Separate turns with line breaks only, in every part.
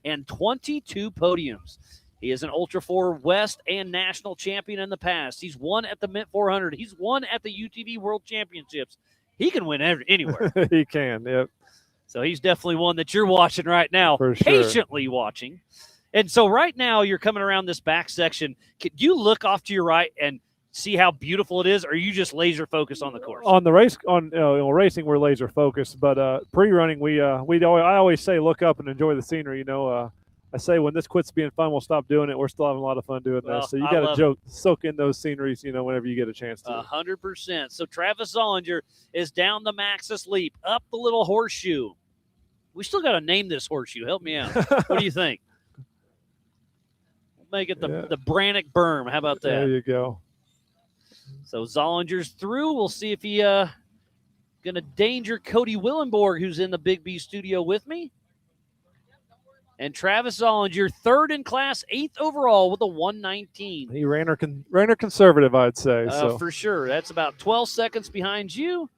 and 22 podiums. He is an Ultra 4 West and national champion in the past. He's won at the Mint 400. He's won at the UTV World Championships. He can win anywhere.
He can, yep.
So he's definitely one that you're watching right now,
For sure.
patiently watching. And so right now you're coming around this back section. Can you look off to your right and see how beautiful it is, or are you just laser focused on the course?
On the race, racing, we're laser focused, but pre-running, I always say look up and enjoy the scenery. I say when this quits being fun, we'll stop doing it. We're still having a lot of fun doing this. So you got to soak in those sceneries, whenever you get a chance to.
100%. So Travis Zollinger is down the Maxxis Leap, up the little horseshoe. We still got to name this horseshoe. Help me out. What do you think? We'll make it the Brannick Berm. How about that?
There you go.
So Zollinger's through. We'll see if he going to danger Cody Willenborg, who's in the Big B studio with me. And Travis Zollinger, third in class, 8th overall with a 119.
He ran her conservative, I'd say.
For sure. That's about 12 seconds behind you.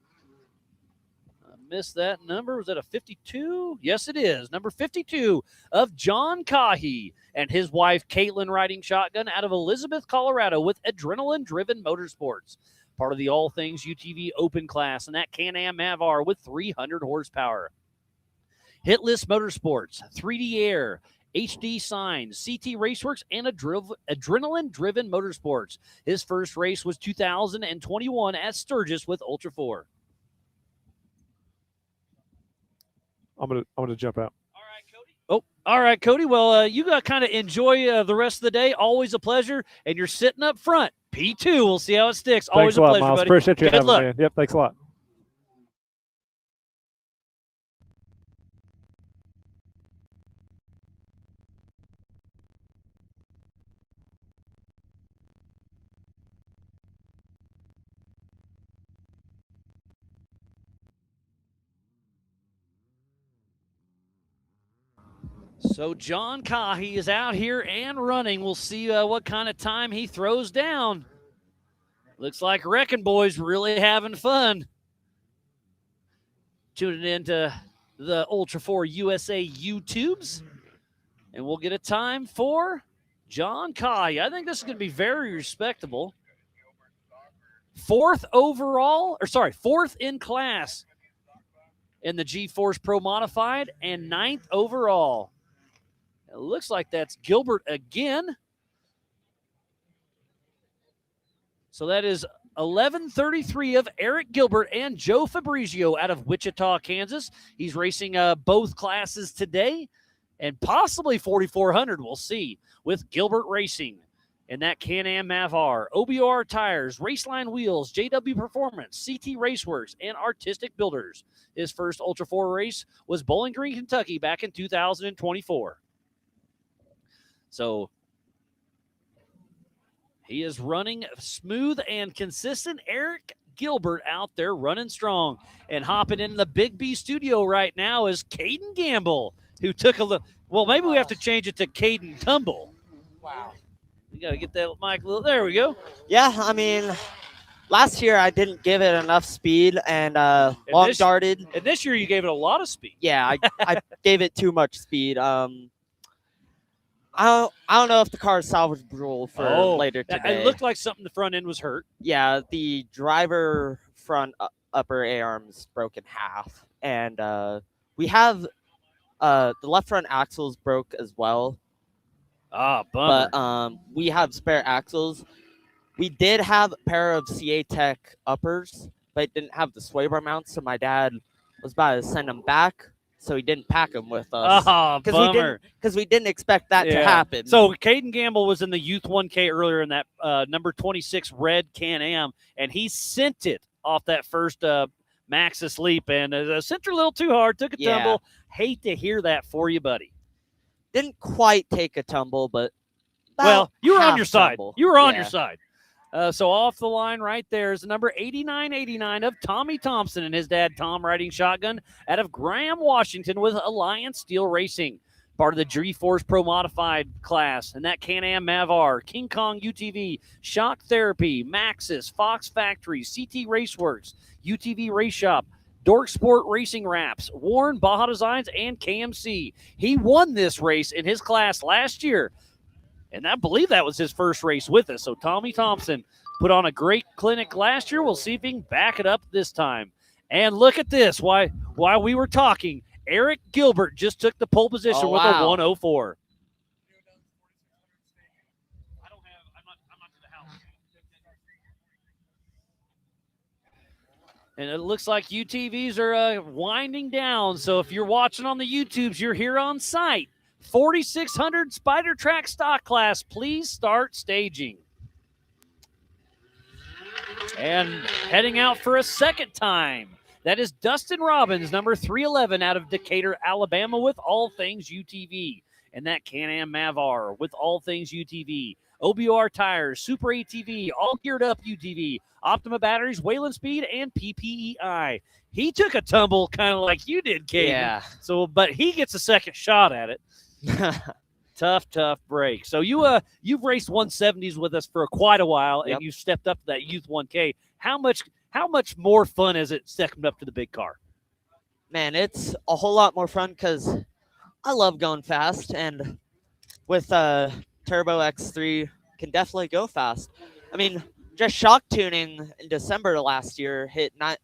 I missed that number. Was that a 52? Yes, it is. Number 52 of John Kahi and his wife, Caitlin, riding shotgun out of Elizabeth, Colorado with Adrenaline-Driven Motorsports. Part of the All Things UTV Open class, and that Can-Am Mavar with 300 horsepower. Hitless Motorsports, 3D Air, HD Signs, CT Raceworks, and Adrenaline-Driven Motorsports. His first race was 2021 at Sturgis with Ultra 4.
I'm gonna jump out.
All right, Cody. Well, you got to kind of enjoy the rest of the day. Always a pleasure. And you're sitting up front. P2. We'll see how it sticks. Always
a lot,
pleasure,
Miles.
buddy.
Appreciate you
Good luck.
Me, man. Yep, thanks a lot.
So John Kahi is out here and running. We'll see what kind of time he throws down. Looks like Wrecking Boy's really having fun. Tuning into the Ultra 4 USA YouTubes. And we'll get a time for John Kahi. I think this is going to be very respectable. Fourth in class in the G-Force Pro Modified and 9th overall. It looks like that's Gilbert again. So that is 11:33 of Eric Gilbert and Joe Fabrizio out of Wichita, Kansas. He's racing both classes today and possibly 4,400. We'll see with Gilbert Racing. And that Can-Am Mavar, OBR tires, Raceline wheels, JW Performance, CT Raceworks, and Artistic Builders. His first Ultra 4 race was Bowling Green, Kentucky back in 2024. So he is running smooth and consistent. Eric Gilbert out there running strong. And hopping in the Big B studio right now is Kaden Gamble, who took a look. Well, maybe we have to change it to Kaden Tumble.
Wow.
We got to get that mic a little. There we go.
Yeah, I mean, last year I didn't give it enough speed and long darted.
And this year you gave it a lot of speed.
Yeah, I gave it too much speed. I don't know if the car is salvageable for later today.
It looked like something the front end was hurt.
Yeah, the driver front upper A-arm's broken half. And we have the left front axles broke as well.
Ah, bummer.
But we have spare axles. We did have a pair of CA Tech uppers, but it didn't have the sway bar mounts, so my dad was about to send them back. So he didn't pack them with us.
Oh, bummer.
Because we didn't expect that to happen.
So Kaden Gamble was in the Youth 1K earlier in that number 26 red Can-Am, and he sent it off that first Maxxis Leap, and sent her a little too hard, took a tumble. Hate to hear that for you, buddy.
Didn't quite take a tumble, but
you were on your side.
Tumble.
You were on your side. So off the line right there is the number 8989 of Tommy Thompson and his dad, Tom, riding shotgun out of Graham, Washington with Alliance Steel Racing, part of the G-Force Pro Modified class. And that Can-Am Mavar, King Kong UTV, Shock Therapy, Maxxis, Fox Factory, CT Raceworks, UTV Race Shop, Dork Sport Racing Wraps, Warren, Baja Designs, and KMC. He won this race in his class last year, and I believe that was his first race with us. So Tommy Thompson put on a great clinic last year. We'll see if he can back it up this time. And look at this. While we were talking, Eric Gilbert just took the pole position with a 104. And it looks like UTVs are winding down. So if you're watching on the YouTubes, you're here on site. 4,600 Spider Track stock class, please start staging. And heading out for a second time, that is Dustin Robbins, number 311 out of Decatur, Alabama, with all things UTV. And that Can-Am Mavar with all things UTV. OBR tires, Super ATV, all geared up UTV, Optima batteries, Wayland Speed, and PPEI. He took a tumble kind of like you did, Kaden.
Yeah.
So, but he gets a second shot at it. Tough break. So you've raced 170s with us for quite a while, and you've stepped up to that Youth 1K. How much more fun is it stepping up to the big car?
Man, it's a whole lot more fun because I love going fast, and with Turbo X3 can definitely go fast. I mean, just shock tuning in December last year hit my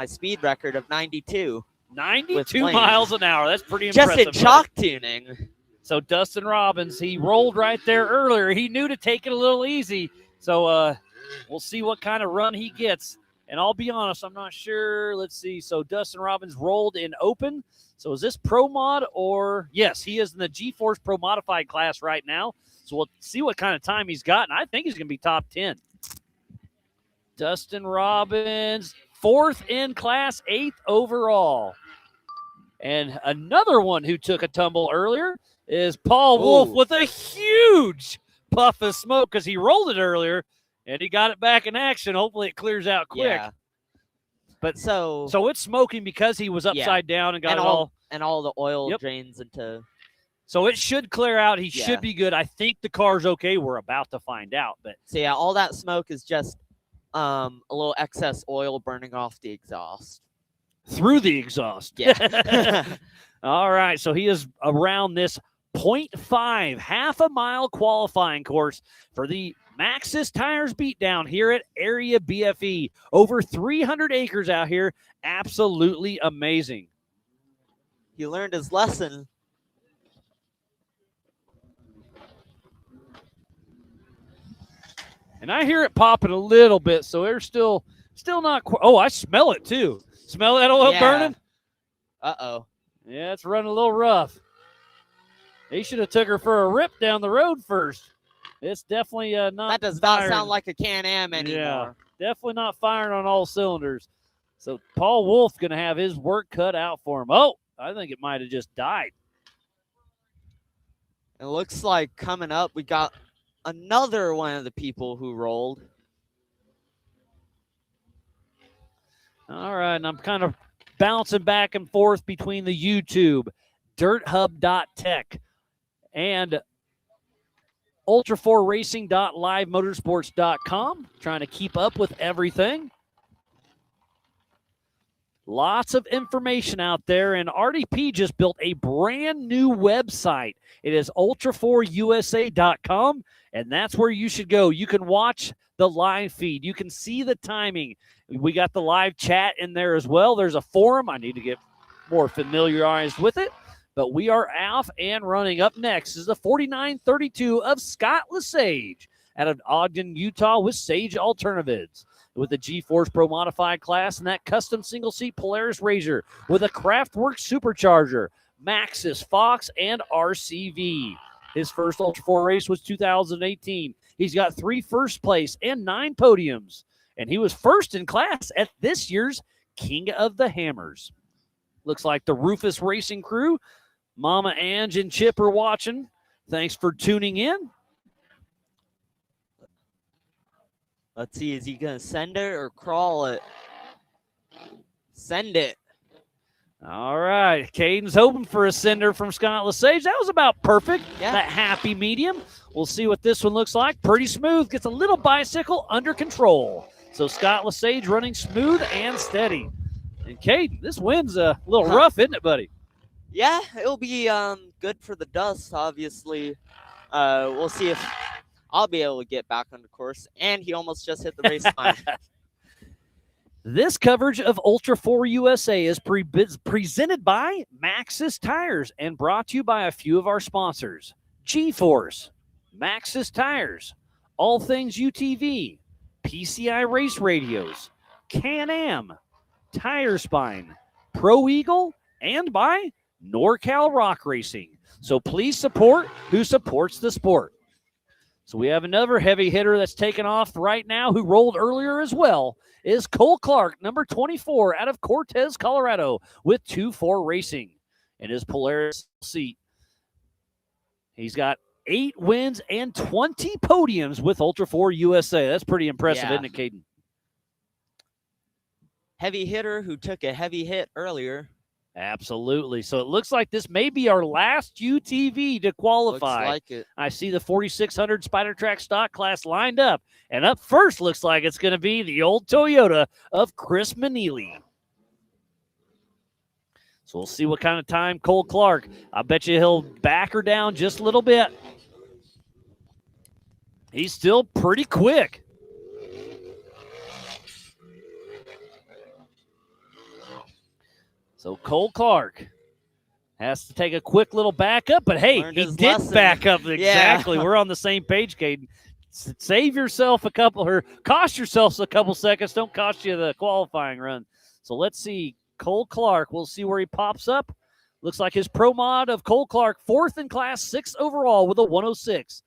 speed record of 92.
92 miles an hour. That's pretty impressive.
Just in shock tuning.
So Dustin Robbins, he rolled right there earlier. He knew to take it a little easy. So we'll see what kind of run he gets. And I'll be honest, I'm not sure. Let's see. So Dustin Robbins rolled in open. So is this Pro Mod or – yes, he is in the G-Force Pro Modified class right now. So we'll see what kind of time he's got, and I think he's going to be top 10. Dustin Robbins, 4th in class, 8th overall. And another one who took a tumble earlier is Paul Wolf with a huge puff of smoke because he rolled it earlier, and he got it back in action. Hopefully it clears out quick.
Yeah. But so
it's smoking because he was upside down and got
all the oil drains into.
So it should clear out. He should be good. I think the car's okay. We're about to find out. But
so all that smoke is just a little excess oil burning off the exhaust.
Through the exhaust.
Yeah.
All right. So he is around this 0.5 half a mile qualifying course for the Maxxis Tires Beatdown here at Area BFE. Over 300 acres out here. Absolutely amazing.
He learned his lesson.
And I hear it popping a little bit, so they're still not quite. Oh, I smell it too. Smell that oil burning?
Uh-oh.
Yeah, it's running a little rough. They should have took her for a rip down the road first. It's definitely not.
That does not sound like a Can-Am anymore.
Yeah, definitely not firing on all cylinders. So Paul Wolf going to have his work cut out for him. Oh, I think it might have just died.
It looks like coming up, we got another one of the people who rolled.
All right, and I'm kind of bouncing back and forth between the YouTube, dirthub.tech, and ultra4racing.livemotorsports.com, trying to keep up with everything. Lots of information out there, and RDP just built a brand new website. It is ultra4usa.com, and that's where you should go. You can watch the live feed. You can see the timing. We got the live chat in there as well. There's a forum. I need to get more familiarized with it, but we are off and running. Up next is the 4932 of Scott Lesage out of Ogden, Utah with Sage Alternatives, with the G-Force Pro Modified class and that custom single-seat Polaris RZR with a Craftworks Supercharger, Maxxis, Fox, and RCV. His first Ultra 4 race was 2018. He's got 3 first place and 9 podiums, and he was first in class at this year's King of the Hammers. Looks like the Rufus Racing crew, Mama Ange and Chip are watching. Thanks for tuning in.
Let's see, is he going to send it or crawl it? Send it.
All right. Caden's hoping for a sender from Scott Lesage. That was about perfect.
Yeah.
That happy medium. We'll see what this one looks like. Pretty smooth. Gets a little bicycle under control. So Scott Lesage running smooth and steady. And Kaden, this wind's a little rough, isn't it, buddy?
Yeah, it'll be good for the dust, obviously. We'll see if I'll be able to get back on the course. And he almost just hit the race line.
This coverage of Ultra 4 USA is presented by Maxxis Tires and brought to you by a few of our sponsors. G-Force, Maxxis Tires, All Things UTV, PCI Race Radios, Can-Am, Tire Spine, Pro Eagle, and by NorCal Rock Racing. So please support who supports the sport. So we have another heavy hitter that's taken off right now who rolled earlier as well, is Cole Clark, number 24, out of Cortez, Colorado, with 2-4 Racing in his Polaris seat. He's got 8 wins and 20 podiums with Ultra 4 USA. That's pretty impressive, isn't it, Kaden?
Heavy hitter who took a heavy hit earlier.
Absolutely. So it looks like this may be our last UTV to qualify.
Looks like it.
I see the 4600 Spider Track stock class lined up. And up first looks like it's going to be the old Toyota of Chris Manili. So we'll see what kind of time Cole Clark. I bet you he'll back her down just a little bit. He's still pretty quick. So Cole Clark has to take a quick little backup, but hey, he did
lesson.
back up exactly.
Yeah.
We're on the same page, Kaden. Save yourself a couple, or cost yourself a couple seconds. Don't cost you the qualifying run. So let's see. Cole Clark, we'll see where he pops up. Looks like his pro mod of Cole Clark, 4th in class, 6th overall with a 106.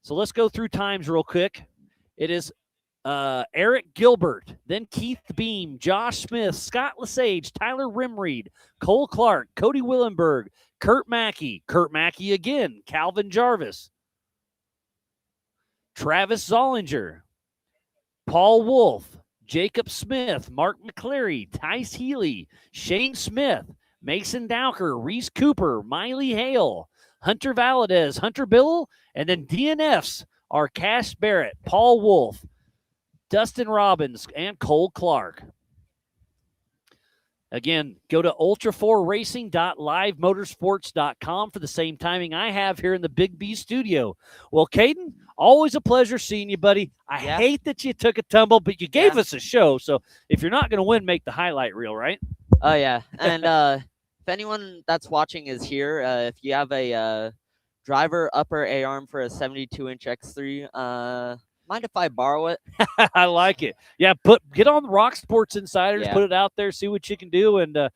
So let's go through times real quick. It is Eric Gilbert, then Keith Beam, Josh Smith, Scott Lesage, Tyler Rimreed, Cole Clark, Cody Willenberg, Kurt Mackey again, Calvin Jarvis, Travis Zollinger, Paul Wolf, Jacob Smith, Mark McCleary, Tice Healey, Shane Smith, Mason Dowker, Reese Cooper, Miley Hale, Hunter Valadez, Hunter Bill, and then DNFs are Cash Barrett, Paul Wolf, Dustin Robbins, and Cole Clark. Again, go to ultra4racing.livemotorsports.com for the same timing I have here in the Big B studio. Well, Kaden, always a pleasure seeing you, buddy. I hate that you took a tumble, but you gave us a show. So if you're not going to win, make the highlight reel, right?
Oh, yeah. And if anyone that's watching is here, if you have a driver upper A-arm for a 72-inch X3, mind if I borrow it?
I like it. Yeah, get on the Rock Sports Insiders, put it out there, see what you can do. And,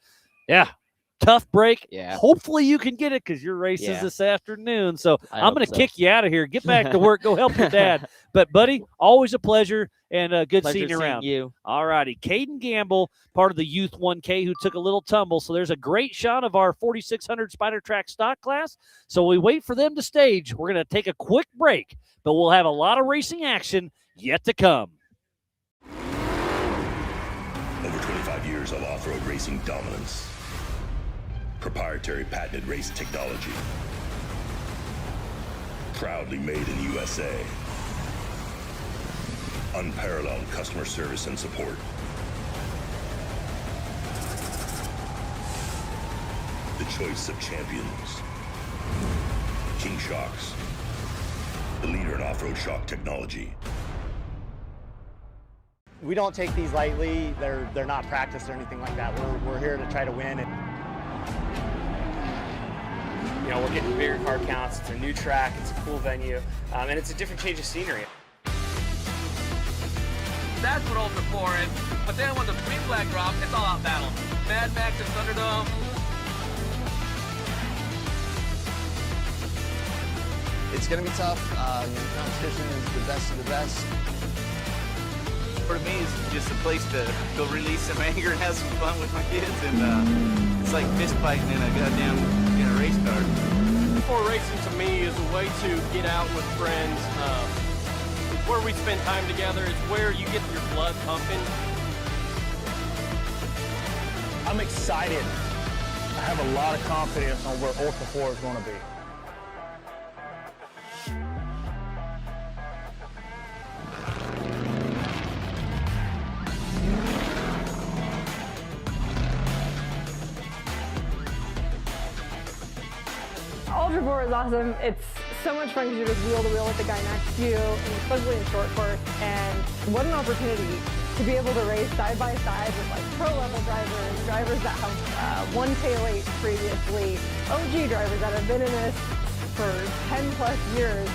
tough break.
Yeah.
Hopefully you can get it because your race is this afternoon. So I'm going to kick you out of here. Get back to work. Go help your dad. But, buddy, always a pleasure and good seeing you around. All righty. Kaden Gamble, part of the Youth 1K, who took a little tumble. So there's a great shot of our 4600 Spider Track stock class. So we wait for them to stage. We're going to take a quick break, but we'll have a lot of racing action yet to come.
Over 25 years of off-road racing dominance. Proprietary patented race technology. Proudly made in the USA. Unparalleled customer service and support. The choice of champions. King Shocks. The leader in off-road shock technology.
We don't take these lightly. They're not practiced or anything like that. We're here to try to win. And
you know, we're getting bigger car counts. It's a new track. It's a cool venue, and it's a different change of scenery.
That's what Ultra 4 is. But then when the green flag drops, it's all out battle. Mad Max and Thunderdome.
It's going to be tough. Competition is the best of the best.
For me, it's just a place to go release some anger and have some fun with my kids. And it's like fist fighting in a goddamn race car.
Before racing to me is a way to get out with friends. It's where we spend time together. It's where you get your blood pumping.
I'm excited. I have a lot of confidence on where Ultra 4 is going to be.
Ultra 4 is awesome. It's so much fun because you're just wheel to wheel with the guy next to you, and especially in short course. And what an opportunity to be able to race side by side with like pro level drivers that have won K08 previously, OG drivers that have been in this for 10 plus years.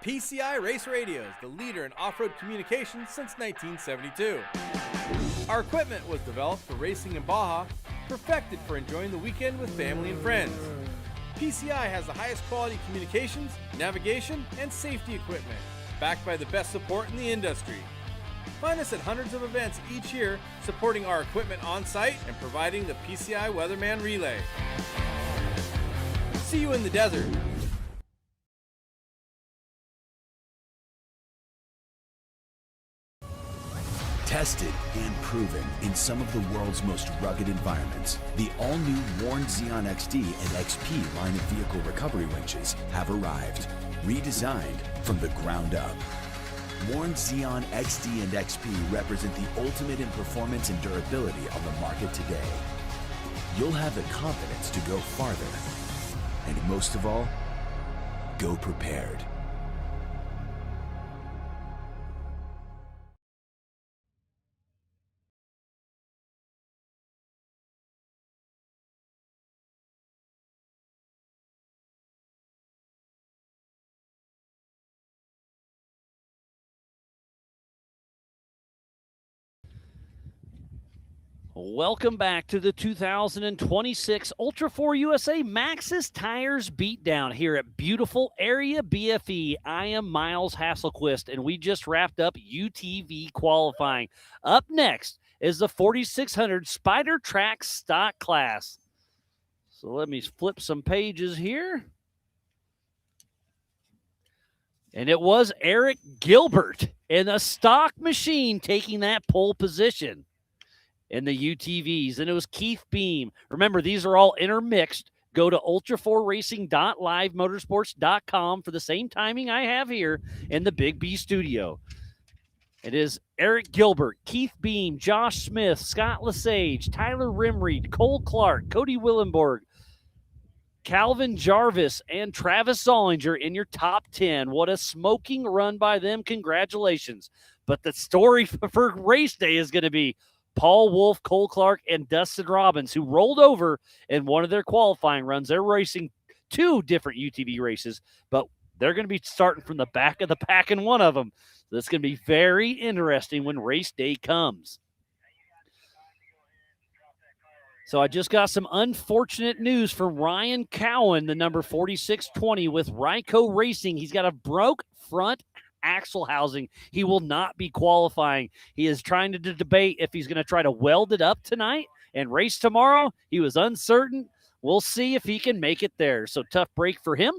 PCI Race Radios, the leader in off-road communications since 1972. Our equipment was developed for racing in Baja, perfected for enjoying the weekend with family and friends. PCI has the highest quality communications, navigation, and safety equipment, backed by the best support in the industry. Find us at hundreds of events each year, supporting our equipment on site and providing the PCI Weatherman Relay. See you in the desert.
Tested and proven in some of the world's most rugged environments, the all-new Warn Xeon XD and XP line of vehicle recovery winches have arrived, redesigned from the ground up. Warn Xeon XD and XP represent the ultimate in performance and durability on the market today. You'll have the confidence to go farther, and most of all, go prepared.
Welcome back to the 2026 Ultra 4 USA Maxxis Tires Beatdown here at beautiful Area BFE. I am Miles Hasselquist, and we just wrapped up UTV qualifying. Up next is the 4600 Spider Track Stock Class. So let me flip some pages here. And it was Eric Gilbert in a stock machine taking that pole position in the UTVs, and it was Keith Beam. Remember, these are all intermixed. Go to ultra4racing.livemotorsports.com for the same timing I have here in the Big B studio. It is Eric Gilbert, Keith Beam, Josh Smith, Scott Lesage, Tyler Rimreed, Cole Clark, Cody Willenborg, Calvin Jarvis, and Travis Zollinger in your top 10. What a smoking run by them. Congratulations. But the story for race day is going to be Paul Wolf, Cole Clark, and Dustin Robbins, who rolled over in one of their qualifying runs. They're racing two different UTV races, but they're going to be starting from the back of the pack in one of them. So it's going to be very interesting when race day comes. So I just got some unfortunate news from Ryan Cowan, the number 4620 with Ryco Racing. He's got a broke front axle housing. He will not be qualifying. He is trying to debate if he's going to try to weld it up tonight and race tomorrow. He was uncertain. We'll see if he can make it there. So tough break for him.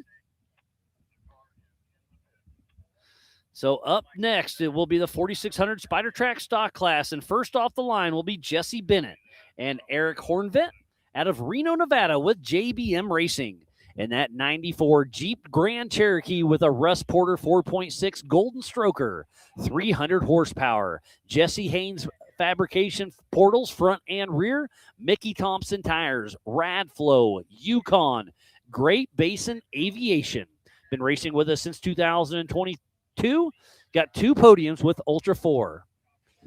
So up next, it will be the 4600 Spider Track Stock Class. And first off the line will be Jesse Bennett and Eric Hornvet out of Reno, Nevada with JBM Racing. And that 94 Jeep Grand Cherokee with a Russ Porter 4.6 Golden Stroker, 300 horsepower. Jesse Haynes Fabrication Portals, front and rear. Mickey Thompson Tires, Radflow, Yukon, Great Basin Aviation. Been racing with us since 2022. Got 2 podiums with Ultra 4.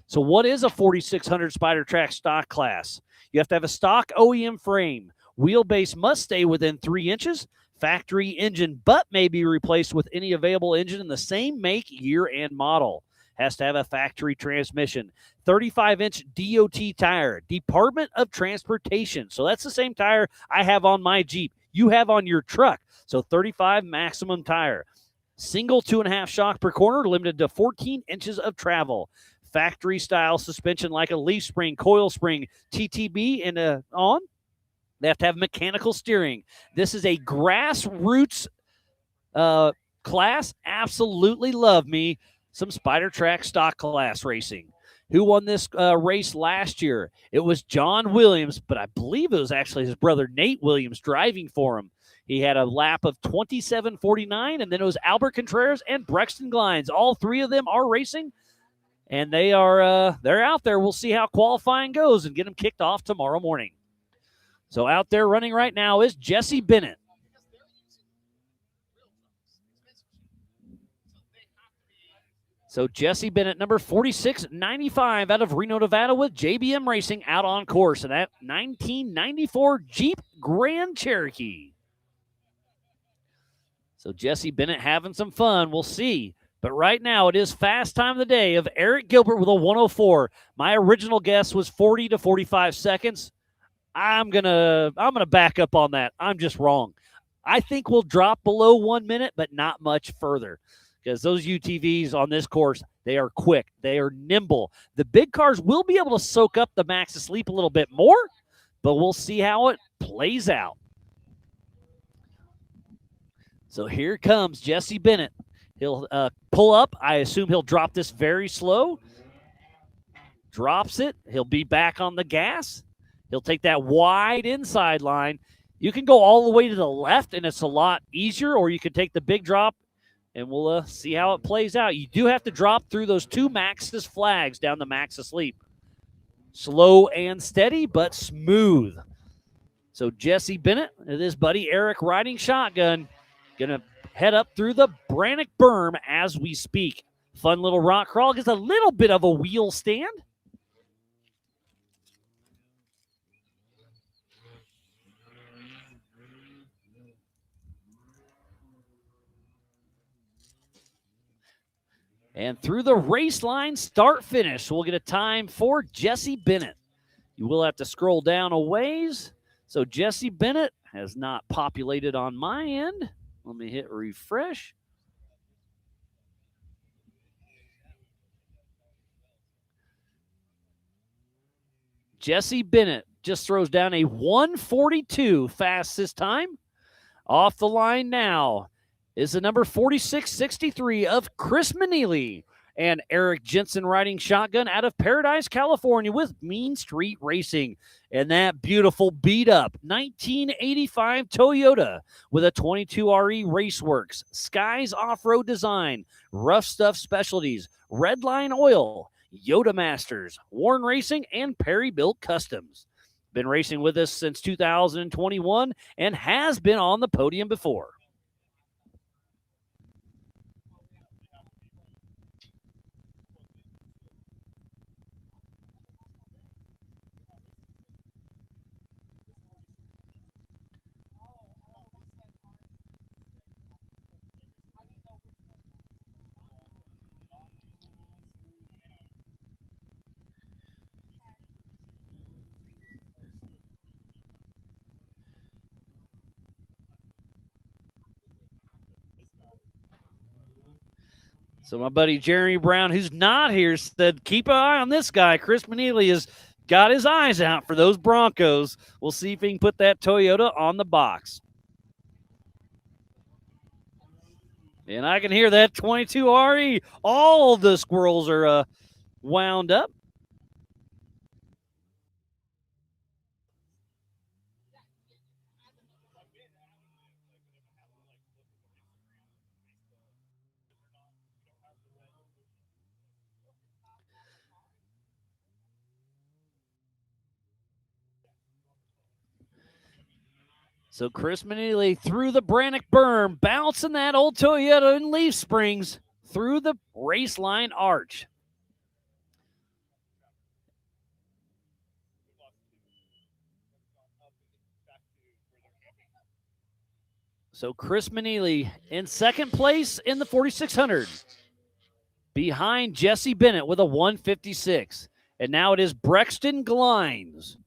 So what is a 4600 Spider Track stock class? You have to have a stock OEM frame Wheelbase must stay within 3 inches. Factory engine, but may be replaced with any available engine in the same make, year, and model. Has to have a factory transmission. 35-inch DOT tire, Department of Transportation. So that's the same tire I have on my Jeep. You have on your truck. So 35 maximum tire. Single 2.5 shock per corner, limited to 14 inches of travel. Factory style suspension like a leaf spring, coil spring, TTB, and on. They have to have mechanical steering. This is a grassroots class. Absolutely love me some Spider Track stock class racing. Who won this race last year? It was John Williams, but I believe it was actually his brother Nate Williams driving for him. He had a lap of 27:49, and then it was Albert Contreras and Brexton Glinds. All three of them are racing, and they're out there. We'll see how qualifying goes and get them kicked off tomorrow morning. So out there running right now is Jesse Bennett. So Jesse Bennett, number 4695 out of Reno, Nevada with JBM Racing out on course in that 1994 Jeep Grand Cherokee. So Jesse Bennett having some fun. We'll see. But right now it is fast time of the day of Eric Gilbert with a 104. My original guess was 40 to 45 seconds. I'm gonna back up on that. I'm just wrong. I think we'll drop below 1 minute, but not much further. Because those UTVs on this course, they are quick. They are nimble. The big cars will be able to soak up the Maxxis Leap a little bit more, but we'll see how it plays out. So here comes Jesse Bennett. He'll pull up. I assume he'll drop this very slow. Drops it. He'll be back on the gas. He'll take that wide inside line. You can go all the way to the left, and it's a lot easier, or you can take the big drop, and we'll see how it plays out. You do have to drop through those 2 Maxxis flags down the Maxxis Leap. Slow and steady, but smooth. So Jesse Bennett and his buddy Eric riding shotgun. Going to head up through the Brannock berm as we speak. Fun little rock crawl. Gets a little bit of a wheel stand. And through the race line, start finish. We'll get a time for Jesse Bennett. You will have to scroll down a ways. So Jesse Bennett has not populated on my end. Let me hit refresh. Jesse Bennett just throws down a 1:42 fastest time. Off the line now is the number 4663 of Chris Manili and Eric Jensen riding shotgun out of Paradise, California with Mean Street Racing. And that beautiful beat-up 1985 Toyota with a 22RE Raceworks, Skies Off-Road Design, Rough Stuff Specialties, Redline Oil, Yoda Masters, Warren Racing, and Perry Built Customs. Been racing with us since 2021 and has been on the podium before. So my buddy Jeremy Brown, who's not here, said, keep an eye on this guy. Chris Manili has got his eyes out for those Broncos. We'll see if he can put that Toyota on the box. And I can hear that 22RE. All of the squirrels are wound up. So Chris Manili through the Brannock berm, bouncing that old Toyota in leaf springs through the race line arch. So Chris Manili in second place in the 4,600. Behind Jesse Bennett with a 156. And now it is Brexton Glinds.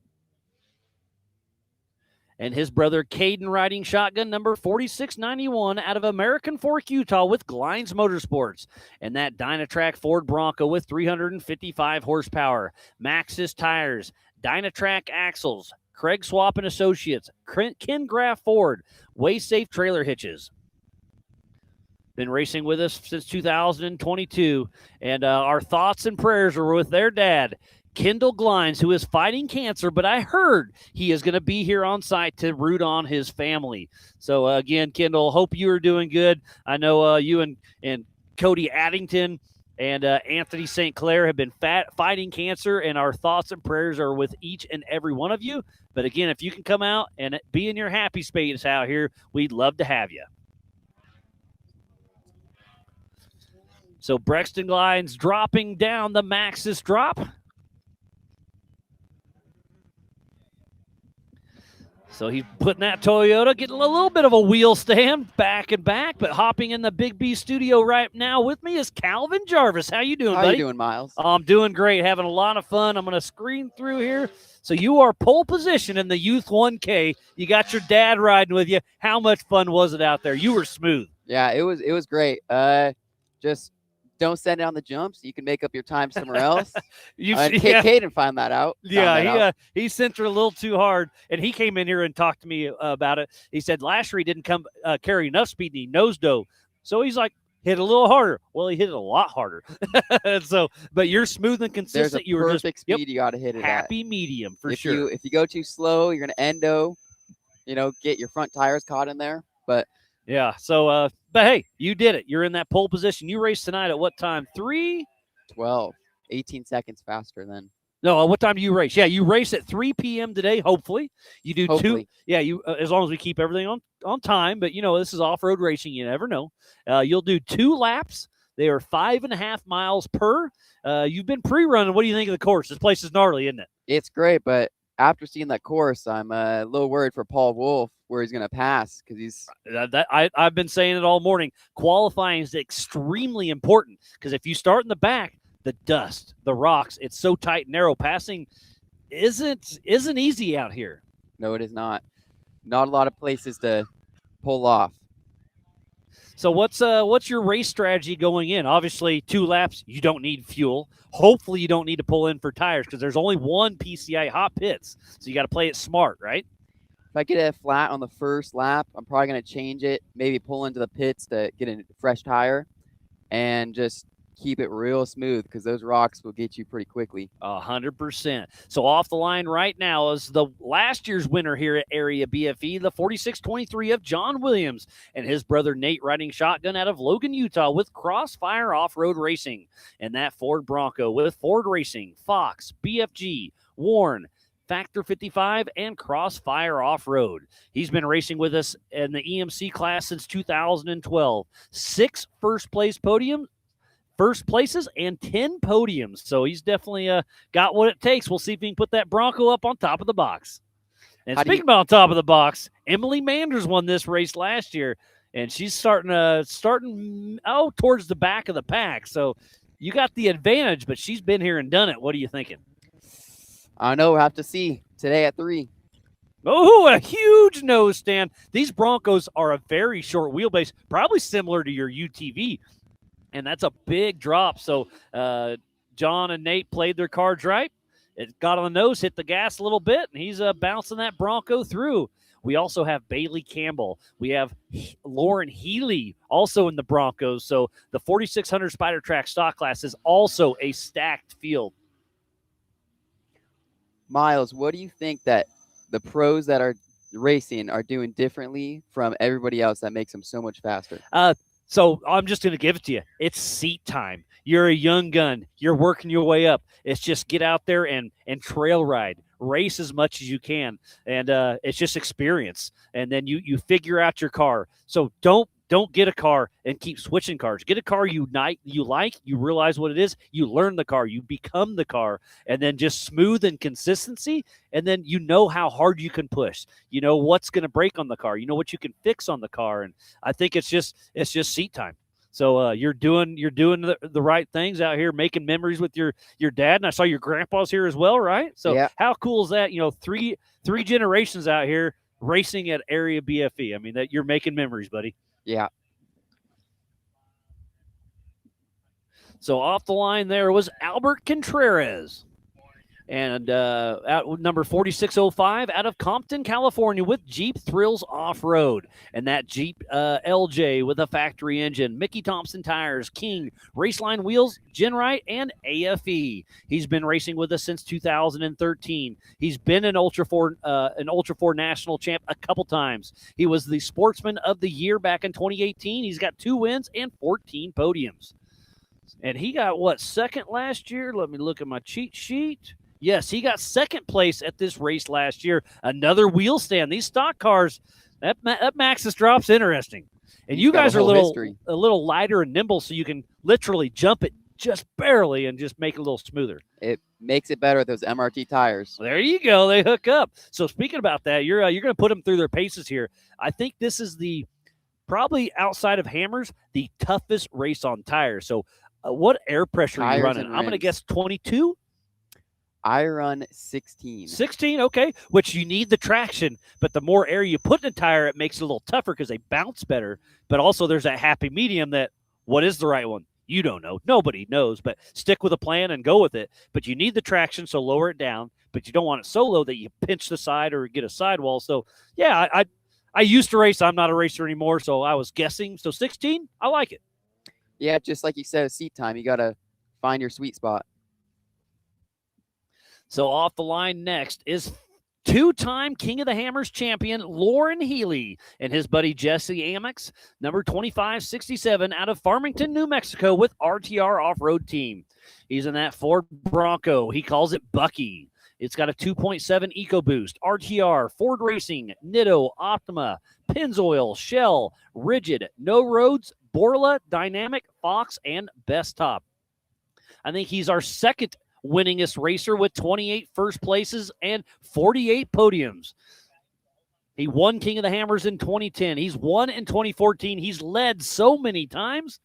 And his brother Kaden riding shotgun number 4691 out of American Fork, Utah with Glinds Motorsports. And that Dynatrack Ford Bronco with 355 horsepower. Maxxis tires, Dynatrack axles, Craig Swap and Associates, Ken Graff Ford, Way Safe trailer hitches. Been racing with us since 2022. And our thoughts and prayers are with their dad, Kendall Glinds, who is fighting cancer, but I heard he is going to be here on site to root on his family. So, again, Kendall, hope you are doing good. I know you and Cody Addington and Anthony St. Clair have been fighting cancer, and our thoughts and prayers are with each and every one of you. But, again, if you can come out and be in your happy space out here, we'd love to have you. So, Brexton Glinds dropping down the Maxxis drop. So he's putting that Toyota, getting a little bit of a wheel stand back and back, but hopping in the Big B studio right now with me is Calvin Jarvis. How you doing, buddy?
How you doing, Miles?
I'm doing great, having a lot of fun. I'm going to screen through here. So you are pole position in the Youth 1K. You got your dad riding with you. How much fun was it out there? You were smooth.
Yeah, it was great. Just don't send down the jumps. You can make up your time somewhere else. Kaden found that out.
He sent her a little too hard, and he came in here and talked to me about it. He said last year he didn't carry enough speed, and he nose dove. So he's like, hit a little harder. Well, he hit it a lot harder. But you're smooth and consistent.
There's a perfect speed you got to hit it
happy medium for sure.
If you go too slow, you're going to endo. Get your front tires caught in there. But
yeah, so but hey, you did it. You're in that pole position. You raced tonight at what time?
3:12, 18 seconds faster than.
No, what time do you race? Yeah, you race at 3 p.m. today, hopefully. You do
hopefully.
2. Yeah, you as long as we keep everything on time. But, this is off-road racing. You never know. You'll do 2 laps. They are 5.5 miles per. You've been pre-running. What do you think of the course? This place is gnarly, isn't it?
It's great, but after seeing that course, I'm a little worried for Paul Wolf where he's going to pass because he's.
I've been saying it all morning. Qualifying is extremely important because if you start in the back, the dust, the rocks, it's so tight and narrow. Passing isn't easy out here.
No, it is not. Not a lot of places to pull off.
So what's your race strategy going in? Obviously, 2 laps, you don't need fuel. Hopefully, you don't need to pull in for tires because there's only 1 PCI hot pits. So you got to play it smart, right?
If I get a flat on the first lap, I'm probably going to change it, maybe pull into the pits to get a fresh tire and just keep it real smooth because those rocks will get you pretty quickly.
100%. So off the line right now is the last year's winner here at Area BFE, the 4623 of John Williams, and his brother Nate riding shotgun out of Logan, Utah with Crossfire Off-Road Racing. And that Ford Bronco with Ford Racing, Fox, BFG, Warren, Factor 55, and Crossfire Off-Road. He's been racing with us in the EMC class since 2012. 6 first places and 10 podiums. So he's definitely got what it takes. We'll see if he can put that Bronco up on top of the box. And speaking about on top of the box, Emily Manders won this race last year, and she's starting towards the back of the pack. So you got the advantage, but she's been here and done it. What are you thinking?
I don't know. We'll have to see today at 3.
Oh, a huge nose stand. These Broncos are a very short wheelbase, probably similar to your UTV. And that's a big drop. So John and Nate played their cards right. It got on the nose, hit the gas a little bit, and he's bouncing that Bronco through. We also have Bailey Campbell. We have Lauren Healey also in the Broncos. So the 4600 Spider Track stock class is also a stacked field.
Miles, what do you think that the pros that are racing are doing differently from everybody else that makes them so much faster?
So I'm just going to give it to you. It's seat time. You're a young gun. You're working your way up. It's just get out there and trail ride. Race as much as you can. And it's just experience. And then you figure out your car. So don't Don't get a car and keep switching cars. Get a car you like, you realize what it is, you learn the car, you become the car, and then just smooth and consistency, and then you know how hard you can push. You know what's going to break on the car. You know what you can fix on the car, and I think it's just seat time. So you're doing the right things out here, making memories with your dad, and I saw your grandpa's here as well, right? So
yeah.
How cool is that? You know, three generations out here racing at Area BFE. I mean, that you're making memories, buddy.
Yeah.
So off the line there was Albert Contreras. And at number 4605 out of Compton, California with Jeep Thrills Off-Road. And that Jeep LJ with a factory engine, Mickey Thompson tires, King, Raceline wheels, Genrite, and AFE. He's been racing with us since 2013. He's been an Ultra 4 national champ a couple times. He was the Sportsman of the Year back in 2018. He's got 2 wins and 14 podiums. And he got, second last year? Let me look at my cheat sheet. Yes, he got second place at this race last year. Another wheel stand. These stock cars, that Maxxis drop's interesting. And you guys are a little lighter and nimble, so you can literally jump it just barely and just make it a little smoother.
It makes it better with those MRT tires.
There you go. They hook up. So speaking about that, you're going to put them through their paces here. I think this is probably outside of Hammers, the toughest race on tires. So what air pressure are you running? I'm going to guess 22.
I run 16.
16, okay, which you need the traction, but the more air you put in a tire, it makes it a little tougher because they bounce better. But also there's that happy medium that what is the right one? You don't know. Nobody knows, but stick with a plan and go with it. But you need the traction, so lower it down, but you don't want it so low that you pinch the side or get a sidewall. So, yeah, I used to race. I'm not a racer anymore, so I was guessing. So 16, I like it.
Yeah, just like you said, seat time. You got to find your sweet spot.
So off the line next is 2-time King of the Hammers champion Laurent Healey and his buddy Jesse Amex, number 2567 out of Farmington, New Mexico with RTR Off-Road Team. He's in that Ford Bronco. He calls it Bucky. It's got a 2.7 EcoBoost, RTR, Ford Racing, Nitto, Optima, Pennzoil, Shell, Rigid, No Roads, Borla, Dynamic, Fox, and Best Top. I think he's our second winningest racer with 28 first places and 48 podiums. He won King of the Hammers in 2010. He's won in 2014. He's led so many times.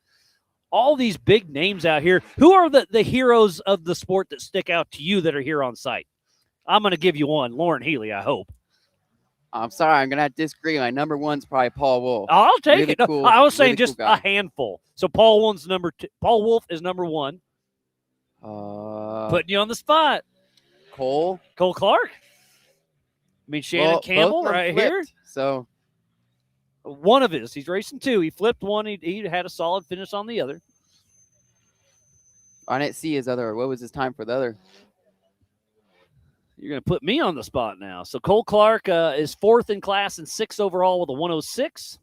All these big names out here. Who are the heroes of the sport that stick out to you that are here on site? I'm going to give you one. Laurent Healey, I hope.
I'm sorry. I'm going to have to disagree. My number one's probably Paul Wolf.
I'll take
really
it. No,
cool,
I was saying
really
just
cool
a handful. So Paul Wolf's number 2. Paul Wolf is number 1. Putting you on the spot.
Cole
Clark. I mean, Shannon Campbell right
flipped,
here.
So
one of his. He's racing 2. He flipped one. He had a solid finish on the other.
I didn't see his other. What was his time for the other?
You're going to put me on the spot now. So Cole Clark is 4th in class and 6th overall with a 106.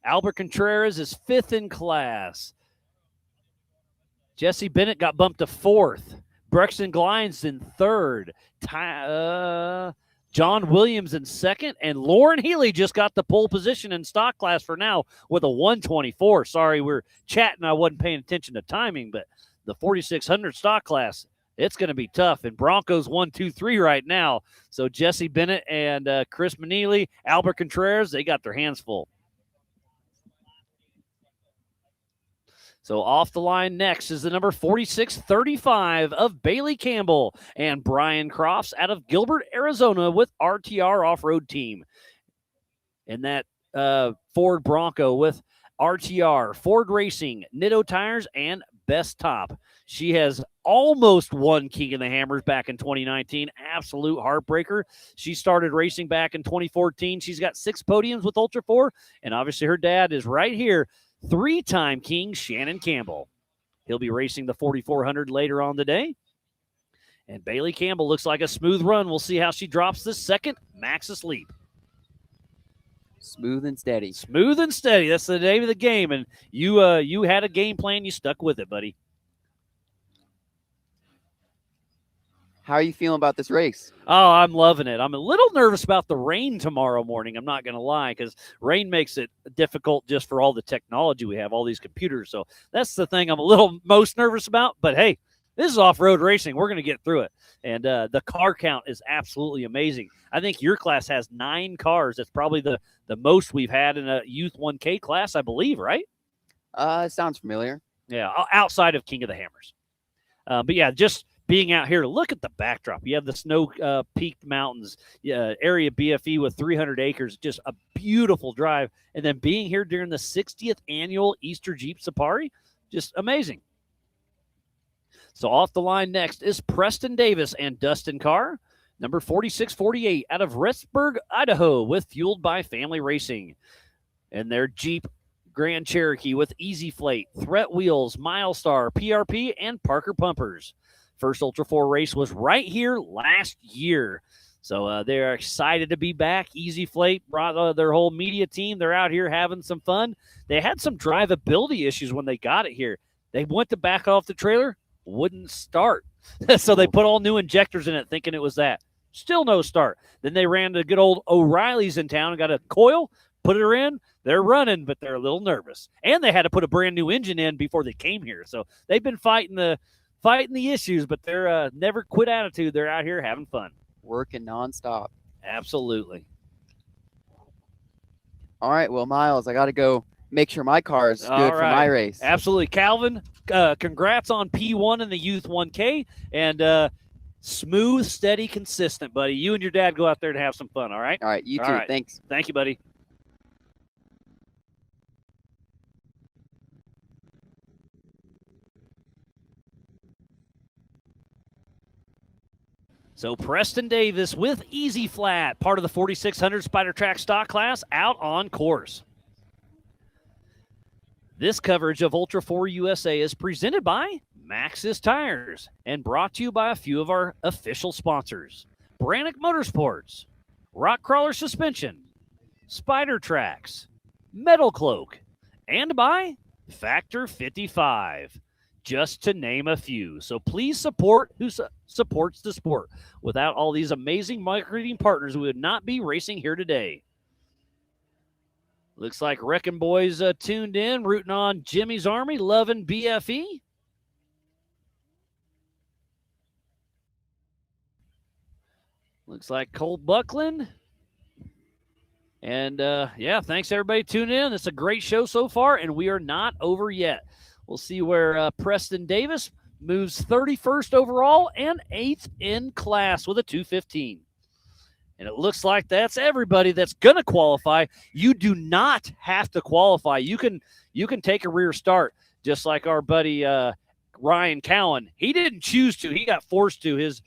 Albert Contreras is 5th in class. Jesse Bennett got bumped to 4th. Brexton Glinds in 3rd. John Williams in 2nd. And Laurent Healey just got the pole position in stock class for now with a 124. Sorry, we're chatting. I wasn't paying attention to timing, but the 4600 stock class, it's going to be tough. And Broncos 1, 2, 3 right now. So Jesse Bennett and Chris Manili, Albert Contreras, they got their hands full. So off the line next is the number 4635 of Bailey Campbell and Brian Crofts out of Gilbert, Arizona with RTR Off-Road Team. And that Ford Bronco with RTR, Ford Racing, Nitto Tires, and Best Top. She has almost won King of the Hammers back in 2019. Absolute heartbreaker. She started racing back in 2014. She's got 6 podiums with Ultra 4, and obviously her dad is right here. 3-time King Shannon Campbell. He'll be racing the 4400 later on today. And Bailey Campbell looks like a smooth run. We'll see how she drops the second Maxxis leap.
Smooth and steady.
Smooth and steady. That's the name of the game. And you had a game plan. You stuck with it, buddy.
How are you feeling about this race?
Oh, I'm loving it. I'm a little nervous about the rain tomorrow morning. I'm not going to lie, because rain makes it difficult just for all the technology we have, all these computers. So that's the thing I'm a little most nervous about. But, hey, this is off-road racing. We're going to get through it. And the car count is absolutely amazing. I think your class has 9 cars. That's probably the most we've had in a Youth 1K class, I believe, right?
It sounds familiar.
Yeah, outside of King of the Hammers. But, yeah, just being out here, look at the backdrop. You have the snow-peaked mountains, area BFE with 300 acres, just a beautiful drive. And then being here during the 60th annual Easter Jeep Safari, just amazing. So off the line next is Preston Davis and Dustin Carr, number 4648 out of Rexburg, Idaho, with Fueled by Family Racing. And their Jeep Grand Cherokee with Easy Flate, Threat Wheels, Milestar, PRP, and Parker Pumpers. First Ultra 4 race was right here last year. So they're excited to be back. Easy Flate brought their whole media team. They're out here having some fun. They had some drivability issues when they got it here. They went to back off the trailer, wouldn't start. So they put all new injectors in it thinking it was that. Still no start. Then they ran to good old O'Reilly's in town and got a coil, put her in. They're running, but they're a little nervous. And they had to put a brand new engine in before they came here. So they've been fighting the issues, but they're never quit attitude. They're out here having fun.
Working nonstop.
Absolutely.
All right, well, Miles, I got to go make sure my car is good for my race.
Absolutely. Calvin, congrats on P1 in the Youth 1K, and smooth, steady, consistent, buddy. You and your dad go out there to have some fun, all right?
All right, you too.
Right.
Thanks.
Thank you, buddy. So Preston Davis with Easy Flat, part of the 4600 Spider Track stock class, out on course. This coverage of Ultra 4 USA is presented by Maxxis Tires and brought to you by a few of our official sponsors. Brannick Motorsports, Rock Crawler Suspension, Spider Tracks, Metal Cloak, and by Factor 55. Just to name a few. So please support who supports the sport. Without all these amazing marketing partners, we would not be racing here today. Looks like Wrecking Boys tuned in, rooting on Jimmy's Army, loving BFE. Looks like Cole Buckland. And, yeah, thanks, everybody, tuning in. It's a great show so far, and we are not over yet. We'll see where Preston Davis moves 31st overall and 8th in class with a 215. And it looks like that's everybody that's going to qualify. You do not have to qualify. You can take a rear start, just like our buddy Ryan Cowan. He didn't choose to. He got forced to. His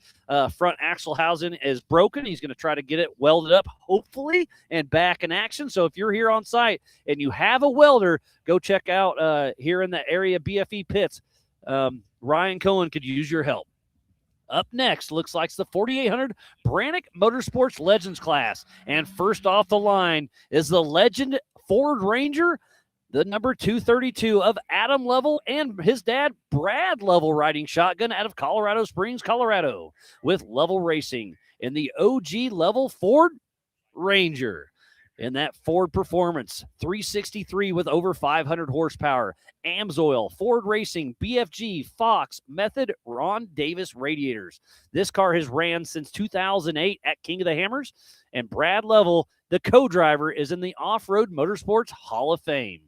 front axle housing is broken. He's going to try to get it welded up, hopefully, and back in action. So if you're here on site and you have a welder, go check out here in the area BFE pits. Ryan Cohen could use your help. Up next, looks like it's the 4800 Brannick Motorsports Legends class. And first off the line is the Legend Ford Ranger, the number 232 of Adam Lovell and his dad, Brad Lovell, riding shotgun out of Colorado Springs, Colorado, with Lovell Racing in the OG Lovell Ford Ranger. In that Ford Performance, 363 with over 500 horsepower, Amsoil, Ford Racing, BFG, Fox, Method, Ron Davis radiators. This car has ran since 2008 at King of the Hammers, and Brad Lovell, the co-driver, is in the Off-Road Motorsports Hall of Fame.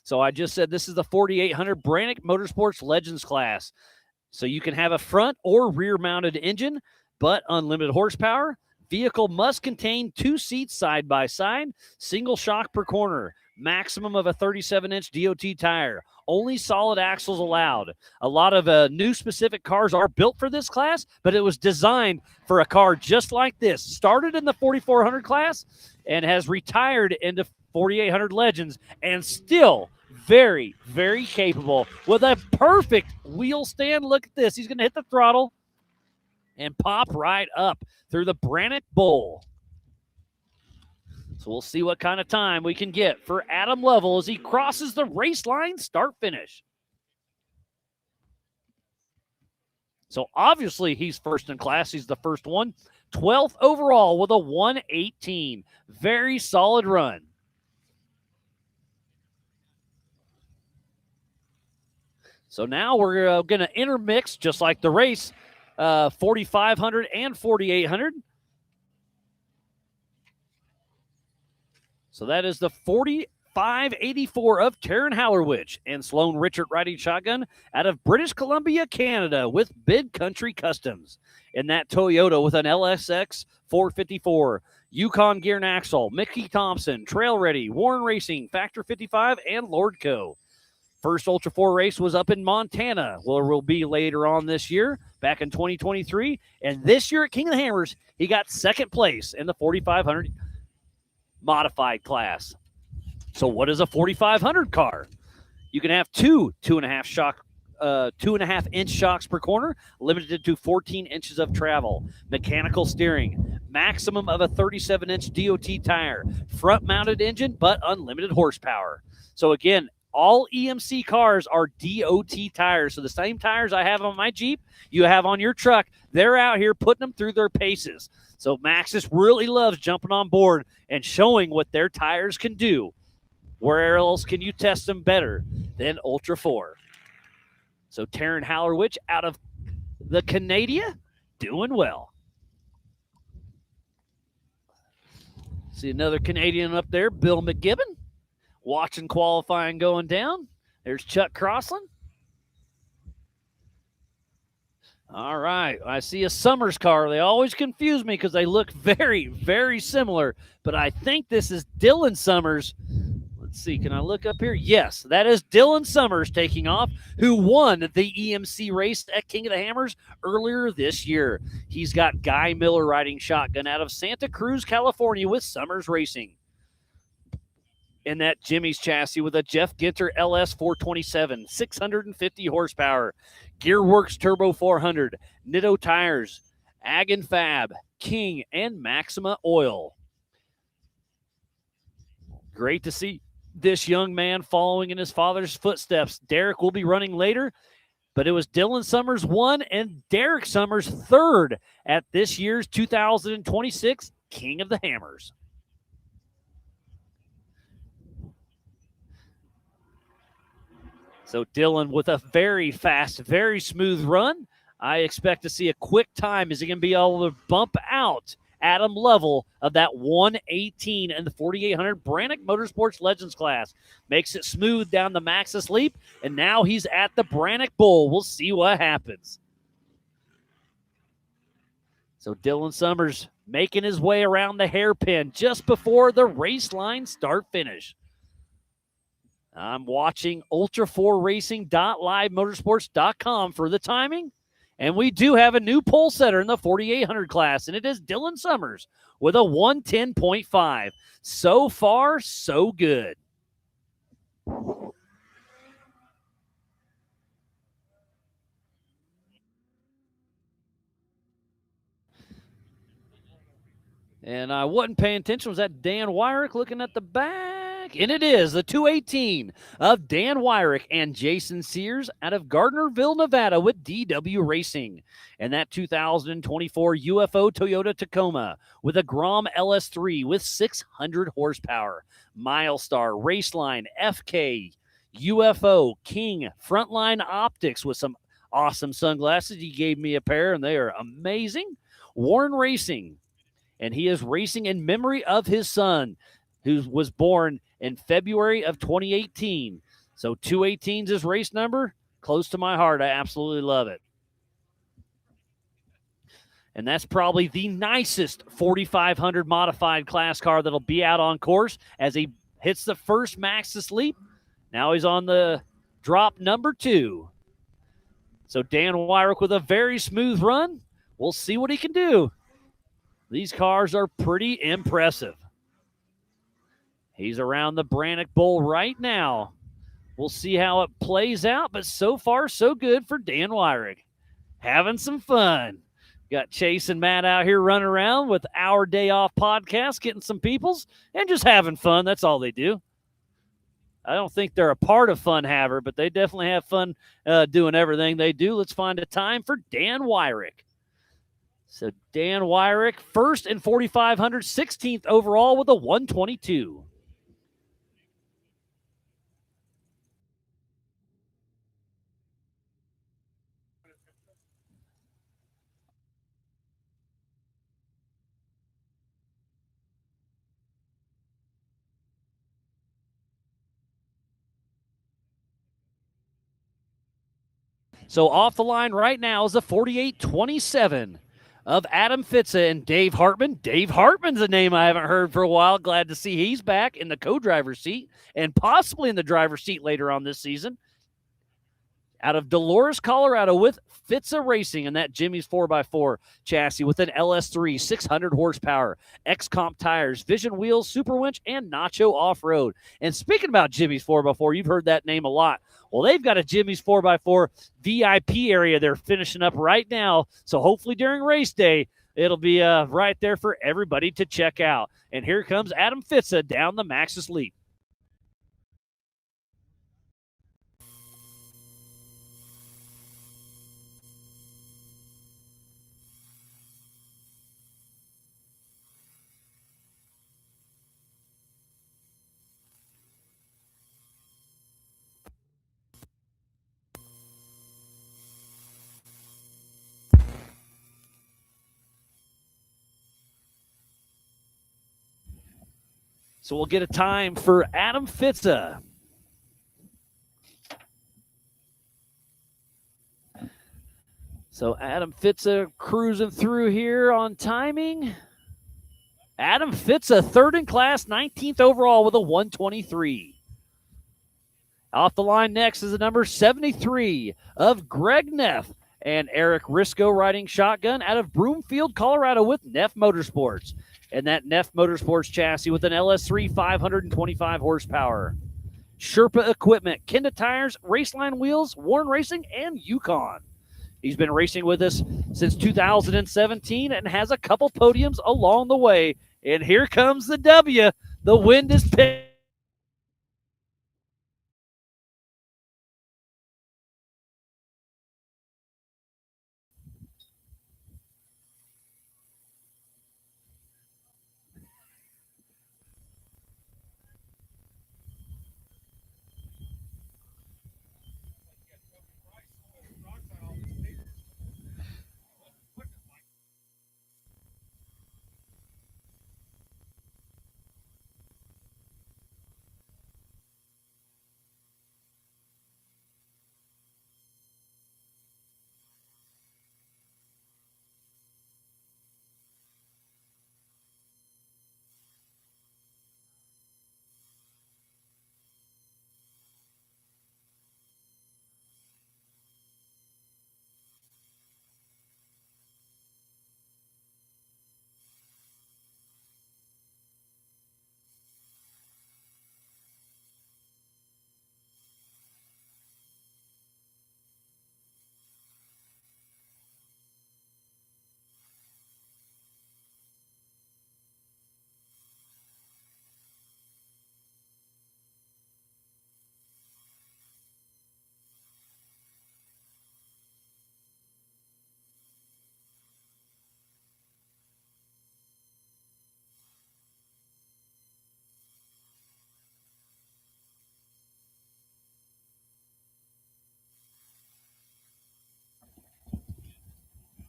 So I just said this is the 4800 Brannick Motorsports Legends class. So you can have a front or rear-mounted engine, but unlimited horsepower. Vehicle must contain 2 seats side by side, single shock per corner, maximum of a 37-inch DOT tire, only solid axles allowed. A lot of new specific cars are built for this class, but it was designed for a car just like this. Started in the 4400 class and has retired into 4800 Legends and still very, very capable with a perfect wheel stand. Look at this. He's going to hit the throttle and pop right up through the Brannick Bowl. So we'll see what kind of time we can get for Adam Lovell as he crosses the race line, start-finish. So obviously he's first in class. He's the first one. 12th overall with a 118. Very solid run. So now we're going to intermix, just like the race, 4,500 and 4,800. So that is the 4584 of Taran Howeritch and Sloan Richard riding shotgun out of British Columbia, Canada with Big Country Customs. In that Toyota with an LSX 454. Yukon Gear and Axle, Mickey Thompson, Trail Ready, Warren Racing, Factor 55, and Lordco. First Ultra 4 race was up in Montana, where we'll be later on this year, back in 2023. And this year at King of the Hammers, he got second place in the 4,500 modified class. So what is a 4,500 car? You can have two 2.5-inch shocks per corner, limited to 14 inches of travel. Mechanical steering, maximum of a 37-inch DOT tire, front-mounted engine, but unlimited horsepower. So again, all EMC cars are DOT tires. So the same tires I have on my Jeep, you have on your truck. They're out here putting them through their paces. So Maxxis really loves jumping on board and showing what their tires can do. Where else can you test them better than Ultra 4? So Taran Howeritch out of the Canada, doing well. See another Canadian up there, Bill McGibbon. Watching qualifying going down. There's Chuck Crossland. All right. I see a Summers car. They always confuse me because they look very, very similar. But I think this is Dylan Summers. Let's see. Can I look up here? Yes, that is Dylan Summers taking off, who won the EMC race at King of the Hammers earlier this year. He's got Guy Miller riding shotgun out of Santa Cruz, California with Summers Racing. In that Jimmy's chassis with a Jeff Ginter LS 427, 650 horsepower, Gearworks Turbo 400, Nitto tires, Ag and Fab, King, and Maxima Oil. Great to see this young man following in his father's footsteps. Derek will be running later, but it was Dylan Summers 1 and Derek Summers 3rd at this year's 2026 King of the Hammers. So Dylan with a very fast, very smooth run. I expect to see a quick time. Is he going to be able to bump out Adam Level of that 118 and the 4,800 Brannick Motorsports Legends class? Makes it smooth down the Maxxis Leap, and now he's at the Brannick Bowl. We'll see what happens. So Dylan Summers making his way around the hairpin just before the race line start-finish. I'm watching ultra4racing.livemotorsports.com for the timing. And we do have a new pole setter in the 4,800 class, and it is Dylan Summers with a 110.5. So far, so good. And I wasn't paying attention. Was that Dan Huyrick looking at the back? And it is the 218 of Dan Huyrick and Jason Sears out of Gardnerville, Nevada with DW Racing. And that 2024 UFO Toyota Tacoma with a Grom LS3 with 600 horsepower. Milestar, Raceline, FK, UFO, King, Frontline Optics with some awesome sunglasses. He gave me a pair, and they are amazing. Warren Racing. And he is racing in memory of his son, who was born in February of 2018. So 218 is his race number. Close to my heart. I absolutely love it. And that's probably the nicest 4,500 modified class car that'll be out on course as he hits the first Maxxis Leap. Now he's on the drop number 2. So Dan Huyrick with a very smooth run. We'll see what he can do. These cars are pretty impressive. He's around the Brannick Bowl right now. We'll see how it plays out, but so far, so good for Dan Huyrick. Having some fun. Got Chase and Matt out here running around with Our Day Off podcast, getting some peoples, and just having fun. That's all they do. I don't think they're a part of Fun Haver, but they definitely have fun doing everything they do. Let's find a time for Dan Huyrick. So Dan Huyrick, first in 4,500, 16th overall with a 122. So off the line right now is a 48-27 of Adam Fitza and Dave Hartman. Dave Hartman's a name I haven't heard for a while. Glad to see he's back in the co-driver's seat and possibly in the driver's seat later on this season. Out of Dolores, Colorado with Fitza Racing and that Jimmy's 4x4 chassis with an LS3, 600 horsepower, X-Comp tires, Vision wheels, Super Winch, and Nacho Off-Road. And speaking about Jimmy's 4x4, you've heard that name a lot. Well, they've got a Jimmy's 4x4 VIP area they're finishing up right now. So hopefully during race day, it'll be right there for everybody to check out. And here comes Adam Fitza down the Maxxis Leap. So we'll get a time for Adam Fitza. So Adam Fitza cruising through here on timing. Adam Fitza, third in class, 19th overall with a 123. Off the line next is the number 73 of Greg Neff and Eric Risco riding shotgun out of Broomfield, Colorado with Neff Motorsports. And that Neff Motorsports chassis with an LS3, 525 horsepower. Sherpa equipment, Kenda tires, Raceline wheels, Warren Racing, and Yukon. He's been racing with us since 2017 and has a couple podiums along the way. And here comes the W. The wind is picked.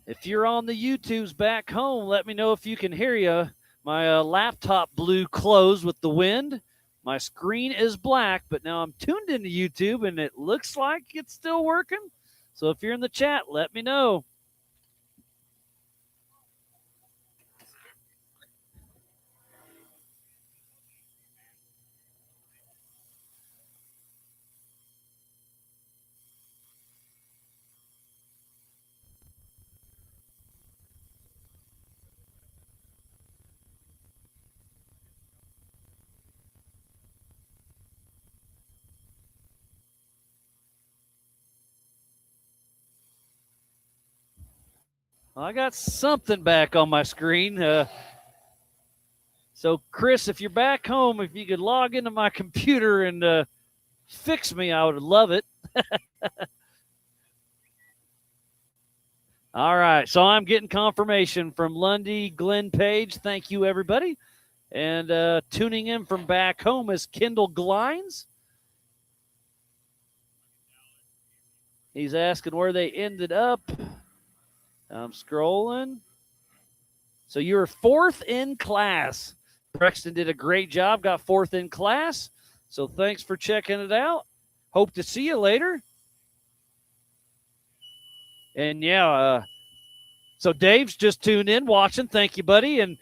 If you're on the YouTubes back home, let me know if you can hear you. My laptop blew closed with the wind. My screen is black, but now I'm tuned into YouTube, and it looks like it's still working. So if you're in the chat, let me know. I got something back on my screen. So, Chris, if you're back home, if you could log into my computer and fix me, I would love it. All right, so I'm getting confirmation from Lundy, Glenn Page. Thank you, everybody. And tuning in from back home is Kendall Glinds. He's asking where they ended up. I'm scrolling. So you were 4th in class. Brexton did a great job, got 4th in class. So thanks for checking it out. Hope to see you later. And yeah, so Dave's just tuned in, watching. Thank you, buddy. And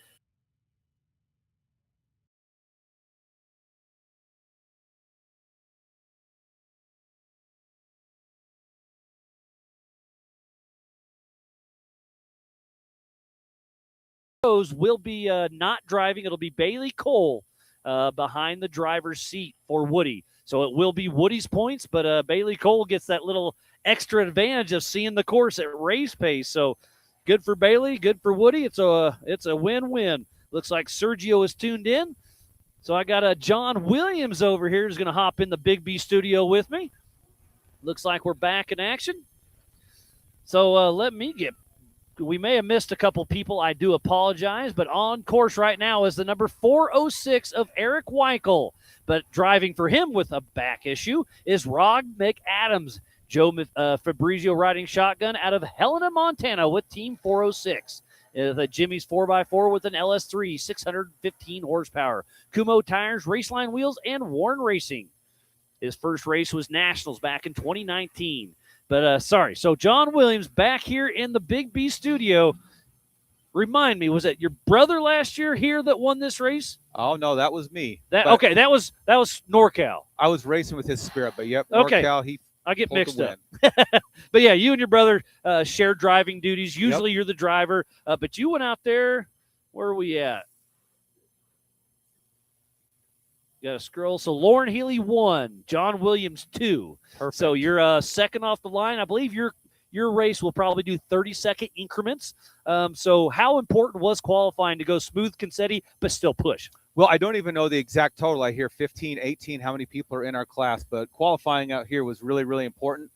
will be not driving. It'll be Bailey Cole behind the driver's seat for Woody. So it will be Woody's points, but Bailey Cole gets that little extra advantage of seeing the course at race pace. So good for Bailey, good for Woody. It's a win-win. Looks like Sergio is tuned in. So I got John Williams over here who's going to hop in the Big B studio with me. Looks like we're back in action. So we may have missed a couple people. I do apologize, but on course right now is the number 406 of Eric Weichel. But driving for him with a back issue is Rod McAdams. Joe Fabrizio riding shotgun out of Helena, Montana with Team 406. The Jimmy's 4x4 with an LS3, 615 horsepower. Kumo tires, Raceline wheels, and Warren Racing. His first race was Nationals back in 2019. But so John Williams back here in the Big B studio. Remind me, was it your brother last year here that won this race?
Oh no, that was me.
That was NorCal.
I was racing with his Spirit, but yep,
okay.
NorCal,
I get mixed up. But yeah, you and your brother share driving duties. Usually you're the driver, but you went out there. Where are we at? Got to scroll. So Lauren Healey 1, John Williams 2.
Perfect.
So you're second off the line. I believe your race will probably do 30-second increments. So how important was qualifying to go smooth Consetti but still push?
Well, I don't even know the exact total. I hear 15, 18, how many people are in our class. But qualifying out here was really, really important.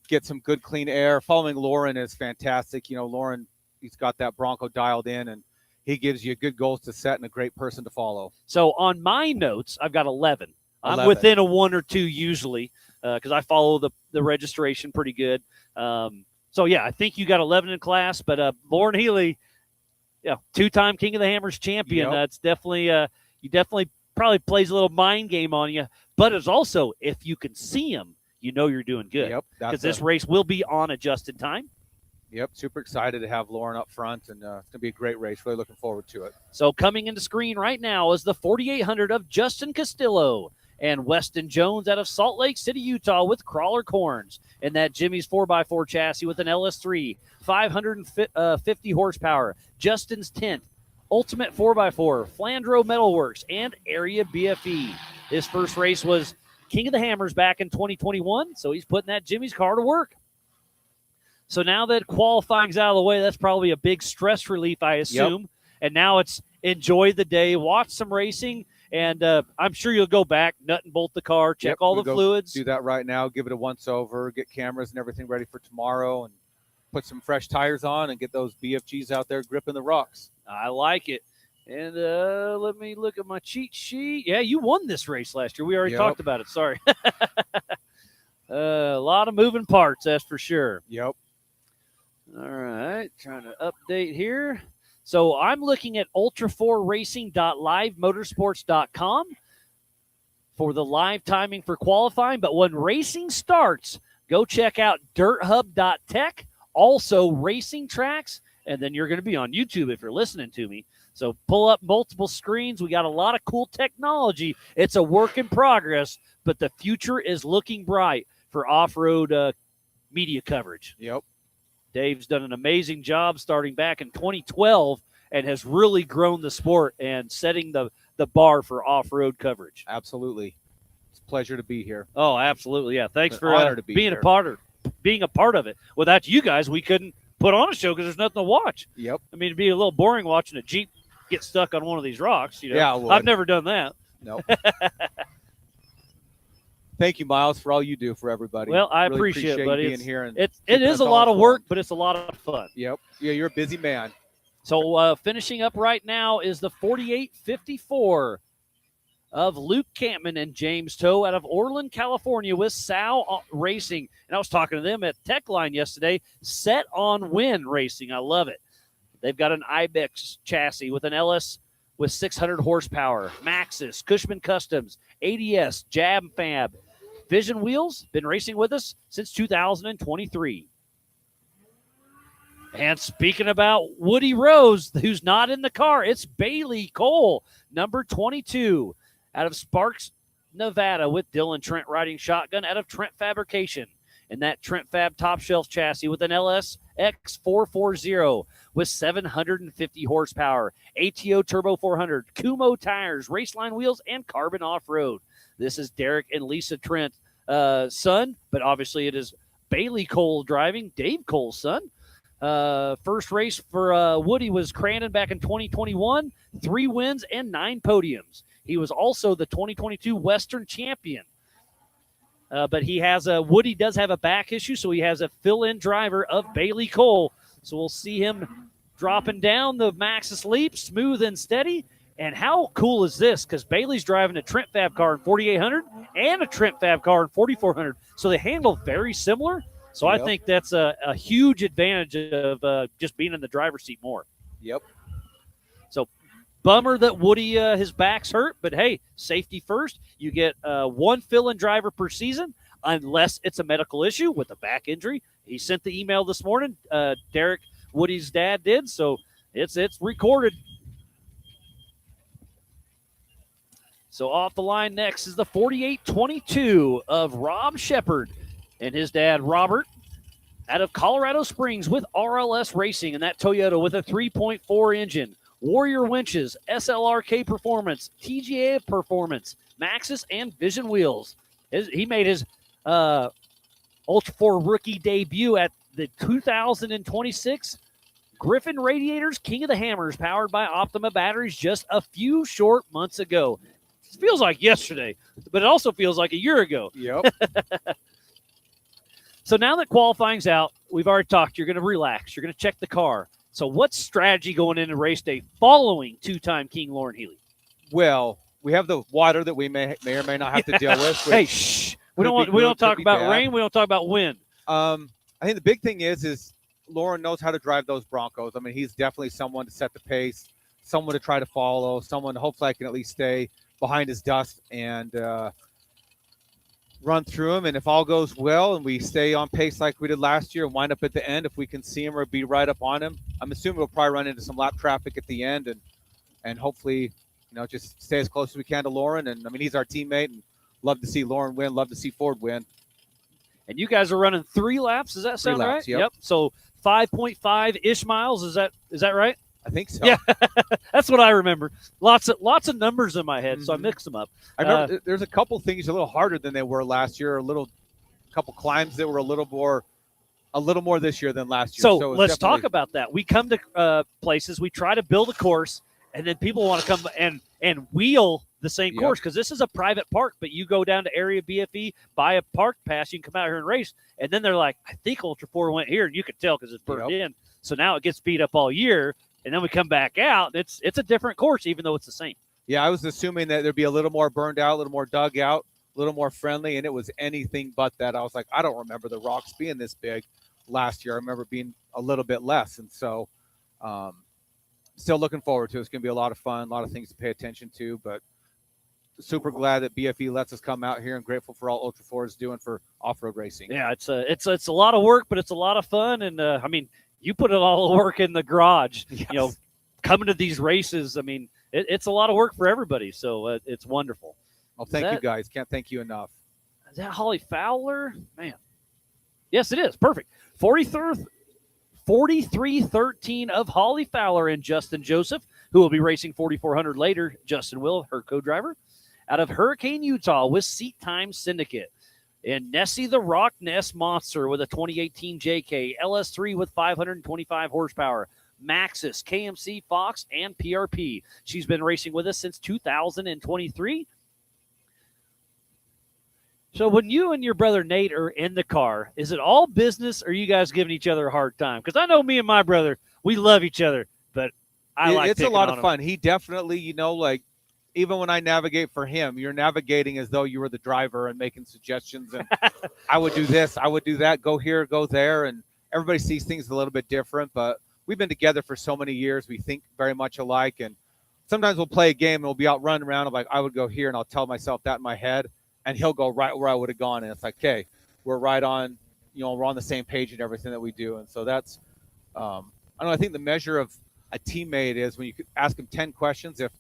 Get some good, clean air. Following Lauren is fantastic. You know, Lauren, he's got that Bronco dialed in, and he gives you good goals to set and a great person to follow.
So on my notes, I've got 11. I'm within a 1 or 2 usually because I follow the registration pretty good. So, yeah, I think you got 11 in class. But Lauren Healey, 2-time King of the Hammers champion. That's definitely he definitely probably plays a little mind game on you. But it's also, if you can see him, you know you're doing good.
Yep.
Because this race will be on adjusted time.
Yep, super excited to have Lauren up front, and it's going to be a great race. Really looking forward to it.
So coming into screen right now is the 4800 of Justin Castillo and Weston Jones out of Salt Lake City, Utah with crawler corns. And that Jimmy's 4x4 chassis with an LS3, 550 horsepower. Justin's tent, Ultimate 4x4, Flandro Metalworks, and Area BFE. His first race was King of the Hammers back in 2021, so he's putting that Jimmy's car to work. So now that qualifying's out of the way, that's probably a big stress relief, I assume. Yep. And now it's enjoy the day, watch some racing, and I'm sure you'll go back, nut and bolt the car, check all the fluids.
Do that right now, give it a once-over, get cameras and everything ready for tomorrow, and put some fresh tires on and get those BFGs out there gripping the rocks.
I like it. And let me look at my cheat sheet. Yeah, you won this race last year. We already talked about it. Sorry. A lot of moving parts, that's for sure.
Yep.
All right, trying to update here. So I'm looking at ultra4racing.livemotorsports.com for the live timing for qualifying. But when racing starts, go check out dirthub.tech, also racing tracks, and then you're going to be on YouTube if you're listening to me. So pull up multiple screens. We got a lot of cool technology. It's a work in progress, but the future is looking bright for off-road media coverage.
Yep.
Dave's done an amazing job starting back in 2012 and has really grown the sport and setting the bar for off-road coverage.
Absolutely. It's a pleasure to be here.
Oh, absolutely. Yeah. Thanks for being a part of it. Without you guys, we couldn't put on a show because there's nothing to watch.
Yep.
I mean, it'd be a little boring watching a Jeep get stuck on one of these rocks. You know?
Yeah, I would.
I've never done that.
No. Thank you, Miles, for all you do for everybody.
Well, I
really
appreciate it,
you
buddy.
being here. And
it
keeping
is
us
a
all
lot of work,
informed.
but it's a lot of fun.
Yep. Yeah, you're a busy man.
So finishing up right now is the 48-54 of Luke Campman and James Toe out of Orland, California with Sal Racing. And I was talking to them at Tech Line yesterday. Set on Win Racing. I love it. They've got an Ibex chassis with an LS with 600 horsepower. Maxxis, Cushman Customs, ADS, Jab Fab. Vision Wheels, been racing with us since 2023. And speaking about Woody Rose, who's not in the car, it's Bailey Cole, number 22, out of Sparks, Nevada, with Dylan Trent riding shotgun out of Trent Fabrication. And that Trent Fab top shelf chassis with an LS X440 with 750 horsepower, ATO Turbo 400, Kumo tires, Raceline wheels, and carbon off-road. This is Derek and Lisa Trent, son, but obviously it is Bailey Cole driving, Dave Cole's son. First race for Woody was Crandon back in 2021, 3 wins and 9 podiums. He was also the 2022 Western champion. But he has Woody does have a back issue, so he has a fill-in driver of Bailey Cole. So we'll see him dropping down the Maxxis Leap, smooth and steady. And how cool is this? Because Bailey's driving a Trent Fab car in 4800 and a Trent Fab car in 4400. So they handle very similar. So I think that's a huge advantage of just being in the driver's seat more.
Yep.
So bummer that Woody, his back's hurt, but hey, safety first. You get 1 fill-in driver per season unless it's a medical issue with a back injury. He sent the email this morning. Derek, Woody's dad, did, so it's recorded. So off the line next is the 48-22 of Rob Shepard and his dad, Robert, out of Colorado Springs with RLS Racing and that Toyota with a 3.4 engine. Warrior Winches, SLRK Performance, TGA Performance, Maxxis, and Vision Wheels. He made his Ultra 4 rookie debut at the 2026 Griffin Radiators King of the Hammers, powered by Optima batteries, just a few short months ago. It feels like yesterday, but it also feels like a year ago.
Yep.
So now that qualifying's out, we've already talked, you're going to relax. You're going to check the car. So what's strategy going into race day following 2-time King Laurent Healey?
Well, we have the water that we may or may not have to deal with.
Hey, shh. We don't talk about rain. We don't talk about wind.
I think the big thing is Laurent knows how to drive those Broncos. I mean, he's definitely someone to set the pace, someone to try to follow, someone hopefully I can at least stay behind his dust and run through him. And if all goes well and we stay on pace like we did last year and wind up at the end, if we can see him or be right up on him, I'm assuming we'll probably run into some lap traffic at the end and hopefully, just stay as close as we can to Laurent. And I mean, he's our teammate and love to see Laurent win, love to see Ford win.
And you guys are running 3 laps. Does that sound right?
Yep.
So 5.5-ish miles. Is that right?
I think so.
Yeah, that's what I remember. Lots of numbers in my head, so I mix them up.
I remember there's a couple things a little harder than they were last year. Couple climbs that were a little more this year than last year.
So let's talk about that. We come to places, we try to build a course, and then people want to come and wheel the same course because this is a private park. But you go down to Area BFE, buy a park pass, you can come out here and race, and then they're like, I think Ultra 4 went here, and you can tell because it's burned in. So now it gets beat up all year. And then we come back out. It's a different course, even though it's the same.
Yeah, I was assuming that there'd be a little more burned out, a little more dug out, a little more friendly, and it was anything but that. I was like, I don't remember the rocks being this big last year. I remember being a little bit less. And so still looking forward to it. It's going to be a lot of fun, a lot of things to pay attention to, but super glad that BFE lets us come out here and grateful for all Ultra 4 is doing for off-road racing.
Yeah, it's a lot of work, but it's a lot of fun. And, I mean, you put it all the work in the garage, coming to these races. I mean, it's a lot of work for everybody. So it's wonderful.
Well, thank you guys. Can't thank you enough.
Is that Holly Fowler? Man. Yes, it is. Perfect. 43-13 of Holly Fowler and Justin Joseph, who will be racing 4,400 later. Justin Will, her co-driver, out of Hurricane, Utah with Seat Time Syndicate. And Nessie the Rock Ness Monster with a 2018 JK, LS3 with 525 horsepower, Maxxis, KMC, Fox, and PRP. She's been racing with us since 2023. So when you and your brother Nate are in the car, is it all business or are you guys giving each other a hard time? Because I know me and my brother, we love each other, but
it's a lot of fun. He definitely, like even when I navigate for him, you're navigating as though you were the driver and making suggestions. And I would do this, I would do that, go here, go there. And everybody sees things a little bit different, but we've been together for so many years. We think very much alike. And sometimes we'll play a game and we'll be out running around. I'm like, I would go here, and I'll tell myself that in my head. And he'll go right where I would have gone. And it's like, okay, we're right on, we're on the same page in everything that we do. And so that's, I don't know, I think the measure of a teammate is when you could ask them 10 questions, if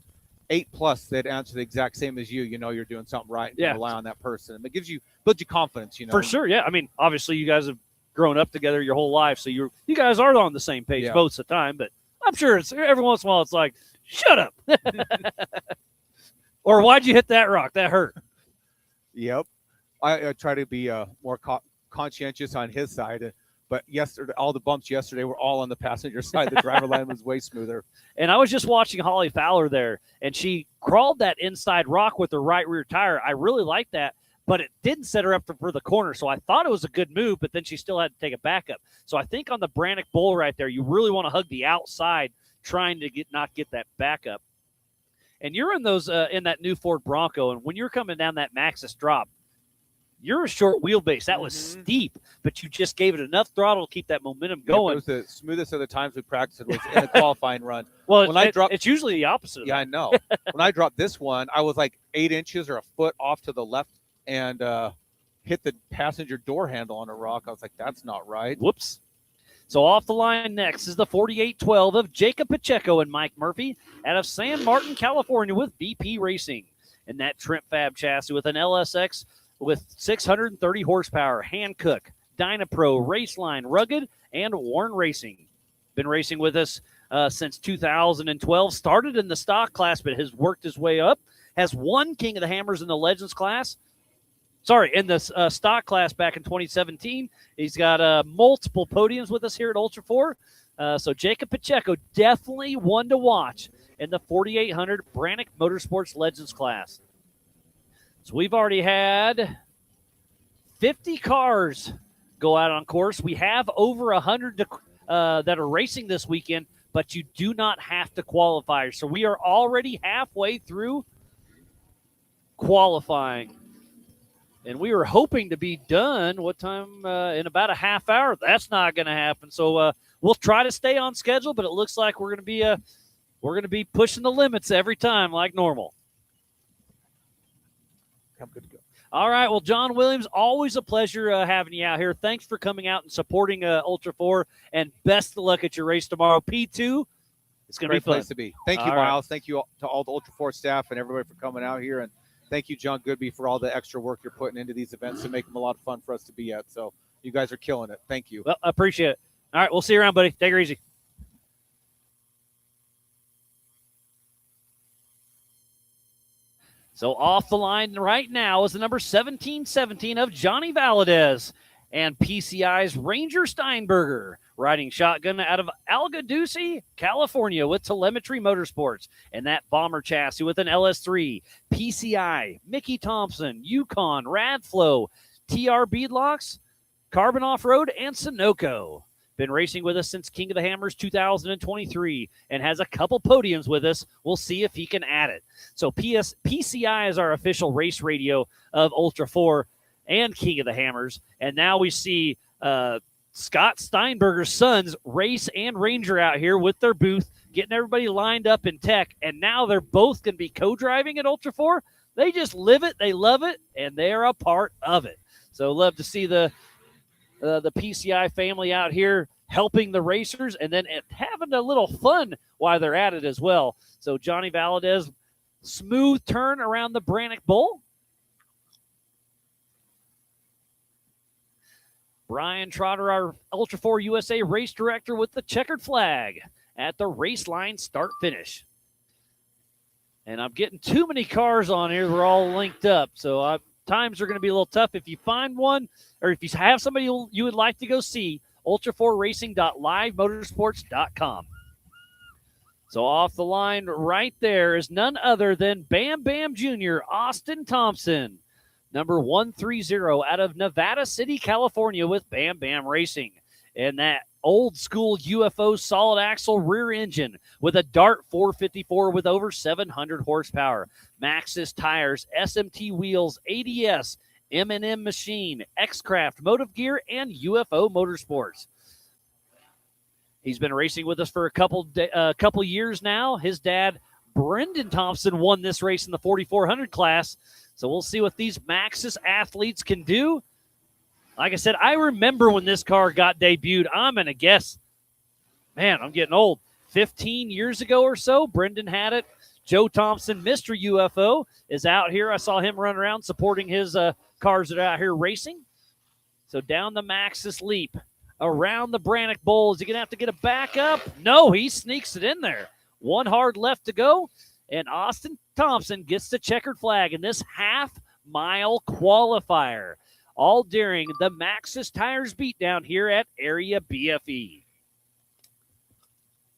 8+ they'd answer the exact same as you, you're doing something right. And
Yeah.
rely on that person. And it builds you confidence,
For sure, yeah. I mean, obviously you guys have grown up together your whole life, so you guys are on the same page
Yeah.
most of the time, but I'm sure it's every once in a while it's like, shut up. Or why'd you hit that rock? That hurt.
Yep. I try to be more conscientious on his side. But yesterday, all the bumps yesterday were all on the passenger side. The driver line was way smoother.
And I was just watching Holly Fowler there, and she crawled that inside rock with her right rear tire. I really like that, but it didn't set her up for the corner. So I thought it was a good move, but then she still had to take a backup. So I think on the Brannock Bowl right there, you really want to hug the outside, trying to not get that backup. And you're in those in that new Ford Bronco, and when you're coming down that Maxxis drop, you're a short wheelbase. That was steep, but you just gave it enough throttle to keep that momentum going.
It was the smoothest of the times we practiced was in the qualifying run.
Well,
when I dropped,
it's usually the opposite.
Yeah, I know. When I dropped this one, I was like 8 inches or a foot off to the left and hit the passenger door handle on a rock. I was like, that's not right.
Whoops. So off the line next is the 4812 of Jacob Pacheco and Mike Murphy out of San Martin, California with BP Racing. And that Trent Fab chassis with an LSX with 630 horsepower, Hankook, Dynapro, Raceline, Rugged, and Warren Racing. Been racing with us since 2012. Started in the stock class, but has worked his way up. Has won King of the Hammers in the Legends class. Sorry, in the stock class back in 2017. He's got multiple podiums with us here at Ultra 4. So Jacob Pacheco, definitely one to watch in the 4800 Brannock Motorsports Legends class. So we've already had 50 cars go out on course. We have over 100 that are racing this weekend, but you do not have to qualify. So we are already halfway through qualifying. And we were hoping to be done, what time? In about a half hour. That's not going to happen. So we'll try to stay on schedule, but it looks like we're going to be pushing the limits every time like normal.
I'm good to go.
All right. Well, John Williams, always a pleasure having you out here. Thanks for coming out and supporting Ultra 4, and best of luck at your race tomorrow. P2, it's going to be fun.
Great place to be. Thank you, Miles. Thank you to all the Ultra 4 staff and everybody for coming out here. And thank you, John Goodby, for all the extra work you're putting into these events to make them a lot of fun for us to be at. So you guys are killing it. Thank you.
Well, I appreciate it. All right. We'll see you around, buddy. Take her easy. So off the line right now is the number 1717 of Johnny Valadez and PCI's Ranger Steinberger, riding shotgun out of Algaduce, California with Telemetry Motorsports, and that bomber chassis with an LS3, PCI, Mickey Thompson, Yukon, Radflow, TR Beadlocks, Carbon Off-Road, and Sunoco. Been racing with us since King of the Hammers 2023 and has a couple podiums with us. We'll see if he can add it. So PCI is our official race radio of Ultra 4 and King of the Hammers. And now we see Scott Steinberger's sons, Race and Ranger, out here with their booth, getting everybody lined up in tech. And now they're both going to be co-driving at Ultra 4. They just live it, they love it, and they're a part of it. So love to see the PCI family out here helping the racers and then having a little fun while they're at it as well. So Johnny Valadez, smooth turn around the Brannock Bowl. Brian Trotter, our Ultra 4 USA race director, with the checkered flag at the race line start-finish. And I'm getting too many cars on here. We're all linked up, so times are going to be a little tough. If you find one, or if you have somebody you would like to go see, ultra4racing.livemotorsports.com. So off the line right there is none other than Bam Bam Jr., Austin Thompson. number 130 out of Nevada City, California with Bam Bam Racing. And that old school UFO solid axle rear engine with a Dart 454 with over 700 horsepower. Maxxis tires, SMT wheels, ADS, M&M machine, X-Craft motive gear, and UFO Motorsports. He's been racing with us for a couple years now. His dad, Brendan Thompson, won this race in the 4,400 class. So we'll see what these Maxxis athletes can do. Like I said, I remember when this car got debuted. I'm going to guess, man, I'm getting old. 15 years ago or so, Brendan had it. Joe Thompson, Mr. UFO, is out here. I saw him run around supporting his cars that are out here racing. So down the Maxxis Leap, around the Brannock Bowl. Is he going to have to get a backup? No, he sneaks it in there. One hard left to go, and Austin Thompson gets the checkered flag in this half-mile qualifier, all during the Maxxis Tires Beatdown here at Area BFE.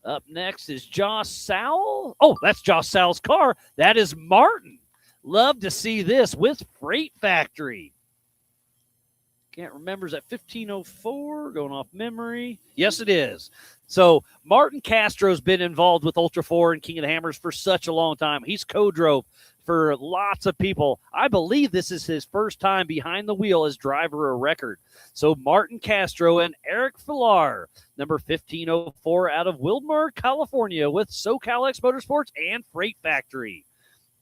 Up next is Josh Sowell. Oh, that's Josh Sowell's car. That is Martin. Love to see this with Freight Factory. Can't remember. Is that 1504? Going off memory. Yes, it is. So Martin Castro's been involved with Ultra 4 and King of the Hammers for such a long time. He's co-drove for lots of people. I believe this is his first time behind the wheel as driver of record. So Martin Castro and Eric Villar, number 1504 out of Wilmer, California with SoCalX Motorsports and Freight Factory.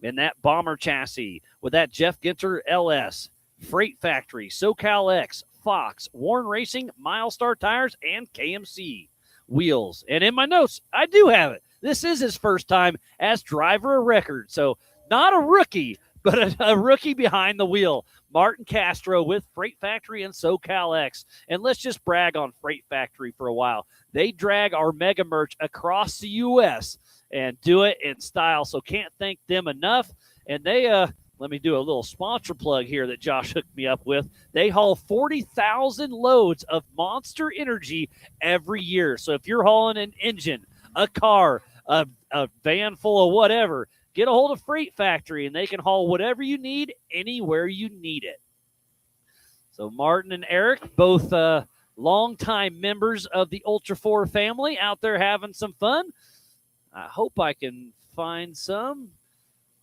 In that bomber chassis with that Jeff Ginter LS, Freight Factory, SoCalX, Fox, Warren Racing, Milestar Tires, and KMC wheels. And in my notes, I do have it. This is his first time as driver of record. So not a rookie, but a rookie behind the wheel. Martin Castro with Freight Factory and SoCalX. And let's just brag on Freight Factory for a while. They drag our mega merch across the U.S. and do it in style. So can't thank them enough. And they, let me do a little sponsor plug here that Josh hooked me up with. They haul 40,000 loads of Monster Energy every year. So if you're hauling an engine, a car, a van full of whatever, get a hold of Freight Factory, and they can haul whatever you need anywhere you need it. So Martin and Eric, both longtime members of the Ultra 4 family, out there having some fun. I hope I can find some.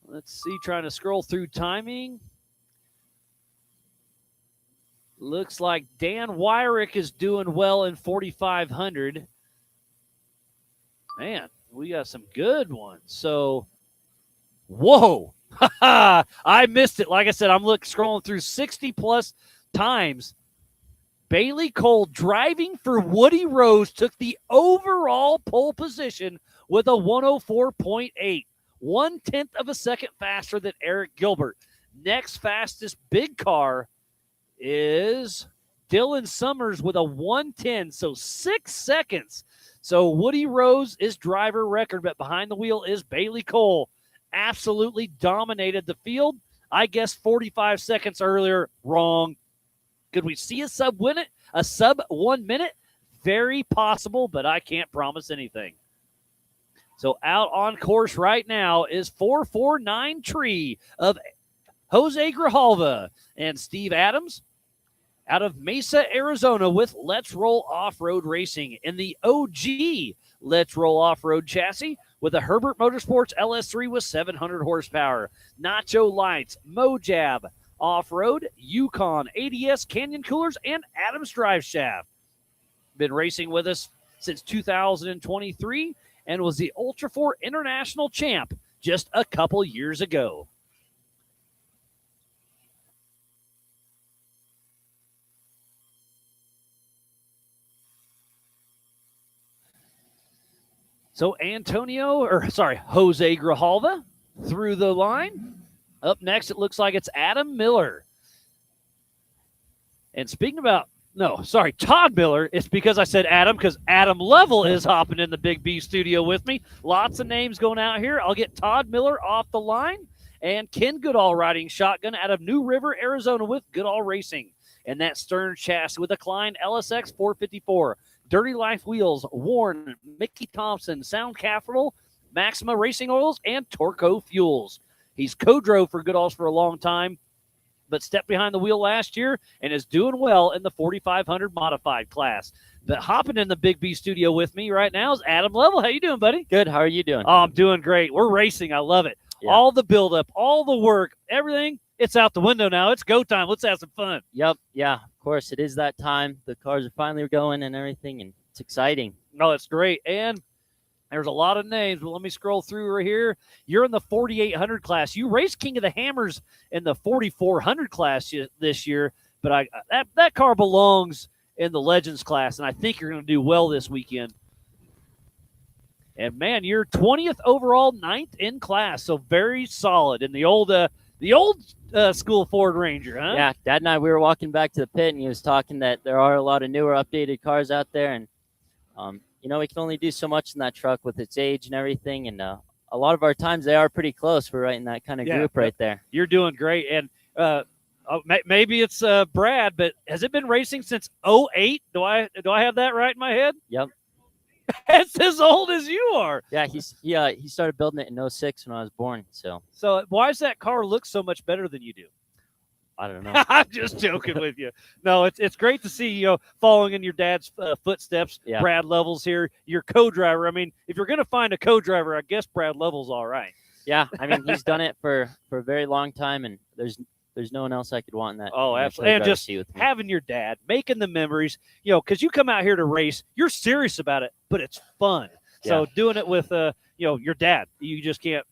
Let's see, trying to scroll through timing. Looks like Dan Huyrick is doing well in 4,500. Man, we got some good ones. So, whoa. I missed it. Like I said, I'm scrolling through 60-plus times. Bailey Cole, driving for Woody Rose, took the overall pole position with a 104.8. 1/10 of a second faster than Eric Gilbert. Next fastest big car is Dylan Summers with a 1:10, so 6 seconds. So Woody Rose is driver record, but behind the wheel is Bailey Cole. Absolutely dominated the field. I guess 45 seconds earlier, wrong. Could we see a sub 1 minute? Very possible, but I can't promise anything. So out on course right now is 449 Tree of Jose Grijalva and Steve Adams out of Mesa, Arizona with Let's Roll Off-Road Racing in the OG Let's Roll Off-Road chassis with a Herbert Motorsports LS3 with 700 horsepower. Nacho Lights, MOAB, Off-Road, Yukon, ADS, Canyon Coolers, and Adams Drive Shaft. Been racing with us since 2023. And was the Ultra 4 International Champ just a couple years ago. So Jose Grijalva through the line. Up next, it looks like it's Adam Miller. And speaking about Todd Miller. It's because I said Adam, because Adam Lovell is hopping in the Big B studio with me. Lots of names going out here. I'll get Todd Miller off the line and Ken Goodall riding shotgun out of New River, Arizona with Goodall Racing. And that Stern chassis with a Klein LSX 454. Dirty Life Wheels, Warren, Mickey Thompson, Sound Capital, Maxima Racing Oils, and Torco Fuels. He's co-drove for Goodall's for a long time. but stepped behind the wheel last year and is doing well in the 4,500 modified class. But hopping in the Big B studio with me right now is Adam Level. How you doing, buddy?
Good. How are you doing?
Oh, I'm doing great. We're racing. I love it.
Yeah.
All the buildup, all the work, everything, it's out the window now. It's go time. Let's have some fun.
Yep. Yeah, of course. It is that time. The cars are finally going and everything, and it's exciting.
No, it's great. And there's a lot of names, but let me scroll through right here. You're in the 4,800 class. You raced King of the Hammers in the 4,400 class this year, but that car belongs in the Legends class, and I think you're going to do well this weekend. And, man, you're 20th overall, 9th in class, so very solid in the old school Ford Ranger, huh?
Yeah, Dad and I, we were walking back to the pit, and he was talking that there are a lot of newer, updated cars out there, and, we can only do so much in that truck with its age and everything, and a lot of our times they are pretty close. We're right in that kind of group right there.
You're doing great, and maybe it's Brad, but has it been racing since 2008? Do I have that right in my head?
Yep.
It's as old as you are.
Yeah, he started building it in 2006 when I was born. So
why does that car look so much better than you do?
I don't know.
I'm just joking with you. No, it's great to see following in your dad's footsteps.
Yeah.
Brad Level's here, your co-driver. I mean, if you're going to find a co-driver, I guess Brad Level's all right.
Yeah, I mean he's done it for a very long time, and there's no one else I could want in that.
Oh, absolutely. And just having your dad, making the memories, because you come out here to race, you're serious about it, but it's fun. Yeah. So doing it with, your dad,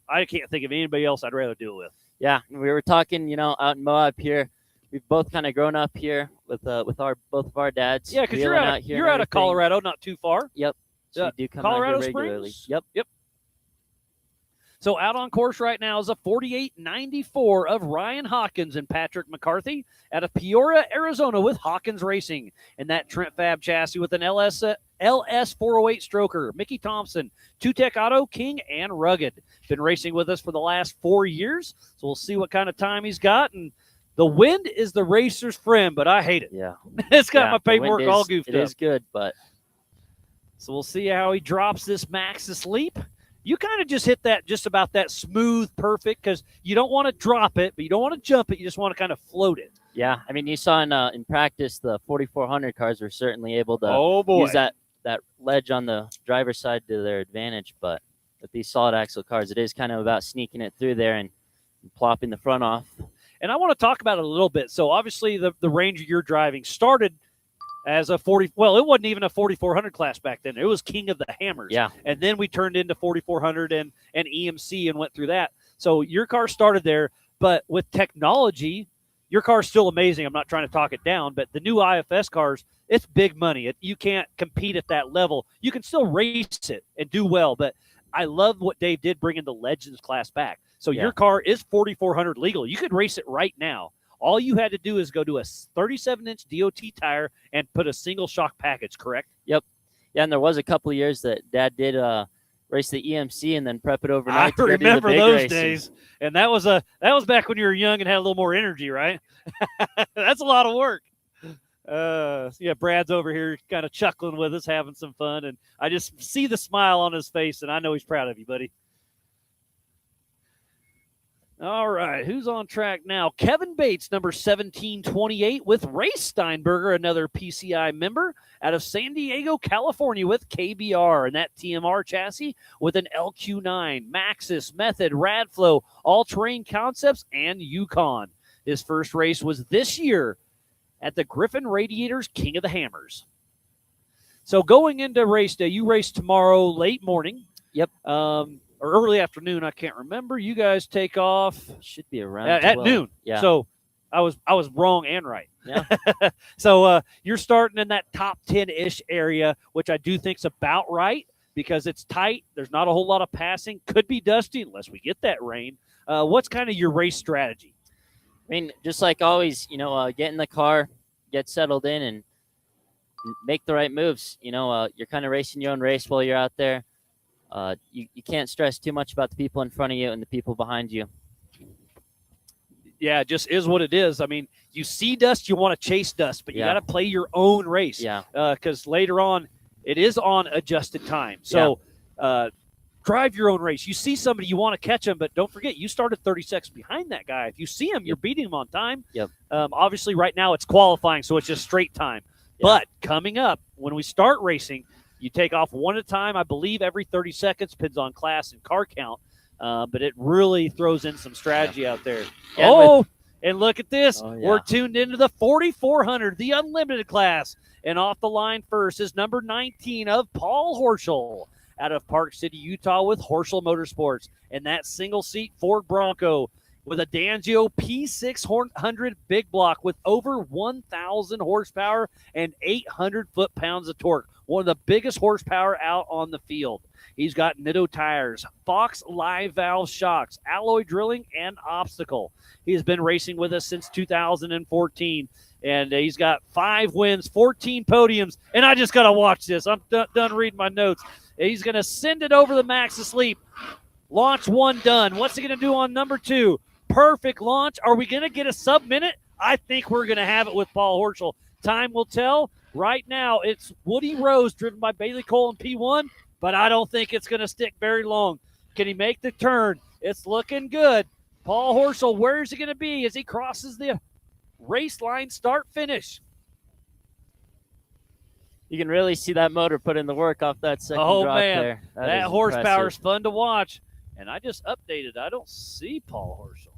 I can't think of anybody else I'd rather do it with.
Yeah, we were talking, out in MOAB here. We've both kind of grown up here with both of our dads.
Yeah, because you're out of Colorado, not too far.
Yep. So we do come
Colorado
out here regularly.
Springs? Yep. So out on course right now is a 48.94 of Ryan Hawkins and Patrick McCarthy out of Peoria, Arizona with Hawkins Racing. And that Trent Fab chassis with an LS 408 stroker. Mickey Thompson, Two-Tech Auto, King, and Rugged. Been racing with us for the last 4 years, so we'll see what kind of time he's got. And the wind is the racer's friend, but I hate it.
Yeah.
It's got my paperwork all goofed up.
It is good, but.
So we'll see how he drops this Maxxis Leap. You kind of just hit that just about that smooth, perfect, because you don't want to drop it, but you don't want to jump it. You just want to kind of float it.
Yeah, I mean, you saw in practice the 4,400 cars were certainly able to use that ledge on the driver's side to their advantage, but with these solid axle cars, it is kind of about sneaking it through there and plopping the front off.
And I want to talk about it a little bit. So obviously the Ranger you're driving started as a 40. Well, it wasn't even a 4,400 class back then. It was King of the Hammers.
Yeah.
And then we turned into 4,400 and EMC and went through that. So your car started there, but with technology, your car's still amazing. I'm not trying to talk it down, but the new IFS cars, it's big money. You can't compete at that level. You can still race it and do well, but I love what Dave did bringing the Legends class back. So your car is 4,400 legal. You could race it right now. All you had to do is go to a 37-inch DOT tire and put a single shock package, correct?
Yep. Yeah, and there was a couple of years that Dad did race the EMC and then prep it overnight.
I remember those days. And that was back when you were young and had a little more energy, right? That's a lot of work. Brad's over here kind of chuckling with us, having some fun, and I just see the smile on his face, and I know he's proud of you, buddy. All right, who's on track now? Kevin Bates, number 1728, with Ray Steinberger, another PCI member out of San Diego, California, with KBR and that TMR chassis with an LQ9, Maxxis, Method, Radflow, All-Terrain Concepts, and Yukon. His first race was this year at the Griffin Radiators King of the Hammers. So going into race day, you race tomorrow late morning.
Yep.
Or early afternoon, I can't remember. You guys take off.
Should be around
at noon.
Yeah.
So I was wrong and right.
Yeah.
So you're starting in that top 10-ish area, which I do think's about right because it's tight. There's not a whole lot of passing. Could be dusty unless we get that rain. What's kind of your race strategy?
I mean, just like always, get in the car, get settled in, and make the right moves. You're kind of racing your own race while you're out there. You can't stress too much about the people in front of you and the people behind you.
Yeah, it just is what it is. I mean, you see dust, you want to chase dust, but you got to play your own race.
Yeah.
Because later on, it is on adjusted time. So drive your own race. You see somebody, you want to catch them, but don't forget, you started 30 seconds behind that guy. If you see him, you're beating him on time.
Yep.
Obviously, right now it's qualifying, so it's just straight time.
Yeah.
But coming up, when we start racing, you take off one at a time, I believe every 30 seconds, depends on class and car count. But it really throws in some strategy out there.
Yeah,
and look at this.
Oh, yeah.
We're tuned into the 4,400, the unlimited class. And off the line first is number 19 of Paul Horschel out of Park City, Utah with Horschel Motorsports. And that single-seat Ford Bronco with a Dangio P600 big block with over 1,000 horsepower and 800 foot-pounds of torque. One of the biggest horsepower out on the field. He's got Nitto tires, Fox live valve shocks, alloy drilling, and obstacle. He has been racing with us since 2014, and he's got 5 wins, 14 podiums, and I just got to watch this. I'm done reading my notes. He's going to send it over the Maxxis Leap. Launch 1 done. What's he going to do on number 2? Perfect launch. Are we going to get a sub-minute? I think we're going to have it with Paul Horschel. Time will tell. Right now, it's Woody Rose driven by Bailey Cole in P1, but I don't think it's going to stick very long. Can he make the turn? It's looking good. Paul Horschel, where is he going to be as he crosses the race line start-finish?
You can really see that motor put in the work off that second drop
man.
there.
That
is
horsepower is
impressive.
fun to watch. And I just updated. I don't see Paul Horschel.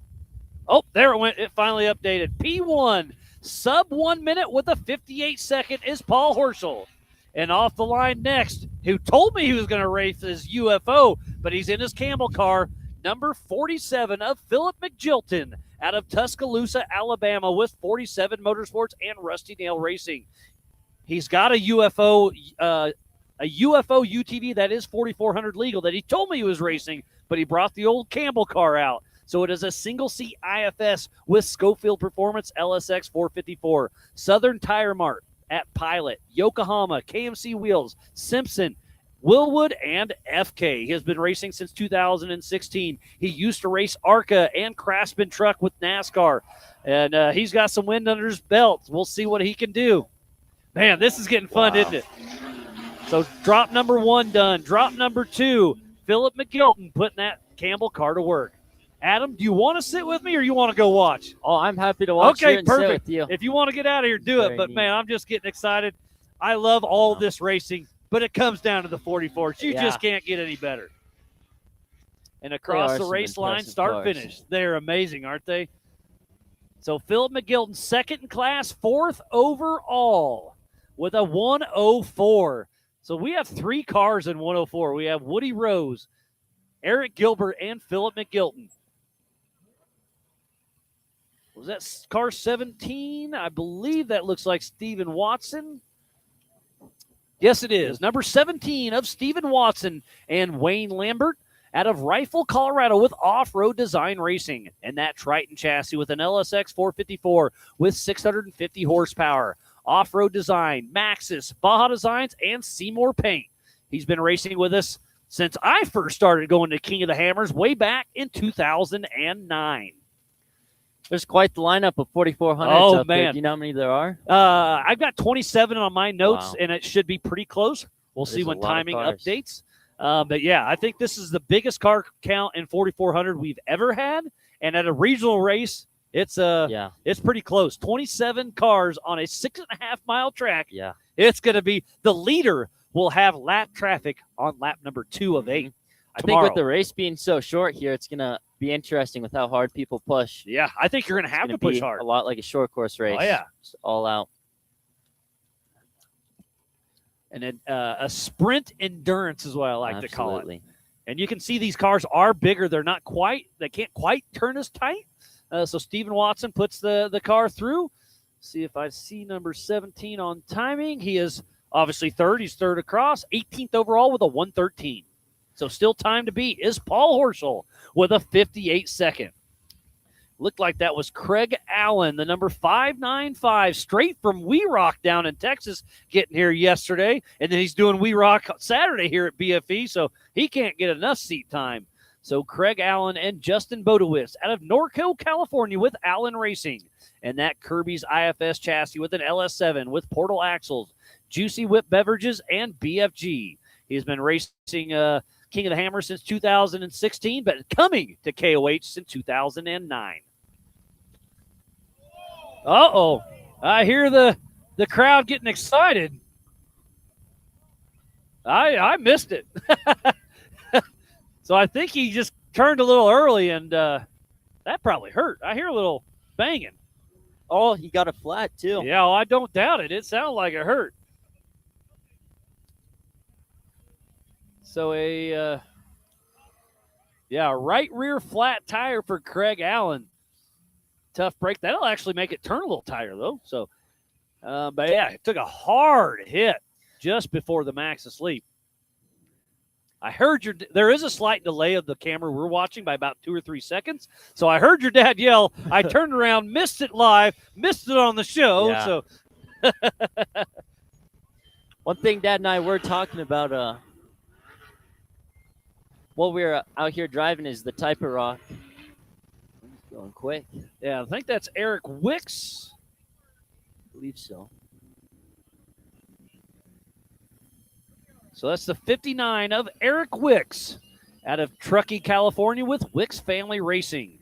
Oh, there it went. It finally updated. P1, sub 1 minute with a 58-second is Paul Horschel. And off the line next, who told me he was going to race his UFO, but he's in his Campbell car, number 47 of Philip McJilton out of Tuscaloosa, Alabama with 47 Motorsports and Rusty Nail Racing. He's got a UFO UTV that is 4,400 legal that he told me he was racing, but he brought the old Campbell car out. So it is a single-seat IFS with Schofield Performance LSX 454. Southern Tire Mart at Pilot, Yokohama, KMC Wheels, Simpson, Willwood, and FK. He has been racing since 2016. He used to race ARCA and Craftsman Truck with NASCAR. And he's got some wind under his belt. We'll see what he can do. Man, this is getting fun, isn't it? So drop number 1 done. Drop number 2, Philip McJilton putting that Campbell car to work. Adam, do you want to sit with me or you want to go watch?
Oh, I'm happy to watch
Okay,
here and sit
perfect.
with you.
If you want to get out of here, do
Very
it. But,
neat.
man, I'm just getting excited. I love all this racing, but it comes down to the 44s. You
Yeah.
just can't get any better. And
They
across
are
the
some
race line,
impressive
start
cars.
finish. They're amazing, aren't they? So Philip McJilton, second in class, 4th overall with a 104. So we have 3 cars in 104. We have Woody Rose, Eric Gilbert, and Philip McJilton. Was that car 17? I believe that looks like Stephen Watson. Yes, it is. Number 17 of Stephen Watson and Wayne Lambert out of Rifle, Colorado with Off-Road Design Racing. And that Triton chassis with an LSX 454 with 650 horsepower. Off-Road Design, Maxxis, Baja Designs, and Seymour Paint. He's been racing with us since I first started going to King of the Hammers way back in 2009.
There's quite the lineup of 4,400s
Oh,
out there.
man.
Do you know how many there are?
I've got 27 on my notes,
Wow.
and it should be pretty close. We'll
That
see
is a
when
lot of
timing
cars.
updates. But, yeah, I think this is the biggest car count in 4,400 we've ever had. And at a regional race, it's pretty close. 27 cars on a 6.5-mile track.
Yeah.
It's going to be – the leader will have lap traffic on lap number 2 of 8
I
tomorrow.
think with the race being so short here, it's going to be interesting with how hard people push.
Yeah, I think you're going to have to push hard.
A lot like a short course race.
Oh, yeah.
Just all out.
And then a sprint endurance is what I like to call it.
Absolutely.
And you can see these cars are bigger. They can't quite turn as tight. So Stephen Watson puts the car through. See if I see number 17 on timing. He is obviously third. He's third across. 18th overall with a 113. So still time to beat is Paul Horschel with a 58-second. Looked like that was Craig Allen, the number 595, straight from We Rock down in Texas, getting here yesterday. And then he's doing We Rock Saturday here at BFE, so he can't get enough seat time. So Craig Allen and Justin Bodowitz out of Norco, California with Allen Racing. And that Kirby's IFS chassis with an LS7 with Portal axles, Juicy Whip Beverages, and BFG. He's been racing King of the Hammer since 2016, but coming to KOH since 2009. Uh-oh. I hear the crowd getting excited. I missed it. So I think he just turned a little early, and that probably hurt. I hear a little banging.
Oh, he got a flat, too.
Yeah, well, I don't doubt it. It sounded like it hurt. So a right rear flat tire for Craig Allen. Tough break. That'll actually make it turn a little tighter, though. So, but yeah, it took a hard hit just before the Maxxis leap. I heard there is a slight delay of the camera we're watching by about 2 or 3 seconds. So I heard your dad yell. I turned around, missed it live, missed it on the show.
Yeah.
So
one thing Dad and I were talking about while we were out here driving is the type of rock. It's going quick.
Yeah, I think that's Eric Wicks.
I believe so.
So that's the 59 of Eric Wicks out of Truckee, California with Wicks Family Racing.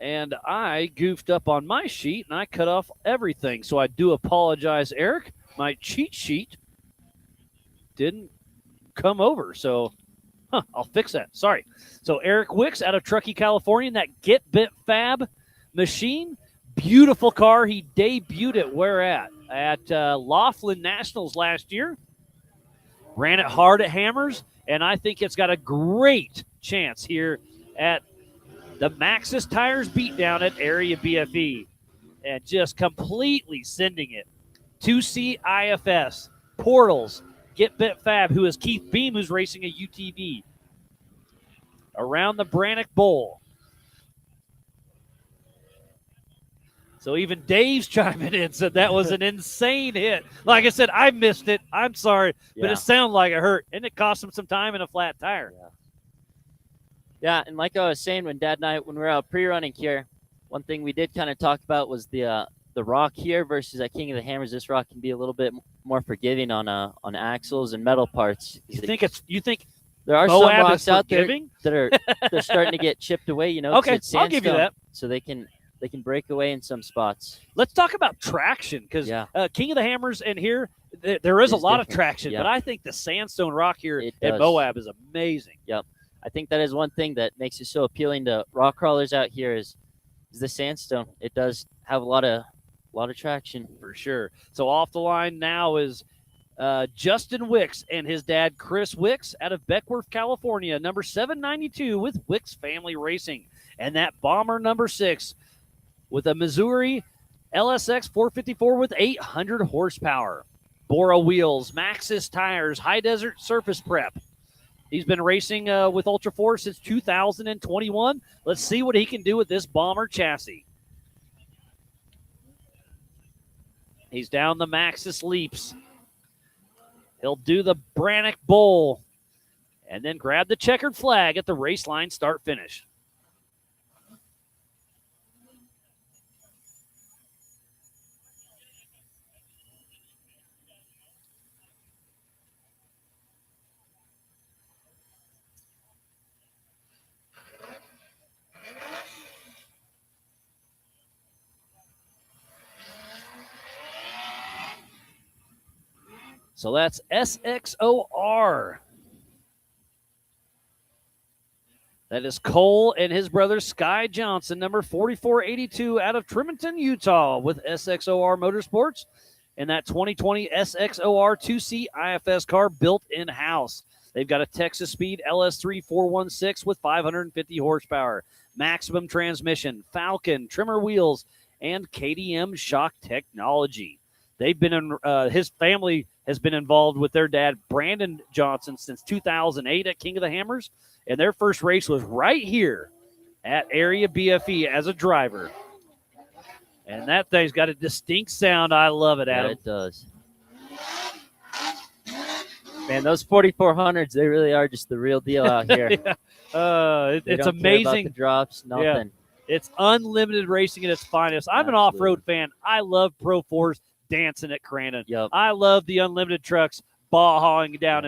And I goofed up on my sheet, and I cut off everything. So I do apologize, Eric. My cheat sheet didn't come over. So I'll fix that. Sorry. So Eric Wicks out of Truckee, California, that Get Bent Fab machine. Beautiful car. He debuted it where at? At Laughlin Nationals last year. Ran it hard at Hammers, and I think it's got a great chance here at the Maxxis Tires Beatdown at Area BFE. And just completely sending it. 2C IFS, Portals, Get Bent Fab, who is Keith Beam, who's racing a UTV. Around the Brannock Bowl. So even Dave's chiming in, said that was an insane hit. Like I said, I missed it. I'm sorry, but it sounded like it hurt, and it cost him some time and a flat tire.
Yeah, and like I was saying when Dad and I, when we were out pre-running here, one thing we did kind of talk about was the rock here versus at King of the Hammers. This rock can be a little bit more forgiving on axles and metal parts.
You think
there are
MOAB
some rocks out there
forgiving?
that are they're starting to get chipped away, you know. 'cause
Okay,
it's
I'll give you
sandstone,
that.
So they can break away in some spots.
Let's talk about traction, because King of the Hammers and here, there is a lot of traction, but I think the sandstone rock here at MOAB is amazing.
Yep. I think that is one thing that makes it so appealing to rock crawlers out here is the sandstone. It does have a lot of traction.
For sure. So off the line now is Justin Wicks and his dad, Chris Wicks, out of Beckworth, California, number 792 with Wicks Family Racing. And that bomber number 6 with a Missouri LSX 454 with 800 horsepower. Bora wheels, Maxxis tires, high desert surface prep. He's been racing with Ultra 4 since 2021. Let's see what he can do with this bomber chassis. He's down the Maxxis leaps. He'll do the Brannock Bowl and then grab the checkered flag at the race line start-finish. So that's SXOR. That is Cole and his brother Sky Johnson, number 4482 out of Tremonton, Utah with SXOR Motorsports. And that 2020 SXOR 2C IFS car built in-house. They've got a Texas Speed LS3 416 with 550 horsepower, maximum transmission, Falcon, trimmer wheels, and KDM shock technology. They've been in, his family has been involved with their dad, Brandon Johnson, since 2008 at King of the Hammers. And their first race was right here at Area BFE as a driver. And that thing's got a distinct sound. I love it, Adam.
Yeah, it does. Man, those 4400s, they really are just the real deal out here.
It's amazing.
The drops, nothing.
Yeah. It's unlimited racing at its finest. I'm an off-road fan. I love Pro 4s dancing at Crandon.
Yep.
I love the unlimited trucks bajaing down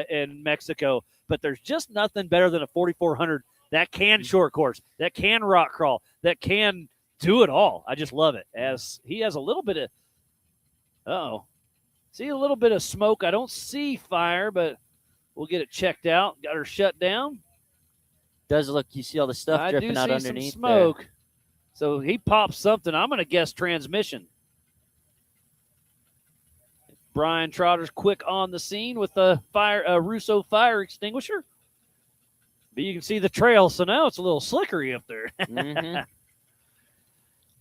in Mexico. but there's just nothing better than a 4400 that can short course, that can rock crawl, that can do it all. I just love it. As he has a little bit of, see a little bit of smoke. I don't see fire, but we'll get it checked out. Got her shut down.
Does look, you see all the stuff dripping out underneath.
I do see some smoke. There. So he popped something. I'm going to guess transmission. Brian Trotter's quick on the scene with the Russo fire extinguisher. But you can see the trail, so now it's a little slickery up there.
Mm-hmm.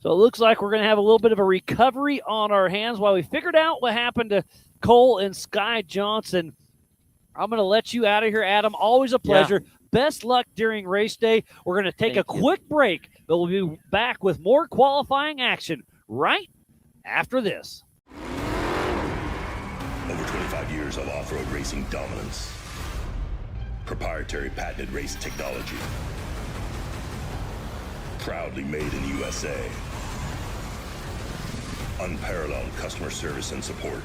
So it looks like we're going to have a little bit of a recovery on our hands while we figured out what happened to Cole and Sky Johnson. I'm going to let you out of here, Adam. Always a pleasure. Yeah. Best luck during race day. We're going to take a quick break, but we'll be back with more qualifying action right after this.
Over 25 years of off-road racing dominance. Proprietary patented race technology. Proudly made in the USA. Unparalleled customer service and support.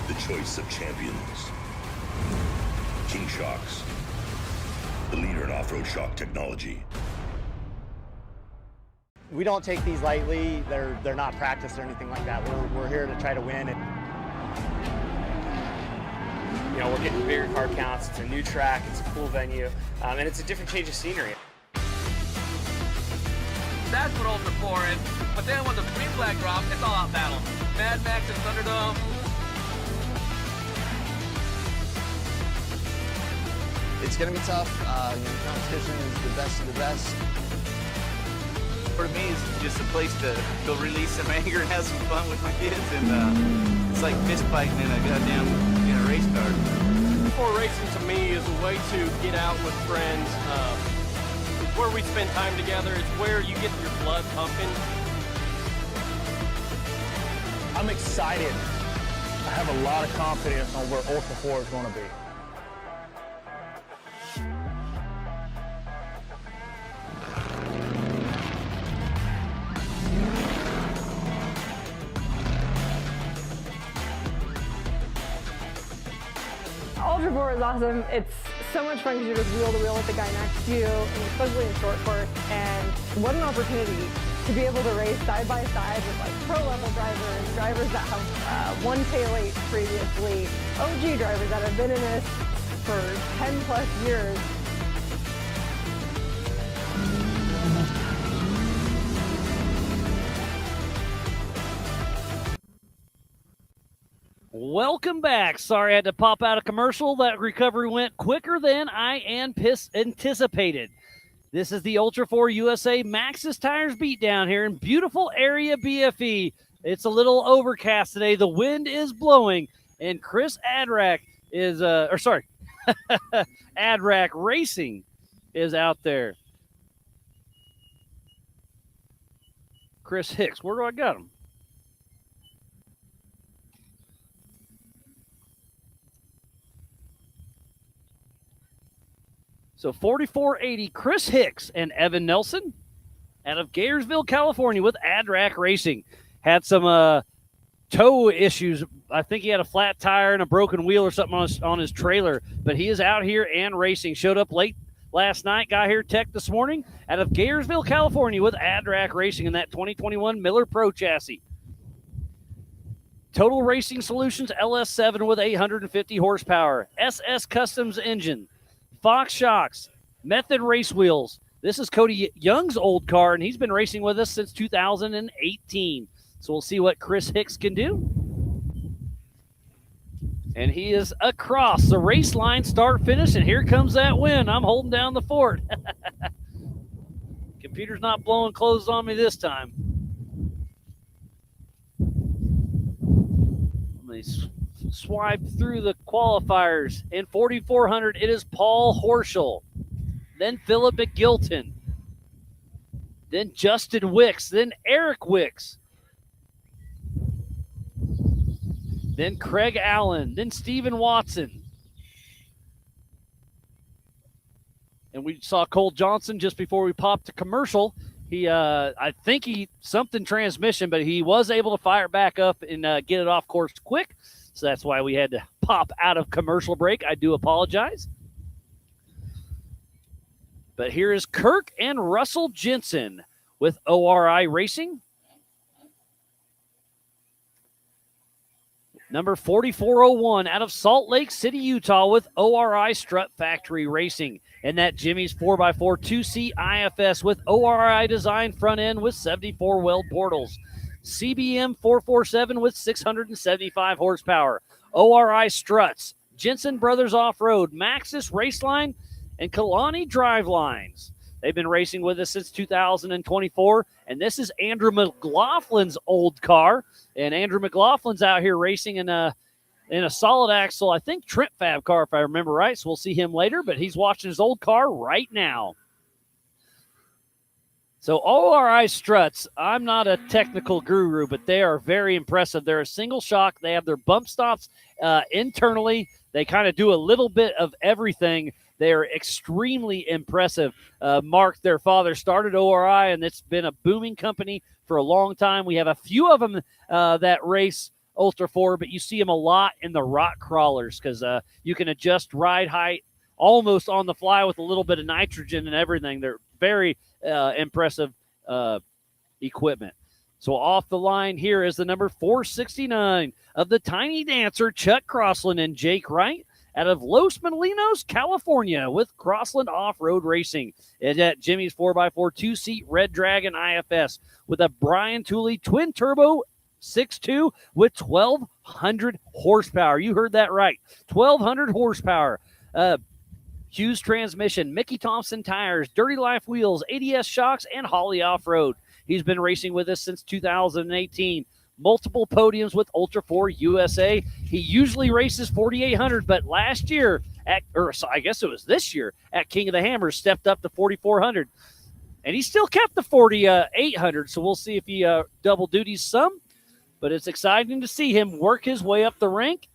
The choice of champions. King Shocks. The leader in off-road shock technology.
We don't take these lightly. They're not practiced or anything like that. We're here to try to win.
You know, we're getting bigger car counts. It's a new track. It's a cool venue, and it's a different change of scenery.
That's what Ultra 4 is. But then when the green flag drops, it's all out battle. Mad Max and Thunderdome.
It's going to be tough. Competition is the best of the best.
For me, it's just a place to go release some anger and have some fun with my kids, and it's like fist fighting in a goddamn race car.
Before racing to me is a way to get out with friends. It's where we spend time together. It's where you get your blood pumping.
I'm excited. I have a lot of confidence on where Ultra 4 is going to be.
Ultra 4 is awesome. It's so much fun because you're just wheel to wheel with the guy next to you, and especially in short course. And what an opportunity to be able to race side by side with like pro level drivers that have won tail 8 previously, OG drivers that have been in this for 10 plus years.
Welcome back. Sorry I had to pop out a commercial. That recovery went quicker than I anticipated. This is the Ultra 4 USA Maxxis Tires Beatdown here in beautiful Area BFE. It's a little overcast today. The wind is blowing, and Chris Adrack is, Adrack Racing is out there. Chris Hicks, where do I got him? So 4480, Chris Hicks and Evan Nelson out of Gainesville, California with Adrack Racing. Had some toe issues. I think he had a flat tire and a broken wheel or something on his trailer, but he is out here and racing. Showed up late last night, got here tech this morning out of Gainesville, California with Adrack Racing in that 2021 Miller Pro chassis. Total Racing Solutions LS7 with 850 horsepower. SS Customs engine. Fox Shocks, Method Race Wheels. This is Cody Young's old car, and he's been racing with us since 2018. So we'll see what Chris Hicks can do. And he is across the race line, start, finish, and here comes that win. I'm holding down the fort. Computer's not blowing clothes on me this time. Let me swipe through the qualifiers. In 4,400, it is Paul Horschel, then Philip McJilton, then Justin Wicks, then Eric Wicks, then Craig Allen, then Stephen Watson. And we saw Cole Johnson just before we popped to commercial I think something transmission, but he was able to fire it back up and get it off course quick. So that's why we had to pop out of commercial break. I do apologize. But here is Kirk and Russell Jensen with ORI Racing. Number 4401 out of Salt Lake City, Utah with ORI Strut Factory Racing. And that Jimmy's 4x4 2-seat IFS with ORI design front end with 74 weld portals. CBM 447 with 675 horsepower. ORI Struts, Jensen Brothers Off-Road, Maxxis Raceline, and Kalani Drivelines. They've been racing with us since 2024, and this is Andrew McLaughlin's old car. And Andrew McLaughlin's out here racing in a solid axle, I think Trent Fab car, if I remember right. So we'll see him later, but he's watching his old car right now. So ORI struts, I'm not a technical guru, but they are very impressive. They're a single shock. They have their bump stops internally. They kind of do a little bit of everything. They're extremely impressive. Mark, their father, started ORI, and it's been a booming company for a long time. We have a few of them that race Ultra 4, but you see them a lot in the rock crawlers because you can adjust ride height almost on the fly with a little bit of nitrogen and everything. They're very impressive equipment. So off the line here is the number 469 of the Tiny Dancer, Chuck Crossland and Jake Wright, out of Los Molinos, California, with Crossland Off-Road Racing. It's at Jimmy's 4x4 2-seat Red Dragon IFS with a Brian Tooley twin-turbo 6.2 with 1,200 horsepower. You heard that right. 1,200 horsepower. Hughes transmission, Mickey Thompson tires, Dirty Life wheels, ADS shocks, and Holly Off-Road. He's been racing with us since 2018. Multiple podiums with Ultra 4 USA. He usually races 4,800, but last year, I guess it was this year, at King of the Hammers, stepped up to 4,400. And he still kept the 4,800, so we'll see if he double duties some. But it's exciting to see him work his way up the rank.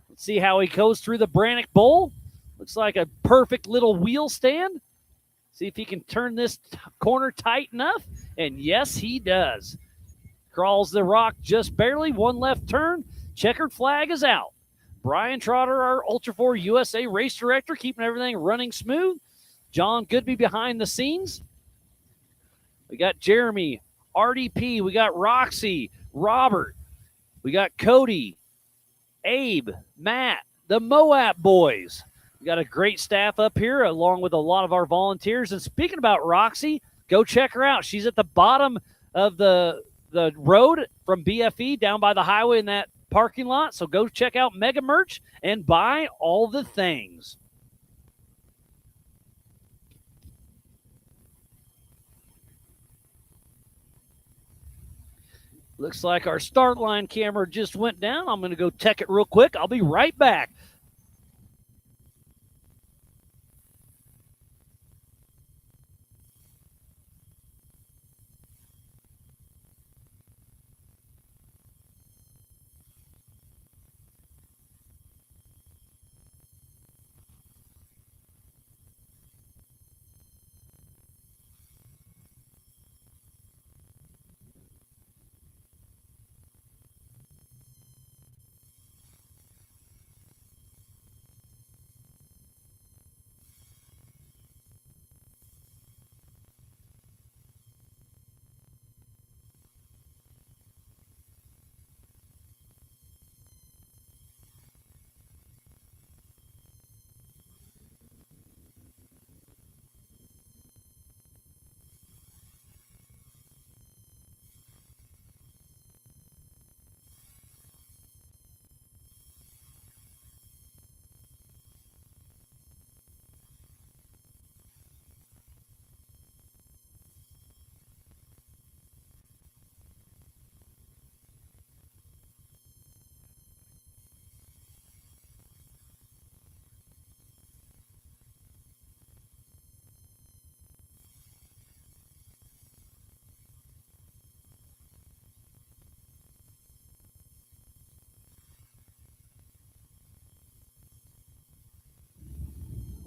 Let's see how he goes through the Brannock Bowl. Looks like a perfect little wheel stand. See if he can turn this corner tight enough. And yes, he does. Crawls the rock just barely. One left turn. Checkered flag is out. Brian Trotter, our Ultra 4 USA race director, keeping everything running smooth. John Goodby behind the scenes. We got Jeremy, RDP. We got Roxy, Robert. We got Cody, Abe, Matt, the MOAB boys. We got a great staff up here along with a lot of our volunteers. And speaking about Roxy, go check her out. She's at the bottom of the road from BFE down by the highway in that parking lot. So go check out Mega Merch and buy all the things. Looks like our start line camera just went down. I'm going to go check it real quick. I'll be right back.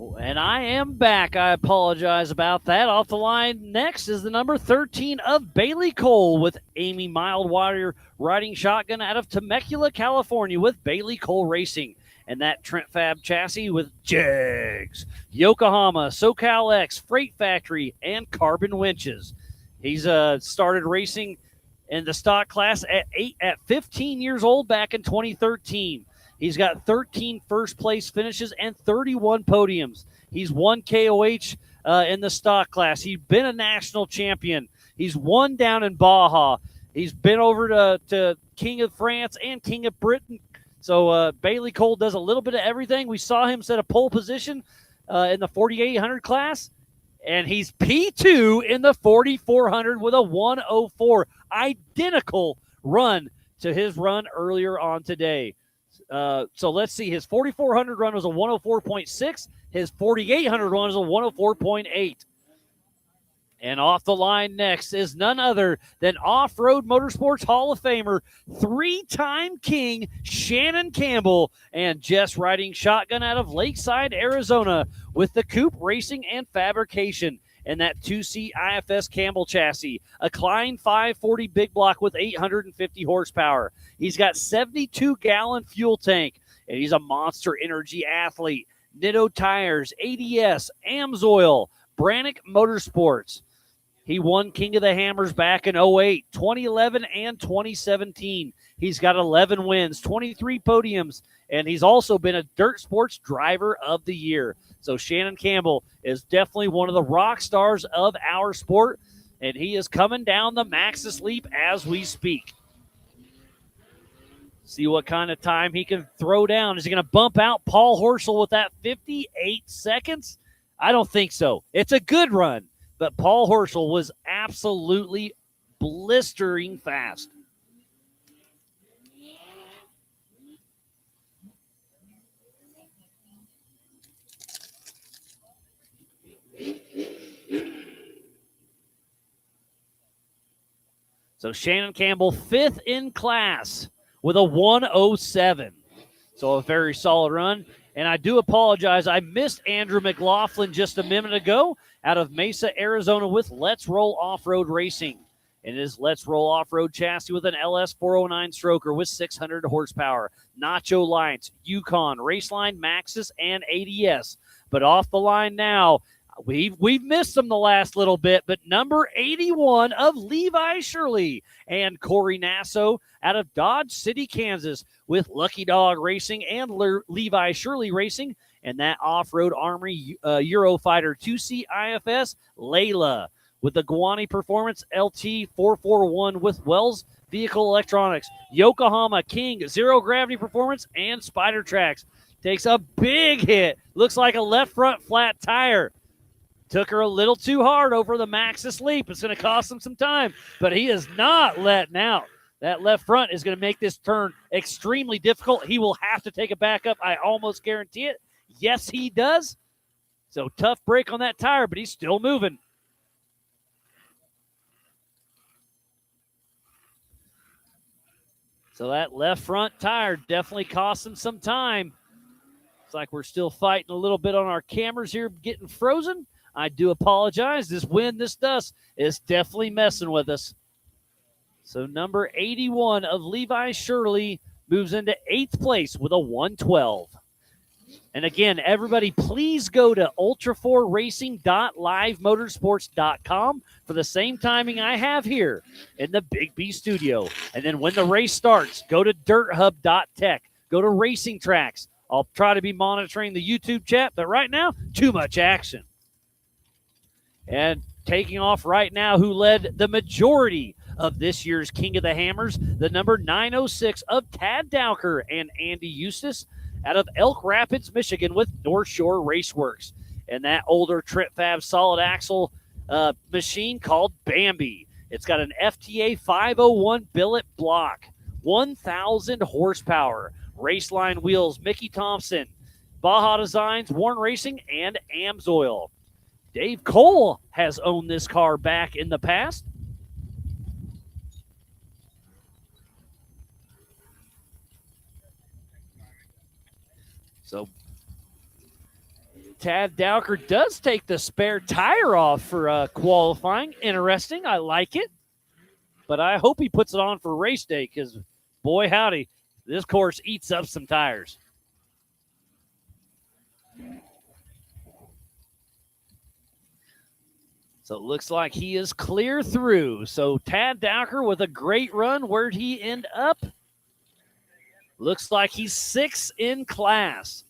And I am back. I apologize about that. Off the line next is the number 13 of Bailey Cole with Amy Mildwater riding shotgun out of Temecula, California with Bailey Cole Racing. And that Trent Fab chassis with Jegs, Yokohama, SoCal X, Freight Factory, and Carbon Winches. He's started racing in the stock class at 15 years old back in 2013. He's got 13 first-place finishes and 31 podiums. He's won KOH in the stock class. He's been a national champion. He's won down in Baja. He's been over to King of France and King of Britain. So Bailey Cole does a little bit of everything. We saw him set a pole position in the 4,800 class, and he's P2 in the 4,400 with a 104. Identical run to his run earlier on today. So let's see. His 4,400 run was a 104.6. His 4,800 run was a 104.8. And off the line next is none other than Off-Road Motorsports Hall of Famer, three-time king Shannon Campbell, and just riding shotgun out of Lakeside, Arizona with the Coupe Racing and Fabrication and that 2C IFS Campbell chassis, a Klein 540 big block with 850 horsepower. He's got 72-gallon fuel tank, and he's a Monster Energy athlete. Nitto tires, ADS, AMSOIL, Brannick Motorsports. He won King of the Hammers back in 08, 2011, and 2017. He's got 11 wins, 23 podiums, and he's also been a Dirt Sports Driver of the Year. So Shannon Campbell is definitely one of the rock stars of our sport, and he is coming down the Maxxis Leap as we speak. See what kind of time he can throw down. Is he going to bump out Paul Horschel with that 58 seconds? I don't think so. It's a good run, but Paul Horschel was absolutely blistering fast. So Shannon Campbell, fifth in class with a 107. So a very solid run. And I do apologize. I missed Andrew McLaughlin just a minute ago out of Mesa, Arizona with Let's Roll Off-Road Racing. It is Let's Roll Off-Road chassis with an LS 409 stroker with 600 horsepower. Nacho lights, Yukon, Raceline, Maxxis, and ADS. But off the line now, we've missed them the last little bit, but number 81 of Levi Shirley and Corey Nasso out of Dodge City, Kansas with Lucky Dog Racing and Levi Shirley Racing, and that Off-Road Armory Eurofighter 2C IFS, Layla with the Guani Performance LT 441 with Wells Vehicle Electronics, Yokohama King Zero Gravity Performance, and Spider Tracks. Takes a big hit. Looks like a left front flat tire. Took her a little too hard over the Maxxis Leap. It's going to cost him some time, but he is not letting out. That left front is going to make this turn extremely difficult. He will have to take a backup. I almost guarantee it. Yes, he does. So tough break on that tire, but he's still moving. So that left front tire definitely cost him some time. It's like we're still fighting a little bit on our cameras here, getting frozen. I do apologize. This wind, this dust is definitely messing with us. So number 81 of Levi Shirley moves into 8th place with a 112. And again, everybody, please go to ultra4racing.livemotorsports.com for the same timing I have here in the Big B studio. And then when the race starts, go to dirthub.tech. Go to Racing Tracks. I'll try to be monitoring the YouTube chat, but right now, too much action. And taking off right now, who led the majority of this year's King of the Hammers, the number 906 of Tad Dowker and Andy Eustace out of Elk Rapids, Michigan with North Shore Raceworks. And that older Trent Fab solid axle machine called Bambi. It's got an FTA 501 billet block, 1,000 horsepower, Raceline wheels, Mickey Thompson, Baja Designs, Warren Racing, and AMSOIL. Dave Cole has owned this car back in the past. So Tad Dowker does take the spare tire off for qualifying. Interesting. I like it. But I hope he puts it on for race day because, boy, howdy, this course eats up some tires. So it looks like he is clear through. So Tad Dowker with a great run. Where'd he end up? Looks like he's 6th in class.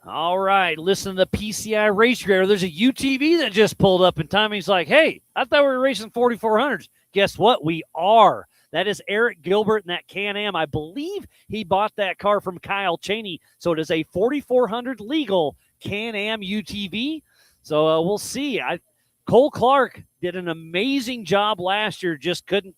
All right, listen to the PCI race radar. There's a UTV that just pulled up in time. He's like, hey, I thought we were racing 4400s. Guess what? We are. That is Eric Gilbert in that Can-Am. I believe he bought that car from Kyle Cheney. So it is a 4400 legal Can-Am UTV. So we'll see. Cole Clark did an amazing job last year. Just couldn't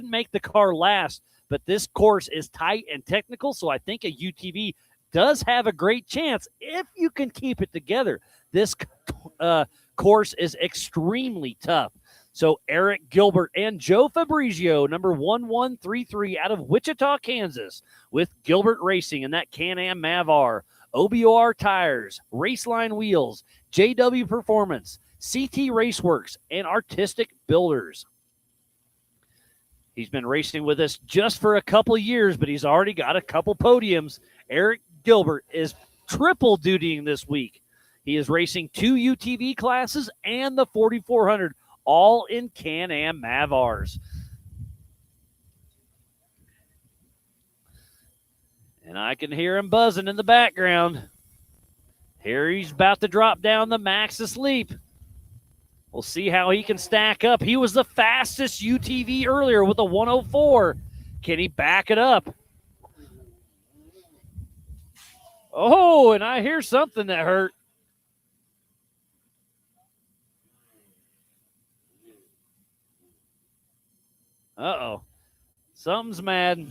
make the car last. But this course is tight and technical, so I think a UTV does have a great chance if you can keep it together. This course is extremely tough. So Eric Gilbert and Joe Fabrizio, number 1133 out of Wichita, Kansas, with Gilbert Racing in that Can-Am Mavar, OBOR tires, Raceline wheels, JW Performance, CT Raceworks, and Artistic Builders. He's been racing with us just for a couple years, but he's already got a couple podiums. Eric Gilbert is triple dutying this week. He is racing 2 UTV classes and the 4400, all in Can-Am Mavars. And I can hear him buzzing in the background. Here he's about to drop down the Maxxis Leap. We'll see how he can stack up. He was the fastest UTV earlier with a 104. Can he back it up? Oh, and I hear something that hurt. Uh-oh. Something's mad.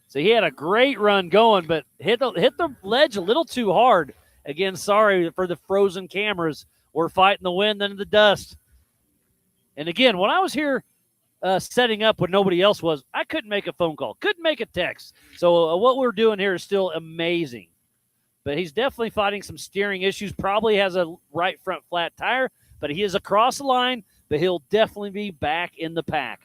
So he had a great run going, but hit the ledge a little too hard. Again, sorry for the frozen cameras. We're fighting the wind and the dust. And again, when I was here setting up when nobody else was, I couldn't make a phone call, couldn't make a text. So what we're doing here is still amazing. But he's definitely fighting some steering issues, probably has a right front flat tire, but he is across the line, but he'll definitely be back in the pack.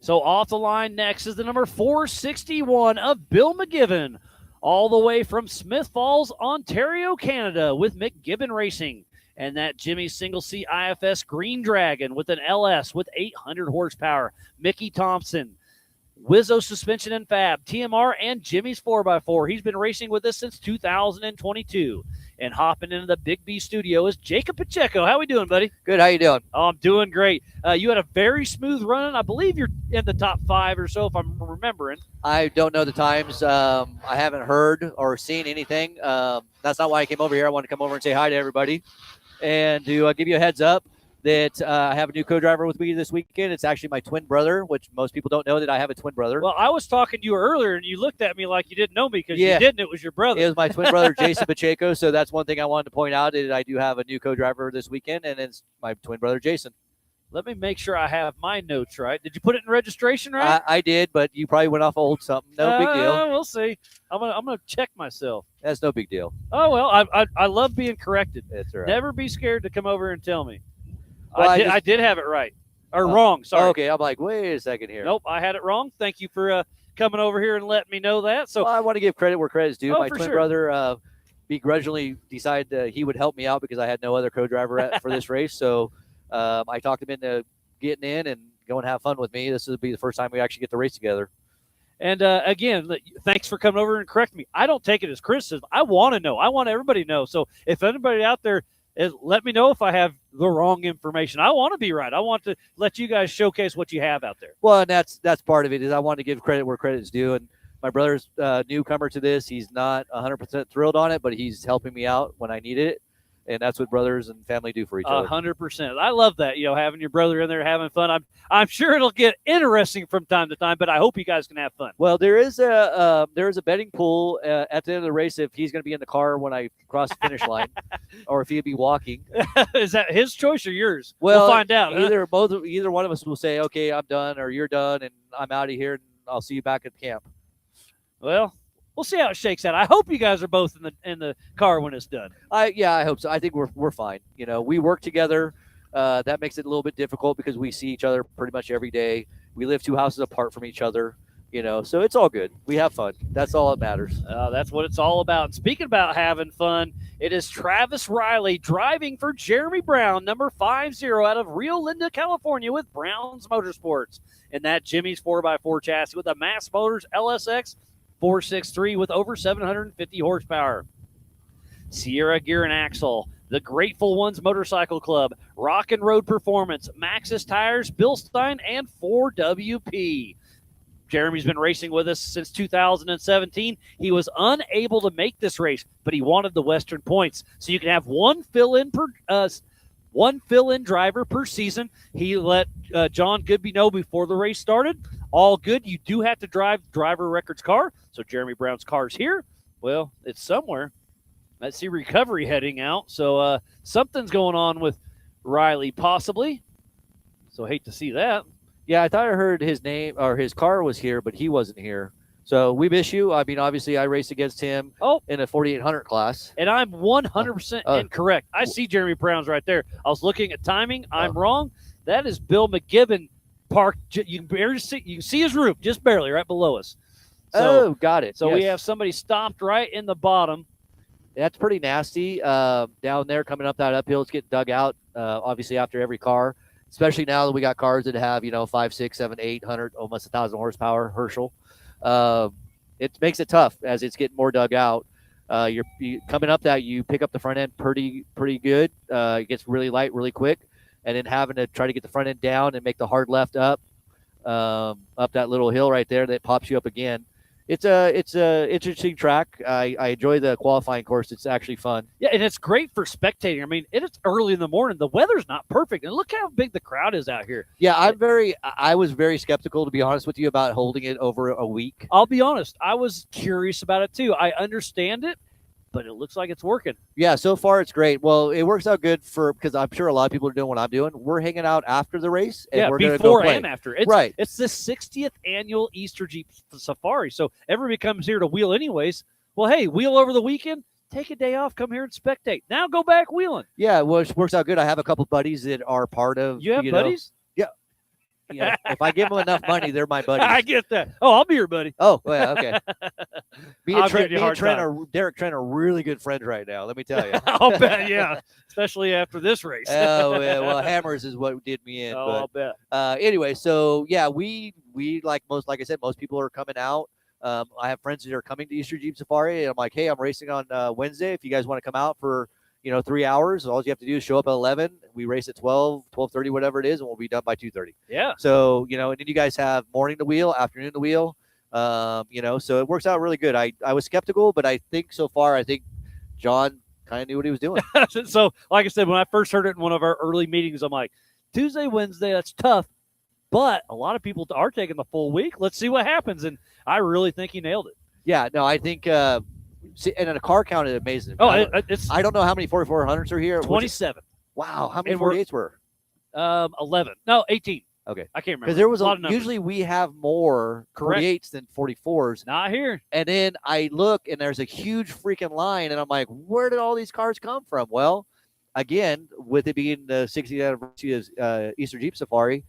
So off the line next is the number 461 of Bill McGibbon, all the way from Smith Falls, Ontario, Canada, with McGibbon Racing. And that Jimmy Single C IFS Green Dragon with an LS with 800 horsepower. Mickey Thompson, Wizzo Suspension and Fab, TMR, and Jimmy's 4x4. He's been racing with us since 2022. And hopping into the Big B studio is Jacob Pacheco. How we doing, buddy?
Good. How you doing?
Oh, I'm doing great. You had a very smooth run. I believe you're in the top 5 or so, if I'm remembering.
I don't know the times. I haven't heard or seen anything. That's not why I came over here. I wanted to come over and say hi to everybody and to give you a heads up that I have a new co-driver with me this weekend. It's actually my twin brother, which most people don't know that I have a twin brother.
Well, I was talking to you earlier, and you looked at me like you didn't know me because you didn't. It was your brother.
It was my twin brother, Jason Pacheco. So that's one thing I wanted to point out is I do have a new co-driver this weekend, and it's my twin brother, Jason.
Let me make sure I have my notes right. Did you put it in registration right?
I did, but you probably went off old something. No big deal.
We'll see. I'm gonna check myself.
That's no big deal.
Oh, well, I love being corrected.
That's all right.
Never be scared to come over and tell me.
Well,
I did have it right. Or wrong, sorry.
Okay, I'm like, wait a second here.
Nope, I had it wrong. Thank you for coming over here and letting me know that. So
well, I want to give credit where credit's due.
Oh,
my
for
twin
sure.
brother begrudgingly decided he would help me out because I had no other co-driver for this race. So I talked him into getting in and go and have fun with me. This will be the first time we actually get to race together.
And again, thanks for coming over and correcting me. I don't take it as criticism. I want to know. I want everybody to know. So if anybody out there, let me know if I have the wrong information. I want to be right. I want to let you guys showcase what you have out there.
Well, and that's part of it is I want to give credit where credit is due. And my brother's newcomer to this. He's not 100% thrilled on it, but he's helping me out when I need it. And that's what brothers and family do for each other.
100%. I love that, having your brother in there having fun. I'm sure it'll get interesting from time to time, but I hope you guys can have fun.
Well, there is a betting pool at the end of the race if he's going to be in the car when I cross the finish line, or if he'll be walking.
Is that his choice or yours?
Well,
we'll find out.
Either one of us will say, "Okay, I'm done," or "You're done," and I'm out of here, and I'll see you back at camp.
Well, we'll see how it shakes out. I hope you guys are both in the car when it's done.
I hope so. I think we're fine. We work together. That makes it a little bit difficult because we see each other pretty much every day. We live 2 houses apart from each other. So it's all good. We have fun. That's all that matters.
That's what it's all about. Speaking about having fun, it is Travis Riley driving for Jeremy Brown, number 50 out of Rio Linda, California, with Brown's Motorsports. And that Jimmy's 4x4 chassis with a Mass Motors LSX 463 with over 750 horsepower. Sierra Gear and Axle, the Grateful Ones Motorcycle Club, Rock and Road Performance, Maxxis Tires, Bilstein, and 4WP. Jeremy's been racing with us since 2017. He was unable to make this race, but he wanted the Western points. So you can have one fill-in driver per season. He let John Goodby know before the race started. All good. You do have to drive driver records car. So Jeremy Brown's car's here. Well, it's somewhere. Let's see recovery heading out. So something's going on with Riley possibly. So hate to see that.
Yeah, I thought I heard his name or his car was here, but he wasn't here. So we miss you. I mean, obviously, I raced against him in a 4800 class.
And I'm 100% incorrect. I see Jeremy Brown's right there. I was looking at timing. I'm wrong. That is Bill McGibbon parked. You can see his roof just barely right below us. So,
got it.
So we have somebody stopped right in the bottom.
That's pretty nasty down there coming up that uphill. It's getting dug out, obviously, after every car. Especially now that we got cars that have, 5, 6, 7, 800, almost 1,000 horsepower, Horschel. It makes it tough as it's getting more dug out. You're coming up that, you pick up the front end pretty good. It gets really light really quick. And then having to try to get the front end down and make the hard left up that little hill right there that pops you up again. It's a interesting track. I enjoy the qualifying course. It's actually fun.
Yeah, and it's great for spectating. I mean, it's early in the morning. The weather's not perfect, and look how big the crowd is out here.
Yeah, I was very skeptical, to be honest with you, about holding it over a week.
I'll be honest. I was curious about it too. I understand it, but it looks like it's working.
Yeah, so far it's great. Well, it works out good because I'm sure a lot of people are doing what I'm doing. We're hanging out after the race, and we're going to go play.
And after.
Right.
It's the 60th annual Easter Jeep Safari, so everybody comes here to wheel anyways. Well, hey, wheel over the weekend, take a day off, come here and spectate. Now go back wheeling.
Yeah, well, it works out good. I have a couple buddies that are part of.
You have buddies?
Yeah. If I give them enough money, they're my buddies.
I get that. Oh, I'll be your buddy.
Oh, yeah, okay. Derek Trent are really good friends right now, let me tell you.
I'll bet, yeah. Especially after this race.
Oh, yeah. Well, Hammers is what did me in.
Oh,
but,
I'll bet.
Anyway, so, yeah, we like I said, most people are coming out. I have friends that are coming to Easter Jeep Safari, and I'm like, hey, I'm racing on Wednesday. If you guys want to come out for 3 hours, all you have to do is show up at 11. We race at 12, 12:30, whatever it is, and we'll be done by 2:30.
Yeah.
So, and then you guys have morning to wheel, afternoon to wheel, so it works out really good. I was skeptical, but I think so far, John kind of knew what he was doing.
So, like I said, when I first heard it in one of our early meetings, I'm like, Tuesday, Wednesday, that's tough. But a lot of people are taking the full week. Let's see what happens. And I really think he nailed it.
Yeah, no, I think see, and a car count is amazing.
Oh,
I don't know how many 4400s are here.
27.
Wow, how many 48s were?
11. No, 18.
Okay,
I can't remember.
Because there was
a lot of numbers.
Usually we have more 48s than 44s.
Not here.
And then I look, and there's a huge freaking line, and I'm like, where did all these cars come from? Well, again, with it being the 60th anniversary of Easter Jeep Safari,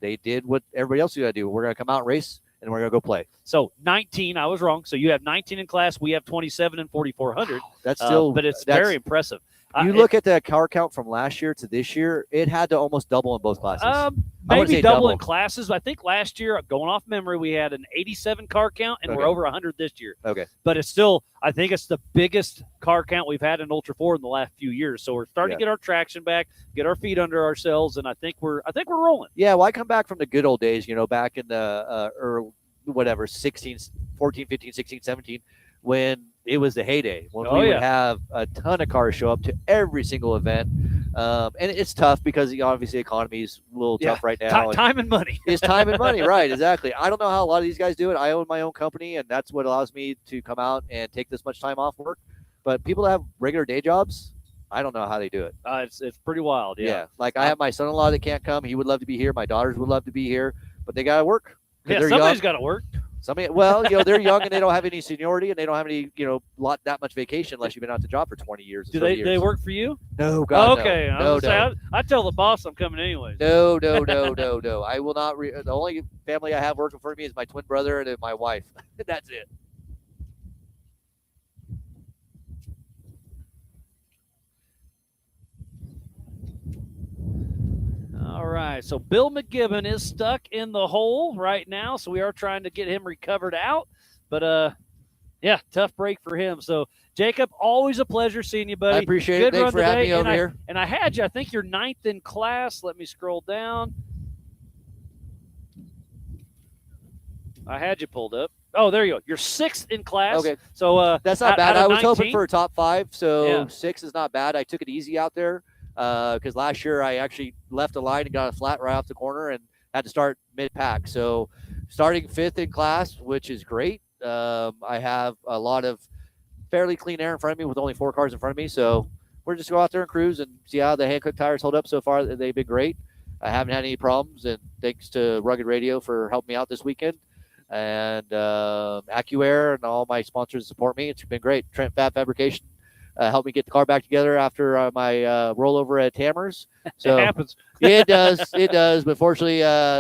they did what everybody else is going to do. We're going to come out and race, and we're going to go play.
So 19, I was wrong. So you have 19 in class. We have 27 and 4400.
Wow, that's still,
but it's very impressive.
You look at the car count from last year to this year, it had to almost double in both classes.
Maybe double in classes. I think last year, going off memory, we had an 87 car count, and we're over 100 this year.
Okay.
But it's still, I think it's the biggest car count we've had in Ultra 4 in the last few years. So we're starting to get our traction back, get our feet under ourselves, and I think we're rolling.
Yeah, well, I come back from the good old days, back in the early, 14, 15, 16, 17, when it was the heyday, when we would have a ton of cars show up to every single event. And it's tough because obviously the economy is a little tough right now.
Time and money.
It's time and money, right, exactly. I don't know how a lot of these guys do it. I own my own company, and that's what allows me to come out and take this much time off work. But people that have regular day jobs, I don't know how they do it.
It's pretty wild, yeah.
Like I have my son-in-law that can't come. He would love to be here. My daughters would love to be here, but they got to work.
Yeah, somebody's got to work.
They're young and they don't have any seniority and they don't have any, that much vacation unless you've been out the job for 20 years.
Do they work for you?
No, God,
okay.
No.
I tell the boss I'm coming anyways.
No. I will not. The only family I have working for me is my twin brother and my wife. That's it.
All right, so Bill McGibbon is stuck in the hole right now, so we are trying to get him recovered out. But, tough break for him. So, Jacob, always a pleasure seeing you, buddy.
I appreciate it. Thanks for having me over here.
And I had you. I think you're 9th in class. Let me scroll down. I had you pulled up. Oh, there you go. You're 6th in class.
Okay.
So
that's not bad. I was
19?
hoping for a top 5, so 6 is not bad. I took it easy out there. Because last year I actually left a line and got a flat right off the corner and had to start mid-pack. So starting 5th in class, which is great. I have a lot of fairly clean air in front of me with only 4 cars in front of me. So we're just go out there and cruise and see how the Hankook tires hold up so far. They've been great. I haven't had any problems, and thanks to Rugged Radio for helping me out this weekend. And AccuAir and all my sponsors support me. It's been great. Trent Fab Fabrication helped me get the car back together after my rollover at Hammers. So
it happens.
It does. But fortunately,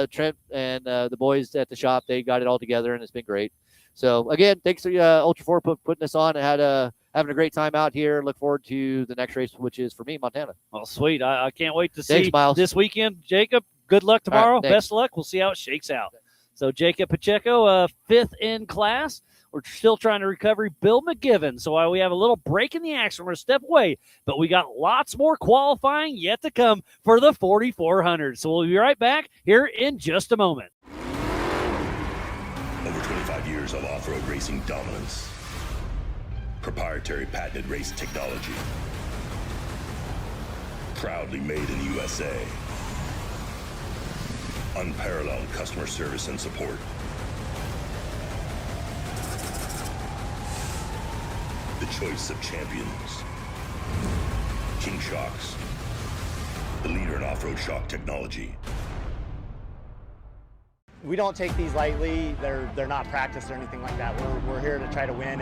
Trent and the boys at the shop, they got it all together, and it's been great. So again, thanks to Ultra 4 putting this on. I had having a great time out here. Look forward to the next race, which is for me, Montana.
Well, sweet. I can't wait to see
Miles.
this weekend. Jacob, good luck tomorrow.
Right,
best luck. We'll see how it shakes out. So Jacob Pacheco, 5th in class. We're still trying to recover Bill McGibbon. So while we have a little break in the action, we're going to step away. But we got lots more qualifying yet to come for the 4,400. So we'll be right back here in just a moment.
Over 25 years of off-road racing dominance. Proprietary patented race technology. Proudly made in the USA. Unparalleled customer service and support. The choice of champions. King Shocks. The leader in off-road shock technology.
We don't take these lightly. They're not practiced or anything like that. We're here to try to win.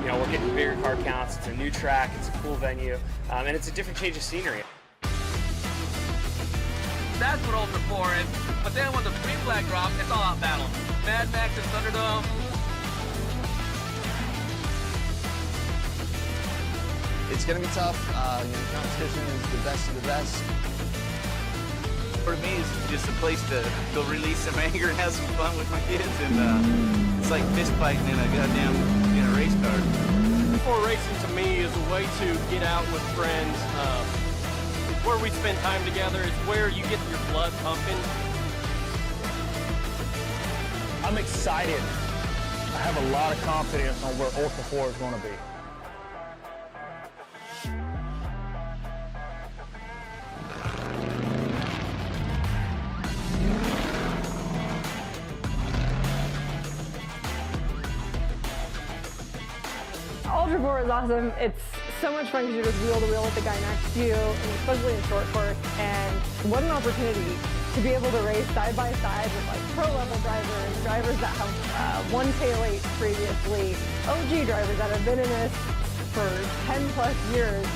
We're getting bigger car counts. It's a new track. It's a cool venue. And it's a different change of scenery.
That's what Ultra 4 is. But then when the green flag drops, it's all out battle. Mad Max and Thunderdome.
It's going to be tough. Competition is the best of the best.
For me, it's just a place to go release some anger and have some fun with my kids. And it's like fist fighting in a goddamn race car.
Ultra racing to me is a way to get out with friends. It's where we spend time together. It's where you get your blood pumping.
I'm excited. I have a lot of confidence on where Ultra 4 is going to be.
Ultra 4 is awesome. It's so much fun because you're just wheel to wheel with the guy next to you, and especially in short course. And what an opportunity to be able to race side by side with like pro level drivers that have won tail 8 previously, OG drivers that have been in this for 10 plus years.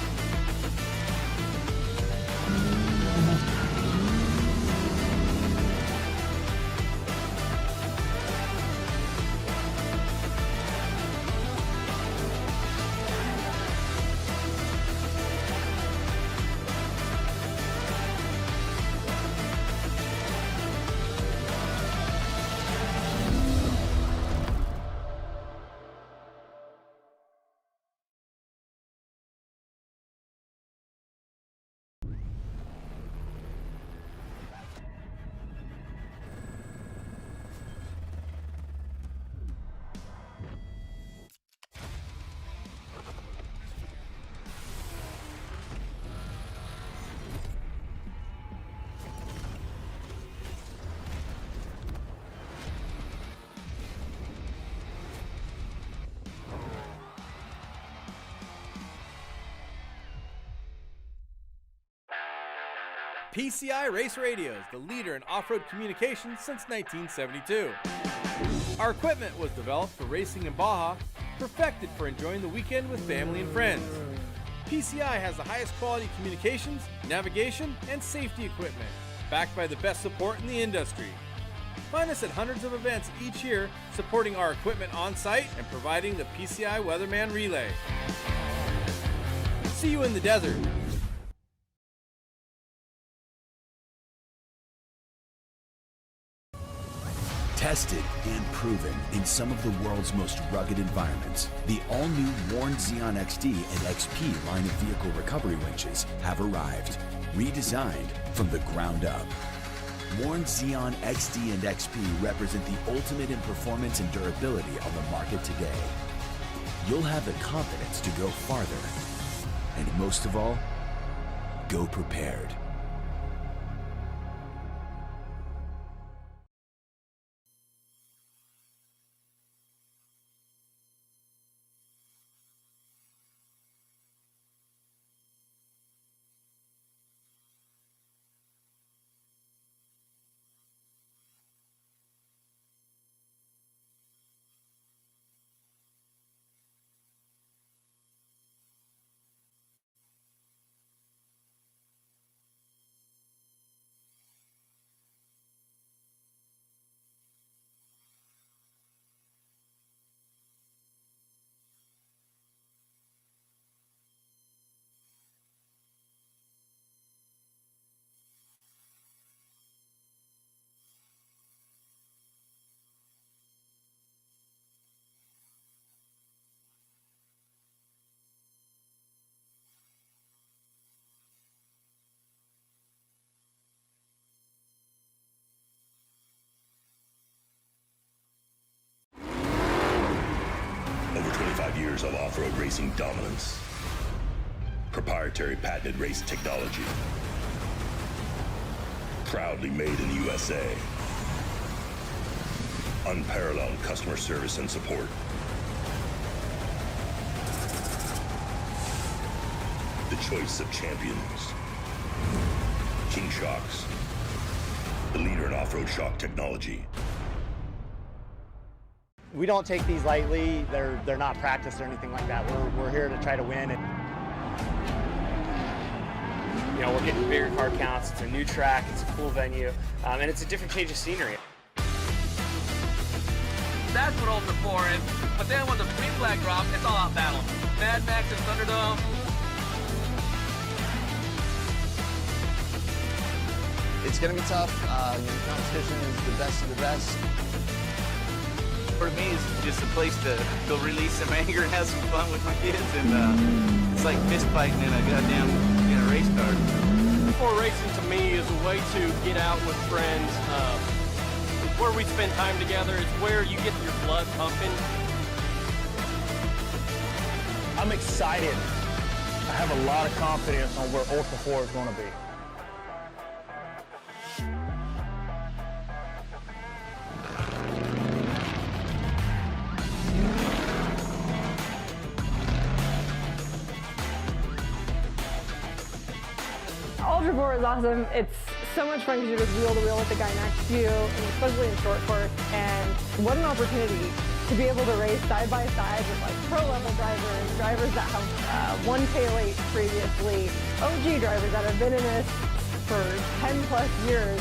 PCI Race Radios, the leader in off-road communications since 1972. Our equipment was developed for racing in Baja, perfected for enjoying the weekend with family and friends. PCI has the highest quality communications, navigation, and safety equipment, backed by the best support in the industry. Find us at hundreds of events each year, supporting our equipment on site and providing the PCI Weatherman Relay. See you in the desert.
Tested and proven in some of the world's most rugged environments, the all-new Warn Xeon XD and XP line of vehicle recovery winches have arrived, redesigned from the ground up. Warn Xeon XD and XP represent the ultimate in performance and durability on the market today. You'll have the confidence to go farther, and most of all, go prepared.
Over 25 years of off-road racing dominance. Proprietary patented race technology. Proudly made in the USA. Unparalleled customer service and support. The choice of champions. King Shocks. The leader in off-road shock technology.
We don't take these lightly. They're not practiced or anything like that. We're here to try to win.
You know, we're getting bigger car counts. It's a new track. It's a cool venue, and it's a different change of scenery.
That's what all the for is. But then when the green flag drops, it's all out battle. Mad Max and Thunderdome.
It's going to be tough. Competition is the best of the best.
For me, it's just a place to go release some anger and have some fun with my kids, and it's like fist fighting in a goddamn race car.
Before racing to me is a way to get out with friends. It's where we spend time together. It's where you get your blood pumping.
I'm excited. I have a lot of confidence on where Ultra 4 is going to be.
Ultra 4 is awesome. It's so much fun because you're just wheel to wheel with the guy next to you, and especially in short course. And what an opportunity to be able to race side by side with like pro level drivers that have won Healey previously, OG drivers that have been in this for 10 plus years.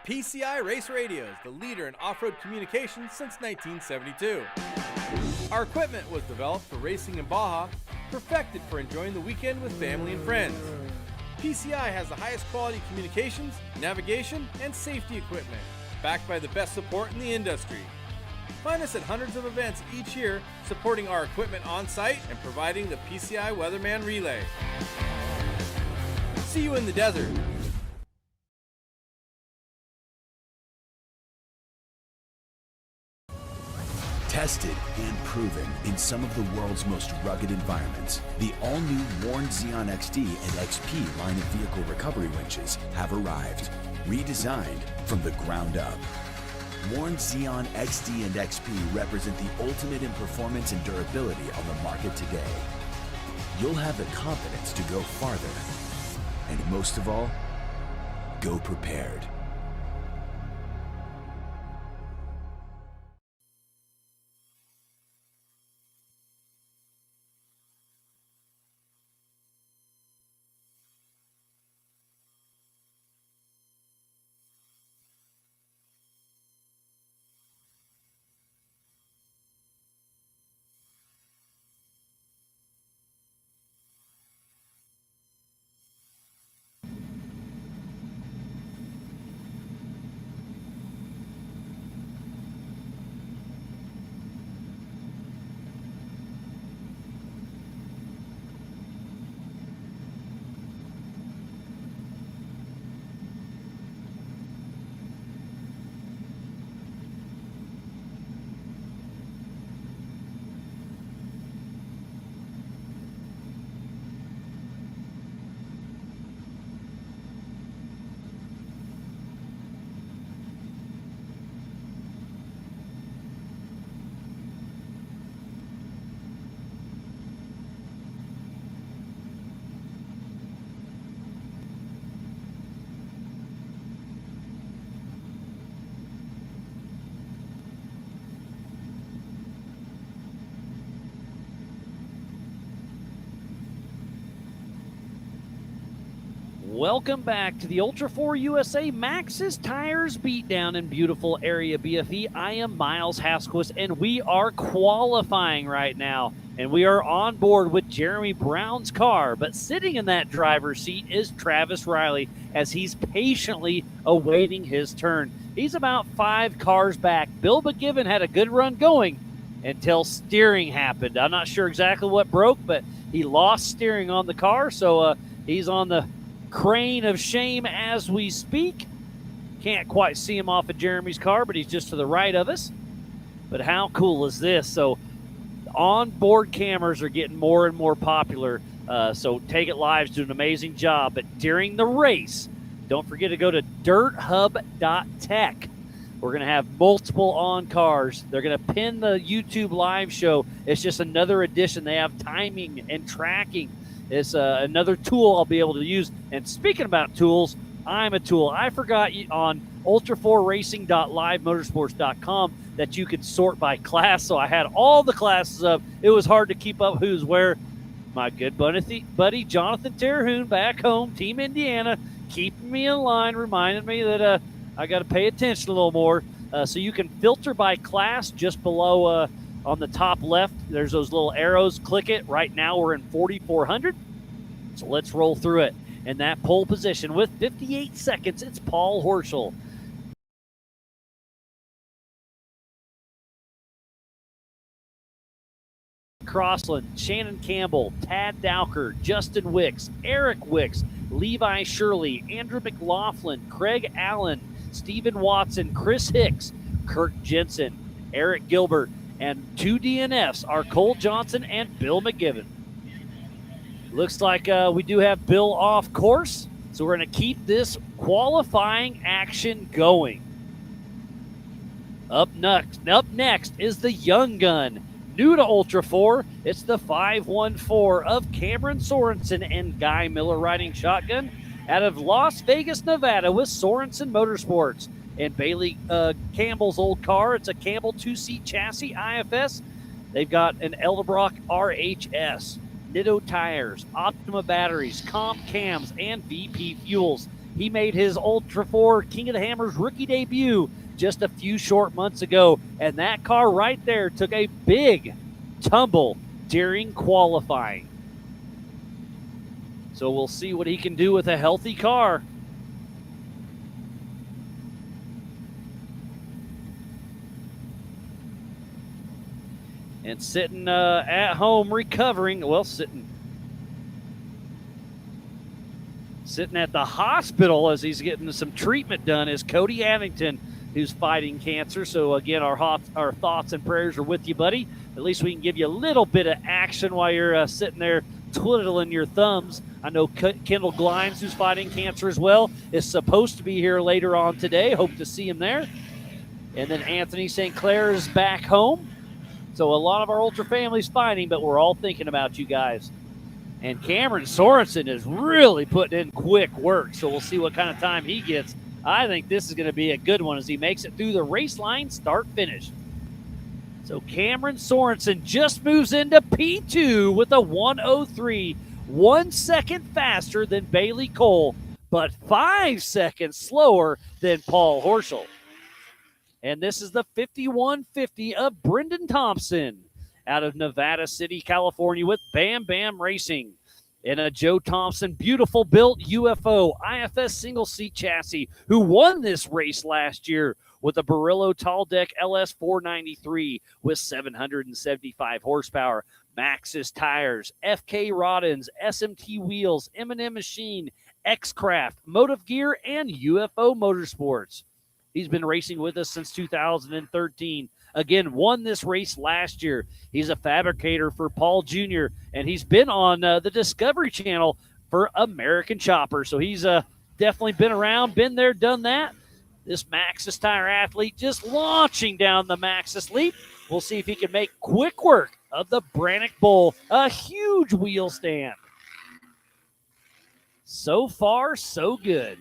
PCI Race Radios, the leader in off-road communications since 1972. Our equipment was developed for racing in Baja, perfected for enjoying the weekend with family and friends. PCI has the highest quality communications, navigation, and safety equipment, backed by the best support in the industry. Find us at hundreds of events each year, supporting our equipment on site and providing the PCI Weatherman Relay. See you in the desert.
Tested and proven in some of the world's most rugged environments, the all-new Warn Xeon XD and XP line of vehicle recovery winches have arrived, redesigned from the ground up. Warn Xeon XD and XP represent the ultimate in performance and durability on the market today. You'll have the confidence to go farther, and most of all, go prepared.
Welcome back to the Ultra 4 USA Maxxis Tires Beatdown in beautiful Area BFE. I am Miles Hasquist, and we are qualifying right now. And we are on board with Jeremy Brown's car. But sitting in that driver's seat is Travis Riley as he's patiently awaiting his turn. He's about 5 cars back. Bill McGiven had a good run going until steering happened. I'm not sure exactly what broke, but he lost steering on the car, so he's on the crane of shame as we speak. Can't quite see him off of Jeremy's car, but he's just to the right of us. But how cool is this? So onboard cameras are getting more and more popular. So Take It Live's doing an amazing job. But during the race, don't forget to go to dirthub.tech. We're going to have multiple on cars. They're going to pin the YouTube live show. It's just another edition. They have timing and tracking. It's another tool I'll be able to use. And speaking about tools, I'm a tool. I forgot on ultra4racing.livemotorsports.com that you could sort by class. So I had all the classes up. It was hard to keep up who's where. My good buddy Jonathan Terhune back home, Team Indiana, keeping me in line, reminding me that I got to pay attention a little more. So you can filter by class just below on the top left. There's those little arrows. Click it. Right now we're in 4,400. So let's roll through it. In that pole position with 58 seconds, it's Paul Horschel. Crossland, Shannon Campbell, Tad Dowker, Justin Wicks, Eric Wicks, Levi Shirley, Andrew McLaughlin, Craig Allen, Stephen Watson, Chris Hicks, Kirk Jensen, Eric Gilbert, and 2 DNFs are Cole Johnson and Bill McGiven. Looks like we do have Bill off course, so we're going to keep this qualifying action going. Up next is the young gun. New to Ultra 4, it's the 514 of Cameron Sorensen and Guy Miller riding shotgun out of Las Vegas, Nevada with Sorensen Motorsports. And Bailey Campbell's old car, it's a Campbell 2-seat chassis IFS. They've got an Edelbrock RHS, Nitto tires, Optima batteries, Comp cams, and VP fuels. He made his Ultra 4 King of the Hammers rookie debut just a few short months ago, and that car right there took a big tumble during qualifying. So we'll see what he can do with a healthy car. And sitting at home recovering, well, sitting at the hospital as he's getting some treatment done is Cody Addington, who's fighting cancer. So again, our thoughts and prayers are with you, buddy. At least we can give you a little bit of action while you're sitting there twiddling your thumbs. I know Kendall Glinds, who's fighting cancer as well, is supposed to be here later on today. Hope to see him there. And then Anthony St. Clair is back home. So a lot of our Ultra family's fighting, but we're all thinking about you guys. And Cameron Sorensen is really putting in quick work, so we'll see what kind of time he gets. I think this is going to be a good one as he makes it through the race line, start-finish. So Cameron Sorensen just moves into P2 with a 1:03, 1 second faster than Bailey Cole, but 5 seconds slower than Paul Horschel. And this is the 5150 of Brendan Thompson out of Nevada City, California with Bam Bam Racing. In a Joe Thompson beautiful built UFO IFS single seat chassis, who won this race last year with a Barillo Tall Deck LS 493 with 775 horsepower, Maxxis tires, FK Roddins, SMT wheels, M&M machine, X-Craft, Motive Gear, and UFO Motorsports. He's been racing with us since 2013. Again, won this race last year. He's a fabricator for Paul Jr., and he's been on the Discovery Channel for American Chopper. So he's definitely been around, been there, done that. This Maxxis tire athlete just launching down the Maxxis Leap. We'll see if he can make quick work of the Brannock Bull, a huge wheel stand. So far, so good.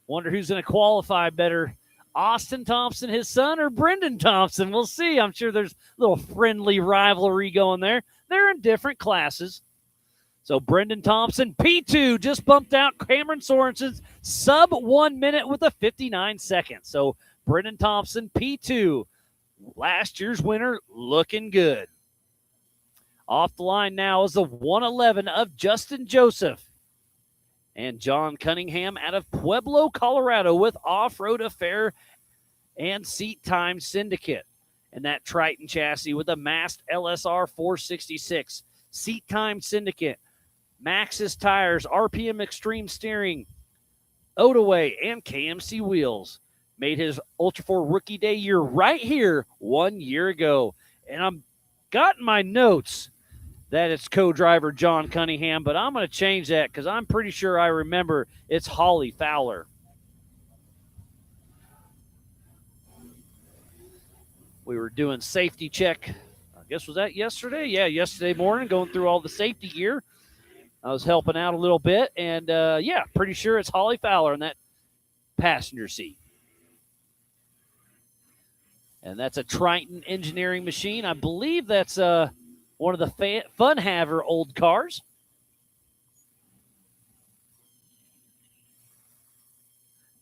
Wonder who's going to qualify better, Austin Thompson, his son, or Brendan Thompson. We'll see. I'm sure there's a little friendly rivalry going there. They're in different classes. So Brendan Thompson, P2, just bumped out Cameron Sorensen's sub 1 minute with a 59 seconds. So Brendan Thompson, P2, last year's winner, looking good. Off the line now is the 111 of Justin Joseph. And John Cunningham out of Pueblo, Colorado with Off-Road Affair and Seat Time Syndicate. And that Triton chassis with a Mast LSR 466. Seat Time Syndicate, Maxxis tires, RPM Extreme steering, Otaway, and KMC wheels. Made his Ultra 4 rookie day year right here 1 year ago. And I'm got in my notes that it's co-driver John Cunningham, but I'm going to change that because I'm pretty sure I remember it's Holly Fowler. We were doing safety check, I guess was that yesterday? Yeah, yesterday morning, going through all the safety gear. I was helping out a little bit, and yeah, pretty sure it's Holly Fowler in that passenger seat. And that's a Triton engineering machine. I believe that's one of the Fun Haver old cars.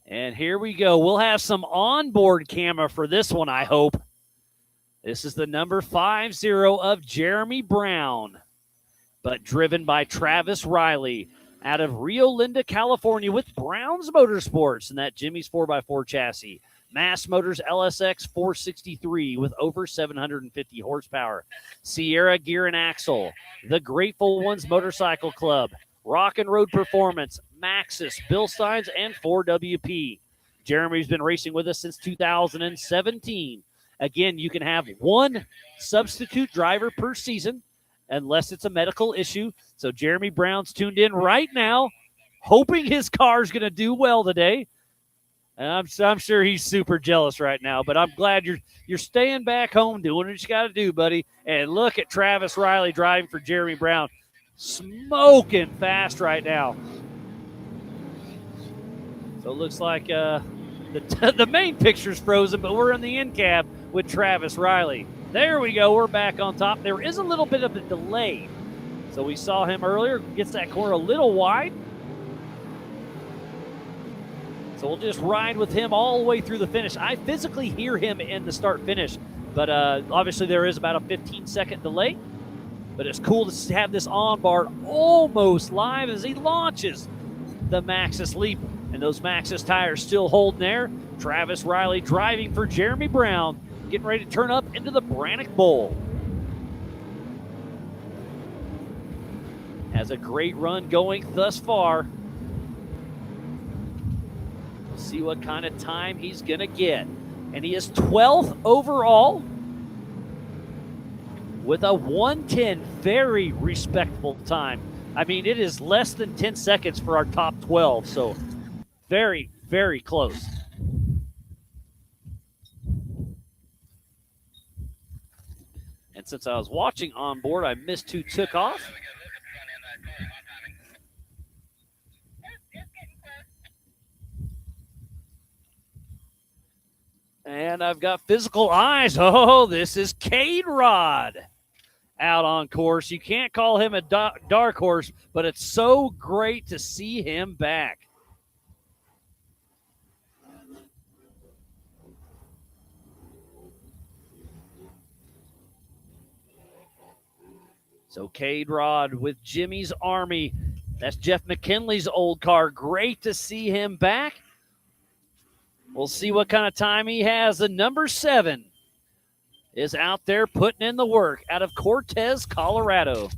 And here we go. We'll have some onboard camera for this one, I hope. This is the number 50 of Jeremy Brown, but driven by Travis Riley out of Rio Linda, California with Brown's Motorsports and that Jimmy's 4x4 chassis. Mass Motors LSX 463 with over 750 horsepower. Sierra Gear and Axle, the Grateful Ones Motorcycle Club, Rock and Road Performance, Maxxis, Bill Steins, and 4WP. Jeremy's been racing with us since 2017. Again, you can have one substitute driver per season unless it's a medical issue. So Jeremy Brown's tuned in right now, hoping his car's going to do well today. And I'm sure he's super jealous right now, but I'm glad you're staying back home doing what you got to do, buddy. And look at Travis Riley driving for Jeremy Brown. Smoking fast right now. So it looks like the main picture's frozen, but we're in the end cab with Travis Riley. There we go. We're back on top. There is a little bit of a delay. So we saw him earlier. Gets that corner a little wide. So we'll just ride with him all the way through the finish. I physically hear him in the start-finish, but obviously there is about a 15-second delay. But it's cool to have this on-bar almost live as he launches the Maxxis Leap. And those Maxxis tires still holding there. Travis Riley driving for Jeremy Brown, getting ready to turn up into the Brannock Bowl. Has a great run going thus far. We'll see what kind of time he's going to get. And he is 12th overall with a 1:10, very respectable time. I mean, it is less than 10 seconds for our top 12, so very, very close. And since I was watching on board, I missed who took off. And I've got physical eyes. Oh, this is Kaden out on course. You can't call him a dark horse, but it's so great to see him back. So Kaden with Jimmy's Army. That's Jeff McKinley's old car. Great to see him back. We'll see what kind of time he has. The number 7 is out there putting in the work out of Cortez, Colorado.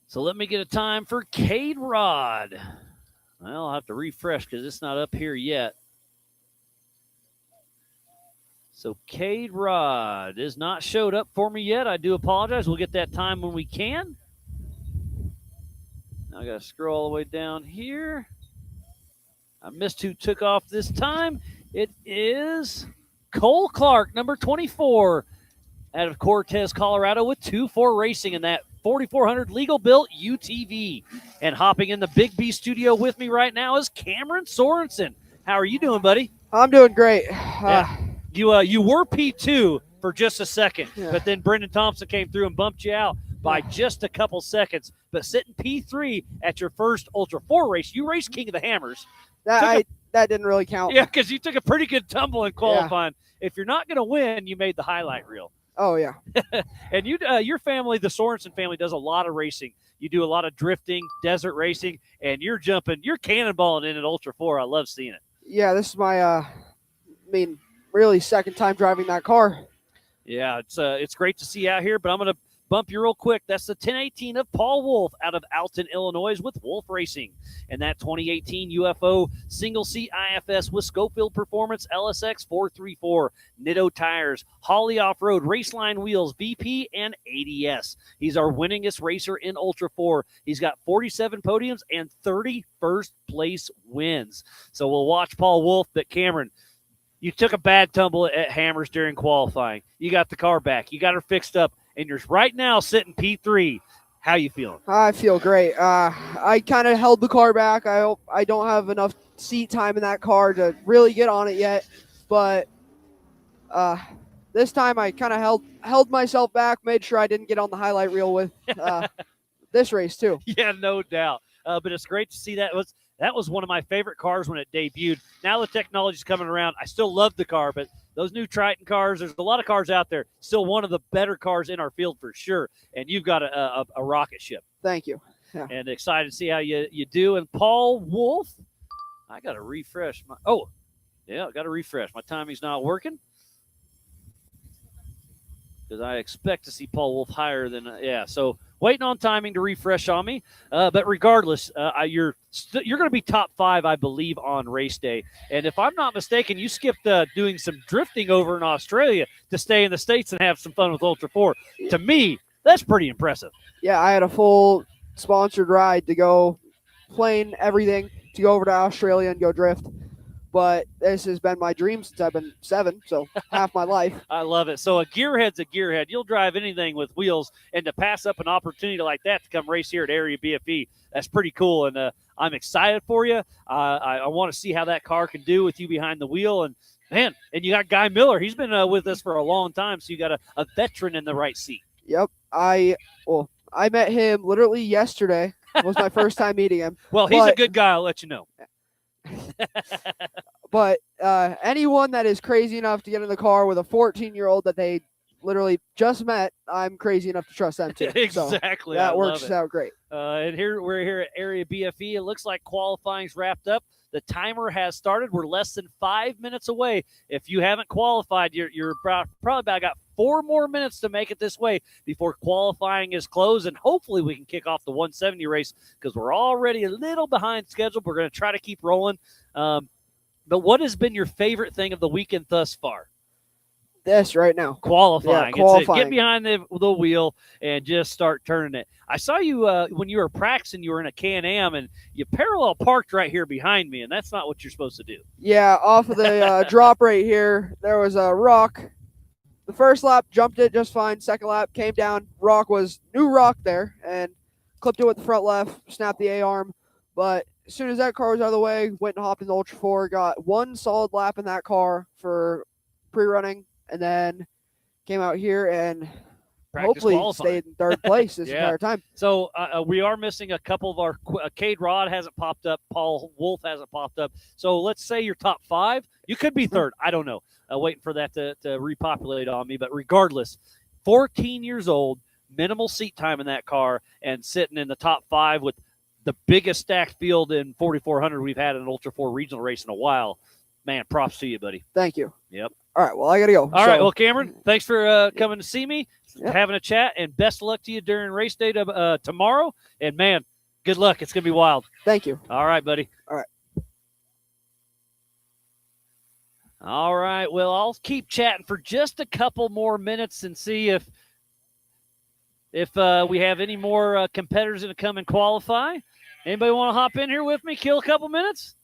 So let me get a time for Kaden. Well, I'll have to refresh because it's not up here yet. So Kaden is not showed up for me yet. I do apologize. We'll get that time when we can. Now I got to scroll all the way down here. I missed who took off this time. It is Cole Clark, number 24, out of Cortez, Colorado, with 2-4 Racing in that 4400 legal built UTV. And hopping in the Big B studio with me right now is Cameron Sorensen. How are you doing, buddy?
I'm doing great.
Yeah. You were P2 for just a second, but then Brendan Thompson came through and bumped you out by just a couple seconds. But sitting P3 at your first Ultra 4 race, you raced King of the Hammers.
That didn't really count.
Yeah, because you took a pretty good tumble in qualifying. Yeah. If you're not going to win, you made the highlight reel.
Oh, yeah.
And your family, the Sorensen family, does a lot of racing. You do a lot of drifting, desert racing, and you're cannonballing in at Ultra 4. I love seeing it.
Yeah, this is my, really second time driving that car.
Yeah, it's great to see you out here, but I'm going to bump you real quick. That's the 1018 of Paul Wolf out of Alton, Illinois with Wolf Racing. And that 2018 UFO single-seat IFS with Schofield Performance LSX 434, Nitto tires, Holly Off-Road, Raceline wheels, VP, and ADS. He's our winningest racer in Ultra 4. He's got 47 podiums and 30 first-place wins. So we'll watch Paul Wolf, but Cameron, you took a bad tumble at Hammers during qualifying. You got the car back. You got her fixed up. And you're right now sitting P3. How you feeling?
I feel great. I kind of held the car back. I don't have enough seat time in that car to really get on it yet. But this time I kind of held myself back, made sure I didn't get on the highlight reel with this race too.
Yeah, no doubt. But it's great to see that. That was one of my favorite cars when it debuted. Now the technology's coming around. I still love the car, but those new Triton cars, there's a lot of cars out there. Still one of the better cars in our field for sure. And you've got a rocket ship.
Thank you. Yeah.
And excited to see how you do. And Paul Wolf, I got to refresh my. Oh, yeah, I got to refresh. My timing's not working. Because I expect to see Paul Wolf higher than, so waiting on timing to refresh on me. But regardless, you're going to be top 5, I believe, on race day. And if I'm not mistaken, you skipped doing some drifting over in Australia to stay in the States and have some fun with Ultra 4. To me, that's pretty impressive.
Yeah, I had a full sponsored ride to go, plane, everything, to go over to Australia and go drift. but this has been my dream since I've been 7, so half my life.
I love it. So a gearhead's a gearhead. You'll drive anything with wheels, and to pass up an opportunity like that to come race here at Area BFE, that's pretty cool, and I'm excited for you. I want to see how that car can do with you behind the wheel, and man, and you got Guy Miller. He's been with us for a long time, so you got a veteran in the right seat.
Yep. I met him literally yesterday. It was my first time meeting him.
Well, he's a good guy. I'll let you know.
But anyone that is crazy enough to get in the car with a 14-year-old that they literally just met, I'm crazy enough to trust them too.
Exactly.
So that
I
works
love it.
out great.
And we're here at Area BFE. It looks like qualifying's wrapped up. The timer has started. We're less than 5 minutes away. If you haven't qualified, you're probably about got 4 more minutes to make it this way before qualifying is closed, and hopefully we can kick off the 170 race because we're already a little behind schedule. We're going to try to keep rolling. But what has been your favorite thing of the weekend thus far?
This right now.
Qualifying.
Yeah, qualifying.
It's get behind the wheel and just start turning it. I saw you when you were practicing, you were in a Can-Am, and you parallel parked right here behind me, and that's not what you're supposed to do.
Yeah, off of the drop right here, there was a rock. The first lap, jumped it just fine. Second lap, came down. New rock there, and clipped it with the front left, snapped the A-arm. But as soon as that car was out of the way, went and hopped in the Ultra 4, got 1 solid lap in that car for pre-running, and then came out here and hopefully stayed in 3rd place this entire time.
So we are missing a couple of our Cade Rod hasn't popped up. Paul Wolf hasn't popped up. So let's say you're top 5. You could be 3rd. I don't know. Waiting for that to repopulate on me. But regardless, 14 years old, minimal seat time in that car, and sitting in the top 5 with the biggest stacked field in 4,400 we've had in an Ultra 4 regional race in a while. Man, props to you, buddy.
Thank you.
Yep.
All right, well, I got to go.
All right, well, Cameron, thanks for coming to see me, having a chat, and best of luck to you during race day tomorrow. And, man, good luck. It's going to be wild.
Thank you.
All right, buddy.
All right.
All right, well, I'll keep chatting for just a couple more minutes and see if we have any more competitors that come and qualify. Anybody want to hop in here with me, kill a couple minutes?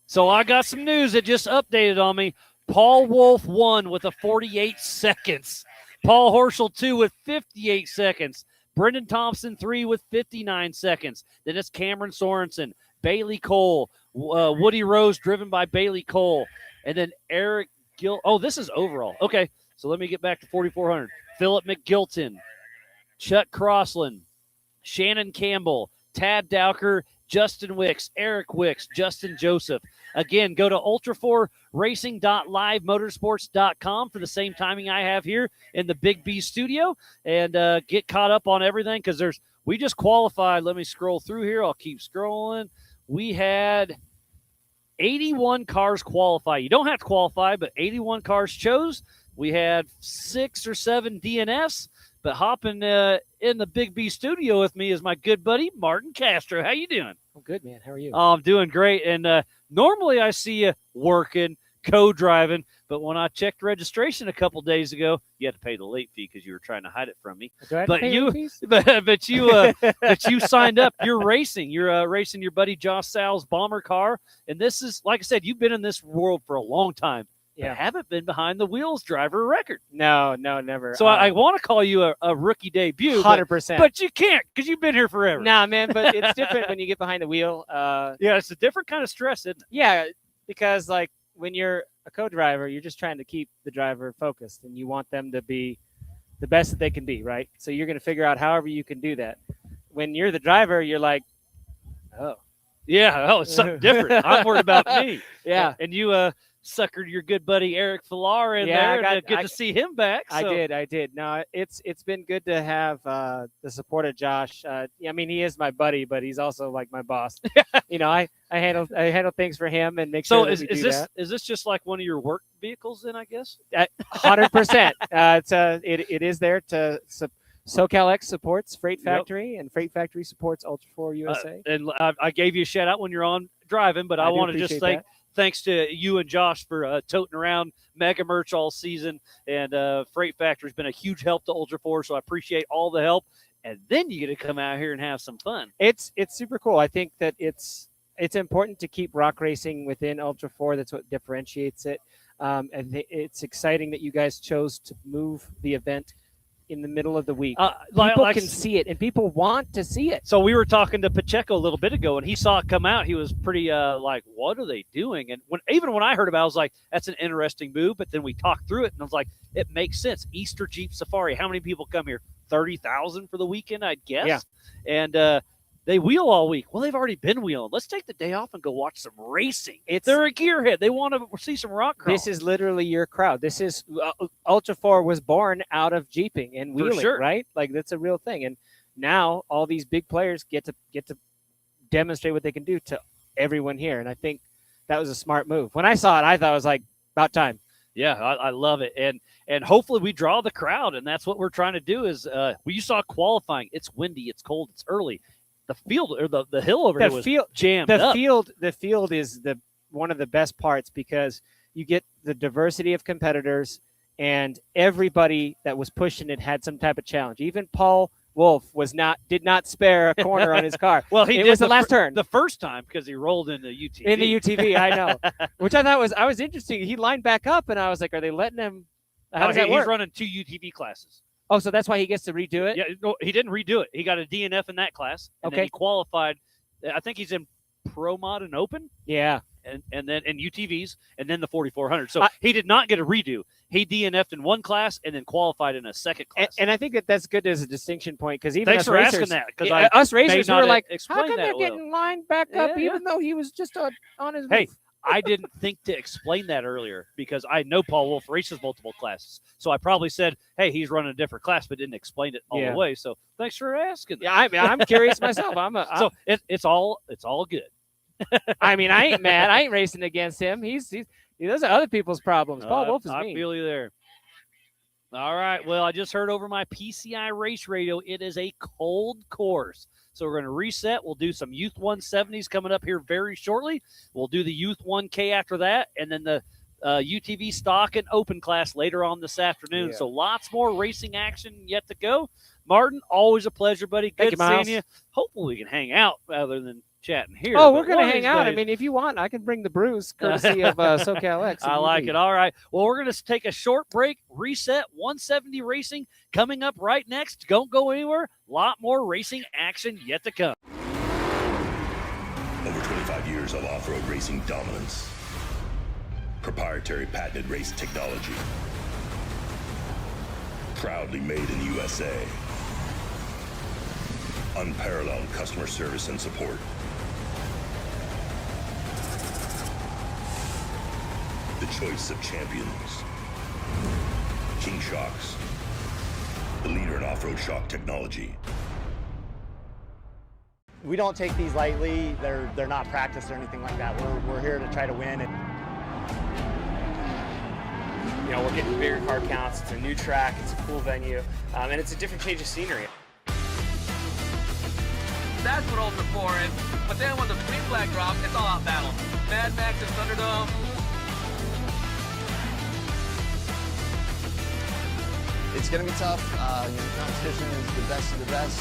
So I got some news that just updated on me. Paul Wolf won with a 48 seconds. Paul Horschel 2 with 58 seconds. Brendan Thompson 3 with 59 seconds. Then it's Cameron Sorensen, Bailey Cole, Woody Rose driven by Bailey Cole, and then Eric Gil. Oh, this is overall. Okay, so let me get back to 4,400. Philip McJilton, Chuck Crossland, Shannon Campbell, Tad Dowker, Justin Wicks, Eric Wicks, Justin Joseph. Again, go to ultra4racing.livemotorsports.com for the same timing I have here in the Big B studio, and get caught up on everything because we just qualified. Let me scroll through here. I'll keep scrolling. We had 81 cars qualify. You don't have to qualify, but 81 cars chose. We had 6 or 7 DNFs. But hopping in the Big B studio with me is my good buddy, Martin Castro. How you doing?
I'm good, man. How are you?
I'm doing great. And normally I see you working, co-driving, but when I checked registration a couple days ago, you had to pay the late fee because you were trying to hide it from me.
Do I have to pay late fees?
But you signed up. You're racing. You're racing your buddy Josh Sal's bomber car. And this is, like I said, you've been in this world for a long time.
Yeah.
Haven't been behind the wheels driver record.
No, never.
So I want to call you a rookie debut.
100%.
But you can't because you've been here forever.
Nah, man, but it's different when you get behind the wheel.
Yeah, it's a different kind of stress, isn't it?
Yeah, because like when you're a co-driver, you're just trying to keep the driver focused, and you want them to be the best that they can be, right? So you're going to figure out however you can do that. When you're the driver, you're like, oh.
Yeah, it's something different. I'm worried about me.
Yeah.
And you suckered your good buddy Eric Villar in there. Good to see him back. So.
I did. No, it's been good to have the support of Josh. I mean, he is my buddy, but he's also like my boss. You know, I handle things for him and make sure that we do that.
Is this just like one of your work vehicles then, I guess?
100%. It is there to SoCal X supports Freight Factory, and Freight Factory supports Ultra 4 USA.
And I gave you a shout out when you're on driving, but I want to just thanks to you and Josh for toting around Mega Merch all season. And Freight Factory's been a huge help to Ultra 4, so I appreciate all the help. And then you get to come out here and have some fun.
It's super cool. I think that it's important to keep rock racing within Ultra 4. That's what differentiates it. And it's exciting that you guys chose to move the event in the middle of the week. People can see it, and people want to see it.
So we were talking to Pacheco a little bit ago, and he saw it come out. He was pretty like, what are they doing? And even when I heard about it, I was like, that's an interesting move. But then we talked through it, and I was like, it makes sense. Easter Jeep Safari. How many people come here? 30,000 for the weekend, I'd guess.
Yeah.
And they wheel all week. Well, they've already been wheeling. Let's take the day off and go watch some racing. They're a gearhead. They want to see some rock crawl.
This is literally your crowd. This is Ultra 4 was born out of jeeping and wheeling, right? Like, that's a real thing. And now all these big players get to demonstrate what they can do to everyone here. And I think that was a smart move. When I saw it, I thought it was like about time.
Yeah, I love it. And hopefully we draw the crowd, and that's what we're trying to do is you saw qualifying. It's windy, it's cold, it's early. The field or the hill over here was jammed up.
The field is one of the best parts because you get the diversity of competitors, and everybody that was pushing it had some type of challenge. Even Paul Wolf did not spare a corner on his car.
Well,
it was the last turn.
The first time because he rolled in the UTV.
In the UTV, I know. Which I thought was interesting. He lined back up, and I was like, are they letting him? How does that work?
He's running 2 UTV classes.
Oh, so that's why he gets to redo it?
Yeah, no, he didn't redo it. He got a DNF in that class. And then he qualified. I think he's in Pro Mod and Open.
Yeah.
And then in UTVs, and then the 4400. So he did not get a redo. He DNF'd in one class and then qualified in a second class.
And I think that's good as a distinction point because even
thanks
us
for
racers,
asking that. Because
us racers were like, how come
they're
getting lined back up even though he was just on his
Hey, I didn't think to explain that earlier because I know Paul Wolf races multiple classes. So I probably said, hey, he's running a different class, but didn't explain it all the way. So thanks for asking.
Yeah, I'm curious myself.
So it's all good.
I mean, I ain't mad. I ain't racing against him. Those are other people's problems. Paul Wolf is
I
mean.
feel you there. All right. Well, I just heard over my PCI race radio, it is a cold course. So we're going to reset. We'll do some Youth 170s coming up here very shortly. We'll do the Youth 1K after that, and then the UTV stock and open class later on this afternoon. So lots more racing action yet to go. Martin, always a pleasure, buddy. Good seeing you. Hopefully we can hang out rather than chatting here.
Oh, we're going to hang out. I mean, if you want, I can bring the brews courtesy of SoCal X.
I like it. All right. Well, we're going to take a short break, reset 170 racing coming up right next. Don't go anywhere. A lot more racing action yet to come.
Over 25 years of off-road racing dominance. Proprietary patented race technology. Proudly made in the USA. Unparalleled customer service and support. The choice of champions. King Shocks. The leader in off-road shock technology.
We don't take these lightly. They're not practiced or anything like that. We're here to try to win. And
you know, we're getting bigger car counts. It's a new track. It's a cool venue, and it's a different change of scenery.
That's what Ultra 4 is. But then when the green flag drops, it's all out battle. Mad Max and Thunderdome.
It's going to be tough. The competition is the best of the best.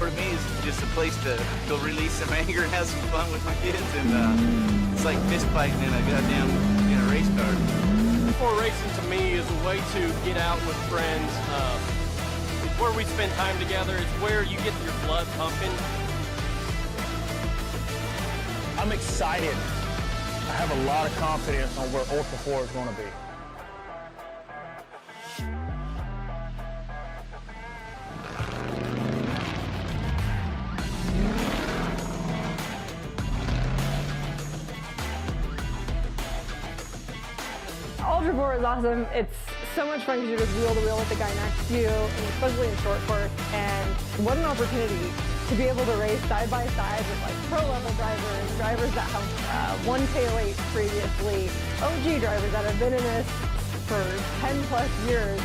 For me, it's just a place to go release some anger and have some fun with my kids, and it's like fist fighting in a goddamn race car.
Ultra racing to me is a way to get out with friends. It's where we spend time together. It's where you get your blood pumping.
I'm excited. I have a lot of confidence on where Ultra 4 is going to be.
Ultra 4 is awesome. It's so much fun because you're just wheel to wheel with the guy next to you, and especially in short course. And what an opportunity to be able to race side by side with like pro level drivers that have won K8 previously, OG drivers that have been in this for 10 plus years.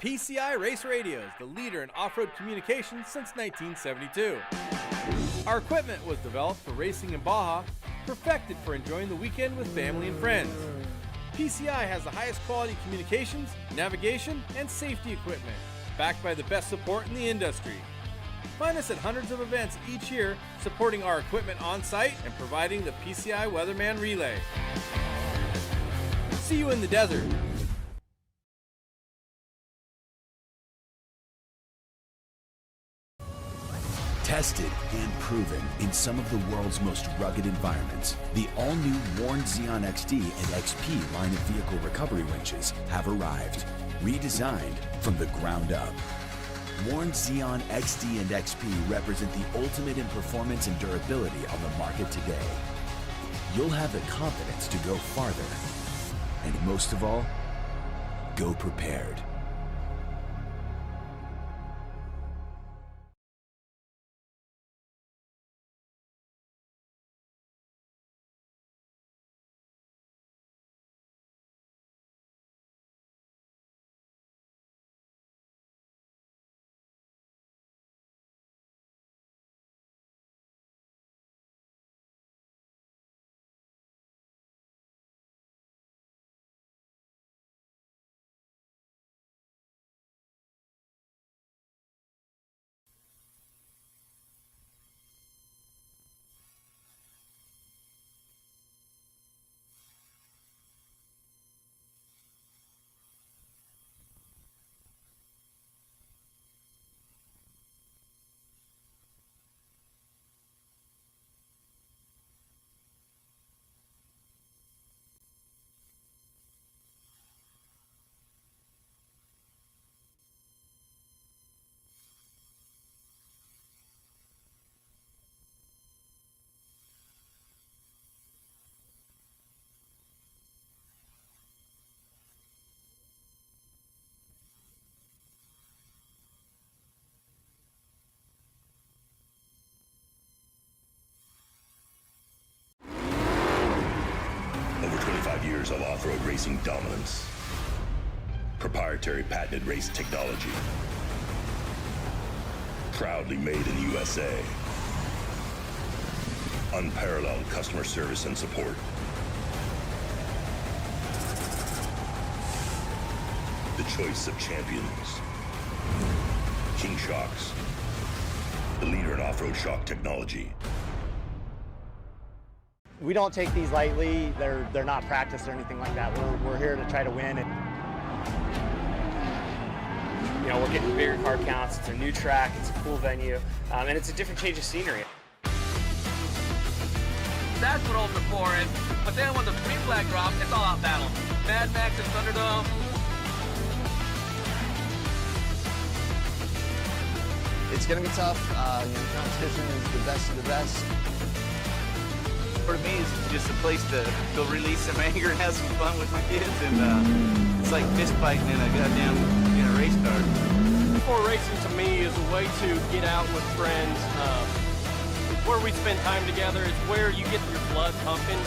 PCI Race Radios, the leader in off-road communications since 1972. Our equipment was developed for racing in Baja, perfected for enjoying the weekend with family and friends. PCI has the highest quality communications, navigation, and safety equipment, backed by the best support in the industry. Find us at hundreds of events each year, supporting our equipment on site and providing the PCI Weatherman Relay. See you in the desert.
Tested and proven in some of the world's most rugged environments, the all-new Warn Xeon XD and XP line of vehicle recovery winches have arrived, redesigned from the ground up. Warn Xeon XD and XP represent the ultimate in performance and durability on the market today. You'll have the confidence to go farther, and most of all, go prepared.
Over 25 years of off-road racing dominance. Proprietary patented race technology. Proudly made in the USA. Unparalleled customer service and support. The choice of champions. King Shocks. The leader in off-road shock technology.
We don't take these lightly. They're not practiced or anything like that. We're here to try to win. And
You know, we're getting bigger car counts. It's a new track. It's a cool venue, and it's a different change of scenery.
That's what Ultra 4 is. But then when the green flag drops, it's all out battle. Mad Max and Thunderdome.
It's going to be tough. Competition is the best of the best.
For me, it's just a place to go release some anger and have some fun with my kids, and it's like fist fighting in a goddamn race car.
Before racing to me is a way to get out with friends. It's where we spend time together. It's where you get your blood pumping.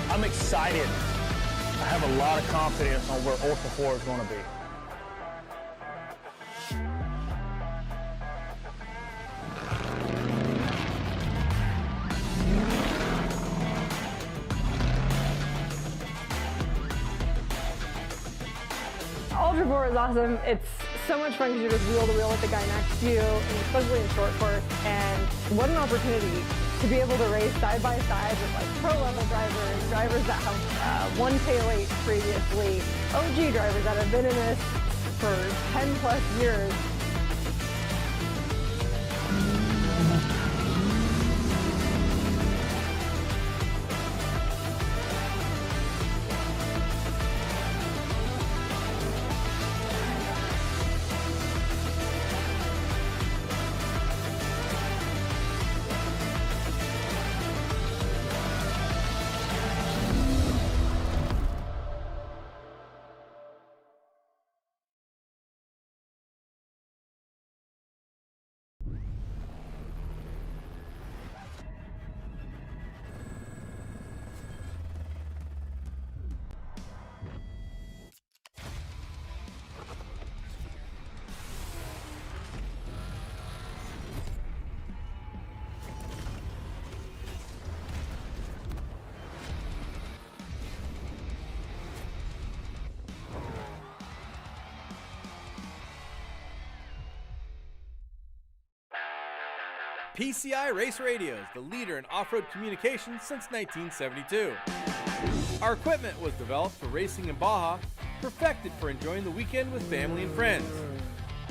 I'm excited. I have a lot of confidence on where Ultra 4 is going to be.
Ultra 4 is awesome. It's so much fun because you're just wheel to wheel with the guy next to you, and especially in short course. And what an opportunity to be able to race side by side with like pro level drivers that have won K8 previously, OG drivers that have been in this for 10 plus years.
PCI Race Radios, the leader in off-road communications since 1972. Our equipment was developed for racing in Baja, perfected for enjoying the weekend with family and friends.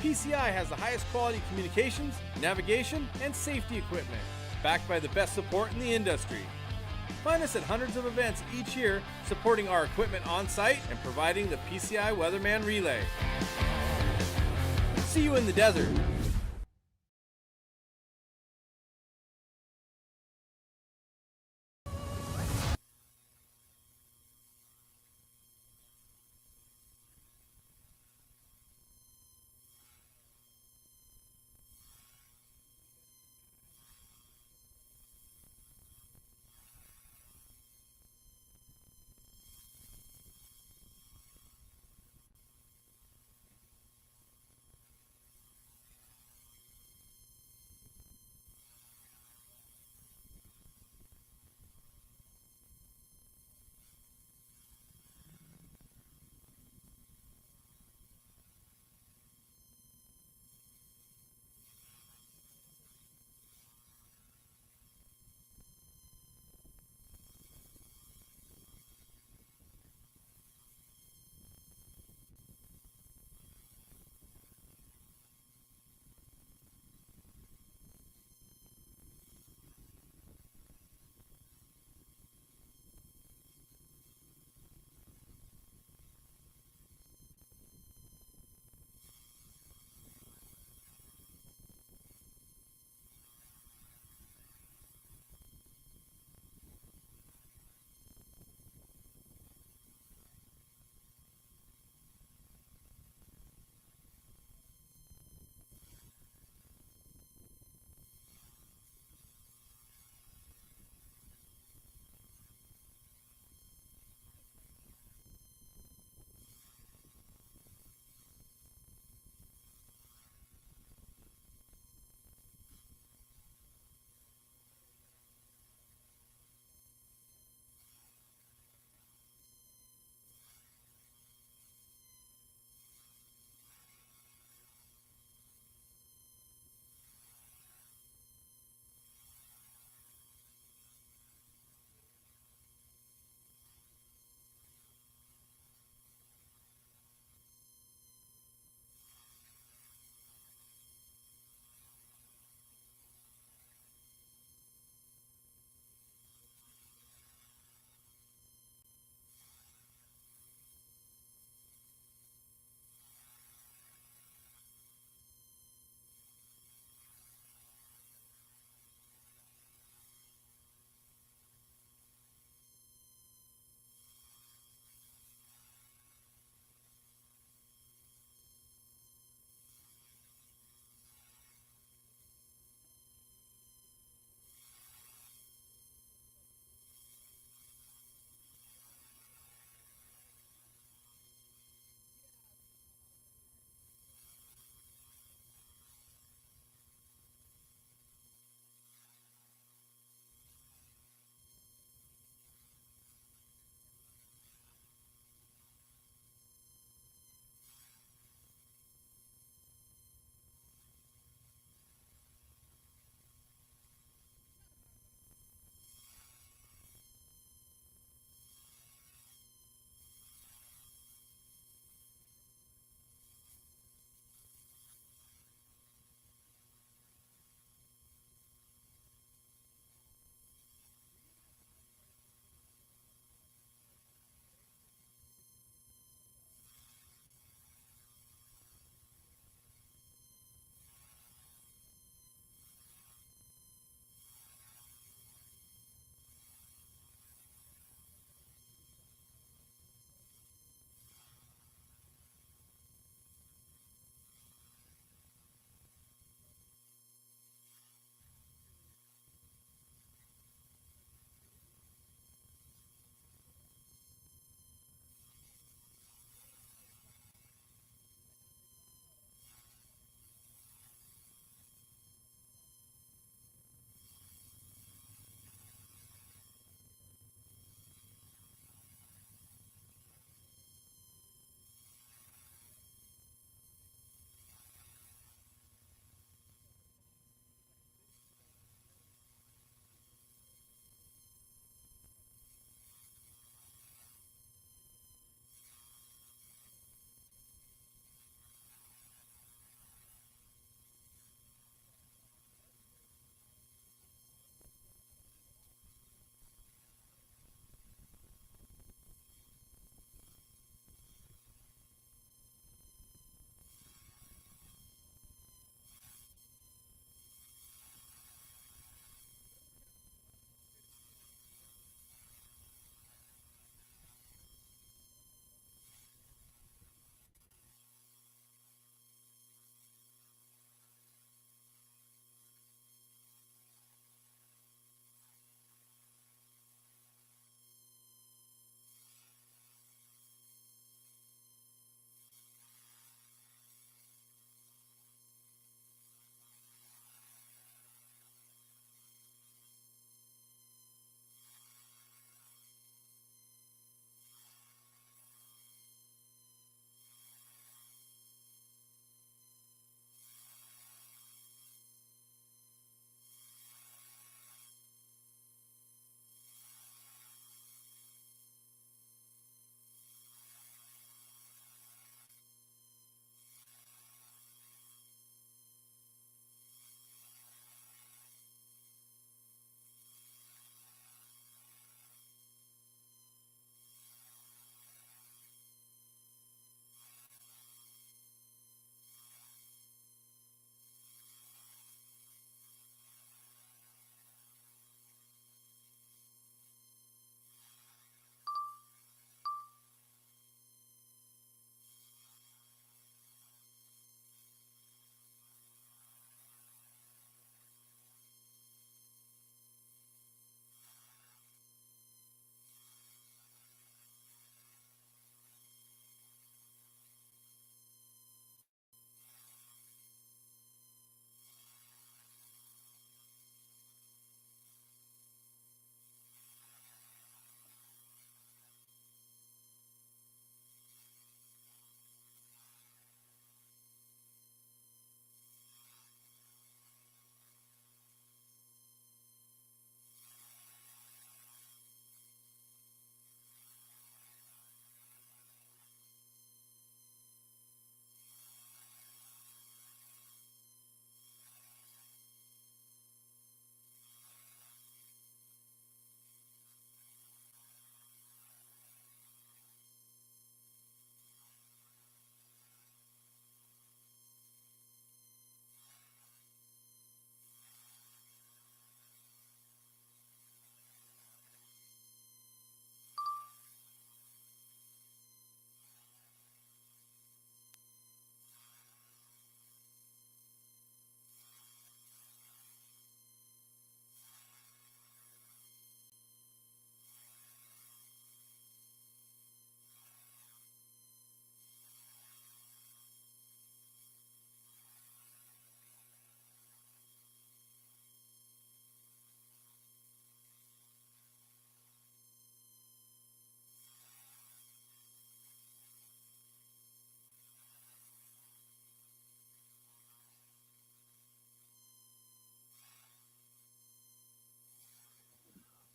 PCI has the highest quality communications, navigation, and safety equipment, backed by the best support in the industry. Find us at hundreds of events each year, supporting our equipment on site and providing the PCI Weatherman Relay. See you in the desert.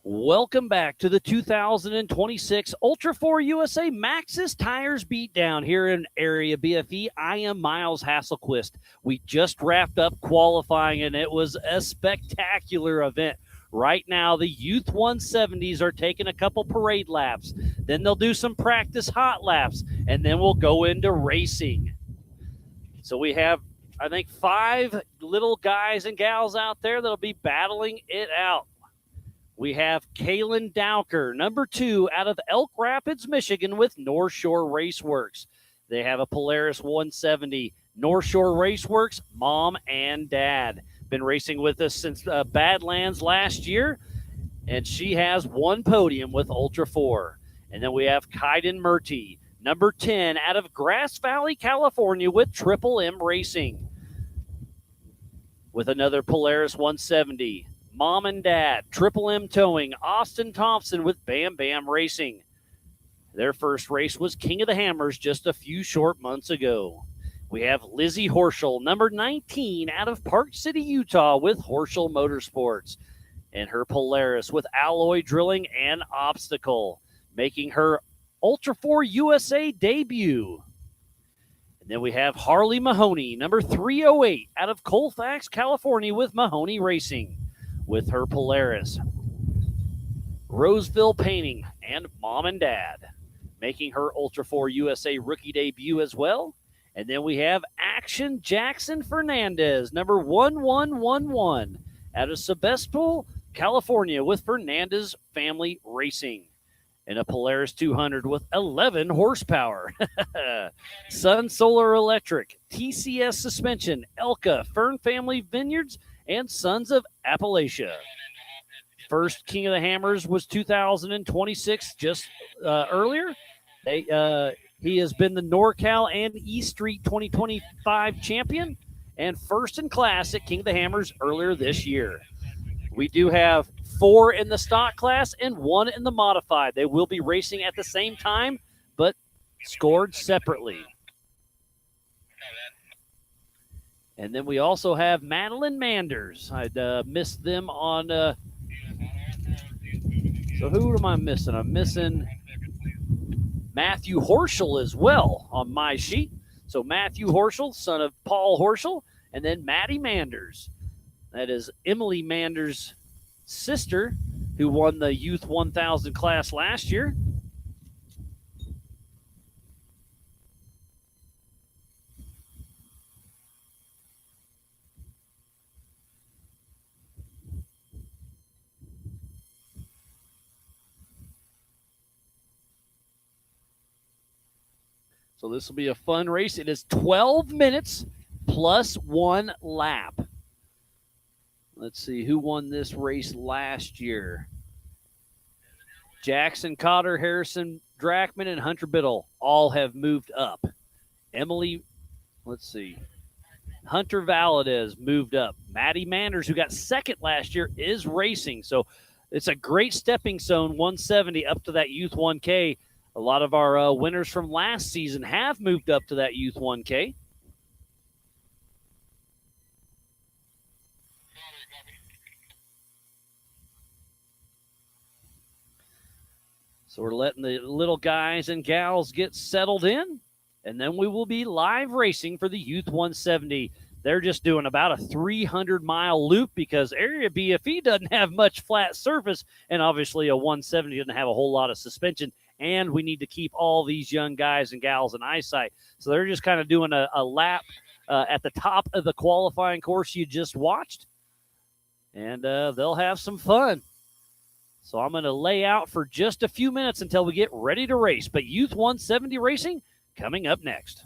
Welcome back to the 2026 Ultra 4 USA Maxxis Tires Beatdown here in Area BFE. I am Miles Hasselquist. We just wrapped up qualifying, and it was a spectacular event. Right now, the Youth 170s are taking a couple parade laps. Then they'll do some practice hot laps, and then we'll go into racing. So we have, I think, 5 little guys and gals out there that'll be battling it out. We have Kaylin Dowker, number 2, out of Elk Rapids, Michigan, with North Shore Raceworks. They have a Polaris 170. North Shore Raceworks, mom and dad. Been racing with us since Badlands last year, and she has 1 podium with Ultra 4. And then we have Kaiden Murty, number 10, out of Grass Valley, California, with Triple M Racing. With another Polaris 170. Mom and dad, Triple M Towing, Austin Thompson with Bam Bam Racing. Their first race was King of the Hammers just a few short months ago. We have Lizzie Horschel, number 19, out of Park City, Utah, with Horschel Motorsports. And her Polaris with Alloy Drilling and Obstacle, making her Ultra 4 USA debut. And then we have Harley Mahoney, number 308, out of Colfax, California, with Mahoney Racing, with her Polaris. Roseville Painting and mom and dad, making her Ultra 4 USA rookie debut as well. And then we have Action Jackson Fernandez, number 1111, out of Sebastopol, California, with Fernandez Family Racing. And a Polaris 200 with 11 horsepower. Sun Solar Electric, TCS Suspension, Elka, Fern Family Vineyards, and Sons of Appalachia. First King of the Hammers was 2026, just earlier. He has been the NorCal and East Street 2025 champion and first in class at King of the Hammers earlier this year. We do have 4 in the stock class and 1 in the modified. They will be racing at the same time, but scored separately. And then we also have Madeline Manders. I'd missed them on. So who am I missing? I'm missing Matthew Horschel as well on my sheet. So Matthew Horschel, son of Paul Horschel, and then Maddie Manders. That is Emily Manders' sister, who won the Youth 1000 class last year. So this will be a fun race. It is 12 minutes plus 1 lap. Let's see who won this race last year. Jackson Cotter, Harrison Drachman, and Hunter Biddle all have moved up. Emily, let's see. Hunter Valadez moved up. Maddie Manders, who got second last year, is racing. So it's a great stepping stone, 170 up to that Youth 1K. A lot of our winners from last season have moved up to that Youth 1K. So we're letting the little guys and gals get settled in, and then we will be live racing for the Youth 170. They're just doing about a 300-mile loop because Area BFE doesn't have much flat surface, and obviously a 170 doesn't have a whole lot of suspension, and we need to keep all these young guys and gals in eyesight. So they're just kind of doing a lap at the top of the qualifying course you just watched, and they'll have some fun. So I'm going to lay out for just a few minutes until we get ready to race. But Youth 170 racing coming up next.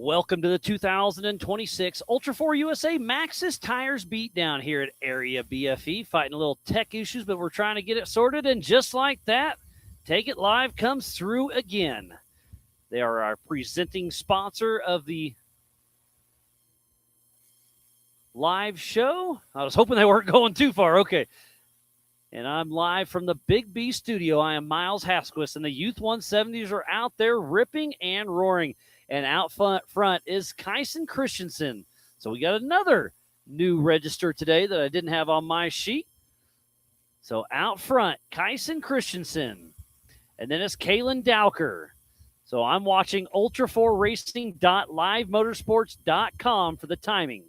Welcome to the 2026 Ultra 4 USA Maxxis Tires Beatdown here at Area BFE. Fighting a little tech issues, but we're trying to get it sorted. And just like that, Take It Live comes through again. They are our presenting sponsor of the live show. I was hoping they weren't going too far. Okay. And I'm live from the Big B studio. I am Miles Hasquist, and the Youth 170s are out there ripping and roaring. And out front is Kyson Christensen. So we got another new register today that I didn't have on my sheet. So out front, Kyson Christensen. And then it's Kalen Dowker. So I'm watching ultra4racing.livemotorsports.com for the timing.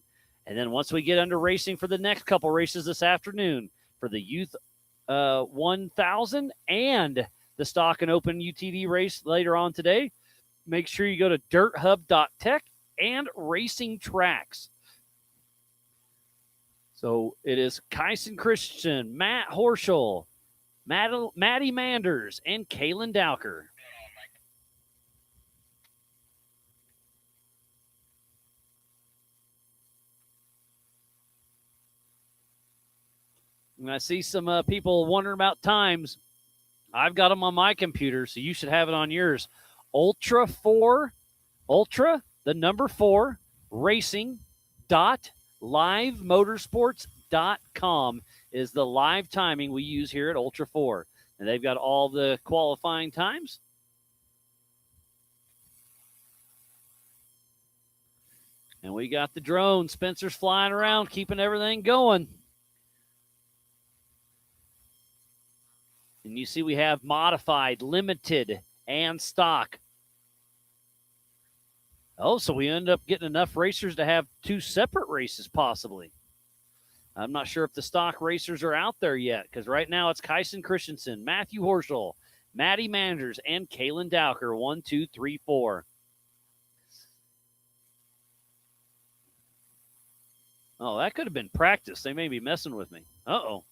And then once we get under racing for the next couple races this afternoon for the Youth 1000 and the Stock and Open UTV race later on today, make sure you go to dirthub.tech and Racing Tracks. So it is Kyson Christian, Matt Horschel, Maddie Manders, and Kalen Dowker. And I see some people wondering about times. I've got them on my computer, so you should have it on yours. Ultra, the number 4, racing.livemotorsports.com is the live timing we use here at Ultra 4. And they've got all the qualifying times. And we got the drone. Spencer's flying around, keeping everything going. And you see we have modified, limited, and stock. Oh, so we end up getting enough racers to have 2 separate races possibly. I'm not sure if the stock racers are out there yet, because right now it's Kyson Christensen, Matthew Horschel, Maddie Manders, and Kalen Dowker. 1, 2, 3, 4. Oh, that could have been practice. They may be messing with me. Uh-oh.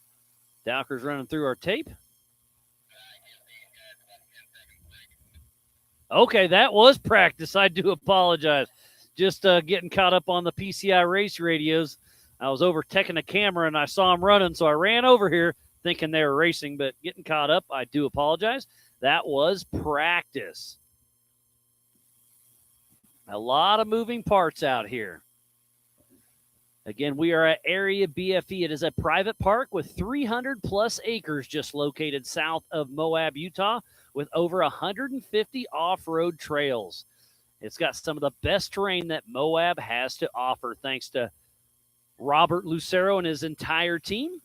Dowker's running through our tape. Okay, that was practice. I do apologize. Just getting caught up on the PCI race radios. I was over teching the camera, and I saw them running, so I ran over here thinking they were racing, but getting caught up, I do apologize. That was practice. A lot of moving parts out here. Again, we are at Area BFE. It is a private park with 300-plus acres just located south of MOAB, Utah, with over 150 off-road trails. It's got some of the best terrain that MOAB has to offer, thanks to Robert Lucero and his entire team.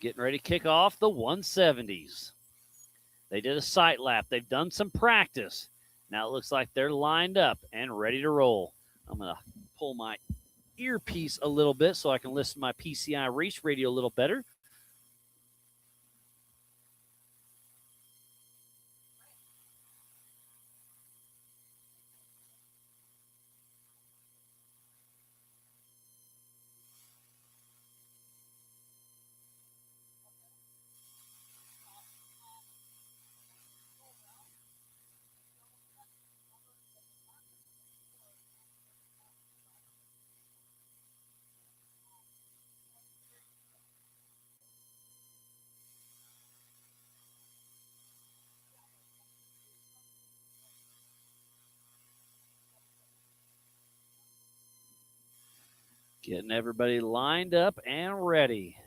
Getting ready to kick off the 170s. They did a sight lap. They've done some practice. Now it looks like they're lined up and ready to roll. I'm going to pull my earpiece a little bit so I can listen to my PCI race radio a little better. Getting everybody lined up and ready.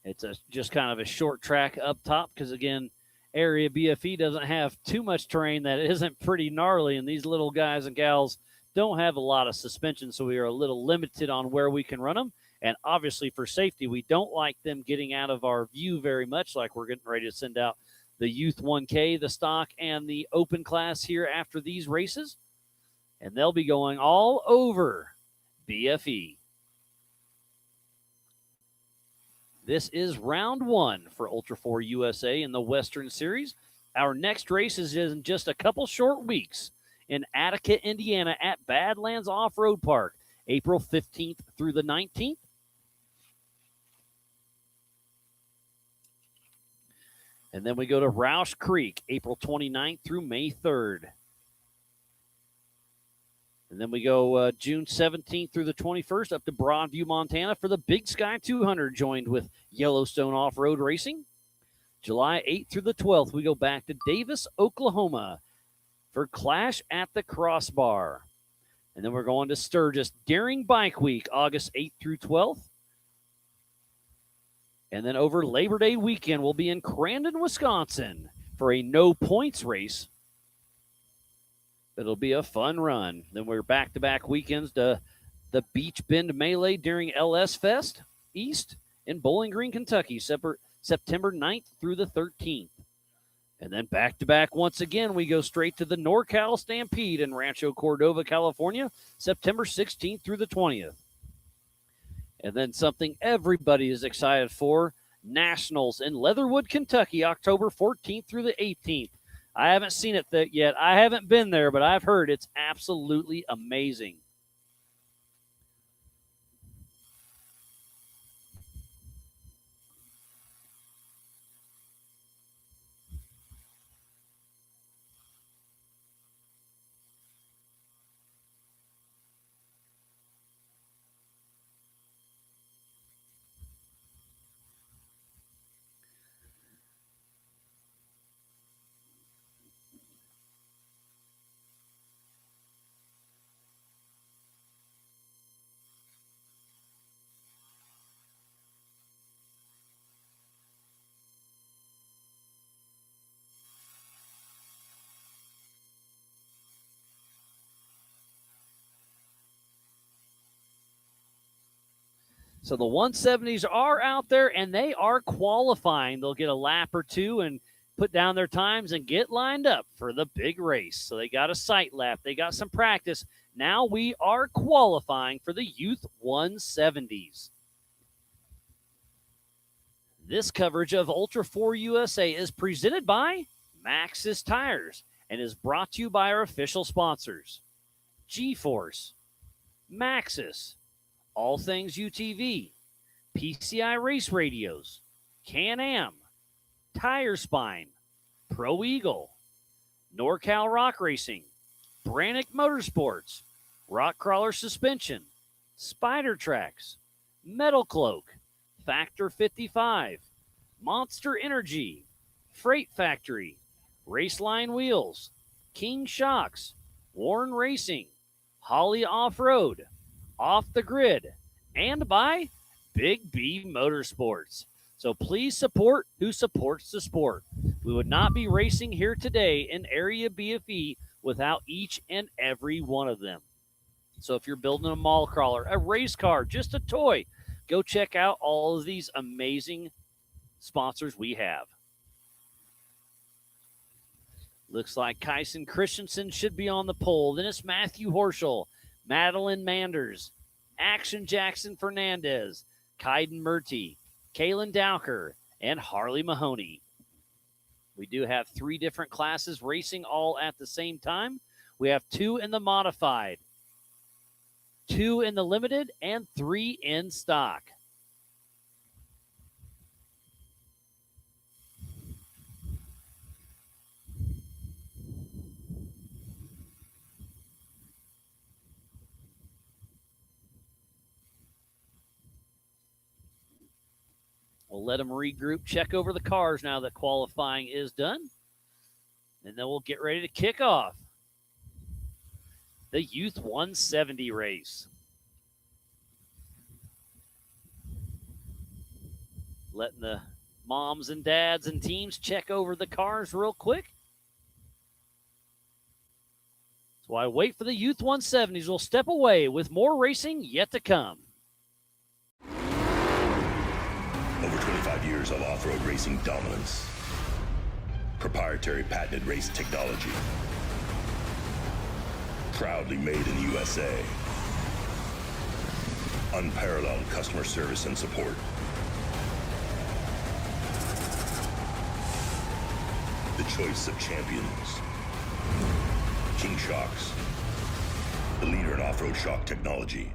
It's just kind of a short track up top because, again, Area BFE doesn't have too much terrain that isn't pretty gnarly, and these little guys and gals don't have a lot of suspension, so we are a little limited on where we can run them. And obviously for safety, we don't like them getting out of our view very much, like we're getting ready to send out the Youth 1K, the Stock, and the Open class here after these races. And they'll be going all over BFE. This is round 1 for Ultra 4 USA in the Western Series. Our next race is in just a couple short weeks in Attica, Indiana at Badlands Off-Road Park, April 15th through the 19th. And then we go to Roush Creek, April 29th through May 3rd. And then we go June 17th through the 21st up to Broadview, Montana for the Big Sky 200, joined with Yellowstone Off-Road Racing. July 8th through the 12th, we go back to Davis, Oklahoma for Clash at the Crossbar. And then we're going to Sturgis Daring Bike Week, August 8th through 12th. And then over Labor Day weekend, we'll be in Crandon, Wisconsin for a no points race. It'll be a fun run. Then we're back-to-back weekends to the Beach Bend Melee during LS Fest East in Bowling Green, Kentucky, September 9th through the 13th. And then back-to-back once again, we go straight to the NorCal Stampede in Rancho Cordova, California, September 16th through the 20th. And then something everybody is excited for, Nationals in Leatherwood, Kentucky, October 14th through the 18th. I haven't seen it yet. I haven't been there, but I've heard it's absolutely amazing. So the 170s are out there, and they are qualifying. They'll get a lap or two and put down their times and get lined up for the big race. So they got a sight lap. They got some practice. Now we are qualifying for the Youth 170s. This coverage of Ultra 4 USA is presented by Maxxis Tires and is brought to you by our official sponsors, G-Force, Maxxis, All Things UTV, PCI Race Radios, Can-Am, Tire Spine, Pro Eagle, NorCal Rock Racing, Brannick Motorsports, Rock Crawler Suspension, Spider Tracks, Metal Cloak, Factor 55, Monster Energy, Freight Factory, Raceline Wheels, King Shocks, Warren Racing, Holly Off-Road, Off the Grid, and by Big B Motorsports. So please support who supports the sport. We would not be racing here today in Area BFE without each and every one of them. So if you're building a mall crawler, a race car, just a toy, go check out all of these amazing sponsors we have. Looks like Kyson Christensen should be on the pole. Then it's Matthew Horschel, Madeline Manders, Action Jackson Fernandez, Kaiden Murty, Kaylin Dowker, and Harley Mahoney. We do have 3 different classes racing all at the same time. We have 2 in the modified, 2 in the limited, and 3 in stock. We'll let them regroup, check over the cars now that qualifying is done. And then we'll get ready to kick off the Youth 170 race. Letting the moms and dads and teams check over the cars real quick. So I wait for the Youth 170s. We'll step away with more racing yet to come.
Over 25 years of off-road racing dominance. Proprietary patented race technology. Proudly made in the USA. Unparalleled customer service and support. The choice of champions. King Shocks. The leader in off-road shock technology.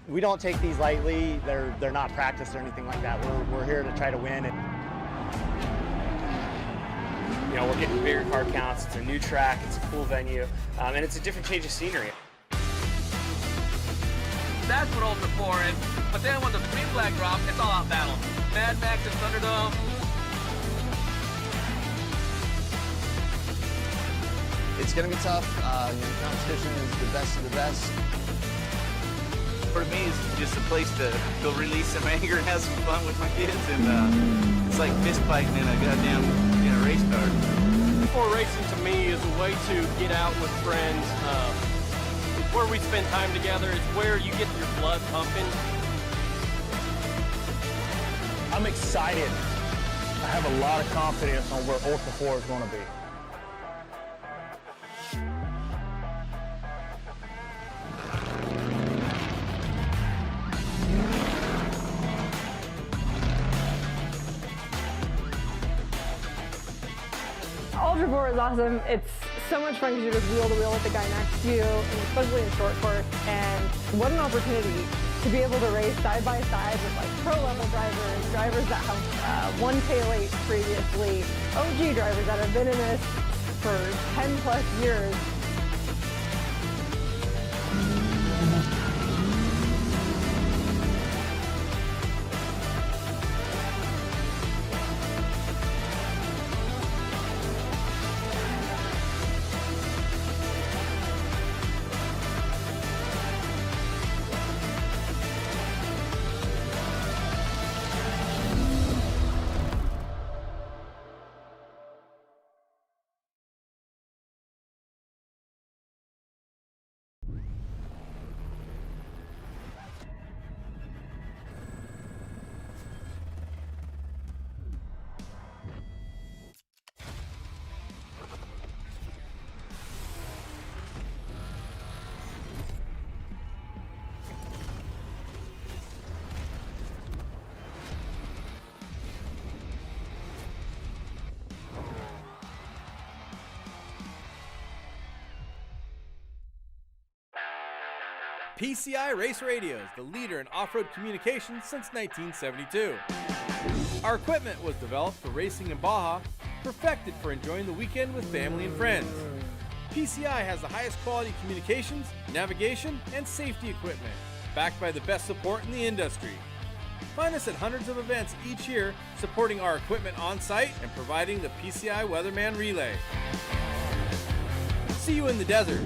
We don't take these lightly. They're not practiced or anything like that. We're here to try to win. And
we're getting bigger car counts. It's a new track. It's a cool venue, and it's a different change of scenery.
That's what Ultra 4 is. But then when the green flag drops, it's all out battle. Mad Max and Thunderdome.
It's going to be tough. Competition is the best of the best.
For me, it's just a place to go release some anger and have some fun with my kids, and it's like fist fighting in a goddamn race car.
Before racing to me is a way to get out with friends. It's where we spend time together. It's where you get your blood pumping.
I'm excited. I have a lot of confidence on where Ultra 4 is going to be.
Ultra 4 is awesome. It's so much fun because you're just wheel to wheel with the guy next to you, and especially in short course. And what an opportunity to be able to race side by side with like pro level drivers that have won K8 previously, OG drivers that have been in this for 10 plus years.
PCI Race Radio is the leader in off-road communications since 1972. Our equipment was developed for racing in Baja, perfected for enjoying the weekend with family and friends. PCI has the highest quality communications, navigation, and safety equipment, backed by the best support in the industry. Find us at hundreds of events each year, supporting our equipment on site and providing the PCI Weatherman Relay. See you in the desert.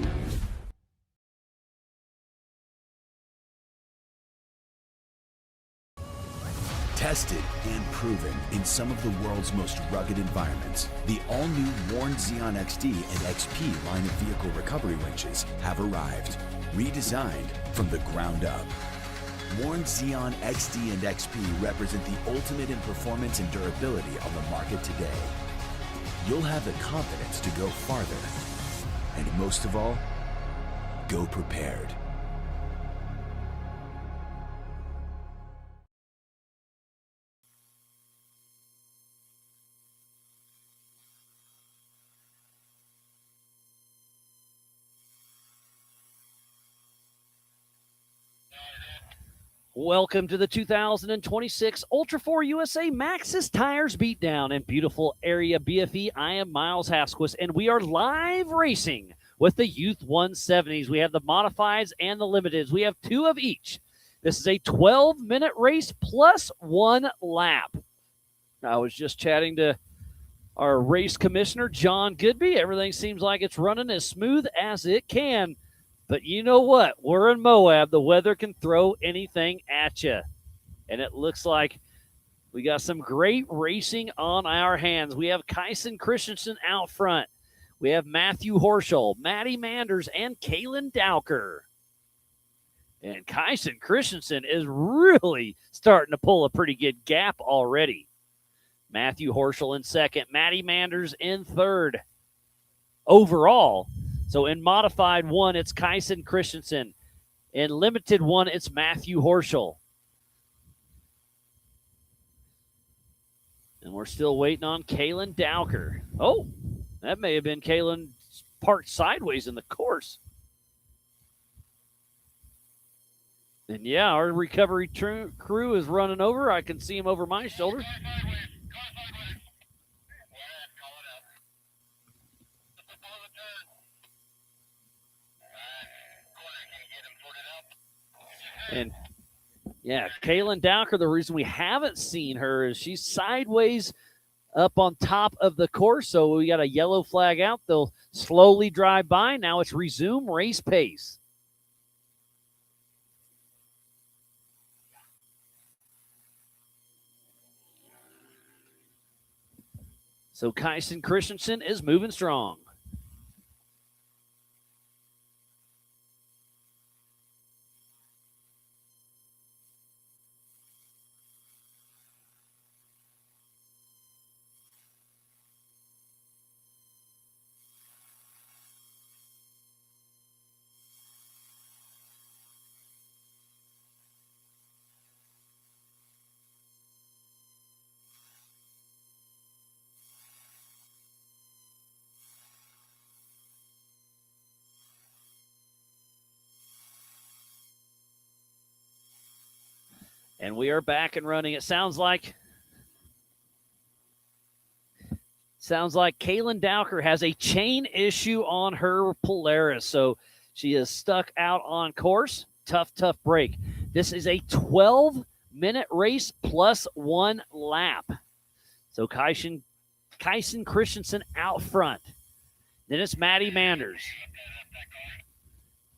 Tested and proven in some of the world's most rugged environments, the all-new Warn Xeon XD and XP line of vehicle recovery winches have arrived, redesigned from the ground up. Warn Xeon XD and XP represent the ultimate in performance and durability on the market today. You'll have the confidence to go farther, and most of all, go prepared.
Welcome to the 2026 Ultra 4 USA Maxxis Tires Beatdown in beautiful Area BFE. I am Miles Hasquist, and we are live racing with the Youth 170s. We have the modifieds and the limiteds. We have two of each. This is a 12-minute race plus one lap. I was just chatting to our race commissioner, John Goodby. Everything seems like it's running as smooth as it can. But you know what? We're in MOAB. The weather can throw anything at you. And it looks like we got some great racing on our hands. We have Kaden Christensen out front. We have Matthew Horschel, Matty Manders, and Kalen Dowker. And Kaden Christensen is really starting to pull a pretty good gap already. Matthew Horschel in second. Matty Manders in third. Overall, so in modified one, it's Kaden Christensen. In limited one, it's Matthew Horschel. And we're still waiting on Kalen Dowker. Oh, that may have been Kalen parked sideways in the course. And yeah, our recovery crew is running over. I can see him over my shoulder. And yeah, Kaylin Dowker, the reason we haven't seen her is she's sideways up on top of the course. So we got a yellow flag out. They'll slowly drive by. Now it's resume race pace. So Kyson Christensen is moving strong. And we are back and running. It sounds like Kaylin Dowker has a chain issue on her Polaris. So she is stuck out on course. Tough break. This is a 12-minute race plus 1 lap. So Kyson Christensen out front. Then it's Maddie Manders.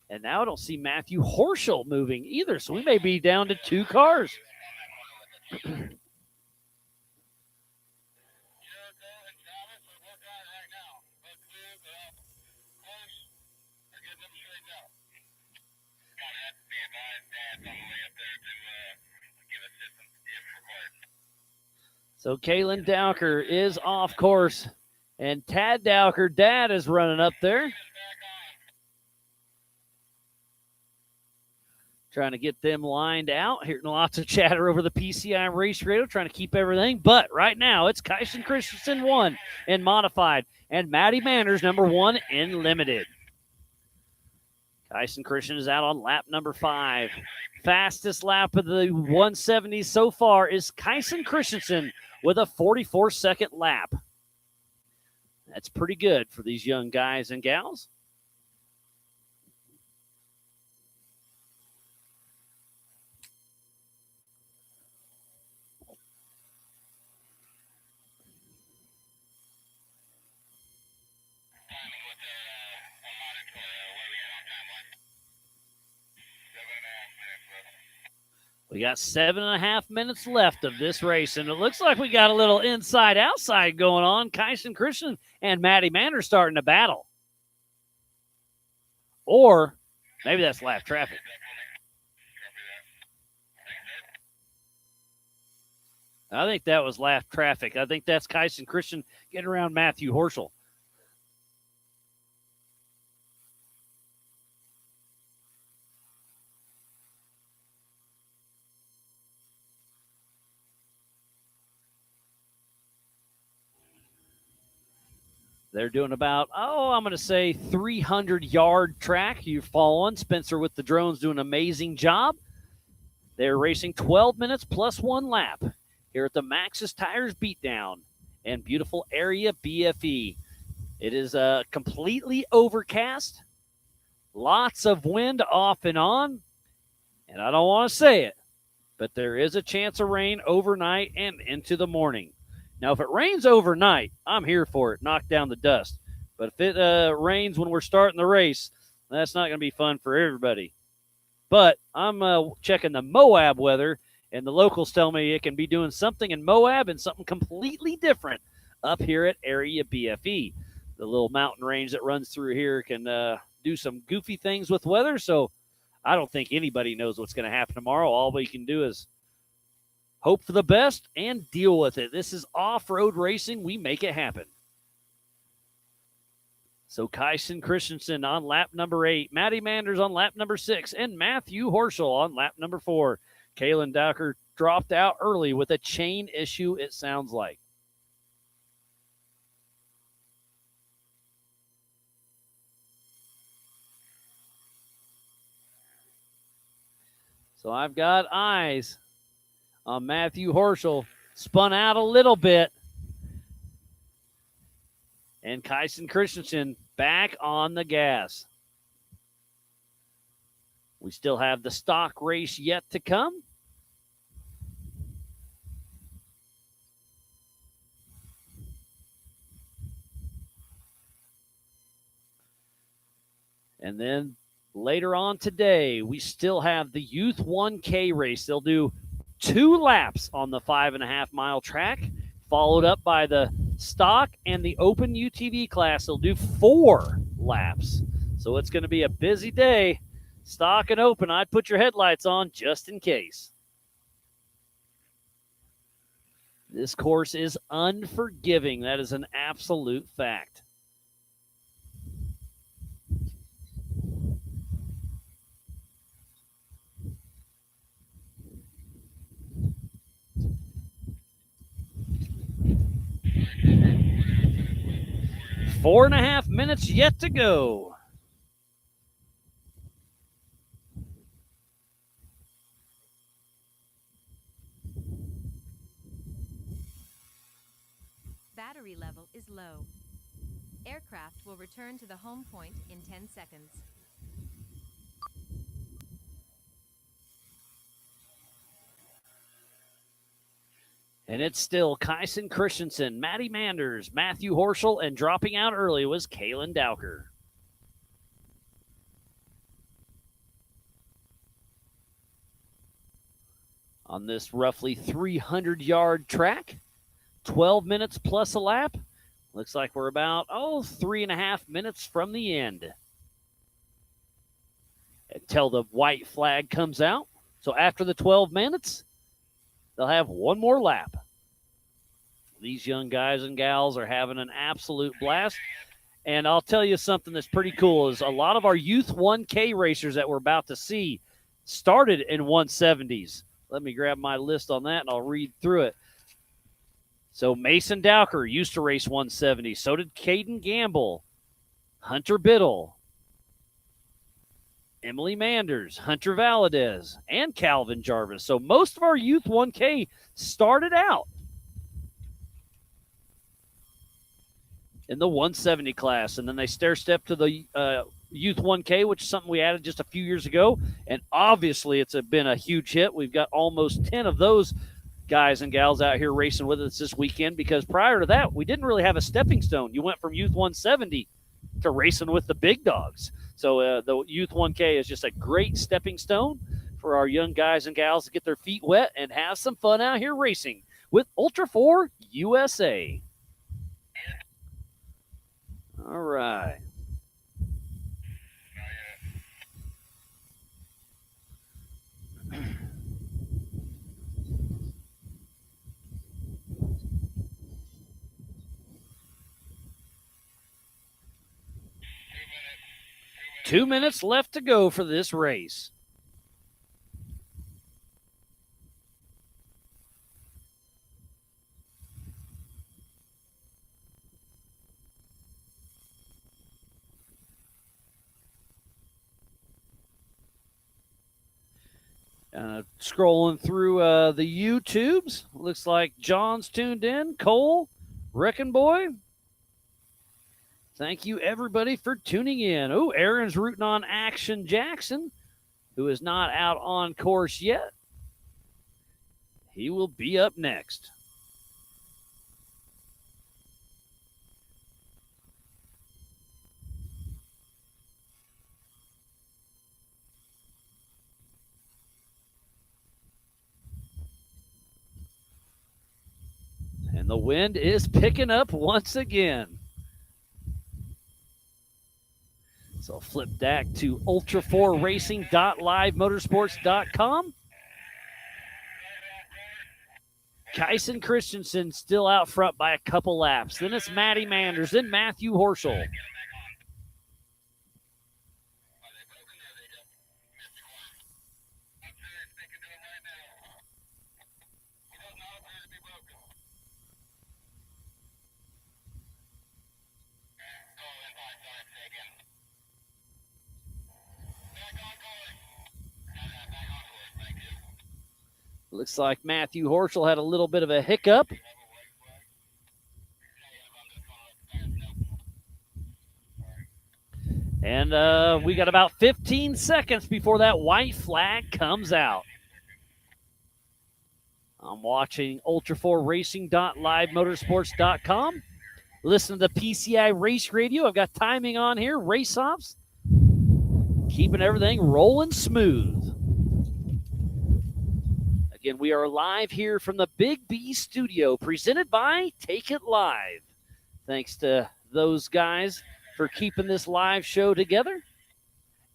And now I don't see Matthew Horschel moving either, so we may be down to 2 cars. So Kaylin Dowker is off course, and Tad Dowker, Dad, is running up there. Trying to get them lined out. Hearing lots of chatter over the PCI race radio, trying to keep everything. But right now, it's Kyson Christensen 1 in modified, and Maddie Manners number 1 in limited. Kyson Christensen is out on lap number 5. Fastest lap of the 170 so far is Kyson Christensen with a 44-second lap. That's pretty good for these young guys and gals. We got 7.5 minutes left of this race, and it looks like we got a little inside-outside going on. Kyson Christian and Maddie Mann starting to battle. Or maybe that's lap traffic. I think that was lap traffic. I think that's Kyson Christian getting around Matthew Horschel. They're doing about, I'm going to say 300-yard track. You're following. Spencer with the drones doing an amazing job. They're racing 12 minutes plus 1 lap here at the Maxxis Tires Beatdown and beautiful area BFE. It is completely overcast. Lots of wind off and on. And I don't want to say it, but there is a chance of rain overnight and into the morning. Now, if it rains overnight, I'm here for it. Knock down the dust. But if it rains when we're starting the race, that's not going to be fun for everybody. But I'm checking the MOAB weather, and the locals tell me it can be doing something in MOAB and something completely different up here at Area BFE. The little mountain range that runs through here can do some goofy things with weather, so I don't think anybody knows what's going to happen tomorrow. All we can do is hope for the best and deal with it. This is off-road racing. We make it happen. So Kyson Christensen on lap number 8, Maddie Manders on lap number 6, and Matthew Horschel on lap number 4. Kaylin Dowker dropped out early with a chain issue, it sounds like. So I've got eyes on Matthew Horschel, spun out a little bit. And Kyson Christensen back on the gas. We still have the stock race yet to come. And then later on today, we still have the Youth 1K race. They'll do 2 laps on the 5.5 mile track, followed up by the stock and the open UTV class. They'll do 4 laps. So it's going to be a busy day. Stock and open, I'd put your headlights on just in case. This course is unforgiving. That is an absolute fact. Four and a half minutes yet to go.
Battery level is low. Aircraft will return to the home point in 10 seconds.
And it's still Kyson Christensen, Matty Manders, Matthew Horschel, and dropping out early was Kalen Dowker. On this roughly 300-yard track, 12 minutes plus a lap. Looks like we're about, 3.5 minutes from the end. Until the white flag comes out. So after the 12 minutes, they'll have one more lap. These young guys and gals are having an absolute blast. And I'll tell you something that's pretty cool is a lot of our Youth 1K racers that we're about to see started in 170s. Let me grab my list on that, and I'll read through it. So Mason Dowker used to race 170. So did Kaden Gamble, Hunter Biddle, Emily Manders, Hunter Valadez, and Calvin Jarvis. So most of our Youth 1K started out in the 170 class, and then they stair-stepped to the Youth 1K, which is something we added just a few years ago, and obviously it's been a huge hit. We've got almost 10 of those guys and gals out here racing with us this weekend because prior to that, we didn't really have a stepping stone. You went from Youth 170 to racing with the big dogs. So the Youth 1K is just a great stepping stone for our young guys and gals to get their feet wet and have some fun out here racing with Ultra 4 USA. All right. Two minutes left to go for this race. Scrolling through the YouTubes. Looks like John's tuned in. Cole, Wrecking Boy. Thank you, everybody, for tuning in. Oh, Aaron's rooting on Action Jackson, who is not out on course yet. He will be up next. And the wind is picking up once again. So I'll flip back to ultra4racing.livemotorsports.com. Kyson Christensen still out front by a couple laps. Then it's Matty Manders, then Matthew Horschel. Looks like Matthew Horschel had a little bit of a hiccup. And we got about 15 seconds before that white flag comes out. I'm watching Ultra4Racing.livemotorsports.com. Listen to PCI Race Radio. I've got timing on here, race ops. Keeping everything rolling smooth. Again, we are live here from the Big B studio, presented by Take It Live. Thanks to those guys for keeping this live show together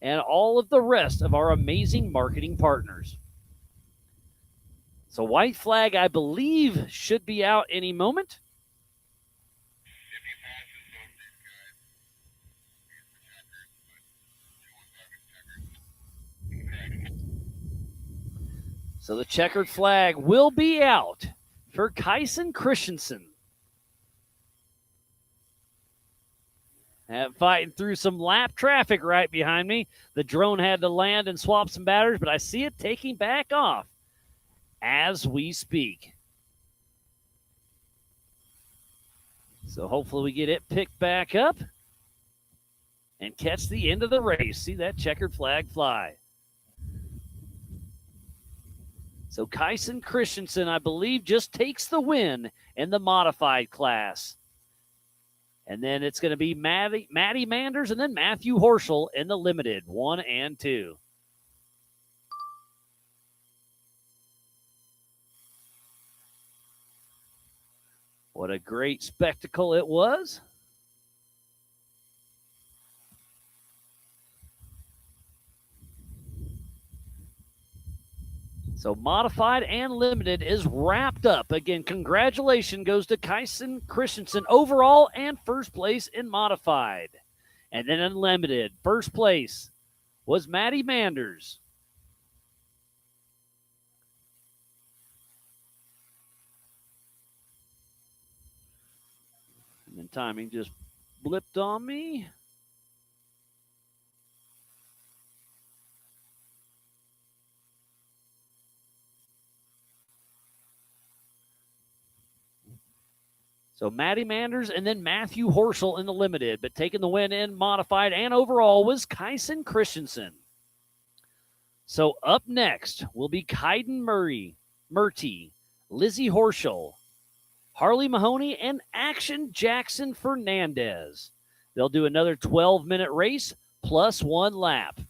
and all of the rest of our amazing marketing partners. So white flag, I believe, should be out any moment. So the checkered flag will be out for Kyson Christensen. Fighting through some lap traffic right behind me. The drone had to land and swap some batteries, but I see it taking back off as we speak. So hopefully we get it picked back up and catch the end of the race. See that checkered flag fly. So Kyson Christensen, I believe, just takes the win in the modified class. And then it's going to be Matty Manders and then Matthew Horschel in the limited 1 and 2. What a great spectacle it was. So modified and limited is wrapped up. Again, congratulations goes to Kyson Christensen overall and first place in modified. And then in limited, first place was Matty Manders. And then timing just blipped on me. So Matty Manders and then Matthew Horschel in the limited, but taking the win in modified and overall was Kyson Christensen. So up next will be Kaden Murty, Lizzie Horschel, Harley Mahoney, and Action Jackson Fernandez. They'll do another 12-minute race plus 1 lap.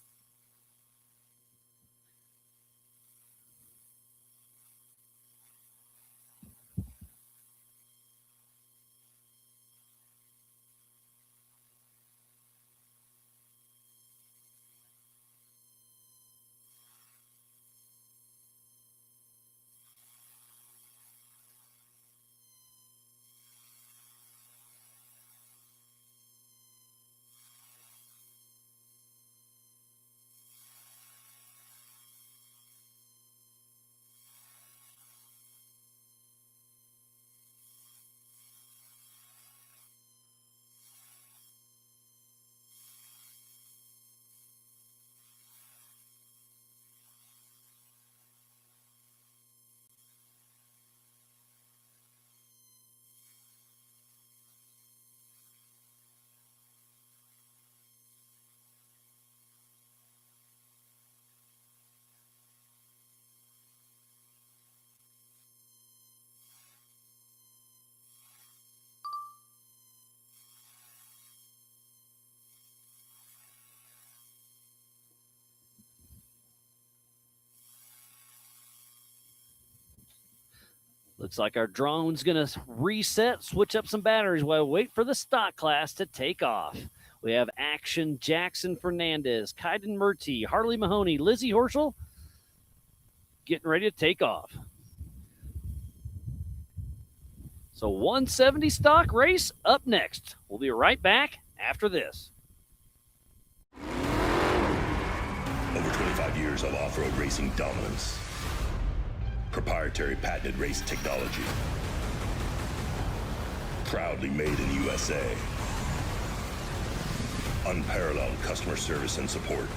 Looks like our drone's going to reset, switch up some batteries while we wait for the stock class to take off. We have Action Jackson Fernandez, Kaiden Murty, Harley Mahoney, Lizzie Horschel getting ready to take off. So 170 stock race up next. We'll be right back after this.
Over 25 years of off-road racing dominance. Proprietary patented race technology. Proudly made in the USA. Unparalleled customer service and support.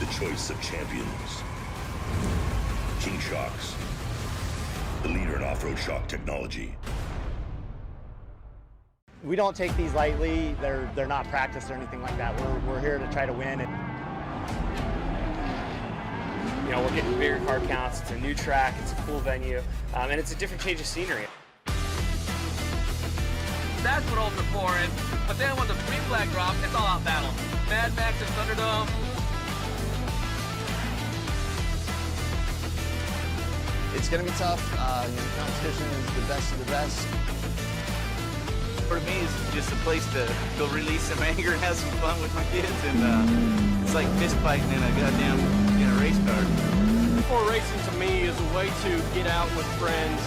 The choice of champions. King Shocks. The leader in off-road shock technology.
We don't take these lightly. They're not practice or anything like that. We're here to try to win.
You know, we're getting bigger car counts. It's a new track. It's a cool venue, and it's a different change of scenery.
That's what Ultra 4 is. But then when the green flag drops, it's all out battle. Mad Max and Thunderdome.
It's going to be tough. Competition is the best of the best.
For me, it's just a place to go release some anger and have some fun with my kids, and it's like fist fighting in a goddamn race car.
For racing to me is a way to get out with friends.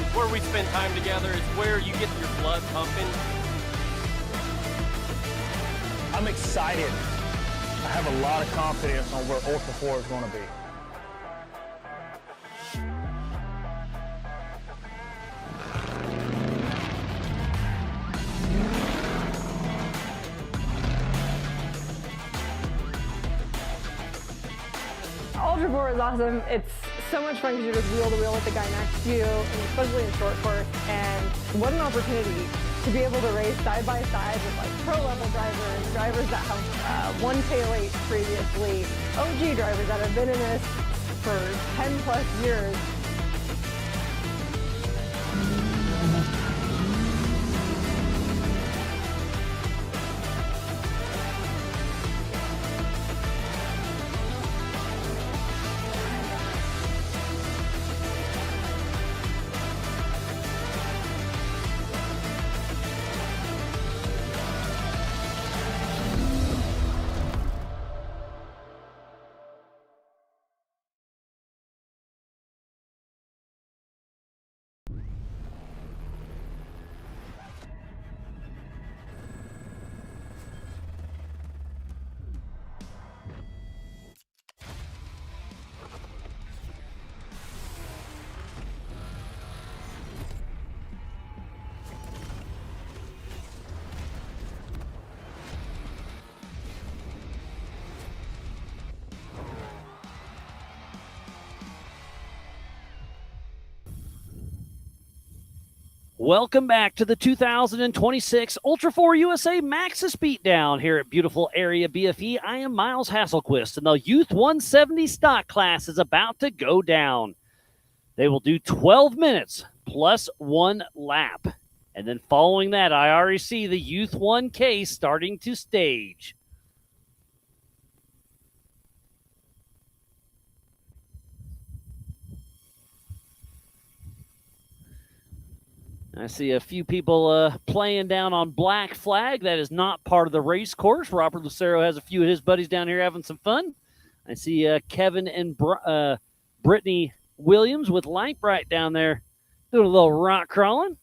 It's where we spend time together. It's where you get your blood pumping.
I'm excited. I have a lot of confidence on where Ultra 4 is going to be.
Ultra 4 is awesome. It's so much fun because you're just wheel to wheel with the guy next to you, and especially in short course. And what an opportunity to be able to race side by side with like pro level drivers that have won K08 previously, OG drivers that have been in this for 10 plus years.
Welcome back to the 2026 Ultra 4 USA Maxxis Beatdown here at beautiful Area BFE. I am Miles Hasselquist, and the Youth 170 stock class is about to go down. They will do 12 minutes plus 1 lap. And then following that, I already see the Youth 1K starting to stage. I see a few people playing down on Black Flag. That is not part of the race course. Robert Lucero has a few of his buddies down here having some fun. I see Kevin and Brittany Williams with Light Bright down there doing a little rock crawling.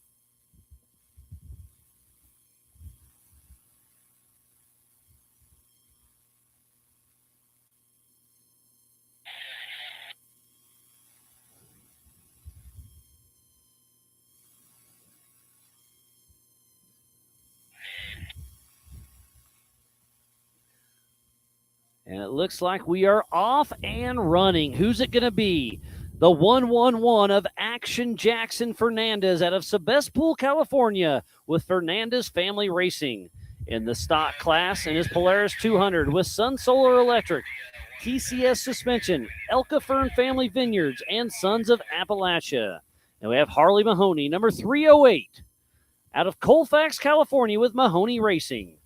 And it looks like we are off and running. Who's it going to be? The 111 of Action Jackson Fernandez out of Sebastopol, California, with Fernandez Family Racing. In the stock class in his Polaris 200 with Sun Solar Electric, TCS Suspension, Elka Fern Family Vineyards, and Sons of Appalachia. And we have Harley Mahoney, number 308, out of Colfax, California, with Mahoney Racing.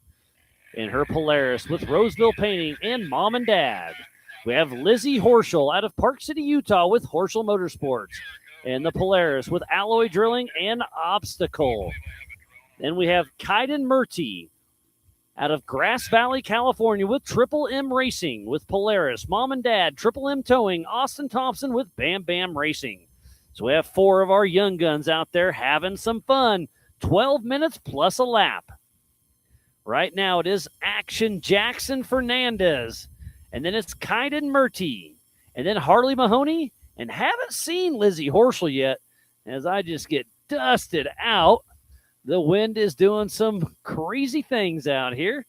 In her Polaris with Roseville Painting and Mom and Dad. We have Lizzie Horschel out of Park City, Utah with Horschel Motorsports. And the Polaris with Alloy Drilling and Obstacle. Then we have Kaiden Murty out of Grass Valley, California with Triple M Racing with Polaris, Mom and Dad, Triple M Towing, Austin Thompson with Bam Bam Racing. So we have 4 of our young guns out there having some fun. 12 minutes plus a lap. Right now it is Action Jackson Fernandez. And then it's Kaiden Murty. And then Harley Mahoney. And haven't seen Lizzie Horschel yet. As I just get dusted out. The wind is doing some crazy things out here.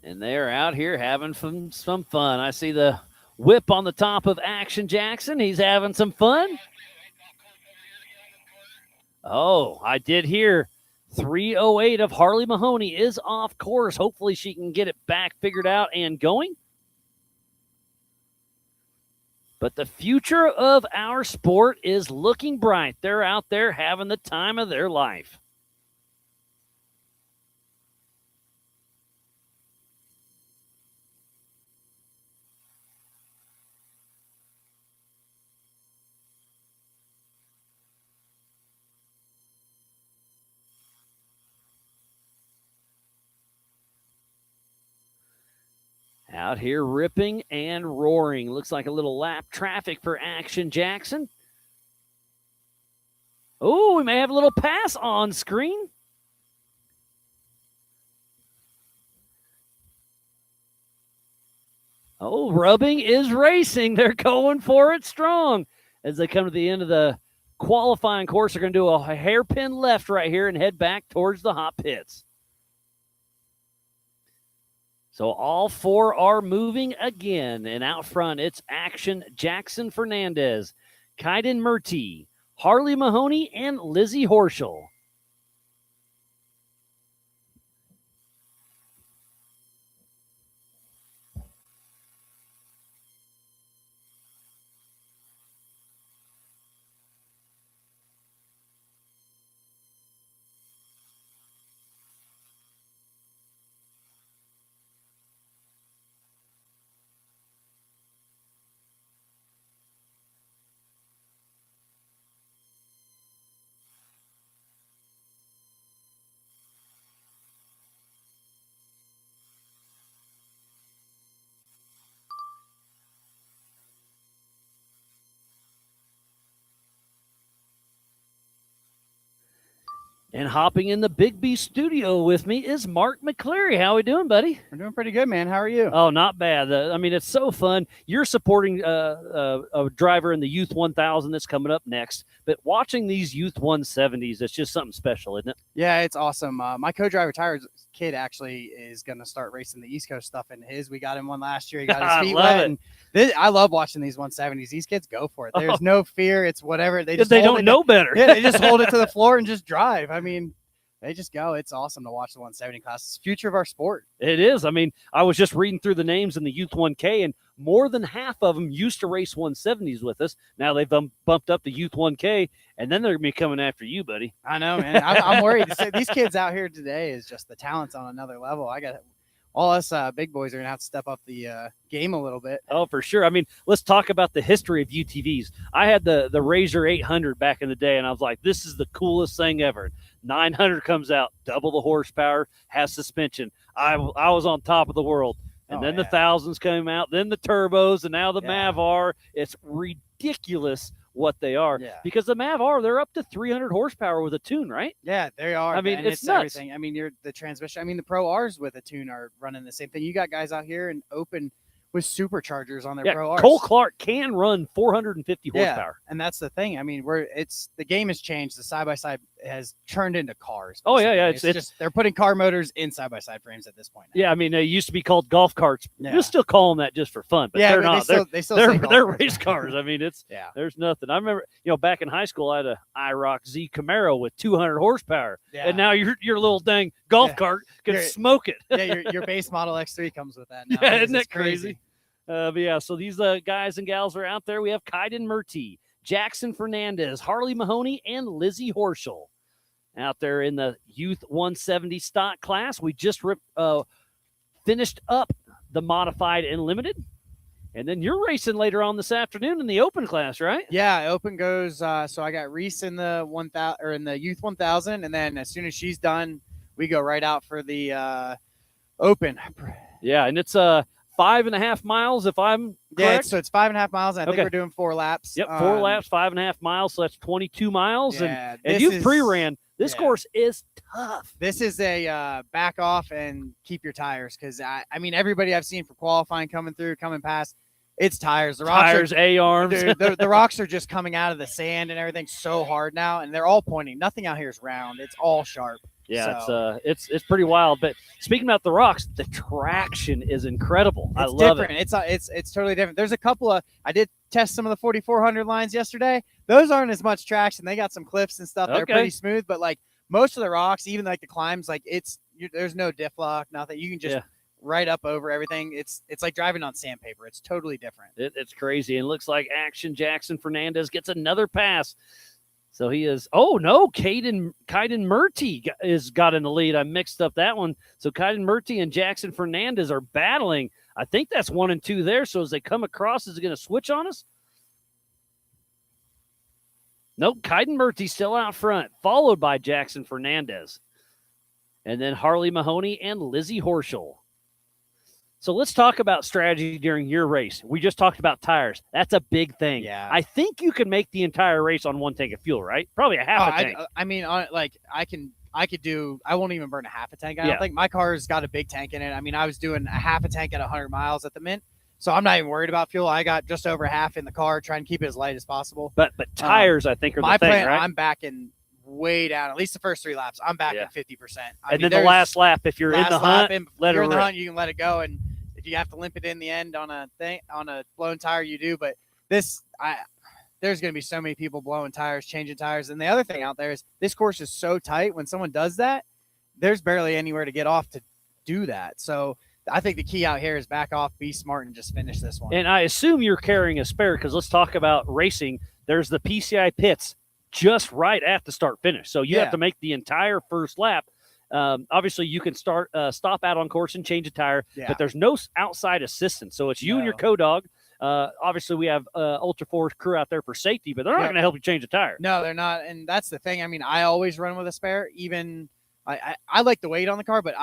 And they're out here having some fun. I see the whip on the top of Action Jackson. He's having some fun. Oh, I did hear 308 of Harley Mahoney is off course. Hopefully she can get it back figured out and going. But the future of our sport is looking bright. They're out there having the time of their life. Out here ripping and roaring. Looks like a little lap traffic for Action Jackson. Oh, we may have a little pass on screen. Oh, Rubbing is racing. They're going for it strong. As they come to the end of the qualifying course, they're going to do a hairpin left right here and head back towards the hot pits. So all four are moving again. And out front, it's Action Jackson Fernandez, Kaiden Murty, Harley Mahoney, and Lizzie Horschel. And hopping in the Big B studio with me is Mark McCleary. How we doing, buddy?
We're doing pretty good, man. How are you?
Oh, not bad. I mean, it's so fun. You're supporting a driver in the Youth 1000 that's coming up next. But watching these Youth 170s, it's just something special, isn't it?
Yeah, it's awesome. My co-driver Tyler's kid actually is going to start racing the East Coast stuff in his. We got him one last year. He got his feet wet. And I love watching these 170s. These kids go for it. There's no fear. It's whatever. They
don't know better.
Yeah, they just hold it to the floor and just drive. I mean, they just go. It's awesome to watch the 170 class. It's the future of our sport.
It is. I mean, I was just reading through the names in the Youth 1K, and more than half of them used to race 170s with us. Now they've bumped up to Youth 1K, and then they're going to be coming after you, buddy.
I know, man. I'm worried. These kids out here today is just the talent's on another level. All us big boys are going to have to step up the game a little bit.
Oh, for sure. I mean, let's talk about the history of UTVs. I had the Razor 800 back in the day, and I was like, this is the coolest thing ever. 900 comes out, double the horsepower, has suspension. I was on top of the world. And then the thousands came out, then the turbos, and now the MAV-R. It's ridiculous what they are.
Yeah.
Because the MAV-R, they're up to 300 horsepower with a tune, right?
Yeah, they are.
I mean,
man.
it's nuts.
Everything. I mean, the transmission. I mean, the Pro Rs with a tune are running the same thing. You got guys out here in open with superchargers on their Pro Rs.
Cole Clark can run 450 horsepower.
And that's the thing. I mean, the game has changed. The side-by-side has turned into cars.
Oh, yeah.
It's just they're putting car motors in side-by-side frames at this point now.
Yeah, I mean, they used to be called golf carts.
Yeah.
We'll still call them that just for fun, but they're not. They're
cars.
race cars. I mean, there's nothing. I remember, back in high school, I had a IROC Z Camaro with 200 horsepower, and now your little dang golf cart can smoke it.
Yeah, your base model X3 comes with that now.
Yeah, isn't that crazy? But yeah, so these guys and gals are out there. We have Kaiden Murty, Jackson Fernandez, Harley Mahoney, and Lizzie Horschel out there in the Youth 170 stock class. We just finished up the modified and limited, and then you're racing later on this afternoon in the open class, right?
Yeah, open goes. So I got Reese in the 1000 or in the Youth 1000, and then as soon as she's done, we go right out for the open.
Yeah, and it's 5.5 miles, if I'm correct.
So it's 5.5 miles. And I think we're doing 4 laps.
Yep, 4 laps, 5.5 miles. So that's 22 miles.
Yeah,
and you've pre-ran. This course is tough.
This is a back off and keep your tires because, I mean, everybody I've seen for qualifying coming past, It's tires. The rocks
Tires, A-arms.
Dude, the rocks are just coming out of the sand and everything so hard now, and they're all pointing. Nothing out here is round. It's all sharp.
Yeah,
So,
it's pretty wild. But speaking about the rocks, the traction is incredible. I
it's
love
different.
it.
It's totally different. There's a couple of I did test some of the 4400 lines yesterday. Those aren't as much traction. They got some cliffs and stuff. They're
Okay.
pretty smooth, but like most of the rocks, even like the climbs, like there's no diff lock, nothing. You can just right up over everything. It's like driving on sandpaper. It's totally different.
It's crazy. And it looks like Action Jackson Fernandez gets another pass. So he is, oh no, Kaden Murty is got in the lead. I mixed up that one. So Kaden Murty and Jackson Fernandez are battling. I think that's 1 and 2 there. So as they come across, is it going to switch on us? Nope, Kaden Murty still out front, followed by Jackson Fernandez. And then Harley Mahoney and Lizzie Horschel. So let's talk about strategy during your race. We just talked about tires. That's a big thing.
Yeah.
I think you can make the entire race on 1 tank of fuel, right? Probably a half a tank.
I mean, I could do. I won't even burn a half a tank. I don't think my car's got a big tank in it. I mean, I was doing a half a tank at 100 miles at the Mint, so I'm not even worried about fuel. I got just over half in the car, trying to keep it as light as possible.
But tires, I think, are
my
the thing,
plan.
right?
I'm backing way down. At least the first 3 laps, I'm back at 50%.
And then the last lap, if you're in the hunt, let
you're
it
in the
rip.
hunt, you can let it go. And if you have to limp it in the end on a blown tire, you do. But there's going to be so many people blowing tires, changing tires. And the other thing out there is this course is so tight. When someone does that, there's barely anywhere to get off to do that. So I think the key out here is back off, be smart, and just finish this one.
And I assume you're carrying a spare because let's talk about racing. There's the PCI pits just right at the start finish. So you have to make the entire first lap. Obviously, you can stop out on course and change a tire, but there's no outside assistance. So it's you and your co-dog. Obviously, we have Ultra Force crew out there for safety, but they're not going to help you change a tire.
No, they're not. And that's the thing. I mean, I always run with a spare. Even I like the weight on the car, but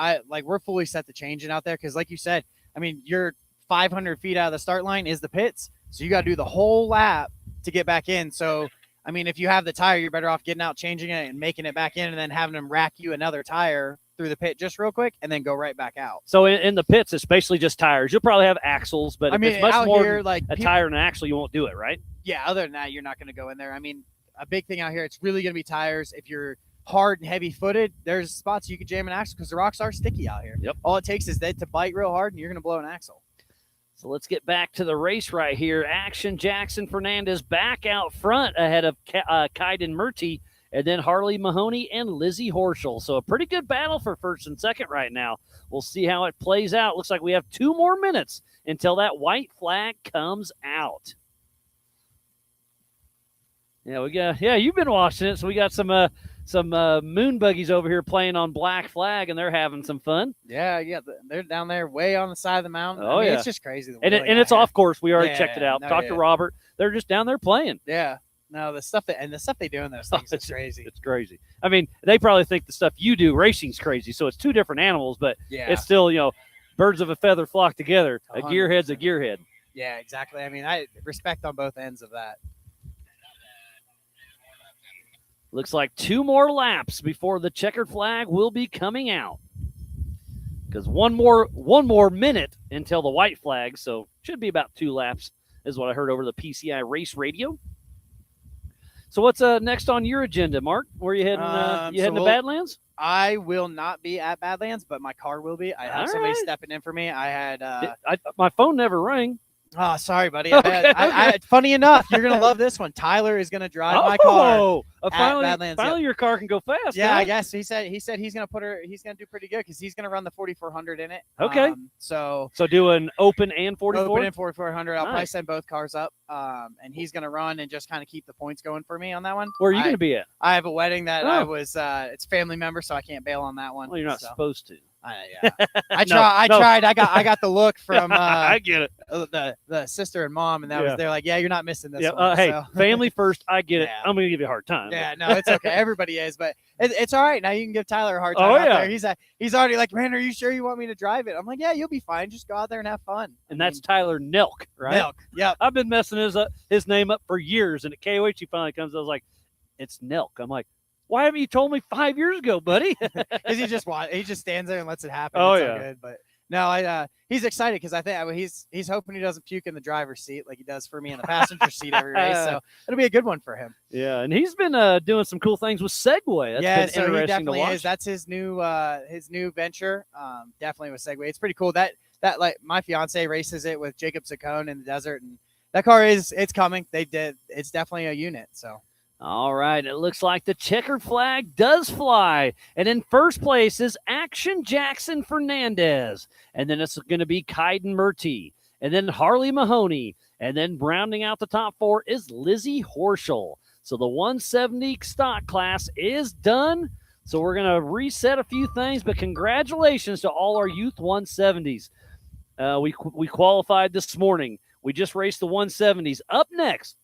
we're fully set to changing out there because, like you said, I mean, you're 500 feet out of the start line is the pits, so you got to do the whole lap to get back in. So I mean, if you have the tire, you're better off getting out, changing it, and making it back in, and then having them rack you another tire through the pit just real quick, and then go right back out.
So in the pits, it's basically just tires. You'll probably have axles, but
I mean,
if it's much
out
more
here,
than a tire and an axle, you won't do it, right?
Yeah, other than that, you're not going to go in there. I mean, a big thing out here, it's really going to be tires. If you're hard and heavy-footed, there's spots you could jam an axle because the rocks are sticky out here.
Yep.
All it takes is that to bite real hard, and you're going to blow an axle.
So let's get back to the race right here. Action Jackson Fernandez back out front ahead of Kaiden Murty, and then Harley Mahoney and Lizzie Horschel. So a pretty good battle for first and second right now. We'll see how it plays out. Looks like we have 2 more minutes until that white flag comes out. Yeah, you've been watching it, so we got some moon buggies over here playing on black flag, and they're having some fun.
Yeah, they're down there way on the side of the mountain.
Oh,
I mean,
yeah.
it's just crazy.
And it's off course. We already checked it out. Talked to Robert. They're just down there playing.
Yeah. No, the stuff they do in those things is crazy.
It's crazy. I mean, they probably think the stuff you do racing's crazy, so it's 2 different animals, but it's still, birds of a feather flock together. A gearhead's a gearhead.
Yeah, exactly. I mean, I respect on both ends of that.
Looks like 2 more laps before the checkered flag will be coming out. Because one more minute until the white flag, so should be about 2 laps, is what I heard over the PCI race radio. So what's next on your agenda, Mark? Where are you heading? You heading to Badlands?
I will not be at Badlands, but my car will be. I have somebody stepping in for me. I had
my phone never rang.
Oh, sorry, buddy.
Okay.
Funny enough, you're gonna love this one. Tyler is gonna drive my car.
Finally, your car can go fast.
Yeah,
huh?
I guess he said he's gonna do pretty good because he's gonna run the 4400 in it.
Okay.
So
do an open and 44.
Open and 4400. I'll probably
Nice.
send both cars up. And he's gonna run and just kind of keep the points going for me on that one.
Where are you gonna be at?
I have a wedding that
Oh.
I was. It's family member, so I can't bail on that one.
Well, you're not supposed to.
I tried. I got the look from.
I get it.
The sister and mom, and
Yeah.
they're like, "Yeah, you're not missing this
Yeah.
one."
Hey,
so.
family first. I get it.
Yeah.
I'm gonna give you a hard time.
Yeah, no, it's okay. Everybody is, but it's all right. Now you can give Tyler a hard time.
Oh,
out
yeah.
there. He's already like, "Man, are you sure you want me to drive it?" I'm like, "Yeah, you'll be fine. Just go out there and have fun."
And that's Tyler Nelk, right?
Nelk. Yep.
I've been messing his name up for years, and at KOH he finally comes. I was like, "It's Nelk." I'm like, "Why haven't you told me 5 years ago, buddy?"
Because he just stands there and lets it happen.
Oh,
It's all
yeah.
good. But No, he's excited because I think he's hoping he doesn't puke in the driver's seat like he does for me in the passenger seat every race. So it'll be a good one for him.
Yeah, and he's been doing some cool things with Segway. That's been
so he
interesting
definitely
to watch.
is. That's his new venture. Definitely with Segway. It's pretty cool. That like my fiance races it with Jacob Saccone in the desert, and that car it's coming. It's definitely a unit. So.
All right, it looks like the checkered flag does fly. And in first place is Action Jackson Fernandez. And then it's going to be Kaiden Murty. And then Harley Mahoney. And then rounding out the top 4 is Lizzie Horschel. So the 170 stock class is done. So we're going to reset a few things, but congratulations to all our Youth 170s. We qualified this morning. We just raced the 170s. Up next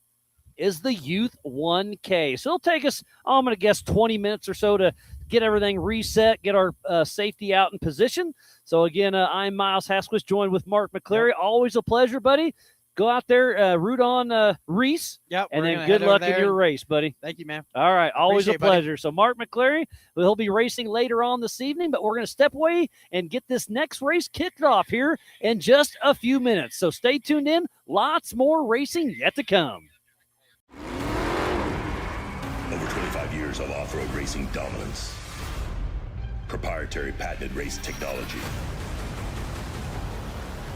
is the Youth 1K. So it'll take us, I'm going to guess, 20 minutes or so to get everything reset, get our safety out in position. So, again, I'm Miles Hasquist, joined with Mark McCleary. Yep. Always a pleasure, buddy. Go out there, root on Reese, and then good luck in your race, buddy.
Thank you, man.
All right, always
Appreciate
a pleasure. Buddy. So, Mark McCleary, he'll be racing later on this evening, but we're going to step away and get this next race kicked off here in just a few minutes. So, stay tuned in. Lots more racing yet to come.
Over 25 years of off-road racing dominance. Proprietary patented race technology.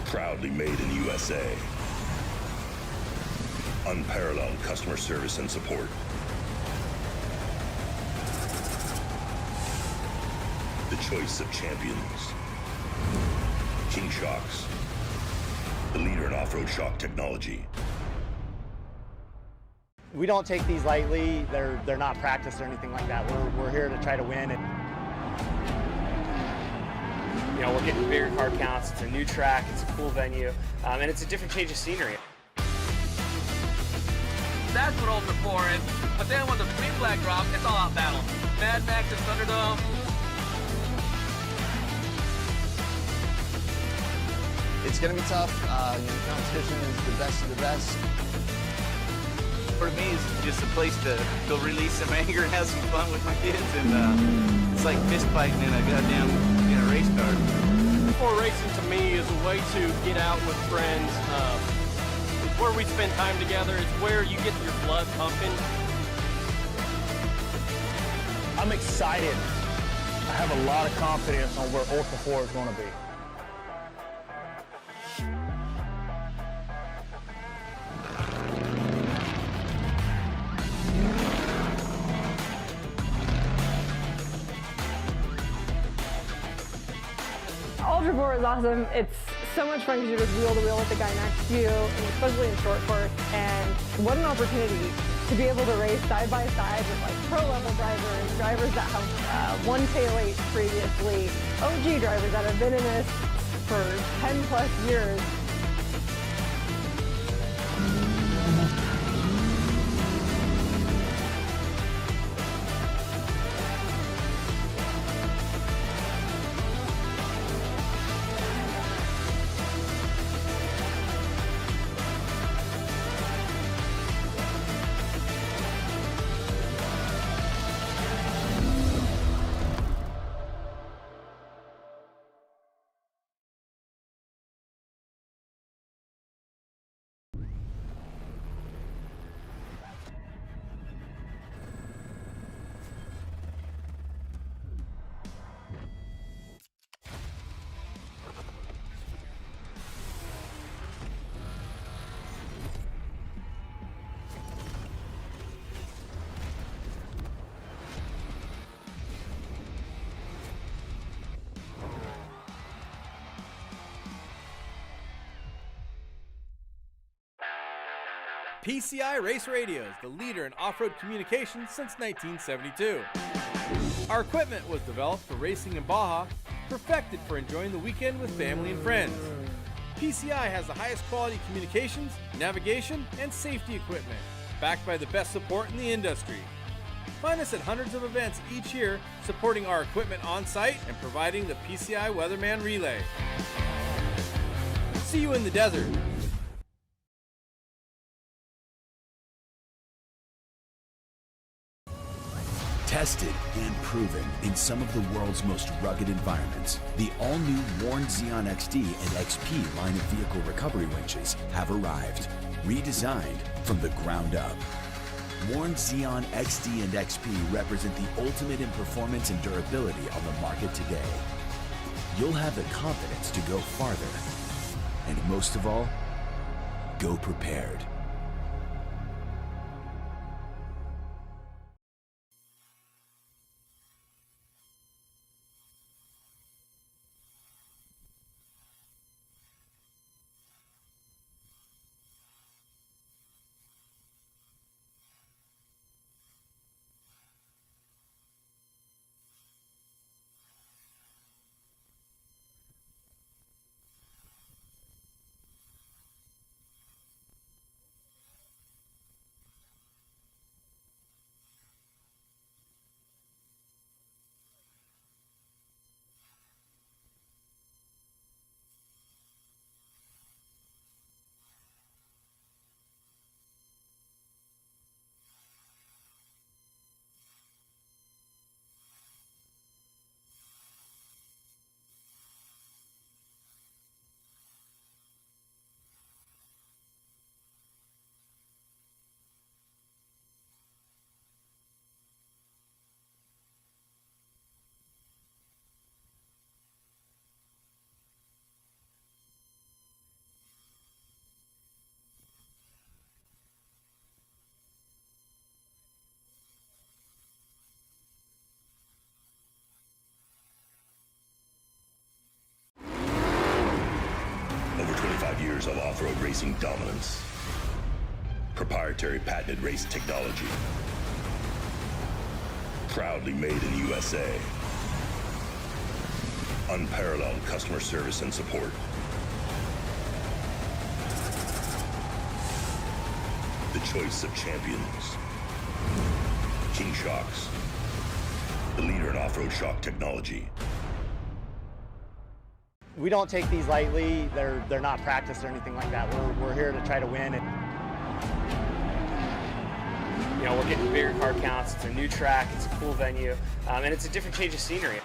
Proudly made in the USA. Unparalleled customer service and support. The choice of champions. King Shocks. The leader in off-road shock technology.
We don't take these lightly. They're not practiced or anything like that. We're here to try to win. And
we're getting bigger car counts. It's a new track. It's a cool venue, and it's a different change of scenery.
That's what Ultra 4 is. But then when the green flag drops, it's all out battle. Mad Max and Thunderdome.
It's going to be tough. Competition is the best of the best.
For me, it's just a place to go release some anger and have some fun with my kids, and it's like fist fighting in a goddamn race car.
Before racing to me is a way to get out with friends. It's where we spend time together. It's where you get your blood pumping.
I'm excited. I have a lot of confidence on where Ultra 4 is going to be.
Ultra 4 is awesome. It's so much fun because you're just wheel to wheel with the guy next to you, and especially in short course. And what an opportunity to be able to race side by side with like pro level drivers that have won K8 previously, OG drivers that have been in this for 10 plus years.
PCI Race Radio is the leader in off-road communication since 1972. Our equipment was developed for racing in Baja, perfected for enjoying the weekend with family and friends. PCI has the highest quality communications, navigation, and safety equipment, backed by the best support in the industry. Find us at hundreds of events each year, supporting our equipment on site and providing the PCI Weatherman Relay. See you in the desert.
Tested and proven in some of the world's most rugged environments, the all-new Warn Xeon XD and XP line of vehicle recovery winches have arrived, redesigned from the ground up. Warn Xeon XD and XP represent the ultimate in performance and durability on the market today. You'll have the confidence to go farther, and most of all, go prepared.
Over 25 years of off-road racing dominance. Proprietary patented race technology. Proudly made in the USA. Unparalleled customer service and support. The choice of champions. King Shocks. The leader in off-road shock technology.
We don't take these lightly. They're not practiced or anything like that. We're here to try to win. And
You know, we're getting bigger car counts. It's a new track. It's a cool venue, and it's a different change of scenery.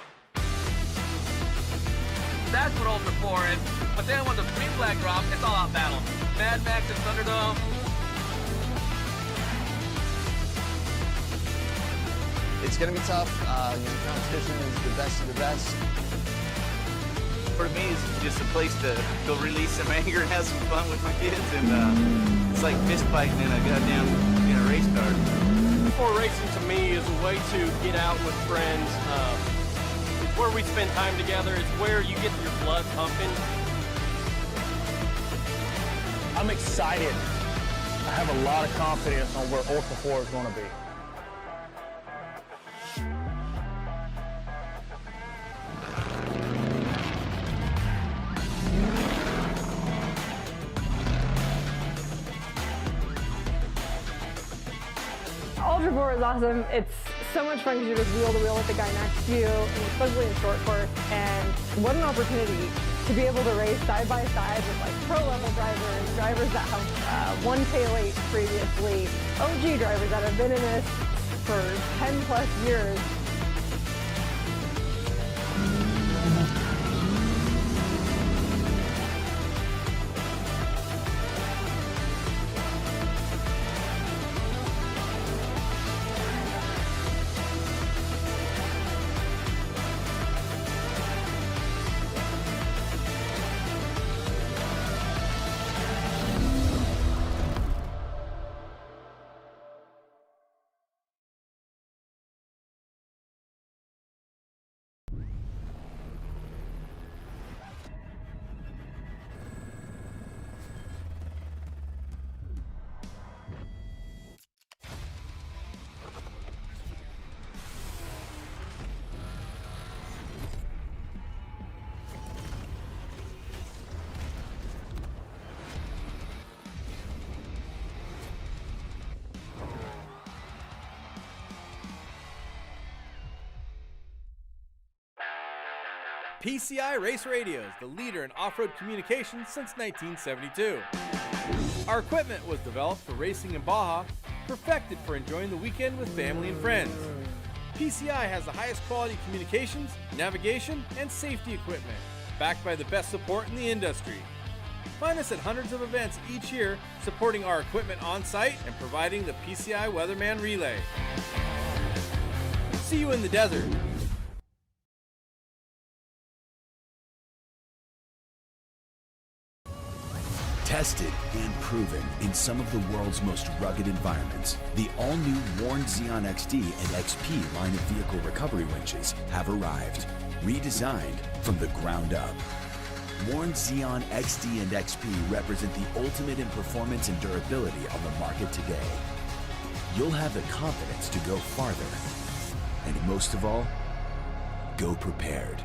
That's what Ultra 4 is. But then when the green flag drops, it's all out battle. Mad Max and Thunderdome.
It's going to be tough. The competition is the best of the best.
For me, it's just a place to go release some anger and have some fun with my kids, and it's like fist fighting in a goddamn race car.
Before racing to me is a way to get out with friends. It's where we spend time together. It's where you get your blood pumping.
I'm excited. I have a lot of confidence on where Ultra 4 is going to be.
Ultra 4 is awesome. It's so much fun because you're just wheel to wheel with the guy next to you, and especially in short course. And what an opportunity to be able to race side by side with like pro level drivers that have won K8 previously, OG drivers that have been in this for 10 plus years.
PCI Race Radios, the leader in off-road communications since 1972. Our equipment was developed for racing in Baja, perfected for enjoying the weekend with family and friends. PCI has the highest quality communications, navigation, and safety equipment, backed by the best support in the industry. Find us at hundreds of events each year, supporting our equipment on site and providing the PCI Weatherman Relay. See you in the desert.
Tested and proven in some of the world's most rugged environments, the all-new Warn Xeon XD and XP line of vehicle recovery winches have arrived, redesigned from the ground up. Warn Xeon XD and XP represent the ultimate in performance and durability on the market today. You'll have the confidence to go farther, and most of all, go prepared.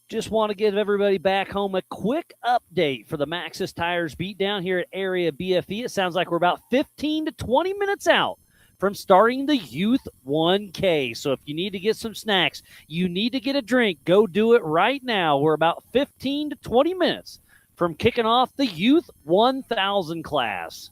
Just want to give everybody back home a quick update for the Maxxis Tires Beatdown here at Area BFE. It sounds like we're about 15 to 20 minutes out from starting the Youth 1K. So if you need to get some snacks, you need to get a drink, go do it right now. We're about 15 to 20 minutes from kicking off the Youth 1000 class.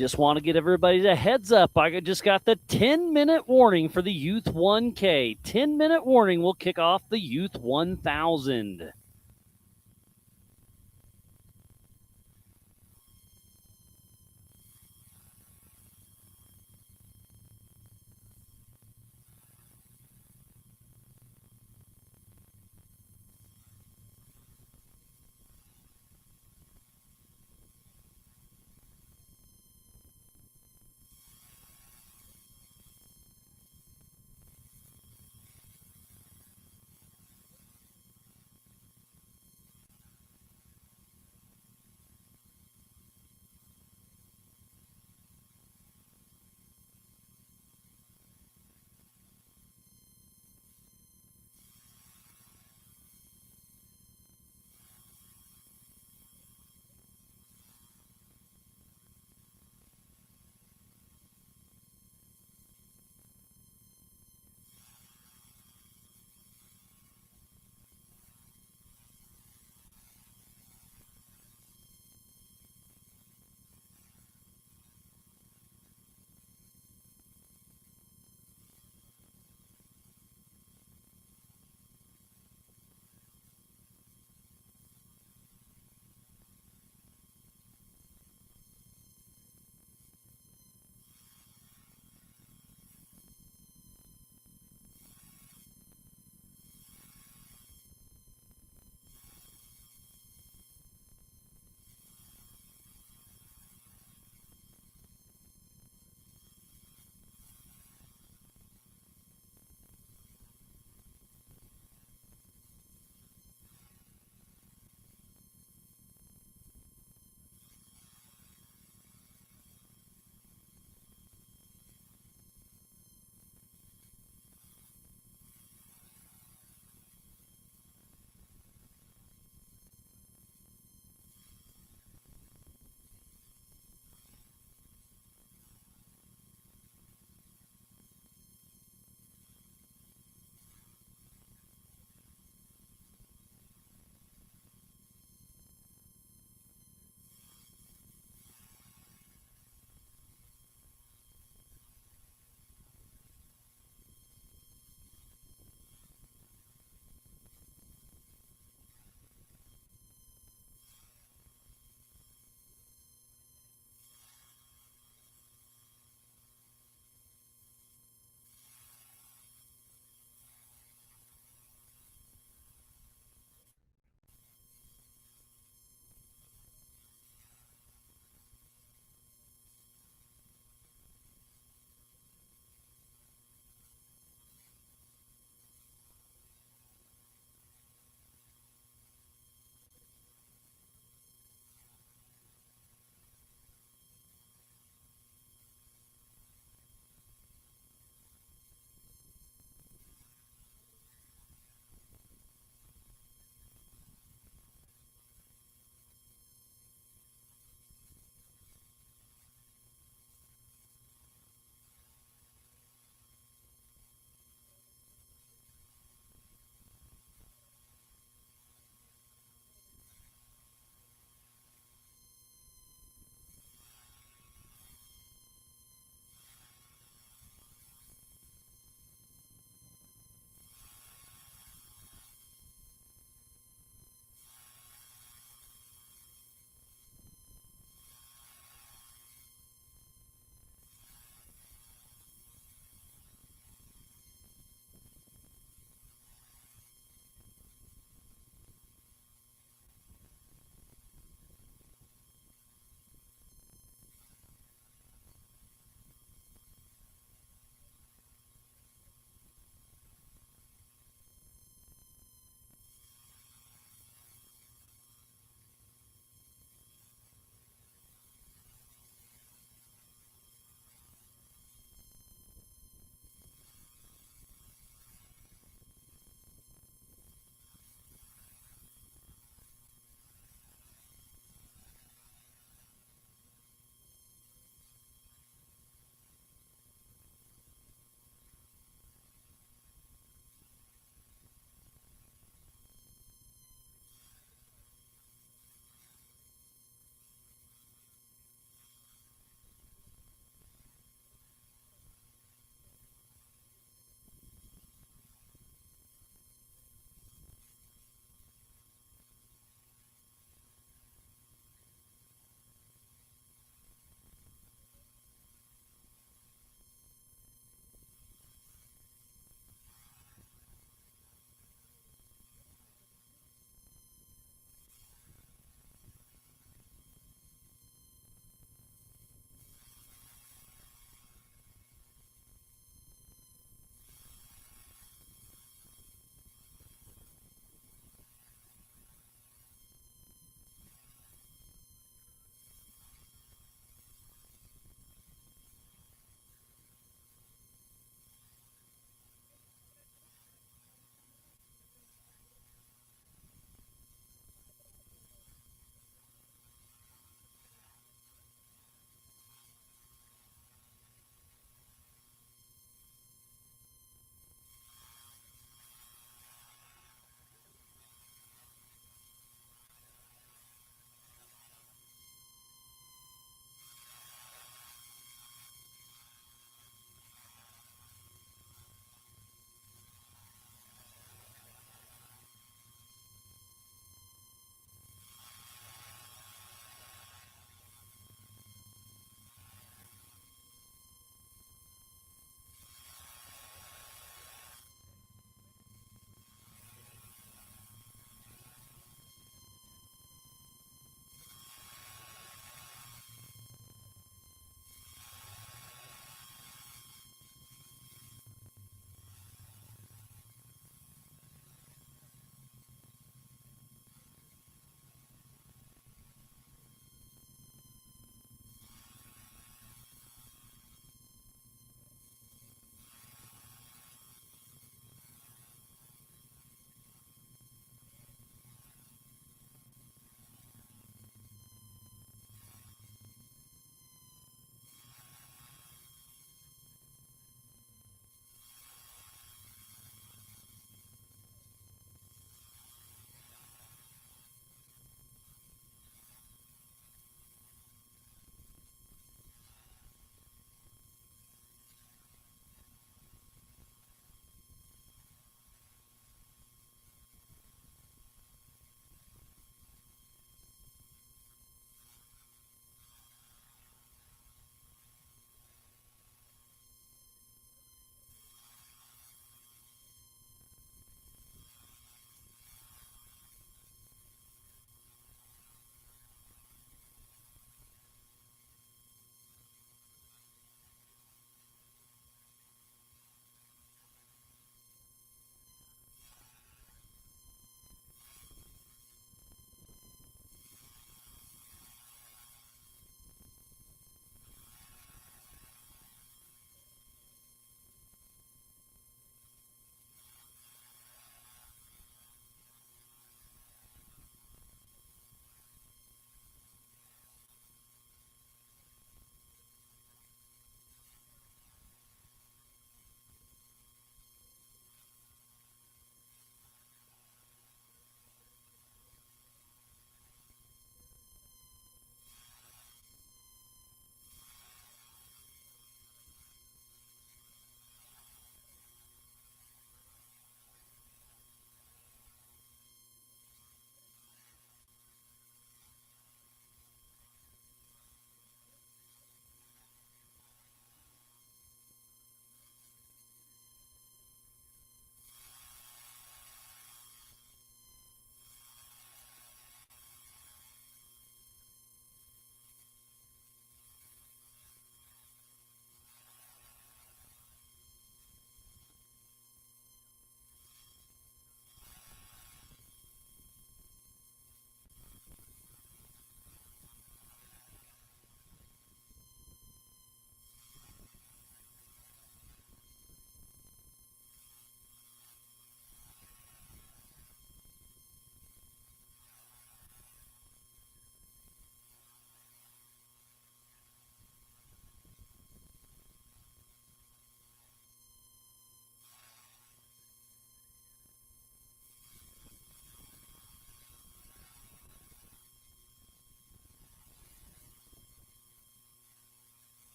Just want to get everybody a heads up. I just got the 10-minute warning for the Youth 1K. 10-minute warning will kick off the Youth 1000.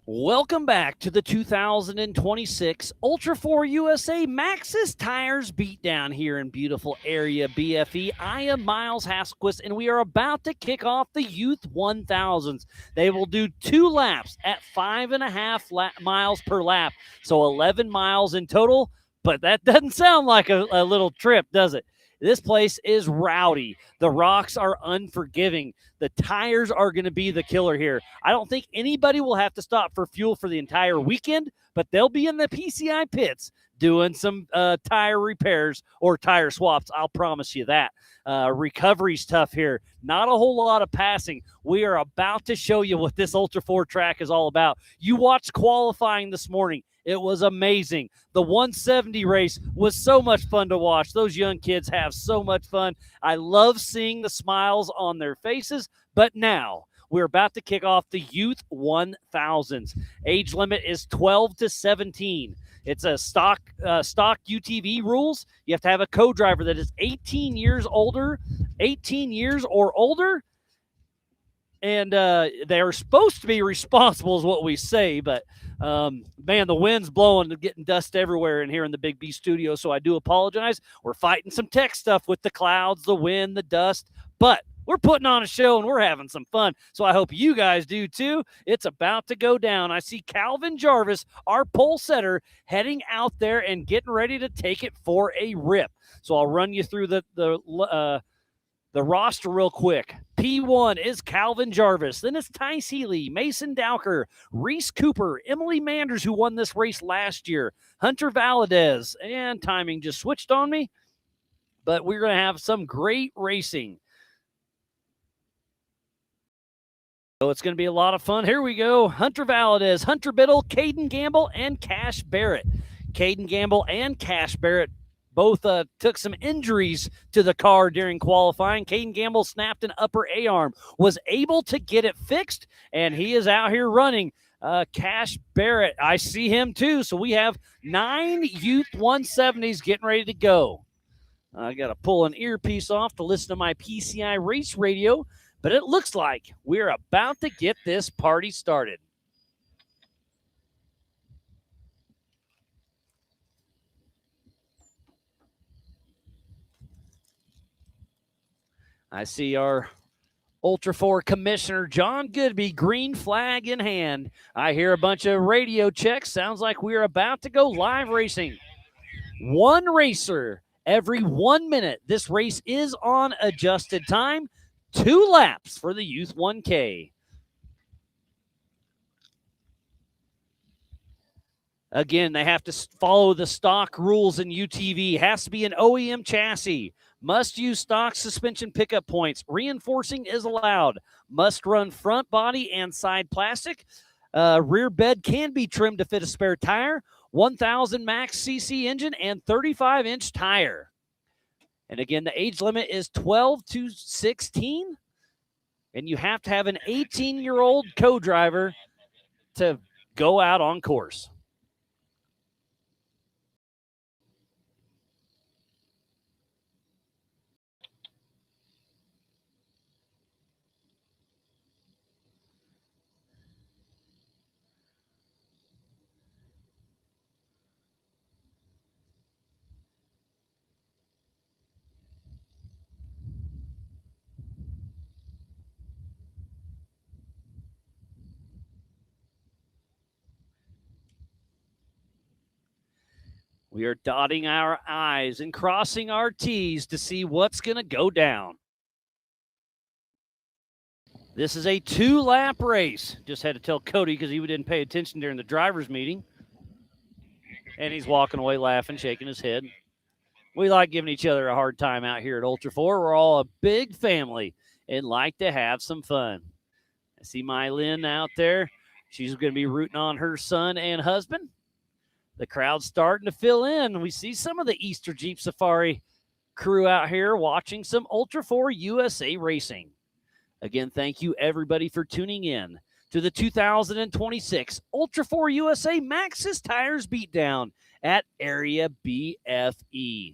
Welcome back to the 2026 Ultra 4 USA Maxxis Tires Beatdown here in beautiful Area BFE. I am Miles Hasquist, and we are about to kick off the Youth 1000s. They will do 2 laps at 5.5 miles per lap, so 11 miles in total, but that doesn't sound like a little trip, does it? This place is rowdy. The rocks are unforgiving. The tires are going to be the killer here. I don't think anybody will have to stop for fuel for the entire weekend, but they'll be in the PCI pits doing some tire repairs or tire swaps. I'll promise you that. Recovery's tough here. Not a whole lot of passing. We are about to show you what this Ultra 4 track is all about. You watched qualifying this morning. It was amazing. The 170 race was so much fun to watch. Those young kids have so much fun. I love seeing the smiles on their faces. But now we're about to kick off the Youth 1000s. Age limit is 12 to 17. It's a stock UTV rules. You have to have a co-driver that is 18 years or older. And they are supposed to be responsible is what we say, but man, the wind's blowing and getting dust everywhere in here in the Big B studio, so I do apologize. We're fighting some tech stuff with the clouds, the wind, the dust, but we're putting on a show and we're having some fun, so I hope you guys do too. It's about to go down. I see Calvin Jarvis, our pole setter, heading out there and getting ready to take it for a rip. So I'll run you through the roster real quick. P1 is Calvin Jarvis. Then it's Tice Healey, Mason Dowker, Reese Cooper, Emily Manders, who won this race last year, Hunter Valadez, and timing just switched on me, but we're going to have some great racing. So it's going to be a lot of fun. Here we go. Hunter Valadez, Hunter Biddle, Kaden Gamble, and Cash Barrett. Kaden Gamble and Cash Barrett both took some injuries to the car during qualifying. Kaden Gamble snapped an upper A-arm, was able to get it fixed, and he is out here running. Cash Barrett, I see him too. So we have 9 Youth 170s getting ready to go. I got to pull an earpiece off to listen to my PCI race radio, but it looks like we're about to get this party started. I see our Ultra 4 Commissioner, John Goodby, green flag in hand. I hear a bunch of radio checks. Sounds like we're about to go live racing. 1 racer every 1 minute. This race is on adjusted time. 2 laps for the Youth 1K. Again, they have to follow the stock rules in UTV. Has to be an OEM chassis. Must use stock suspension pickup points. Reinforcing is allowed. Must run front body and side plastic. Rear bed can be trimmed to fit a spare tire. 1,000 max cc engine and 35-inch tire. And again, the age limit is 12 to 16. And you have to have an 18-year-old co-driver to go out on course. We are dotting our I's and crossing our T's to see what's going to go down. This is a 2-lap race. Just had to tell Cody because he didn't pay attention during the driver's meeting. And he's walking away laughing, shaking his head. We like giving each other a hard time out here at Ultra 4. We're all a big family and like to have some fun. I see Mylin out there. She's going to be rooting on her son and husband. The crowd's starting to fill in. We see some of the Easter Jeep Safari crew out here watching some Ultra 4 USA racing. Again, thank you everybody for tuning in to the 2026 Ultra 4 USA Maxxis Tires Beatdown at Area BFE.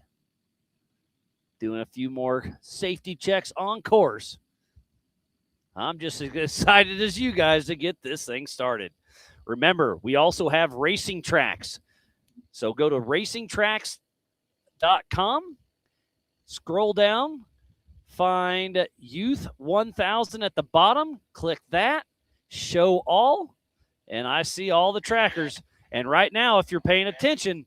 Doing a few more safety checks on course. I'm just as excited as you guys to get this thing started. Remember, we also have racing tracks. So go to racingtracks.com, scroll down, find Youth 1000 at the bottom, click that, show all, and I see all the trackers. And right now, if you're paying attention,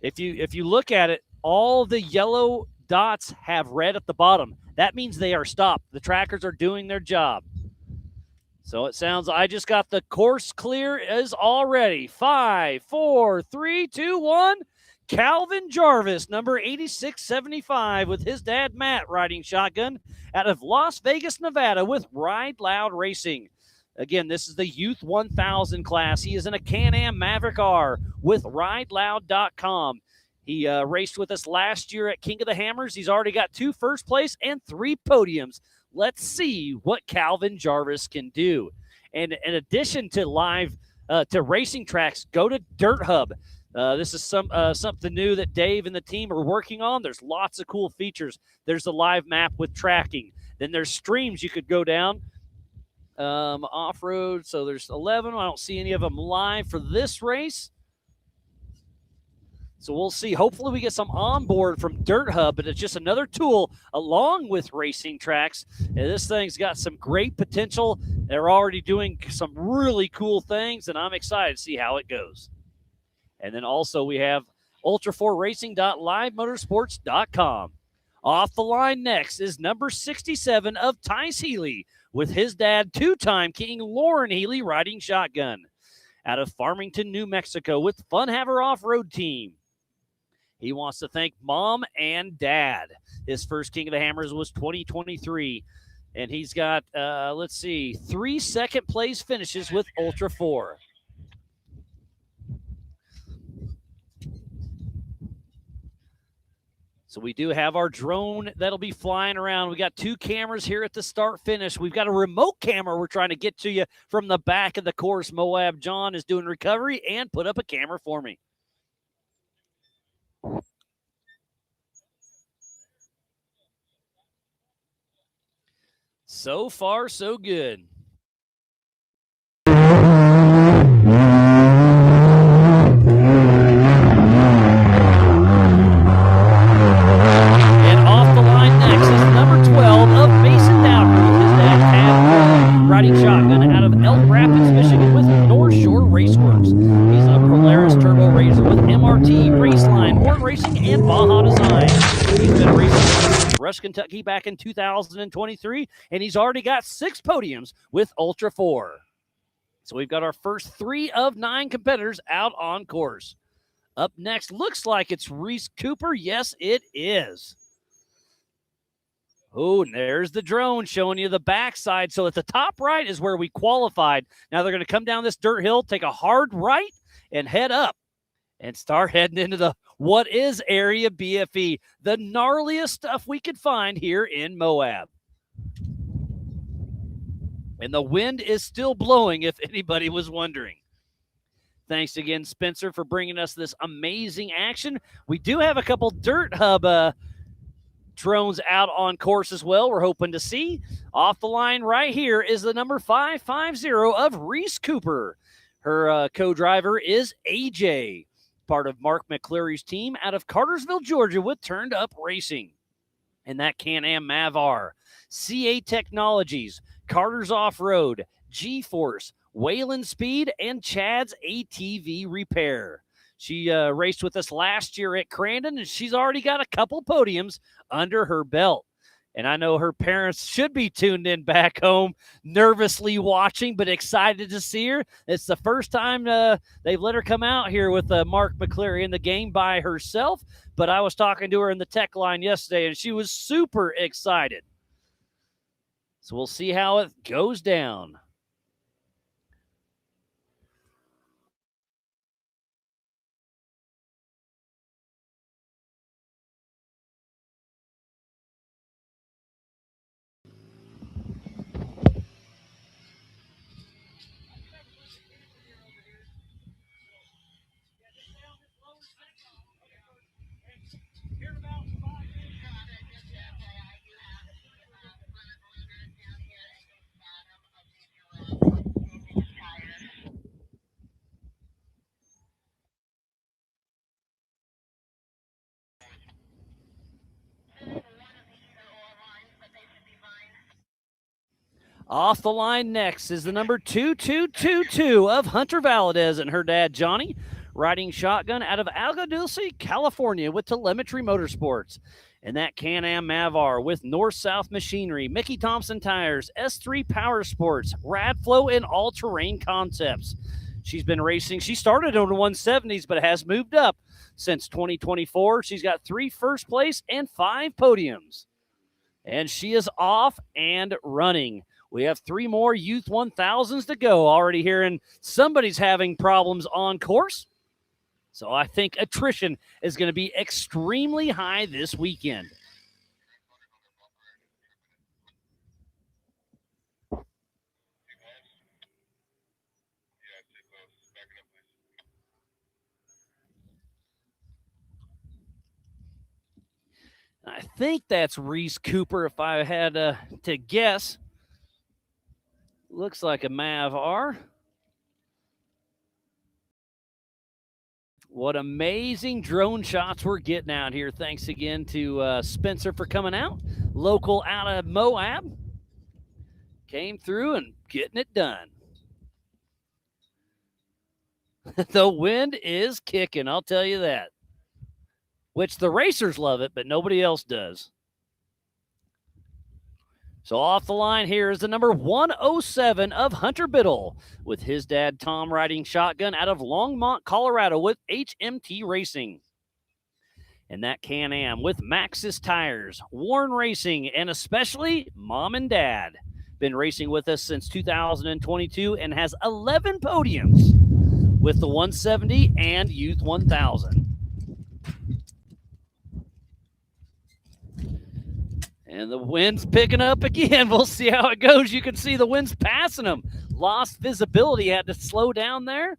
if you look at it, all the yellow dots have red at the bottom. That means they are stopped. The trackers are doing their job. So it sounds, I just got the course clear is already. 5, 4, 3, 2, 1. Calvin Jarvis, number 8675, with his dad Matt riding shotgun out of Las Vegas, Nevada with Ride Loud Racing. Again, this is the Youth 1000 class. He is in a Can-Am Maverick R with RideLoud.com. He raced with us last year at King of the Hammers. He's already got 2 first place and 3 podiums. Let's see what Calvin Jarvis can do. And in addition to to racing tracks, go to Dirt Hub. This is something new that Dave and the team are working on. There's lots of cool features. There's a live map with tracking. Then there's streams you could go down. Off-road, so there's 11. I don't see any of them live for this race. So we'll see. Hopefully we get some onboard from Dirt Hub, but it's just another tool along with racing tracks. And this thing's got some great potential. They're already doing some really cool things, and I'm excited to see how it goes. And then also we have ultra4racing.livemotorsports.com. Off the line next is number 67 of Tice Healey with his dad, 2-time King Laurent Healey, riding shotgun out of Farmington, New Mexico with Fun Haver Off-Road Team. He wants to thank Mom and Dad. His first King of the Hammers was 2023, and he's got, 3 second-place finishes with Ultra 4. So we do have our drone that'll be flying around. We got 2 cameras here at the start finish. We've got a remote camera we're trying to get to you from the back of the course. MOAB John is doing recovery and put up a camera for me. So far, so good. Riding shotgun out of Elk Rapids, Michigan with North Shore Raceworks. He's a Polaris Turbo Racer with MRT, Raceline, Horn Racing, and Baja Design. He's been racing in Rush, Kentucky back in 2023, and he's already got 6 podiums with Ultra 4. So we've got our first 3 of 9 competitors out on course. Up next, looks like it's Reese Cooper. Yes, it is. Oh, and there's the drone showing you the backside. So at the top right is where we qualified. Now they're going to come down this dirt hill, take a hard right, and head up and start heading into the what is Area BFE, the gnarliest stuff we could find here in Moab. And the wind is still blowing, if anybody was wondering. Thanks again, Spencer, for bringing us this amazing action. We do have a couple Dirt Hub drones out on course as well. We're hoping to see. Off the line right here is the number 550 of Reese Cooper. Her co-driver is AJ, part of Mark McCleary's team out of Cartersville, Georgia with Turned Up Racing. And that Can-Am Mav-R, CA Technologies, Carter's Off-Road, G-Force, Wayland Speed, and Chad's ATV Repair. She raced with us last year at Crandon, and she's already got a couple podiums under her belt. And I know her parents should be tuned in back home, nervously watching, but excited to see her. It's the first time they've let her come out here with Mark McCleary in the game by herself. But I was talking to her in the tech line yesterday, and she was super excited. So we'll see how it goes down. Off the line next is the number 2222 of Hunter Valadez and her dad, Johnny, riding shotgun out of Alga Dulce, California with Telemetry Motorsports. And that Can-Am Mavar with North-South Machinery, Mickey Thompson Tires, S3 Power Sports, Radflow, and All-Terrain Concepts. She's been racing. She started on the 170s, but has moved up since 2024. She's got 3 first place and 5 podiums. And she is off and running. We have 3 more Youth 1000s to go. Already hearing somebody's having problems on course. So I think attrition is going to be extremely high this weekend. I think that's Reese Cooper if I had to guess. Looks like a Mavar. What amazing drone shots we're getting out here. Thanks again to Spencer for coming out. Local out of MOAB. Came through and getting it done. The wind is kicking, I'll tell you that. Which the racers love it, but nobody else does. So off the line here is the number 107 of Hunter Biddle with his dad, Tom, riding shotgun out of Longmont, Colorado with HMT Racing. And that Can-Am with Maxxis Tires, Warren Racing, and especially Mom and Dad. Been racing with us since 2022 and has 11 podiums with the 170 and Youth 1000. And the wind's picking up again. We'll see how it goes. You can see the wind's passing them. Lost visibility. Had to slow down there,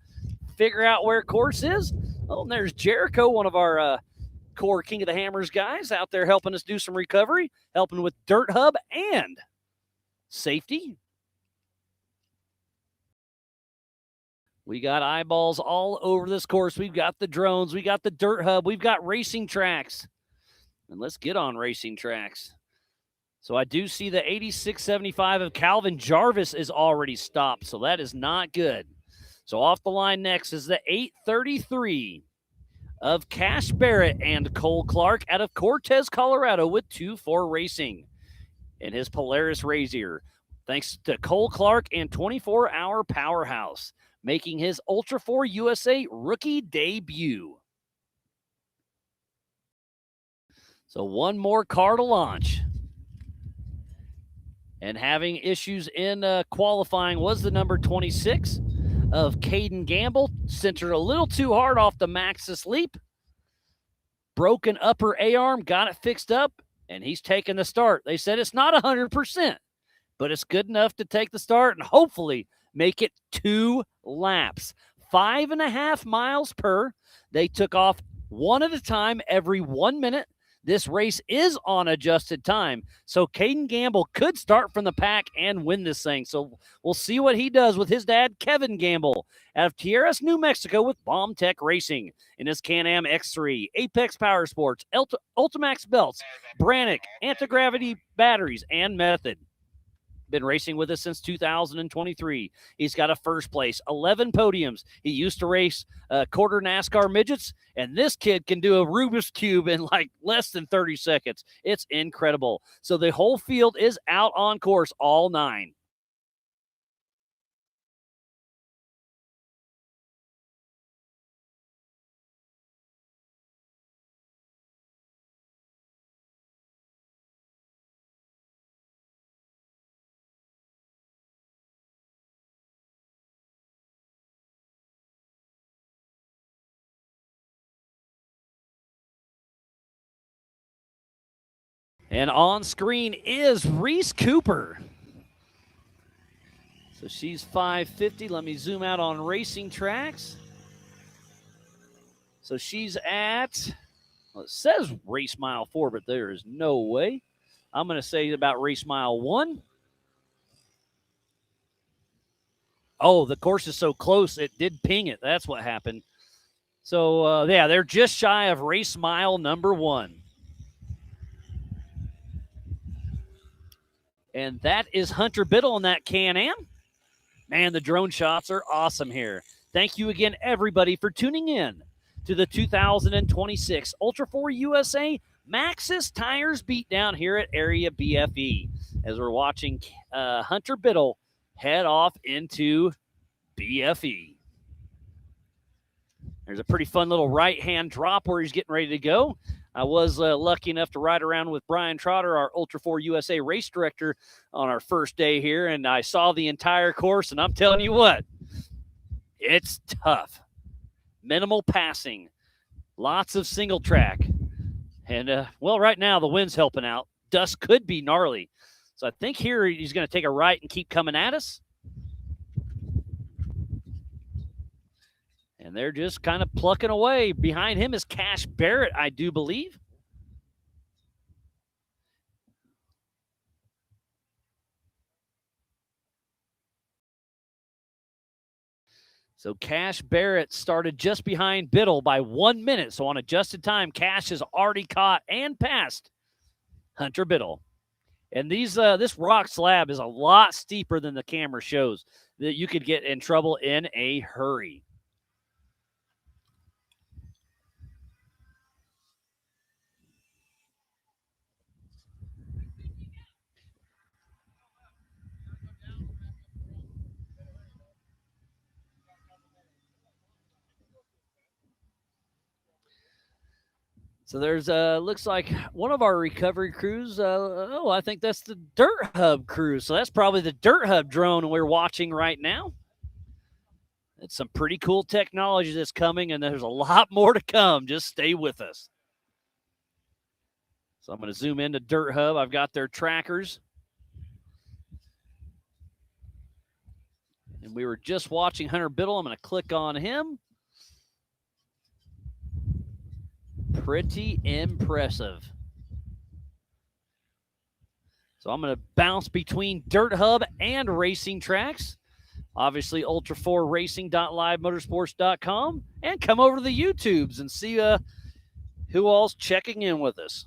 figure out where course is. Oh, and there's Jericho, one of our core King of the Hammers guys out there helping us do some recovery, helping with Dirt Hub and safety. We got eyeballs all over this course. We've got the drones. We got the Dirt Hub. We've got racing tracks. And let's get on racing tracks. So I do see the 8675 of Calvin Jarvis is already stopped, so that is not good. So off the line next is the 833 of Cash Barrett and Cole Clark out of Cortez, Colorado with 2-4 Racing in his Polaris Razor. Thanks to Cole Clark and 24-Hour Powerhouse, making his Ultra 4 USA rookie debut. So one more car to launch. And having issues in qualifying was the number 26 of Kaden Gamble. Centered a little too hard off the Maxxis leap. Broken upper A-arm, got it fixed up, and he's taking the start. They said it's not 100%, but it's good enough to take the start and hopefully make it 2 laps. 5.5 miles per. They took off one at a time every 1 minute. This race is on adjusted time, so Kaden Gamble could start from the pack and win this thing. So we'll see what he does with his dad, Kevin Gamble, out of Tierras, New Mexico with Bomb Tech Racing in his Can-Am X3, Apex Power Sports, Ultimax belts, Brannick, anti-gravity batteries, and Method. Been racing with us since 2023. He's got a first place, 11 podiums. He used to race quarter NASCAR midgets, and this kid can do a Rubik's Cube in like less than 30 seconds. It's incredible. So the whole field is out on course, all 9. And on screen is Reese Cooper. So she's 550. Let me zoom out on racing tracks. So she's at, well, it says race mile 4, but there is no way. I'm going to say about race mile 1. Oh, the course is so close, it did ping it. That's what happened. So, yeah, they're just shy of race mile number 1. And that is Hunter Biddle in that Can-Am. Man, the drone shots are awesome here. Thank you again, everybody, for tuning in to the 2026 Ultra 4 USA Maxxis Tires Beatdown here at Area BFE as we're watching Hunter Biddle head off into BFE. There's a pretty fun little right-hand drop where he's getting ready to go. I was lucky enough to ride around with Brian Trotter, our Ultra 4 USA race director, on our first day here, and I saw the entire course, and I'm telling you what, it's tough. Minimal passing, lots of single track. And, well, right now the wind's helping out. Dust could be gnarly. So I think here he's going to take a right and keep coming at us. And they're just kind of plucking away. Behind him is Cash Barrett, I do believe. So Cash Barrett started just behind Biddle by 1 minute. So on adjusted time, Cash has already caught and passed Hunter Biddle. And this rock slab is a lot steeper than the camera shows, that you could get in trouble in a hurry. So there's looks like one of our recovery crews. I think that's the Dirt Hub crew. So that's probably the Dirt Hub drone we're watching right now. It's some pretty cool technology that's coming, and there's a lot more to come. Just stay with us. So I'm going to zoom into Dirt Hub. I've got their trackers. And we were just watching Hunter Biddle. I'm going to click on him. Pretty impressive. So I'm going to bounce between Dirt Hub and racing tracks. Obviously, ultra4racing.livemotorsports.com. And come over to the YouTubes and see who all's checking in with us.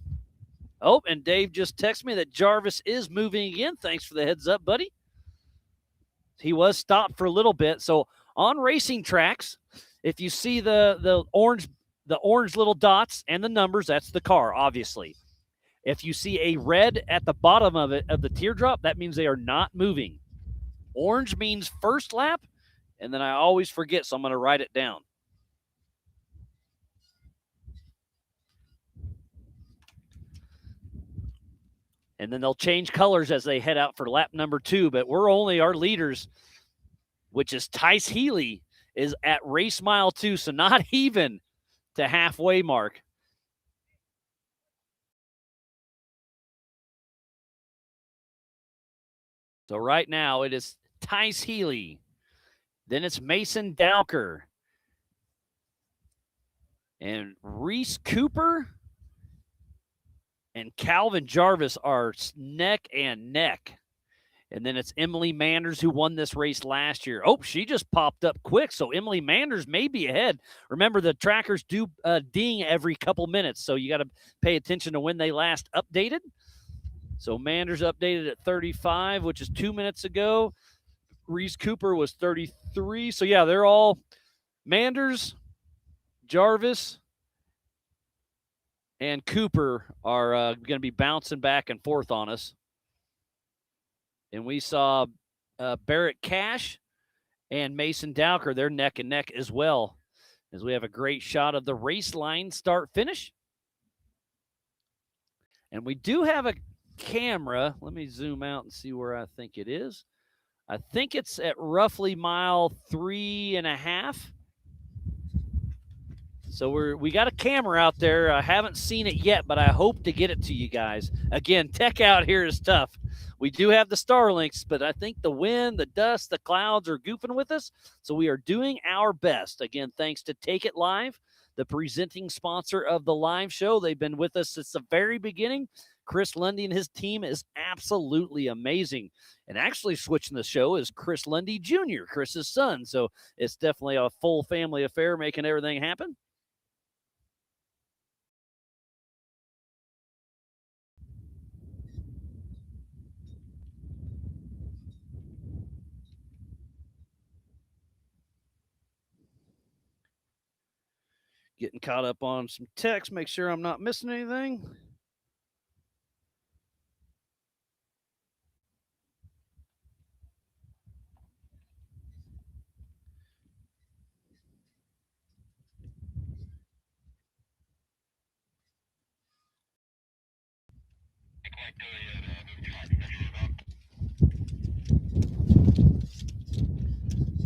Oh, and Dave just texted me that Jarvis is moving again. Thanks for the heads up, buddy. He was stopped for a little bit. So on racing tracks, if you see the orange little dots and the numbers, that's the car, obviously. If you see a red at the bottom of it, of the teardrop, that means they are not moving. Orange means first lap, and then I always forget, so I'm going to write it down. And then they'll change colors as they head out for lap number 2, but our leaders, which is Tice Healey, is at race mile 2, so not even to halfway mark. So right now it is Tice Healey. Then it's Mason Dowker. And Reese Cooper and Calvin Jarvis are neck and neck. And then it's Emily Manders, who won this race last year. Oh, she just popped up quick, so Emily Manders may be ahead. Remember, the trackers do ding every couple minutes, so you got to pay attention to when they last updated. So Manders updated at 35, which is 2 minutes ago. Reese Cooper was 33. So, yeah, they're all Manders, Jarvis, and Cooper are going to be bouncing back and forth on us. And we saw Barrett Cash and Mason Dowker. They're neck and neck as well, as we have a great shot of the race line start-finish. And we do have a camera. Let me zoom out and see where I think it is. I think it's at roughly mile 3.5. So we got a camera out there. I haven't seen it yet, but I hope to get it to you guys. Again, tech out here is tough. We do have the Starlinks, but I think the wind, the dust, the clouds are goofing with us. So we are doing our best. Again, thanks to Take It Live, the presenting sponsor of the live show. They've been with us since the very beginning. Chris Lundy and his team is absolutely amazing. And actually switching the show is Chris Lundy Jr., Chris's son. So it's definitely a full family affair making everything happen. Getting caught up on some text, make sure I'm not missing anything.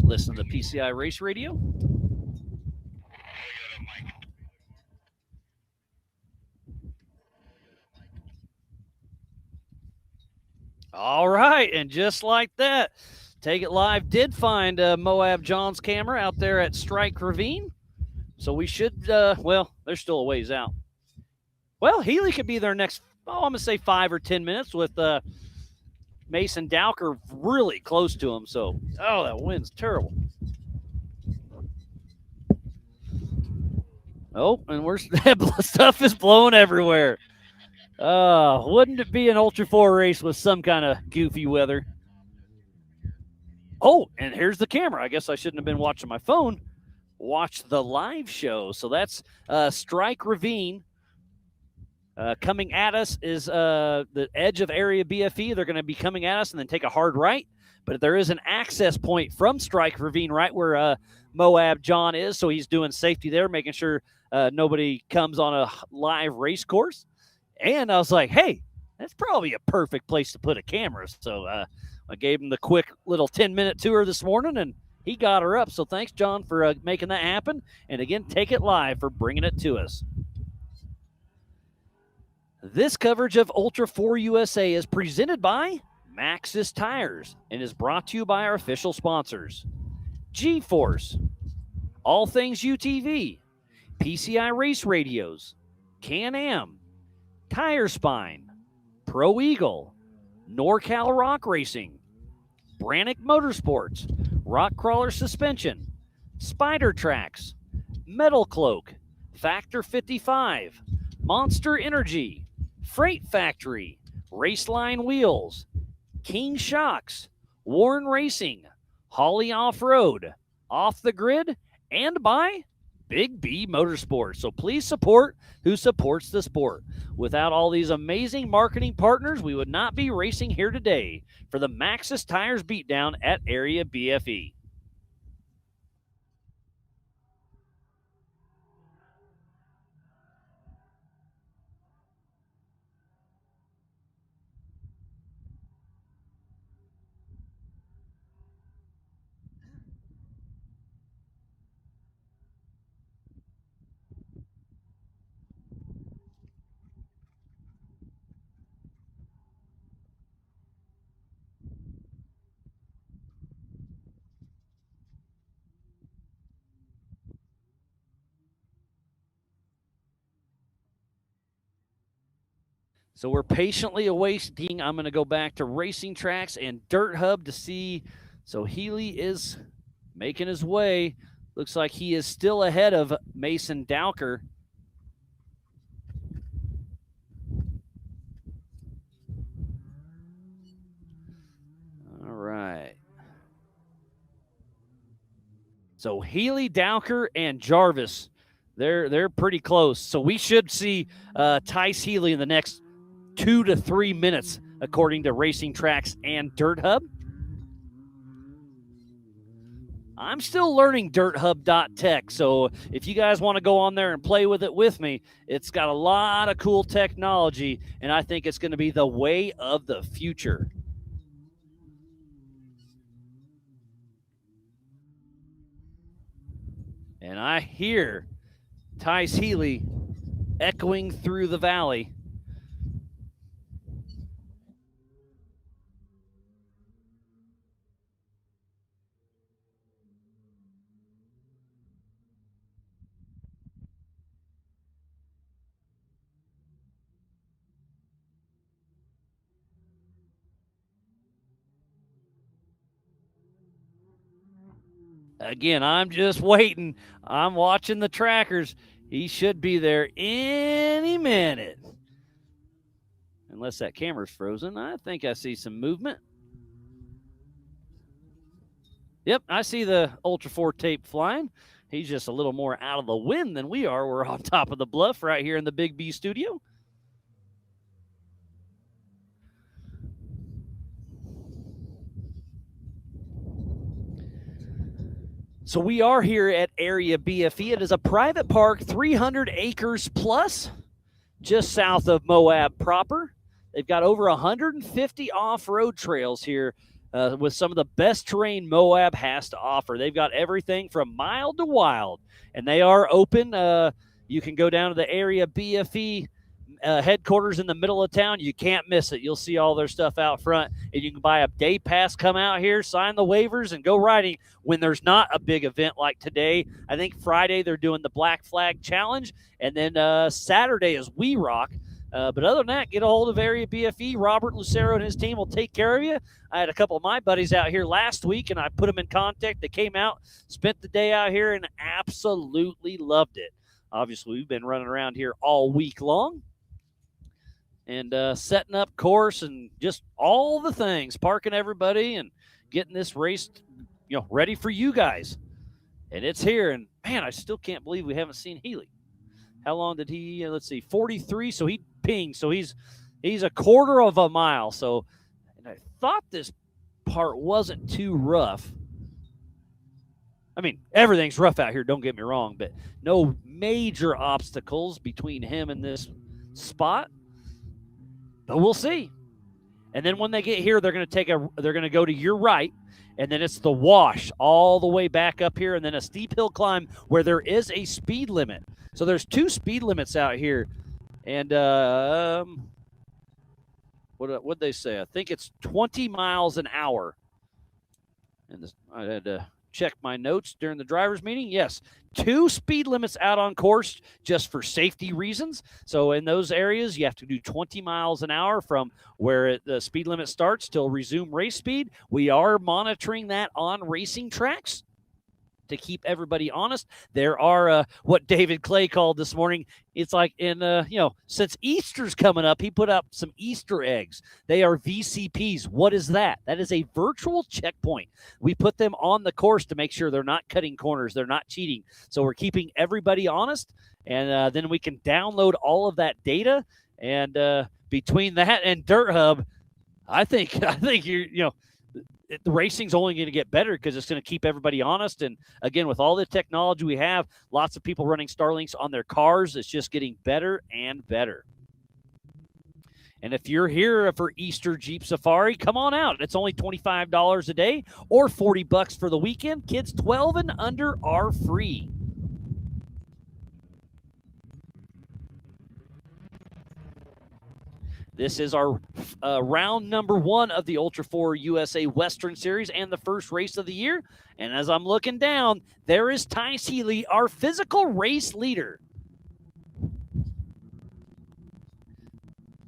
Listen to PCI Race Radio. All right, and just like that, Take It Live did find MOAB John's camera out there at Strike Ravine. So we should, well, they're still a ways out. Well, Healey could be there next, I'm going to say 5 or 10 minutes with Mason Dowker really close to him. So, oh, that wind's terrible. Oh, and that stuff is blowing everywhere. Wouldn't it be an Ultra 4 race with some kind of goofy weather? Oh, and here's the camera. I guess I shouldn't have been watching my phone. Watch the live show. So that's Strike Ravine. Coming at us is the edge of Area BFE. They're going to be coming at us and then take a hard right. But there is an access point from Strike Ravine right where MOAB John is. So he's doing safety there, making sure nobody comes on a live race course. And I was like, hey, that's probably a perfect place to put a camera. So I gave him the quick little 10-minute tour this morning, and he got her up. So thanks, John, for making that happen. And again, Take It Live for bringing it to us. This coverage of Ultra 4 USA is presented by Maxxis Tires and is brought to you by our official sponsors. G-Force, All Things UTV, PCI Race Radios, Can-Am, Tire Spine, Pro Eagle, NorCal Rock Racing, Brannick Motorsports, Rock Crawler Suspension, Spider Tracks, Metal Cloak, Factor 55, Monster Energy, Freight Factory, Raceline Wheels, King Shocks, Warren Racing, Holly Off-Road, Off the Grid, and by Big B Motorsports. So please support who supports the sport. Without all these amazing marketing partners, we would not be racing here today for the Maxxis Tires Beatdown at Area BFE. So we're patiently awaiting. I'm going to go back to Racing Tracks and Dirt Hub to see. So Healey is making his way. Looks like he is still ahead of Mason Dowker. All right. So Healey, Dowker, and Jarvis, they're pretty close. So we should see Tice Healey in the next 2 to 3 minutes, according to Racing Tracks and Dirt Hub. I'm still learning dirthub.tech, so if you guys want to go on there and play with it with me, it's got a lot of cool technology, and I think it's going to be the way of the future. And I hear Tice Healey echoing through the valley. Again, I'm just waiting. I'm watching the trackers. He should be there any minute. Unless that camera's frozen. I think I see some movement. Yep, I see the Ultra 4 tape flying. He's just a little more out of the wind than we are. We're on top of the bluff right here in the Big B studio. So we are here at Area BFE. It is a private park, 300 acres plus, just south of MOAB proper. They've got over 150 off-road trails here with some of the best terrain MOAB has to offer. They've got everything from mild to wild, and they are open. You can go down to the Area BFE headquarters in the middle of town. You can't miss it. You'll see all their stuff out front, and you can buy a day pass, come out here, sign the waivers, and go riding when there's not a big event like today. I think Friday they're doing the Black Flag Challenge, and then Saturday is We Rock. But other than that, get a hold of Area BFE. Robert Lucero and his team will take care of you. I had a couple of my buddies out here last week, and I put them in contact. They came out, spent the day out here, and absolutely loved it. Obviously, we've been running around here all week long and setting up course and just all the things, parking everybody and getting this race, ready for you guys. And it's here, and man, I still can't believe we haven't seen Healey. How long did he? Let's see, 43. So he pinged. So he's a quarter of a mile. So, and I thought this part wasn't too rough. I mean, everything's rough out here. Don't get me wrong, but no major obstacles between him and this spot. But we'll see. And then when they get here, they're going to go to your right, and then it's the wash all the way back up here, and then a steep hill climb where there is a speed limit. So there's 2 speed limits out here. And what'd they say? I think it's 20 miles an hour. And I had to check my notes during the driver's meeting. Yes, 2 speed limits out on course just for safety reasons. So in those areas, you have to do 20 miles an hour from where the speed limit starts till resume race speed. We are monitoring that on racing tracks to keep everybody honest. There are what David Clay called this morning. It's like since Easter's coming up, he put up some Easter eggs. They are VCPs. What is that? That is a virtual checkpoint. We put them on the course to make sure they're not cutting corners. They're not cheating. So we're keeping everybody honest. And then we can download all of that data. And between that and Dirt Hub, I think the racing's only going to get better because it's going to keep everybody honest. And again, with all the technology we have, lots of people running Starlinks on their cars. It's just getting better and better. And if you're here for Easter Jeep Safari, come on out. It's only $25 a day or $40 for the weekend. Kids 12 and under are free. This is our round number 1 of the Ultra 4 USA Western Series and the first race of the year. And as I'm looking down, there is Tice Healey, our physical race leader.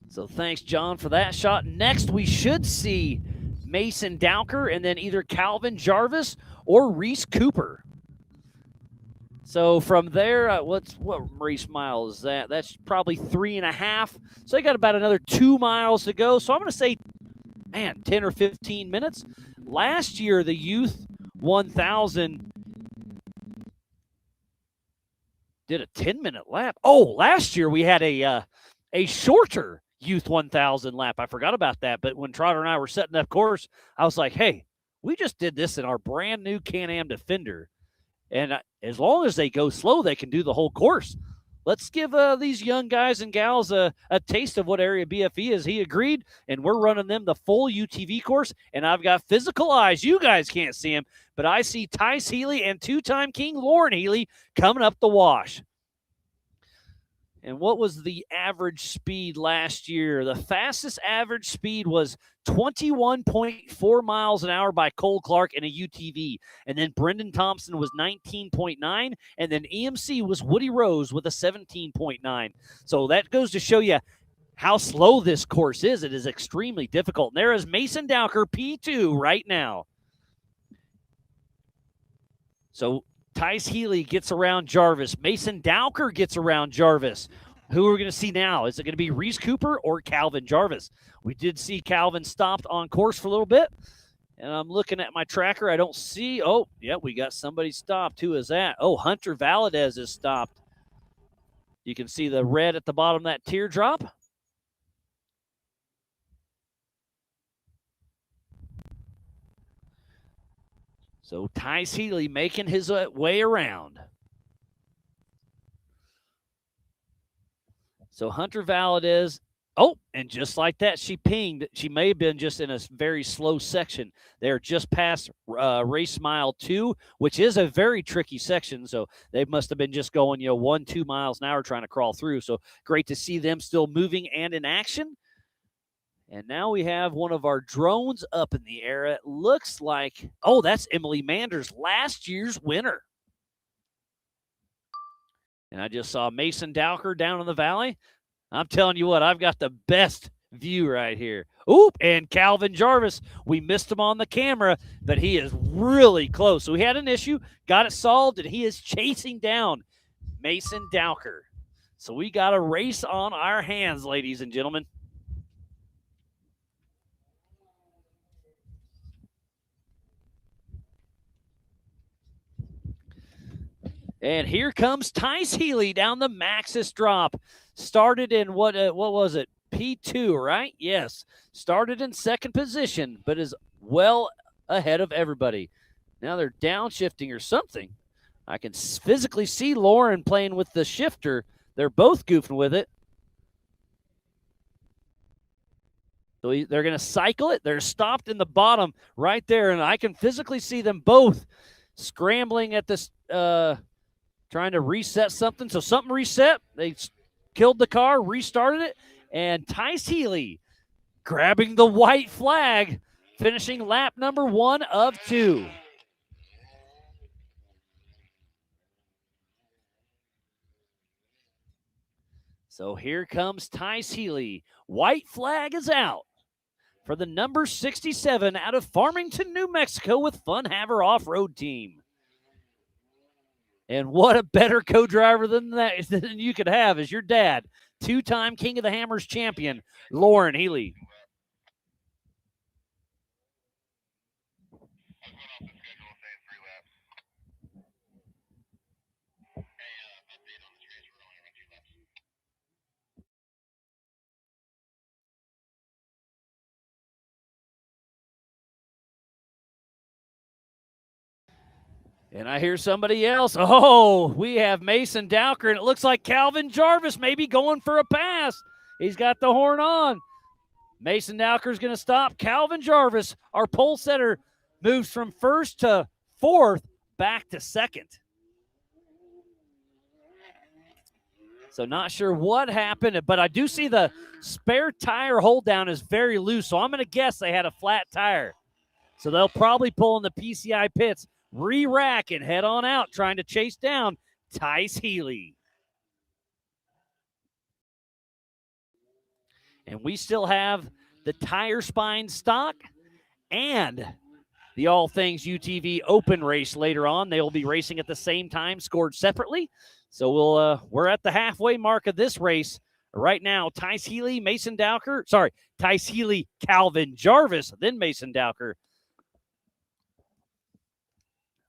So thanks, John, for that shot. Next, we should see Mason Dowker and then either Calvin Jarvis or Reese Cooper. So from there, what race mile is that? That's probably 3.5. So they got about another 2 miles to go. So I'm going to say, 10 or 15 minutes. Last year, the Youth 1000 did a 10-minute lap. Oh, last year we had a shorter Youth 1000 lap. I forgot about that. But when Trotter and I were setting up course, I was like, hey, we just did this in our brand new Can-Am Defender. And as long as they go slow, they can do the whole course. Let's give these young guys and gals a taste of what Area BFE is. He agreed, and we're running them the full UTV course. And I've got physical eyes. You guys can't see him, but I see Tice Healey and 2-time King Laurent Healey coming up the wash. And what was the average speed last year? The fastest average speed was 21.4 miles an hour by Cole Clark in a UTV. And then Brendan Thompson was 19.9. And then EMC was Woody Rose with a 17.9. So that goes to show you how slow this course is. It is extremely difficult. And there is Mason Dowker, P2 right now. So Tice Healey gets around Jarvis. Mason Dowker gets around Jarvis. Who are we going to see now? Is it going to be Reese Cooper or Calvin Jarvis? We did see Calvin stopped on course for a little bit. And I'm looking at my tracker. I don't see. Oh, yeah, we got somebody stopped. Who is that? Oh, Hunter Valadez is stopped. You can see the red at the bottom of that teardrop. So Tyce Healey making his way around. So Hunter Valadez. Oh, and just like that, she pinged. She may have been just in a very slow section. They're just past race mile 2, which is a very tricky section. So they must have been just going, 1-2 miles an hour trying to crawl through. So great to see them still moving and in action. And now we have one of our drones up in the air. It looks like, oh, that's Emily Manders, last year's winner. And I just saw Mason Dowker down in the valley. I'm telling you what, I've got the best view right here. Oop, and Calvin Jarvis, we missed him on the camera, but he is really close. So we had an issue, got it solved, and he is chasing down Mason Dowker. So we got a race on our hands, ladies and gentlemen. And here comes Tyce Healey down the Maxxis drop. Started in what was it? P2, right? Yes. Started in second position, but is well ahead of everybody. Now they're downshifting or something. I can physically see Laurent playing with the shifter. They're both goofing with it. So they're going to cycle it. They're stopped in the bottom right there, and I can physically see them both scrambling at this, trying to reset something. So something reset. They killed the car, restarted it, and Tyce Healey grabbing the white flag, finishing lap number 1 of 2. So here comes Tyce Healey. White flag is out for the number 67 out of Farmington, New Mexico with Fun Haver Off-Road Team. And what a better co-driver than that than you could have as your dad, 2-time King of the Hammers champion, Laurent Healey. And I hear somebody else. Oh, we have Mason Dowker, and it looks like Calvin Jarvis may be going for a pass. He's got the horn on. Mason Dowker's going to stop. Calvin Jarvis, our pole setter, moves from first to fourth, back to second. So not sure what happened, but I do see the spare tire hold down is very loose, so I'm going to guess they had a flat tire. So they'll probably pull in the PCI pits, re-rack, and head on out trying to chase down Tyce Healey. And we still have the tire spine stock and the All Things UTV Open race later on. They will be racing at the same time, scored separately. So we're at the halfway mark of this race. Right now, Tyce Healey, Mason Dowker. Sorry, Tyce Healey, Calvin Jarvis, then Mason Dowker.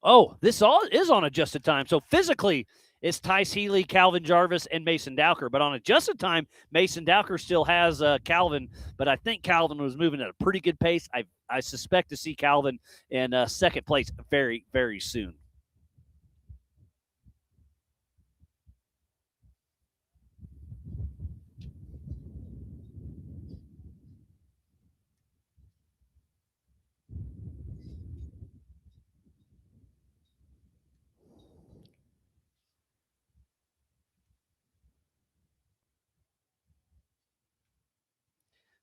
Oh, this all is on adjusted time. So physically, it's Tyce Healey, Calvin Jarvis, and Mason Dowker. But on adjusted time, Mason Dowker still has Calvin. But I think Calvin was moving at a pretty good pace. I suspect to see Calvin in second place very, very soon.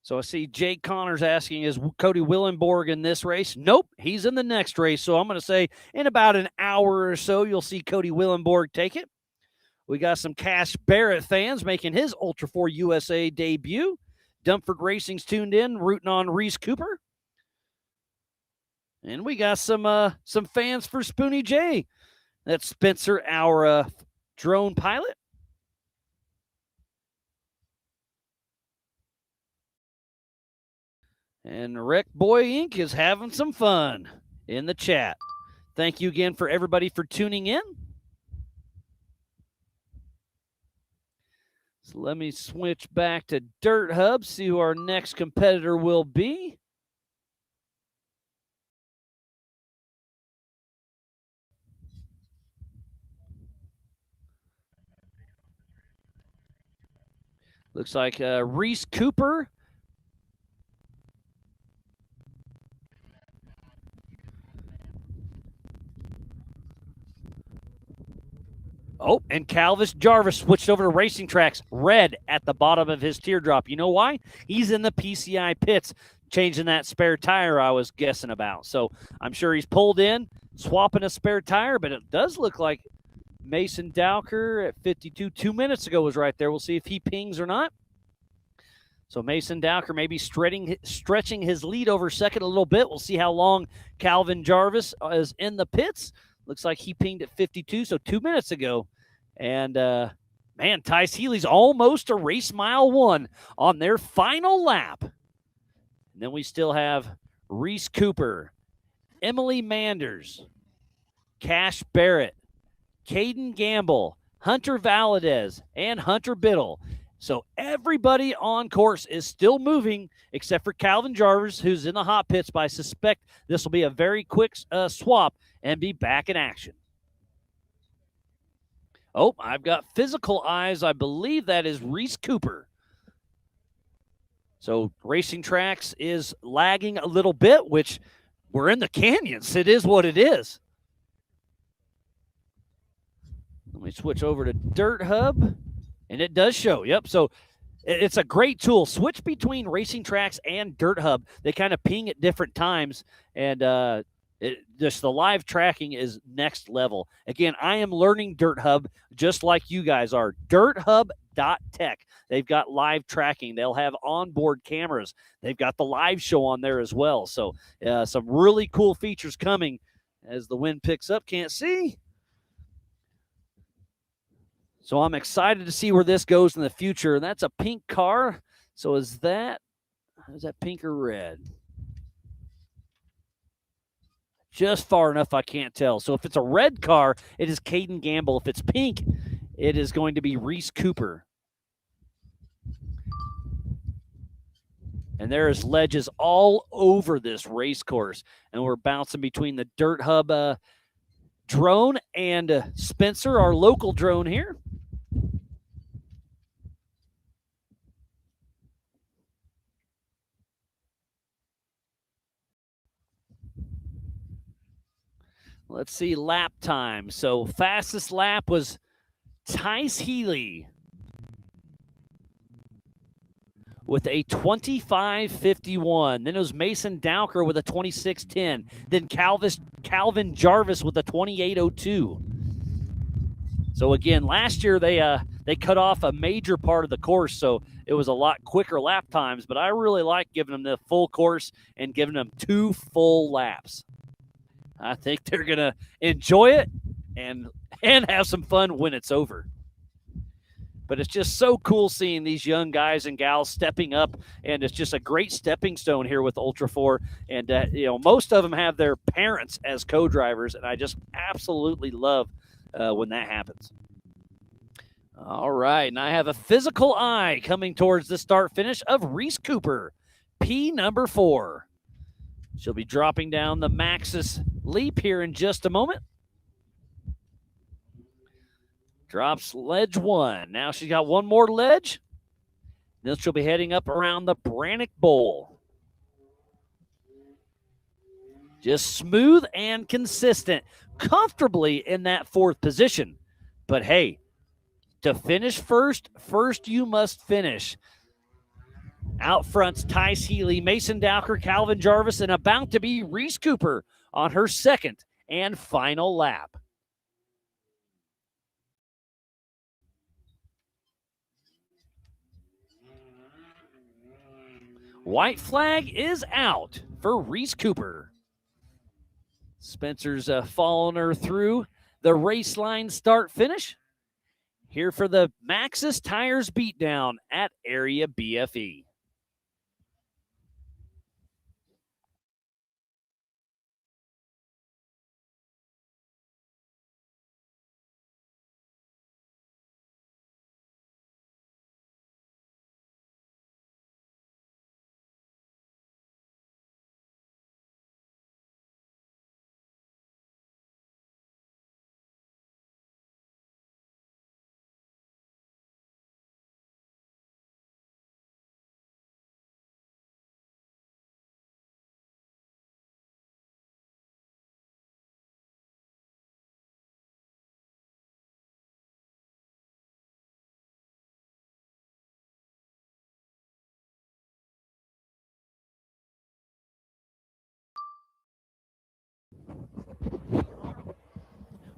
So I see Jake Connors asking, is Cody Willenborg in this race? Nope, he's in the next race. So I'm going to say in about an hour or so, you'll see Cody Willenborg take it. We got some Cash Barrett fans making his Ultra 4 USA debut. Dumford Racing's tuned in, rooting on Reese Cooper. And we got some fans for Spoonie J. That's Spencer, our drone pilot. And Wreck Boy Inc. is having some fun in the chat. Thank you again for everybody for tuning in. So let me switch back to Dirt Hub, see who our next competitor will be. Looks like Reese Cooper. Oh, and Jarvis switched over to racing tracks. Red at the bottom of his teardrop. You know why? He's in the PCI pits changing that spare tire I was guessing about. So I'm sure he's pulled in, swapping a spare tire, but it does look like Mason Dowker at 52 2 minutes ago was right there. We'll see if he pings or not. So Mason Dowker maybe stretching his lead over second a little bit. We'll see how long Calvin Jarvis is in the pits. Looks like he pinged at 52, so 2 minutes ago. And, man, Tice Healey's almost a race mile 1 on their final lap. And then we still have Reese Cooper, Emily Manders, Cash Barrett, Kaden Gamble, Hunter Valadez, and Hunter Biddle. So everybody on course is still moving except for Calvin Jarvis, who's in the hot pits, but I suspect this will be a very quick swap and be back in action. Oh, I've got physical eyes. I believe that is Reese Cooper. So Racing Tracks is lagging a little bit, which we're in the canyons. It is what it is. Let me switch over to Dirt Hub, and it does show. Yep, so it's a great tool. Switch between Racing Tracks and Dirt Hub. They kind of ping at different times, and just the live tracking is next level. Again, I am learning Dirt Hub just like you guys are. DirtHub.tech. They've got live tracking. They'll have onboard cameras. They've got the live show on there as well. So some really cool features coming as the wind picks up. Can't see. So I'm excited to see where this goes in the future. That's a pink car. So is that pink or red? Just far enough I can't tell. So if it's a red car, it is Kaden Gamble. If it's pink, it is going to be Reese Cooper. And there is ledges all over this race course. And we're bouncing between the Dirt Hub drone and Spencer, our local drone here. Let's see lap time. So fastest lap was Tice Healey with a 25:51. Then it was Mason Dowker with a 26:10. Then Calvin Jarvis with a 28:02. So again, last year they cut off a major part of the course, so it was a lot quicker lap times. But I really like giving them the full course and giving them 2 full laps. I think they're going to enjoy it and have some fun when it's over. But it's just so cool seeing these young guys and gals stepping up, and it's just a great stepping stone here with Ultra 4. And, most of them have their parents as co-drivers, and I just absolutely love when that happens. All right, and I have a physical eye coming towards the start-finish of Reese Cooper, P number 4. She'll be dropping down the Maxxis leap here in just a moment. Drops ledge 1. Now she's got one more ledge. Then she'll be heading up around the Brannock Bowl. Just smooth and consistent. Comfortably in that 4th position. But hey, to finish first you must finish. Out front's Tice Healey, Mason Dowker, Calvin Jarvis, and about to be Reese Cooper on her 2nd and final lap. White flag is out for Reese Cooper. Spencer's following her through the race line start-finish. Here for the Maxxis Tires Beatdown at Area BFE.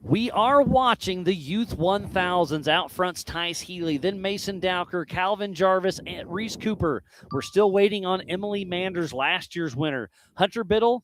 We are watching the Youth 1000s. Out front's Tice Healey, then Mason Dowker, Calvin Jarvis, and Reese Cooper. We're still waiting on Emily Manders, last year's winner. Hunter Biddle,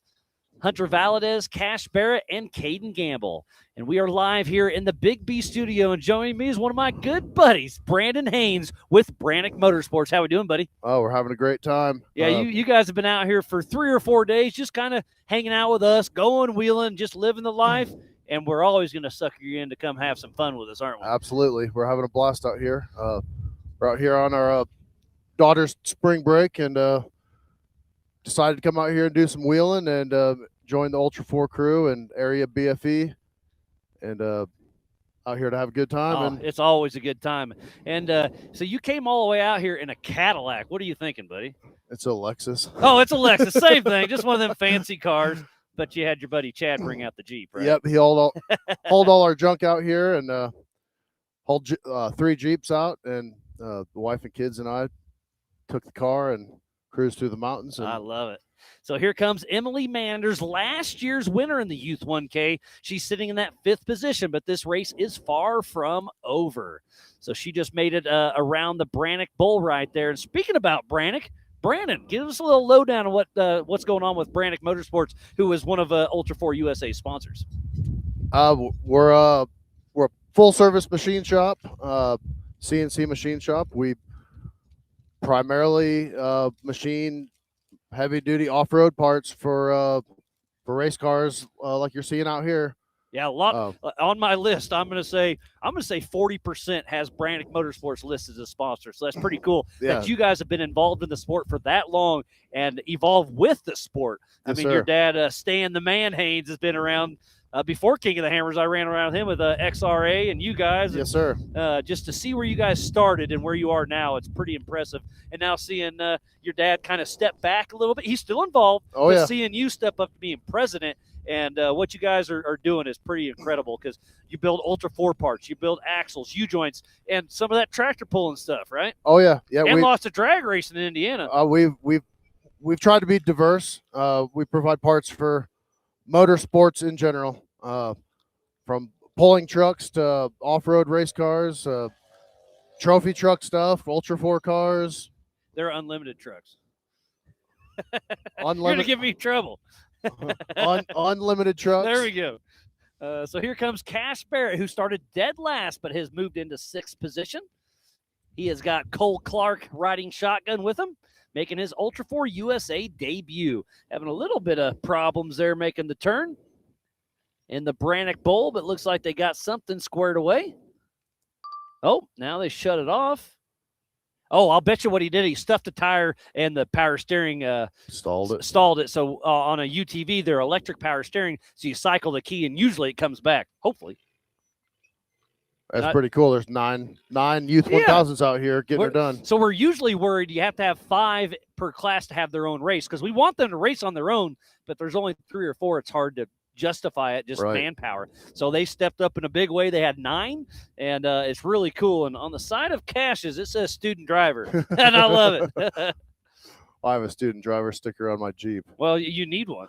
Hunter Valadez, Cash Barrett, and Kaden Gamble. And we are live here in the Big B studio, and joining me is one of my good buddies, Brandon Haynes with Brannick Motorsports. How we doing, buddy?
Oh, we're having a great time.
Yeah, you guys have been out here for 3 or 4 days, just kind of hanging out with us, going, wheeling, just living the life. And we're always going to sucker you in to come have some fun with us, aren't we?
Absolutely. We're having a blast out here. We're out here on our daughter's spring break and decided to come out here and do some wheeling and join the Ultra 4 crew and Area BFE. And out here to have a good time.
It's always a good time. And so you came all the way out here in a Cadillac. What are you thinking, buddy?
It's a Lexus.
Oh, it's a Lexus. Same thing. Just one of them fancy cars. But you had your buddy Chad bring out the Jeep, right?
Yep, he hauled all our junk out here and hauled 3 Jeeps out, and the wife and kids and I took the car and cruised through the mountains. And
I love it. So here comes Emily Manders, last year's winner in the Youth 1K. She's sitting in that 5th position, but this race is far from over. So she just made it around the Brannick Bowl right there. And speaking about Brannick, Brandon, give us a little lowdown on what's going on with Brannick Motorsports, who is one of Ultra 4 USA sponsors.
We're a full-service machine shop, CNC machine shop. We primarily machine heavy-duty off-road parts for race cars like you're seeing out here.
Yeah, a lot on my list. I'm gonna say 40% has Brannick Motorsports listed as a sponsor. So that's pretty cool that you guys have been involved in the sport for that long and evolved with the sport.
Yes,
I mean, your dad, Stan the Man Haynes, has been around before King of the Hammers. I ran around him with XRA and you guys.
Yes, sir.
Just to see where you guys started and where you are now, it's pretty impressive. And now seeing your dad kind of step back a little bit, he's still involved.
Oh,
but
yeah.
Seeing you step up to being president. And what you guys are doing is pretty incredible because you build Ultra 4 parts, you build axles, U-joints, and some of that tractor pulling stuff, right?
Oh, yeah.
And lots of drag racing in Indiana.
We've tried to be diverse. We provide parts for motorsports in general, from pulling trucks to off-road race cars, trophy truck stuff, Ultra 4 cars.
They're unlimited trucks.
Unlimited.
You're going to give me trouble.
Unlimited trucks.
There we go. So here comes Cash Barrett, who started dead last but has moved into 6th position. He has got Cole Clark riding shotgun with him, making his Ultra 4 USA debut. Having a little bit of problems there making the turn in the Brannick Bowl, but looks like they got something squared away. Oh, now they shut it off. Oh, I'll bet you what he did. He stuffed a tire and the power steering
stalled it.
So on a UTV, they're electric power steering. So you cycle the key and usually it comes back. Hopefully.
That's pretty cool. There's nine Youth 1000s out here getting it done.
So we're usually worried you have to have 5 per class to have their own race because we want them to race on their own, but there's only 3 or 4. It's hard to justify it, just manpower. So they stepped up in a big way. They had 9, and it's really cool. And on the side of Cash's, it says student driver, and I love it.
I have a student driver sticker on my Jeep.
Well, you need one.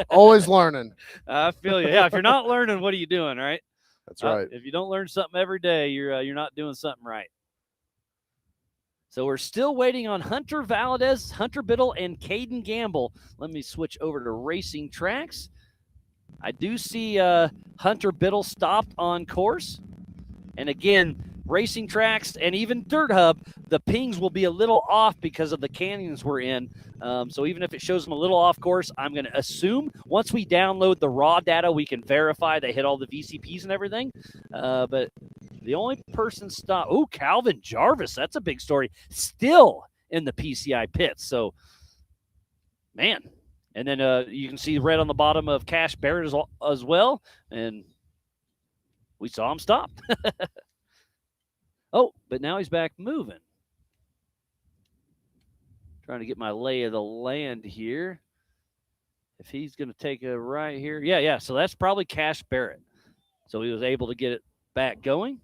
Always learning.
I feel you. Yeah, if you're not learning, what are you doing, right?
That's right.
If you don't learn something every day, you're not doing something right. So we're still waiting on Hunter Valadez, Hunter Biddle, and Kaden Gamble. Let me switch over to racing tracks. I do see Hunter Biddle stopped on course. And again, racing tracks and even Dirt Hub, the pings will be a little off because of the canyons we're in. So even if it shows them a little off course, I'm going to assume once we download the raw data, we can verify they hit all the VCPs and everything. But the only person stopped, oh, Calvin Jarvis, that's a big story, still in the PCI pits. So, man. And then you can see red on the bottom of Cash Barrett as well. And we saw him stop. Oh, but now he's back moving. Trying to get my lay of the land here. If he's going to take a right here. Yeah. So that's probably Cash Barrett. So he was able to get it back going.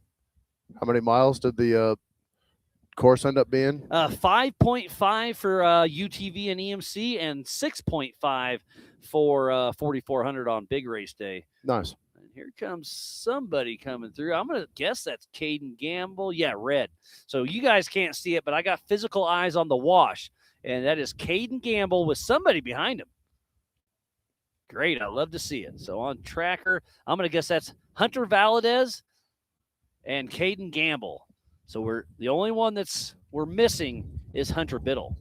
How many miles did the course end up being?
5.5 for UTV and EMC and 6.5 for 4,400 on big race day.
Nice.
Here comes somebody coming through. I'm going to guess that's Kaden Gamble. Yeah, red. So you guys can't see it, but I got physical eyes on the wash, and that is Kaden Gamble with somebody behind him. Great. I love to see it. So on tracker, I'm going to guess that's Hunter Valadez and Kaden Gamble. So we're the only one we're missing is Hunter Biddle.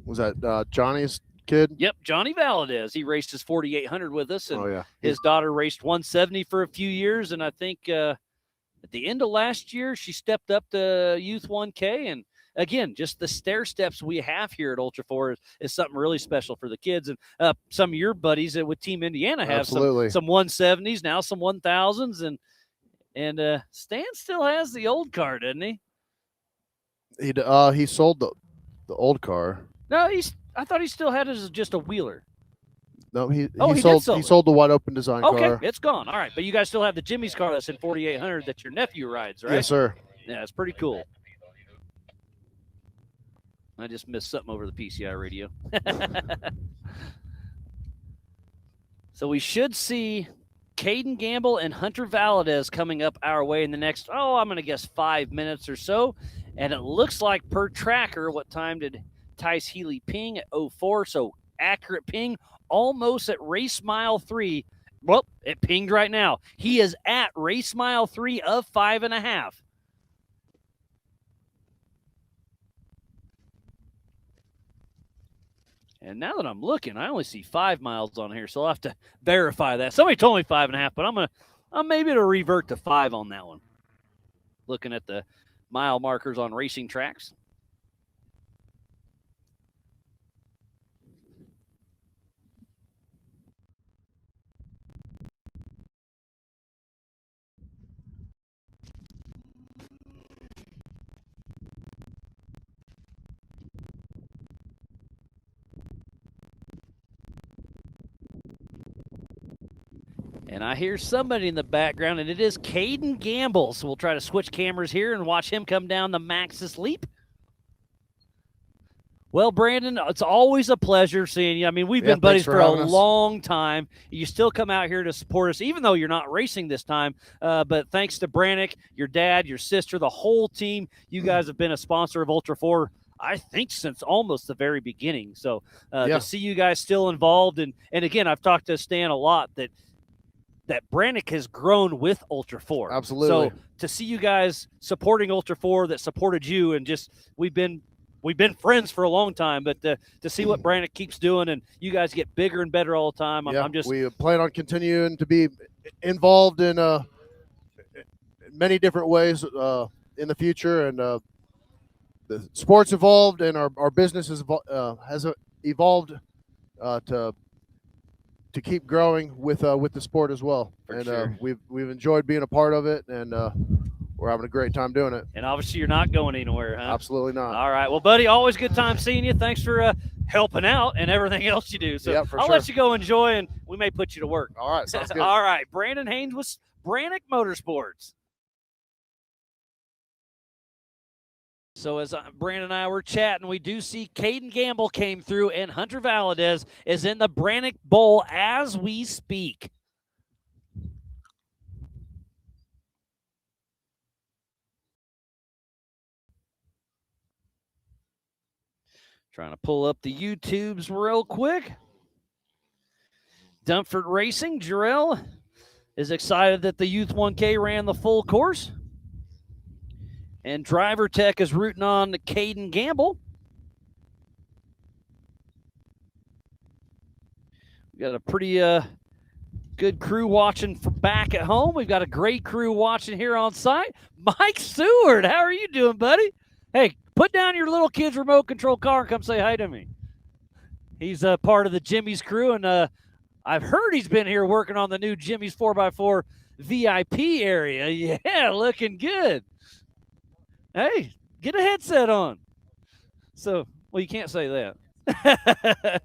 Was that Johnny's kid?
Yep, Johnny Valadez. He raced his 4,800 with us, and
Oh, yeah.
his daughter raced 170 for a few years, and I think at the end of last year, she stepped up to Youth 1K, and again, just the stair steps we have here at Ultra 4 is something really special for the kids. And some of your buddies with Team Indiana have some 170s, now some 1000s, and Stan still has the old car, doesn't he?
He sold the old car.
No, I thought he still had it as just a wheeler.
No, he
sold
the wide open design car.
Okay, it's gone. All right, but you guys still have the Jimmy's car that's in 4,800 that your nephew rides, right?
Yes, sir.
Yeah, it's pretty cool. I just missed something over the PCI radio. So we should see Kaden Gamble and Hunter Valadez coming up our way in the next, I'm going to guess 5 minutes or so. And it looks like per tracker, what time did Tice Healey ping? At 04, so accurate ping, almost at race mile 3. Well, it pinged right now. He is at race mile 3 of 5.5. And now that I'm looking, I only see 5 miles on here, so I'll have to verify that. Somebody told me 5.5, but I'm maybe to revert to 5 on that one. Looking at the mile markers on racing tracks. And I hear somebody in the background, and it is Kaden Gamble. So we'll try to switch cameras here and watch him come down the Maxxis Leap. Well, Brandon, it's always a pleasure seeing you. I mean, we've been buddies for a long time. You still come out here to support us, even though you're not racing this time. But thanks to Brannick, your dad, your sister, the whole team, you guys have been a sponsor of Ultra 4, I think, since almost the very beginning. So to see you guys still involved, and again, I've talked to Stan a lot that Brannick has grown with Ultra 4.
Absolutely.
So to see you guys supporting Ultra 4 that supported you, and just we've been friends for a long time, but to see what Brannick keeps doing, and you guys get bigger and better all the time.
We plan on continuing to be involved in many different ways in the future, and the sport's evolved, and our business has evolved to keep growing with the sport as well.
Sure.
We've enjoyed being a part of it, and we're having a great time doing it.
And obviously you're not going anywhere, huh?
Absolutely not.
All right. Well, buddy, always good time seeing you. Thanks for helping out and everything else you do. So I'll let you go enjoy, and we may put you to work.
All right. Sounds good.
All right. Brandon Haynes with Brannick Motorsports. So as Brandon and I were chatting, we do see Kaden Gamble came through, and Hunter Valadez is in the Brannick Bowl as we speak. Trying to pull up the YouTubes real quick. Dunford Racing, Jarrell is excited that the Youth 1K ran the full course. And Driver Tech is rooting on Kaden Gamble. We got a pretty good crew watching back at home. We've got a great crew watching here on site. Mike Seward, how are you doing, buddy? Hey, put down your little kid's remote control car and come say hi to me. He's a part of the Jimmy's crew, and I've heard he's been here working on the new Jimmy's 4x4 VIP area. Yeah, looking good. Hey, get a headset on. So, well, you can't say that.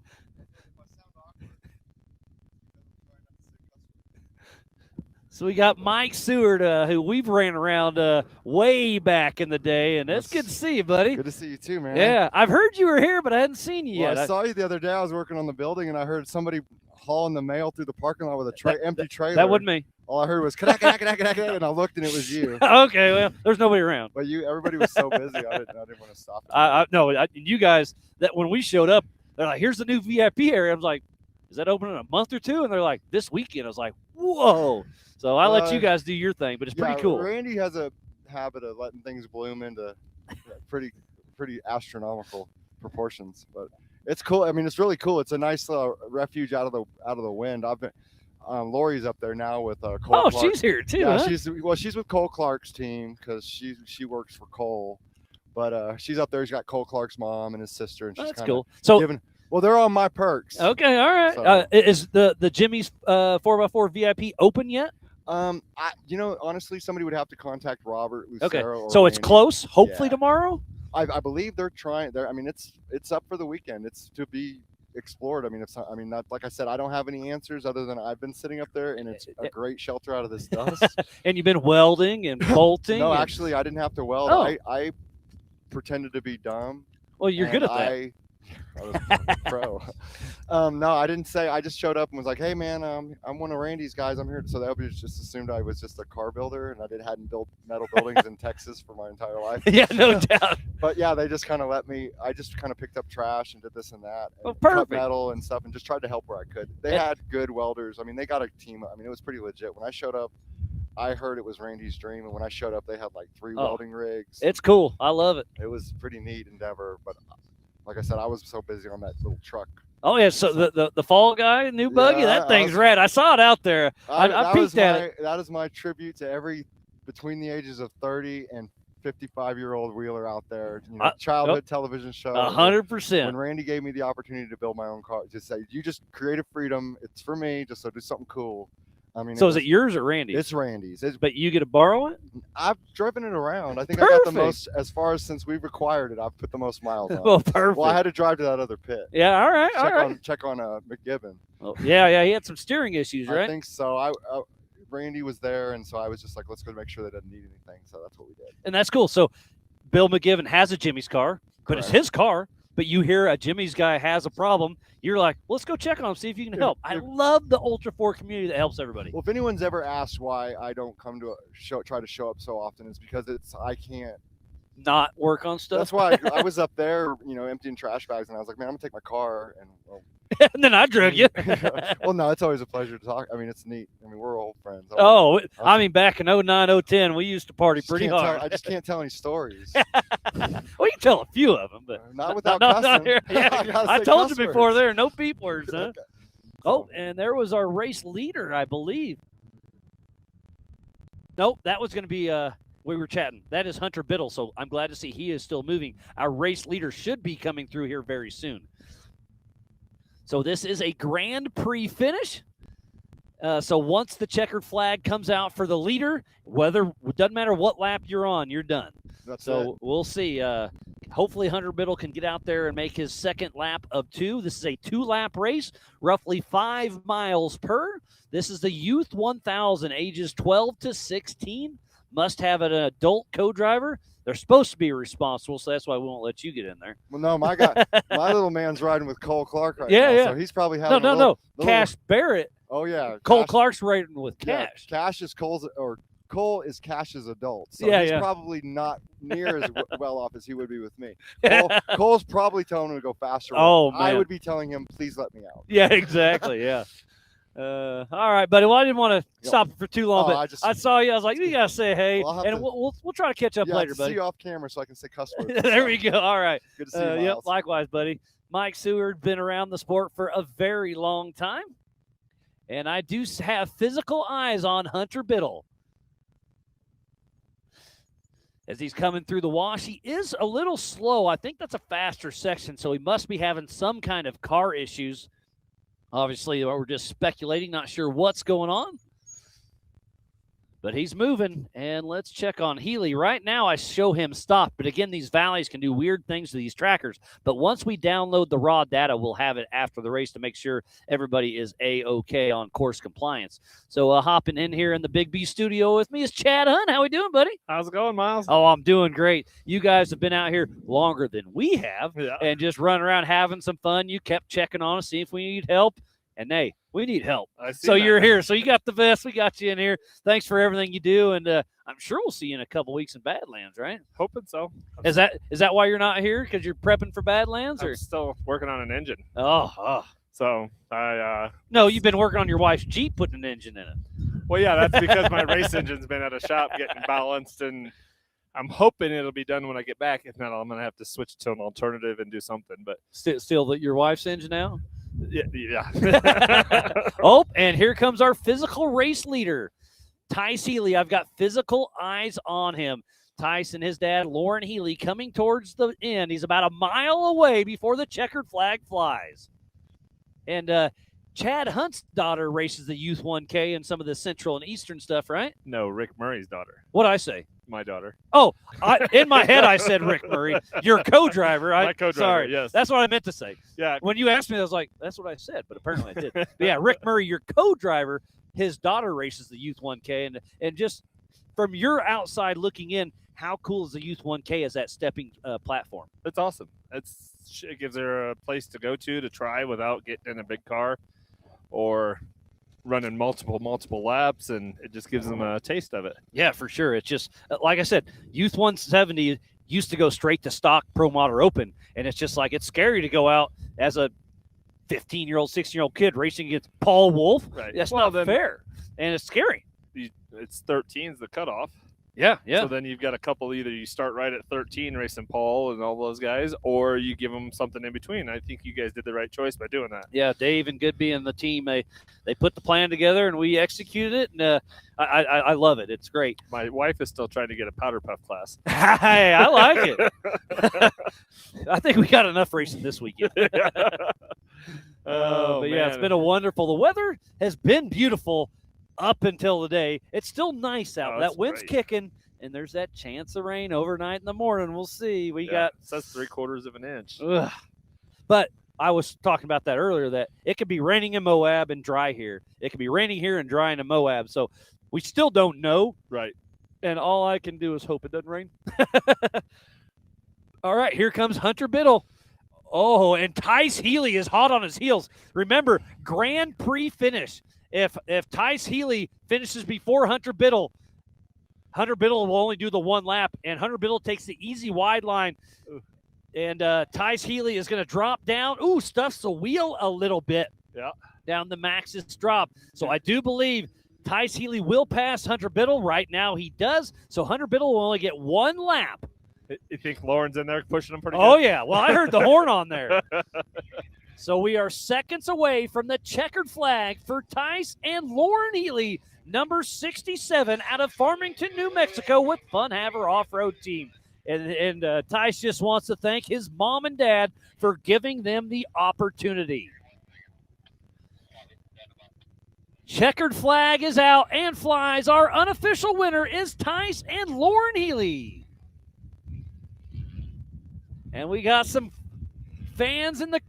So we got Mike Seward, who we've ran around way back in the day, and it's good to see you, buddy.
Good to see you too, man.
Yeah, I've heard you were here, but I hadn't seen you yet.
I saw you the other day. I was working on the building, and I heard somebody hauling the mail through the parking lot with a empty trailer.
That wasn't me.
All I heard was and I looked and it was you.
Okay, well, there's nobody around.
But everybody was so busy, I didn't want to stop.
You guys, that when we showed up, they're like, "Here's the new VIP area." I was like, "Is that open in a month or two?" And they're like, "This weekend." I was like, "Whoa!" So I let you guys do your thing, but it's pretty cool.
Randy has a habit of letting things bloom into pretty astronomical proportions, but it's cool. I mean, it's really cool. It's a nice refuge out of the wind. I've been. Lori's up there now with Cole.
Oh,
Clark.
she's here too.
Yeah,
huh?
she's with Cole Clark's team because she works for Cole, but she's up there. She's got Cole Clark's mom and his sister, and she's
That's
kinda
cool. So
well, they're on my perks.
Okay, all right.
So,
is the Jimmy's 4x4 VIP open yet?
Honestly, somebody would have to contact Robert. Lucero,
Okay,
or
so it's
Randy.
close. Hopefully tomorrow.
I believe they're trying. I mean, it's up for the weekend. It's to be explored. I mean, not like I said, I don't have any answers other than I've been sitting up there, and it's a great shelter out of this dust.
And you've been welding and bolting.
No, actually, I didn't have to weld.
Oh.
I pretended to be dumb.
Well, you're good at that.
I was a pro. No, I didn't say. I just showed up and was like, "Hey, man, I'm one of Randy's guys. I'm here." So they just assumed I was just a car builder, and I hadn't built metal buildings in Texas for my entire life.
Yeah, no doubt.
But yeah, they just kind of let me. I just kind of picked up trash and did this and that, and
perfect.
cut metal and stuff, and just tried to help where I could. They had good welders. I mean, they got a team. I mean, it was pretty legit. When I showed up, I heard it was Randy's dream, and when I showed up, they had like 3 welding rigs.
It's cool. I love it.
It was a pretty neat endeavor, but like I said, I was so busy on that little truck.
Oh yeah, so the fall guy, new buggy, that thing's rad. I saw it out there. I peeked at it.
That is my tribute to every between the ages of 30 and 55-year-old wheeler out there. Childhood television show.
100%.
When Randy gave me the opportunity to build my own car, just say, "You just creative freedom. It's for me. Just do something cool." I mean,
so is it yours or Randy's?
It's Randy's.
But you get to borrow it?
I've driven it around. I think
Perfect.
I got the most, as far as since we've acquired it, I've put the most miles on it.
Well, perfect.
Well, I had to drive to that other pit.
Yeah, all right,
Check on McGibbon.
Oh, yeah, he had some steering issues, right?
I think so. Randy was there, and so I was just like, let's go make sure they didn't need anything. So that's what we did.
And that's cool. So Bill McGibbon has a Jimmy's car, but it's his car. But you hear a Jimmy's guy has a problem, you're like, well, let's go check on him, see if you can help. I love the Ultra 4 community that helps everybody.
Well, if anyone's ever asked why I don't come to try to show up so often, it's because I can't
not work on stuff.
That's why I was up there, emptying trash bags, and I was like, man, I'm gonna take my car, and
and then I drug you.
Well, no, it's always a pleasure to talk. I mean, it's neat. I mean, we're old friends.
I mean, back in 09, 010, we used to party pretty hard.
I just can't tell any stories.
Well, you can tell a few of them, but
not without cussing.
Yeah, I told you before, there are no peep words, huh? Oh, and there was our race leader, I believe. Nope, that was going to be we were chatting. That is Hunter Biddle, so I'm glad to see he is still moving. Our race leader should be coming through here very soon. So this is a Grand Prix finish. So once the checkered flag comes out for the leader, doesn't matter what lap you're on, you're done. We'll see. Hopefully Hunter Biddle can get out there and make his second lap of 2. This is a 2-lap race, roughly 5 miles per. This is the Youth 1000, ages 12 to 16. Must have an adult co-driver. They're supposed to be responsible, so that's why we won't let you get in there.
Well, no, my little man's riding with Cole Clark right now.
Yeah.
So he's probably having
no. Cash Barrett.
Oh yeah.
Cole Clark's riding with Cash.
Yeah, Cole is Cash's adult. So he's probably not near as well off as he would be with me. Cole's probably telling him to go faster.
Oh, man.
I would be telling him, please let me out.
Yeah, exactly. Yeah. All right, buddy. Well, I didn't want to stop for too long, but I saw you. I was like, you gotta say hey, and we'll try to catch up later, buddy.
See you off camera so I can say cuss words.
There we go. All right.
Good to see you, Miles.
Likewise, buddy. Mike Seward, been around the sport for a very long time, and I do have physical eyes on Hunter Biddle. As he's coming through the wash, he is a little slow. I think that's a faster section, so he must be having some kind of car issues. Obviously, we're just speculating, not sure what's going on. But he's moving, and let's check on Healey. Right now, I show him stop. But again, these valleys can do weird things to these trackers. But once we download the raw data, we'll have it after the race to make sure everybody is A-OK on course compliance. So hopping in here in the Big B studio with me is Chad Hunt. How we doing, buddy?
How's it going, Miles?
Oh, I'm doing great. You guys have been out here longer than we have and just running around having some fun. You kept checking on us, see if we need help. And hey, we need help.
I see
So
that.
you're here. So you got the vest. We got you in here. Thanks for everything you do. And I'm sure we'll see you in a couple weeks in Badlands, right?
Hoping so.
Is that why you're not here? Because you're prepping for Badlands? Or
I'm still working on an engine.
Oh.
So I
No, you've been working on your wife's Jeep, putting an engine in it.
well, yeah, that's because my race engine's been at a shop getting balanced, and I'm hoping it'll be done when I get back. If not, I'm gonna have to switch to an alternative and do something. But
Still your wife's engine out?
Yeah.
Oh, and here comes our physical race leader, Tice Healey. I've got physical eyes on him. Tice and his dad, Laurent Healey, coming towards the end. He's about a mile away before the checkered flag flies. And Chad Hunt's daughter races the Youth 1K and some of the Central and Eastern stuff, right?
No, Rick Murray's daughter.
What'd I say?
My daughter.
Oh, in my head I said Rick Murray. Your co-driver.
My co-driver,
Sorry.
yes.
That's what I meant to say.
Yeah.
When you asked me, I was like, that's what I said, but apparently I did. But yeah, Rick Murray, your co-driver, his daughter races the Youth 1K. And just from your outside looking in, how cool is the Youth 1K as that stepping platform?
It's awesome. It gives her a place to go to try without getting in a big car or running multiple laps, and it just gives them a taste of it.
Yeah, for sure. It's just, like I said, Youth 170 used to go straight to stock Pro Motor Open, and it's just like, it's scary to go out as a 15-year-old, 16-year-old kid racing against Paul Wolf.
Right.
That's not fair, and it's scary.
It's 13's the cutoff.
Yeah.
So then you've got a couple, either you start right at 13 racing Paul and all those guys, or you give them something in between. I think you guys did the right choice by doing that.
Yeah, Dave and Goodby and the team, they put the plan together, and we executed it, and I love it. It's great.
My wife is still trying to get a powder puff class.
Hey, I like it. I think we got enough racing this weekend. But yeah, it's been a wonderful. The weather has been beautiful up until today. It's still nice out. That wind's kicking, and there's that chance of rain overnight in the morning. We'll see. We got
it says 3/4 of an inch.
Ugh. But I was talking about that earlier, that it could be raining in Moab and dry here. It could be raining here and dry in Moab. So we still don't know.
Right.
And all I can do is hope it doesn't rain. All right, here comes Hunter Biddle. Oh, and Tice Healey is hot on his heels. Remember, Grand Prix finish. If Tice Healey finishes before Hunter Biddle will only do the one lap, and Hunter Biddle takes the easy wide line. And Tice Healey is going to drop down. Ooh, stuffs the wheel a little bit.
Yeah.
Down the Maxxis drop. So I do believe Tice Healey will pass Hunter Biddle. Right now he does. So Hunter Biddle will only get one lap.
You think Lauren's in there pushing him pretty good?
Oh, yeah. Well, I heard the horn on there. So we are seconds away from the checkered flag for Tice and Laurent Healey, number 67 out of Farmington, New Mexico with Fun Haver Off-Road Team. And Tice just wants to thank his mom and dad for giving them the opportunity. Checkered flag is out and flies. Our unofficial winner is Tice and Laurent Healey. And we got some fans in the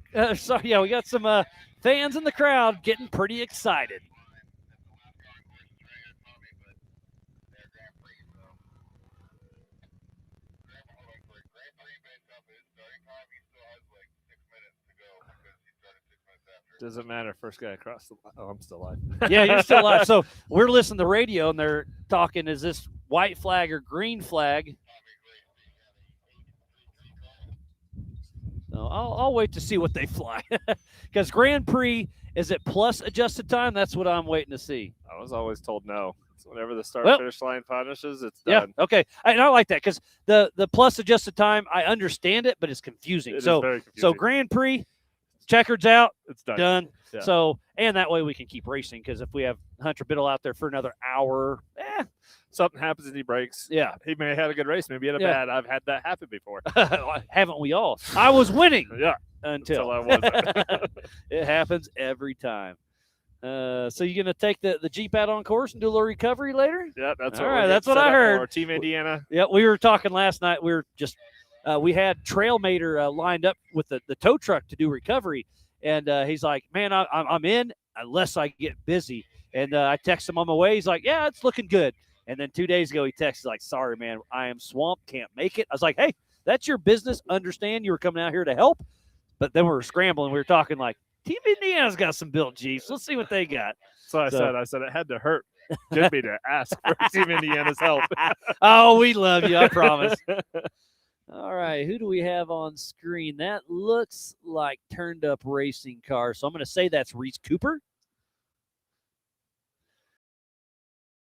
we got some fans in the crowd getting pretty excited.
Doesn't matter. First guy across the line. Oh, I'm still alive.
Yeah, you're still alive. So we're listening to the radio, and they're talking, is this white flag or green flag? So I'll wait to see what they fly. Because Grand Prix, is it plus adjusted time? That's what I'm waiting to see.
I was always told no. So whenever the finish line finishes, it's
Yeah,
done.
okay. I like that, because the plus adjusted time, I understand it, but it's confusing.
It is
so
very confusing.
So Grand Prix, checker's out,
it's done. Yeah.
So, and that way we can keep racing, because if we have Hunter Biddle out there for another hour,
something happens and he breaks.
Yeah.
He may have had a good race. Maybe he had a bad. I've had that happen before.
Haven't we all? I was winning.
Yeah.
Until
I wasn't.
It happens every time. So you're going to take the Jeep out on course and do a little recovery later?
Yeah, that's
all
what
right. That's what I heard.
For Team Indiana.
Yeah, we were talking last night. We were just we had Trailmater lined up with the tow truck to do recovery, and he's like, "Man, I'm in unless I get busy." And I text him on my way. He's like, "Yeah, it's looking good." And then 2 days ago, he texted like, "Sorry, man, I am swamped, can't make it." I was like, "Hey, that's your business. Understand you were coming out here to help." But then we were scrambling. We were talking like, Team Indiana's got some built Jeeps. Let's see what they got.
So I said it had to hurt Jimmy to ask for Team Indiana's help.
Oh, we love you, I promise. All right, who do we have on screen? That looks like Turned Up Racing Car. So I'm going to say that's Reese Cooper.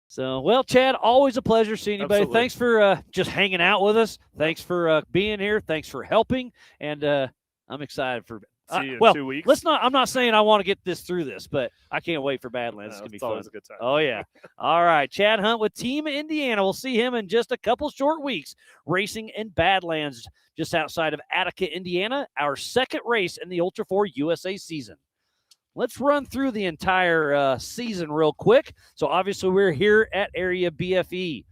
So, well, Chad, always a pleasure seeing you, buddy.
Absolutely.
Thanks for just hanging out with us. Thanks for being here. Thanks for helping. And I'm excited for
See you in
well,
2 weeks.
I'm not saying I want to get this through this, but I can't wait for Badlands. It's going to be
It's
fun.
always a good time.
Oh, yeah. All right. Chad Hunt with Team Indiana. We'll see him in just a couple short weeks racing in Badlands just outside of Attica, Indiana, our second race in the Ultra 4 USA season. Let's run through the entire season real quick. So, obviously, we're here at Area BFE.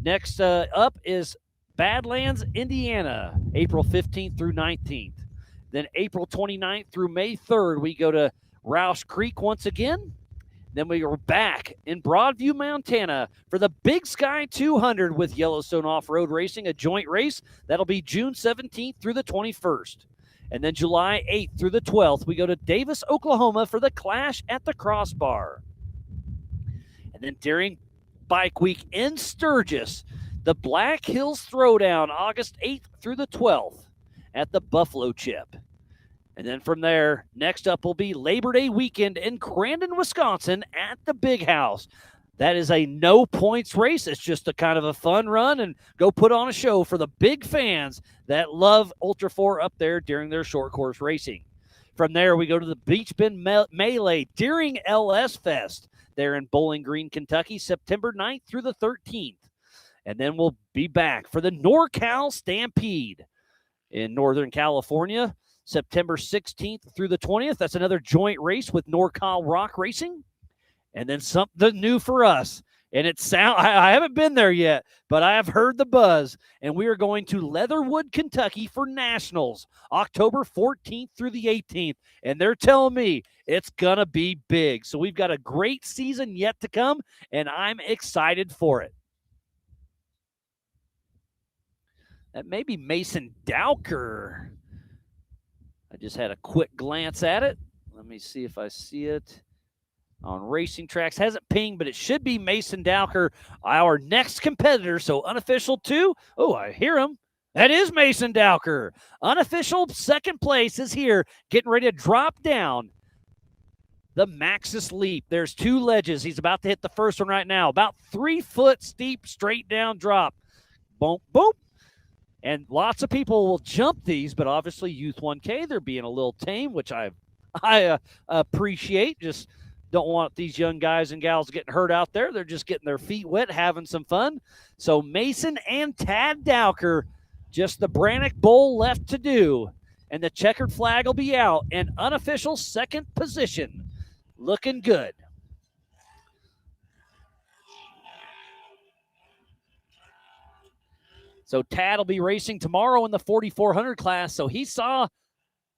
Next up is Badlands, Indiana, April 15th through 19th. Then April 29th through May 3rd, we go to Roush Creek once again. Then we are back in Broadview, Montana for the Big Sky 200 with Yellowstone Off-Road Racing, a joint race. That'll be June 17th through the 21st. And then July 8th through the 12th, we go to Davis, Oklahoma for the Clash at the Crossbar. And then during Bike Week in Sturgis, the Black Hills Throwdown, August 8th through the 12th at the Buffalo Chip. And then from there, next up will be Labor Day weekend in Crandon, Wisconsin at the Big House. That is a no points race. It's just a kind of a fun run and go put on a show for the big fans that love Ultra 4 up there during their short course racing. From there, we go to the Beach Bend Melee during LS Fest there in Bowling Green, Kentucky, September 9th through the 13th. And then we'll be back for the NorCal Stampede in Northern California, September 16th through the 20th. That's another joint race with NorCal Rock Racing. And then something new for us. And I haven't been there yet, but I have heard the buzz. And we are going to Leatherwood, Kentucky for Nationals, October 14th through the 18th. And they're telling me it's going to be big. So we've got a great season yet to come, and I'm excited for it. That may be Mason Dowker. I just had a quick glance at it. Let me see if I see it on Racing Tracks. Hasn't pinged, but it should be Mason Dowker, our next competitor. So unofficial 2. Oh, I hear him. That is Mason Dowker. Unofficial second place is here, getting ready to drop down the Maxxis Leap. There's 2 ledges. He's about to hit the first one right now. About 3 foot steep, straight down drop. Boom, boom. And lots of people will jump these, but obviously Youth 1K, they're being a little tame, which I appreciate. Just don't want these young guys and gals getting hurt out there. They're just getting their feet wet, having some fun. So Mason and Tad Dowker, just the Brannock Bowl left to do. And the checkered flag will be out. And unofficial second position. Looking good. So Tad will be racing tomorrow in the 4,400 class. So he saw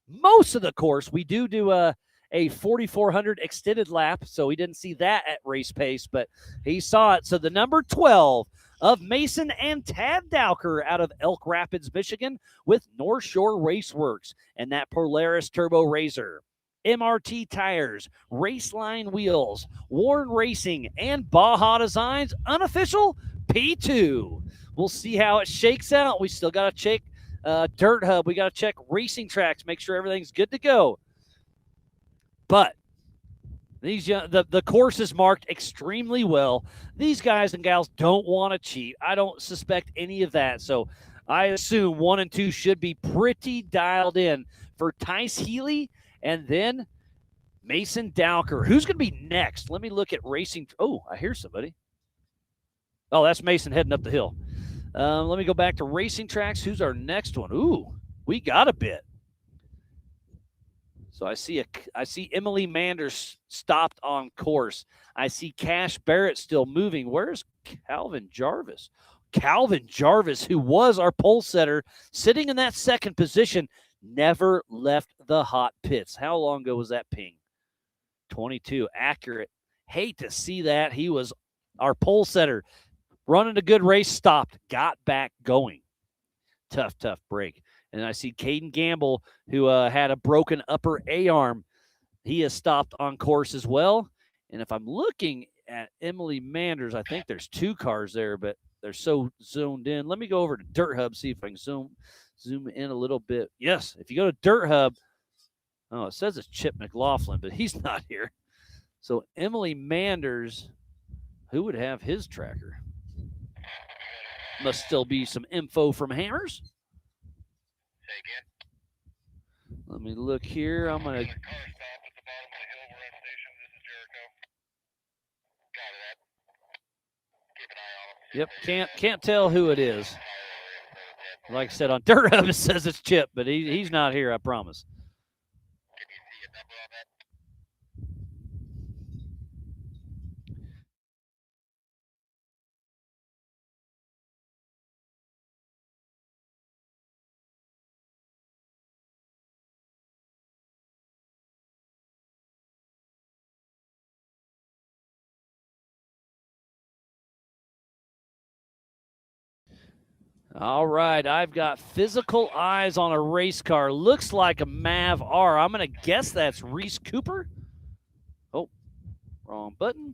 most of the course. We do a 4,400 extended lap, so he didn't see that at race pace, but he saw it. So the number 12 of Mason and Tad Dowker out of Elk Rapids, Michigan with North Shore Raceworks and that Polaris Turbo Razor. MRT tires, Raceline wheels, Warren Racing, and Baja Designs, unofficial P2. We'll see how it shakes out. We still got to check Dirt Hub. We got to check Racing Tracks, make sure everything's good to go. But these the course is marked extremely well. These guys and gals don't want to cheat. I don't suspect any of that. So I assume 1 and 2 should be pretty dialed in for Tice Healey and then Mason Dowker. Who's going to be next? Let me look at Racing. Oh, I hear somebody. Oh, that's Mason heading up the hill. Let me go back to Racing Tracks. Who's our next one? Ooh, we got a bit. So I see Emily Manders stopped on course. I see Cash Barrett still moving. Where's Calvin Jarvis? Calvin Jarvis, who was our pole setter, sitting in that second position, never left the hot pits. How long ago was that ping? 22. Accurate. Hate to see that. He was our pole setter. Running a good race, stopped, got back going. Tough break. And I see Kaden Gamble, who had a broken upper A-arm. He is stopped on course as well. And if I'm looking at Emily Manders, I think there's 2 cars there, but they're so zoned in. Let me go over to Dirt Hub, see if I can zoom in a little bit. Yes, if you go to Dirt Hub, oh, it says it's Chip McLaughlin, but he's not here. So Emily Manders, who would have his tracker? Must still be some info from Hammers. Let me look here. I'm going to... Yep, can't tell who it is. Like I said, on Dirt Hub it says it's Chip, but he's not here, I promise. All right, I've got physical eyes on a race car. Looks like a MAV R. I'm going to guess that's Reese Cooper. Oh, wrong button.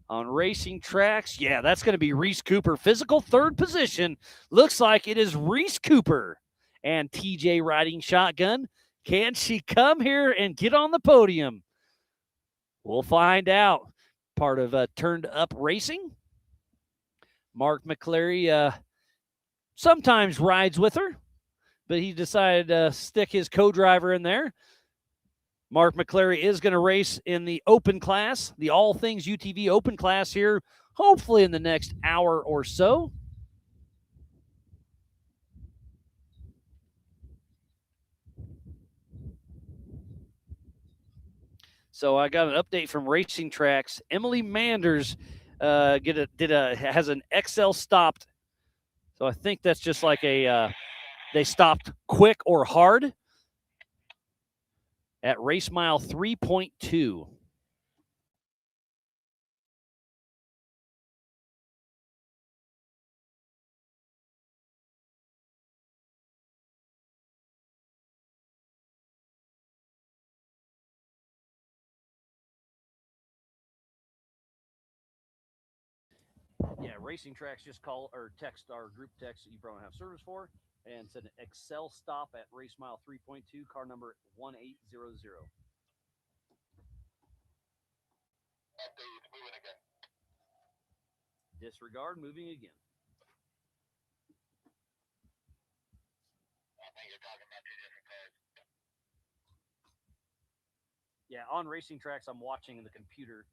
On racing tracks, yeah, that's going to be Reese Cooper. Physical 3rd position. Looks like it is Reese Cooper. And TJ riding shotgun. Can she come here and get on the podium? We'll find out. Part of Turned Up Racing. Mark McClary sometimes rides with her, but he decided to stick his co-driver in there. Mark McClary is going to race in the open class, the All Things UTV open class here, hopefully in the next hour or so. So I got an update from Racing Tracks. Emily Manders has an XL stopped. So I think that's just like they stopped quick or hard at race mile 3.2. Yeah, Racing Tracks just call or text our group text that you probably have service for and said an Excel stop at race mile 3.2, car number 1800. Disregard, moving again. I think you're talking about 2 different cars. Yeah, on Racing Tracks, I'm watching the computer.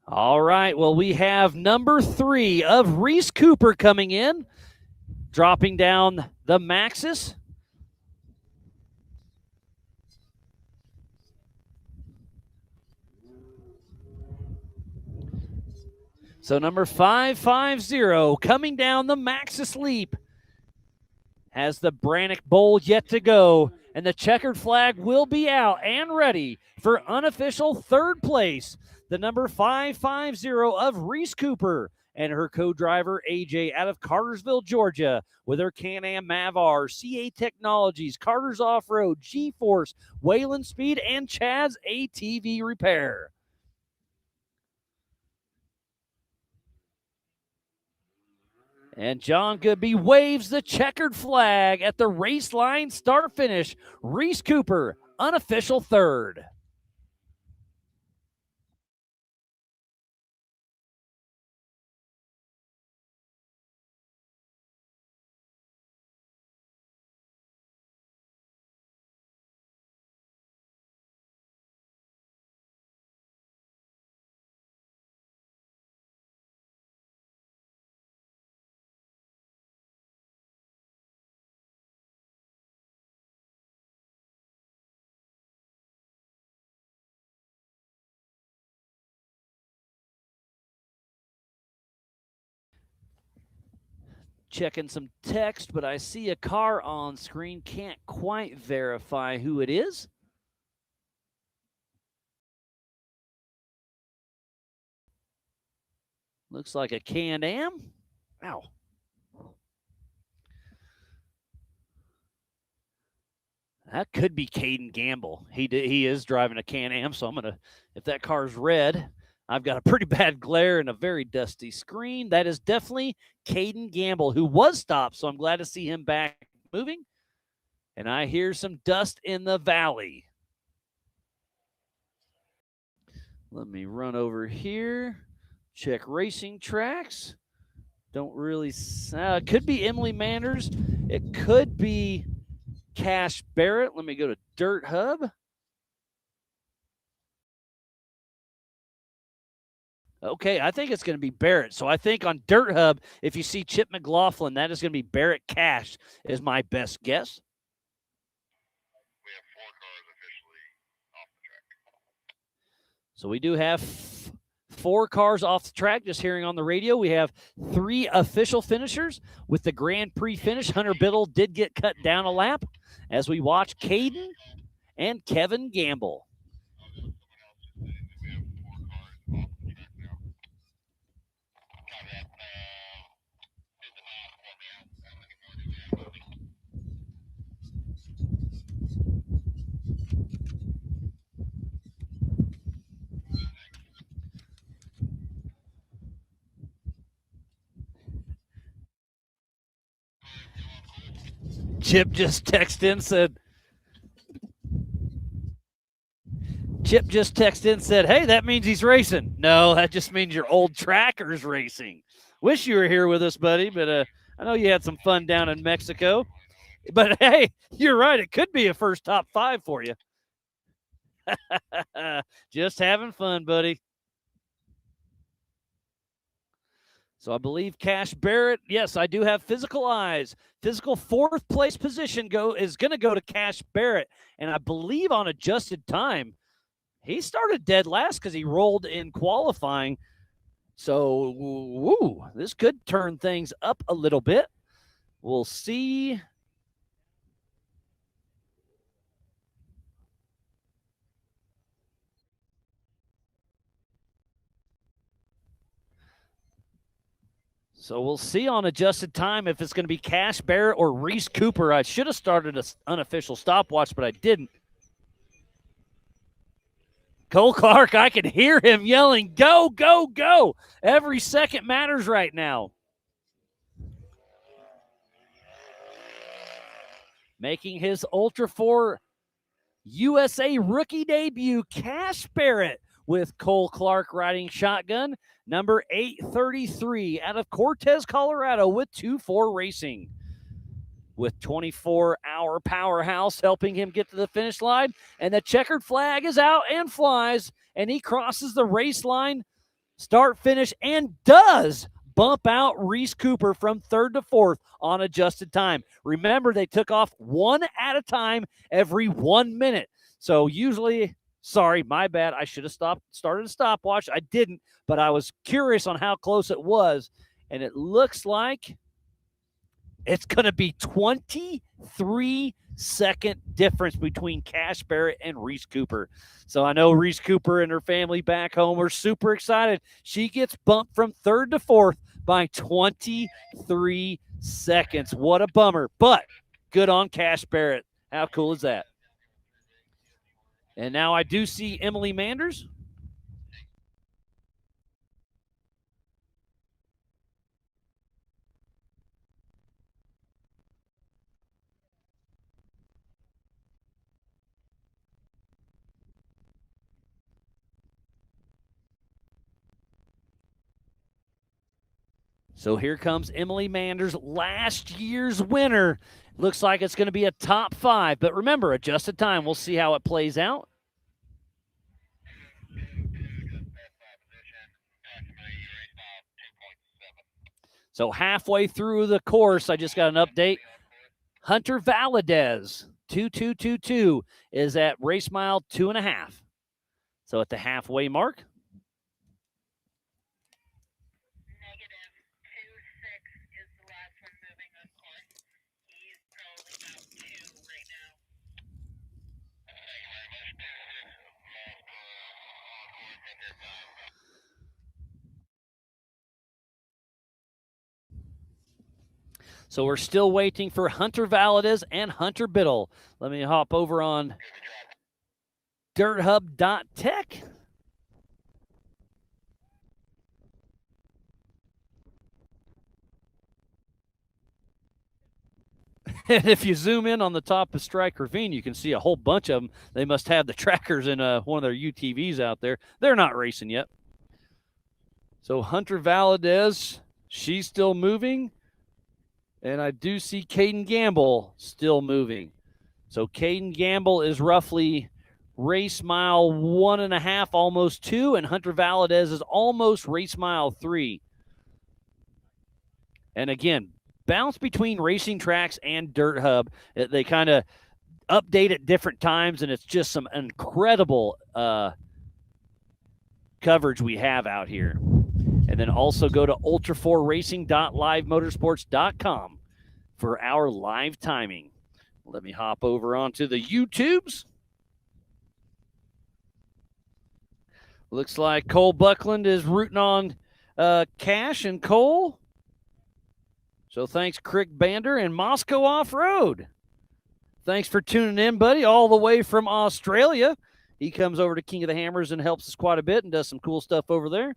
All right, well, we have number 3 of Reese Cooper coming in, dropping down the Maxxis. So number 550 coming down the Maxxis Leap has the Brannick Bowl yet to go, and the checkered flag will be out and ready for unofficial 3rd place. The number 550 of Reese Cooper and her co-driver AJ out of Cartersville, Georgia, with her Can-Am Mavar, CA Technologies, Carter's Off-Road, G-Force, Wayland Speed, and Chad's ATV Repair. And John Goodby waves the checkered flag at the race line start-finish. Reese Cooper, unofficial 3rd. Checking some text, but I see a car on screen. Can't quite verify who it is. Looks like a Can-Am. Ow. That could be Kaden Gamble. He is driving a Can-Am, so I'm going to, if that car's red, I've got a pretty bad glare and a very dusty screen. That is definitely Kaden Gamble, who was stopped, so I'm glad to see him back moving. And I hear some dust in the valley. Let me run over here, check racing tracks. Don't really, it could be Emily Manners. It could be Cash Barrett. Let me go to Dirt Hub. Okay, I think it's going to be Barrett. So I think on Dirt Hub, if you see Chip McLaughlin, that is going to be Barrett Cash is my best guess. So we do have 4 cars off the track, just hearing on the radio. We have 3 official finishers with the Grand Prix finish. Hunter Biddle did get cut down a lap as we watch Kaden and Kevin Gamble. Chip just texted in, said, hey, that means he's racing. No, that just means your old tracker's racing. Wish you were here with us, buddy, but I know you had some fun down in Mexico. But, hey, you're right. It could be a first top 5 for you. Just having fun, buddy. So I believe Cash Barrett, yes, I do have physical eyes. Physical 4th place position is going to go to Cash Barrett. And I believe on adjusted time, he started dead last because he rolled in qualifying. So, woo, this could turn things up a little bit. We'll see. So we'll see on adjusted time if it's going to be Cash Barrett or Reese Cooper. I should have started an unofficial stopwatch, but I didn't. Cole Clark, I can hear him yelling, go, go, go. Every second matters right now. Making his Ultra 4 USA rookie debut, Cash Barrett with Cole Clark riding shotgun. Number 833 out of Cortez, Colorado with 2-4 Racing. With 24-hour powerhouse helping him get to the finish line. And the checkered flag is out and flies. And he crosses the race line, start, finish, and does bump out Reese Cooper from 3rd to 4th on adjusted time. Remember, they took off 1 at a time every 1 minute. So usually... Sorry, my bad. I should have started a stopwatch. I didn't, but I was curious on how close it was. And it looks like it's going to be 23-second difference between Cash Barrett and Reese Cooper. So I know Reese Cooper and her family back home are super excited. She gets bumped from 3rd to 4th by 23 seconds. What a bummer, but good on Cash Barrett. How cool is that? And now I do see Emily Manders. So here comes Emily Manders, last year's winner. Looks like it's going to be a top 5. But remember, adjusted time. We'll see how it plays out. So halfway through the course, I just got an update. Hunter Valadez, 2-2-2-2, is at race mile 2.5. So at the halfway mark. So we're still waiting for Hunter Valadez and Hunter Biddle. Let me hop over on dirthub.tech. And if you zoom in on the top of Strike Ravine, you can see a whole bunch of them. They must have the trackers in one of their UTVs out there. They're not racing yet. So Hunter Valadez, she's still moving. And I do see Kaden Gamble still moving. So Kaden Gamble is roughly race mile 1.5, almost 2, and Hunter Valadez is almost race mile 3. And again, bounce between racing tracks and Dirt Hub. They kind of update at different times, and it's just some incredible coverage we have out here. And then also go to ultra4racing.livemotorsports.com for our live timing. Let me hop over onto the YouTubes. Looks like Cole Buckland is rooting on Cash and Cole. So thanks, Crick Bander and Moscow Off-Road. Thanks for tuning in, buddy, all the way from Australia. He comes over to King of the Hammers and helps us quite a bit and does some cool stuff over there.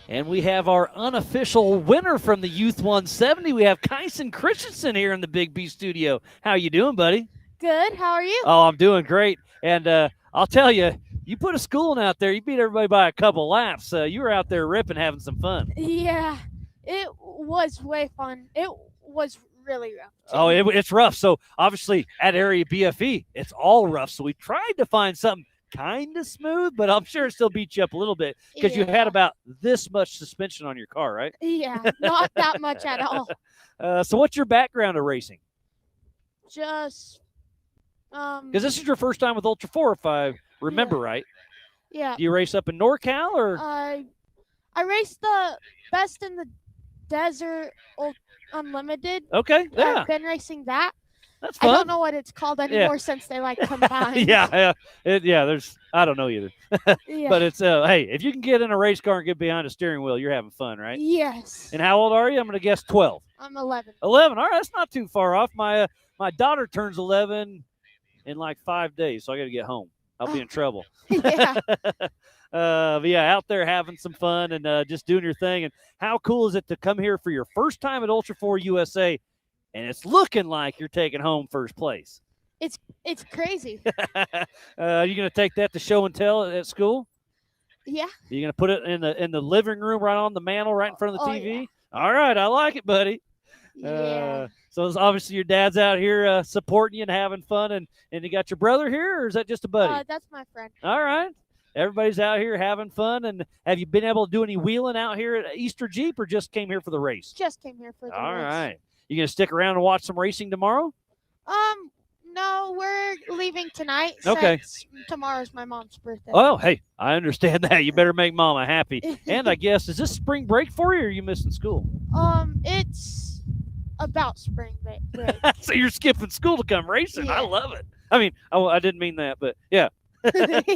And we have our unofficial winner from the Youth 170. We have Kyson Christensen here in the Big B studio. How you doing, buddy?
Good. How are you?
Oh, I'm doing great. And I'll tell you, you put a schooling out there. You beat everybody by a couple laps. You were out there ripping, having some fun.
Yeah, it was way fun. It was really rough.
Oh, it's rough. So obviously at Area BFE, it's all rough. So we tried to find something kind of smooth, but I'm sure it still beat you up a little bit because you had about this much suspension on your car, right?
Yeah, not that much at all.
So what's your background of racing?
Just
because this is your first time with Ultra 4, if I remember right.
Yeah.
Do you race up in NorCal or?
I raced the Best in the Desert Unlimited.
Okay, yeah.
I've been racing that.
That's fun.
I don't know what it's called anymore since they combined.
Yeah. There's I don't know either.
Yeah.
But it's hey, if you can get in a race car and get behind a steering wheel, you're having fun, right?
Yes.
And how old are you? I'm going to guess 12.
I'm 11.
11. All right, that's not too far off. My daughter turns 11 in like 5 days, so I got to get home. I'll be in trouble.
Yeah.
But yeah, out there having some fun and just doing your thing. And how cool is it to come here for your first time at Ultra 4 USA, and it's looking like you're taking home first place?
It's crazy.
Are you going to take that to show and tell at school?
Yeah.
You're going to put it in the living room right on the mantle right in front of the TV?
Yeah.
All right, I like it, buddy.
Yeah.
So it's obviously your dad's out here supporting you and having fun, and you got your brother here, or is that just a buddy?
That's my friend.
All right. Everybody's out here having fun. And have you been able to do any wheeling out here at Easter Jeep, or just came here for the race?
Just came here for the
All
race.
right. You going to stick around and watch some racing tomorrow?
No, we're leaving tonight.
Okay.
Since tomorrow's my mom's birthday.
Oh, hey, I understand that. You better make Mama happy. And I guess, is this spring break for you, or are you missing school?
It's about spring break.
So you're skipping school to come racing. I
Yeah.
love it. I mean, I didn't mean that, but yeah.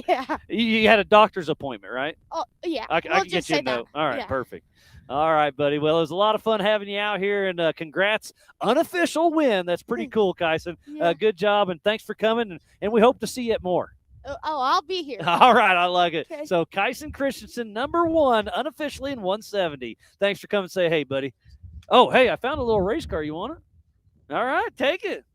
Yeah.
You had a doctor's appointment, right?
Oh, yeah.
I
We'll
can
just
get you a
say that.
note. All right,
Yeah.
perfect. All right, buddy. Well, it was a lot of fun having you out here, and congrats. Unofficial win. That's pretty cool, Kyson.
Yeah.
Good job, and thanks for coming, and we hope to see you at more.
Oh, I'll be here.
All right, I like it.
Okay.
So Kyson Christensen, number 1, unofficially in 170. Thanks for coming and say hey, buddy. Oh, hey, I found a little race car. You want it? All right, take it.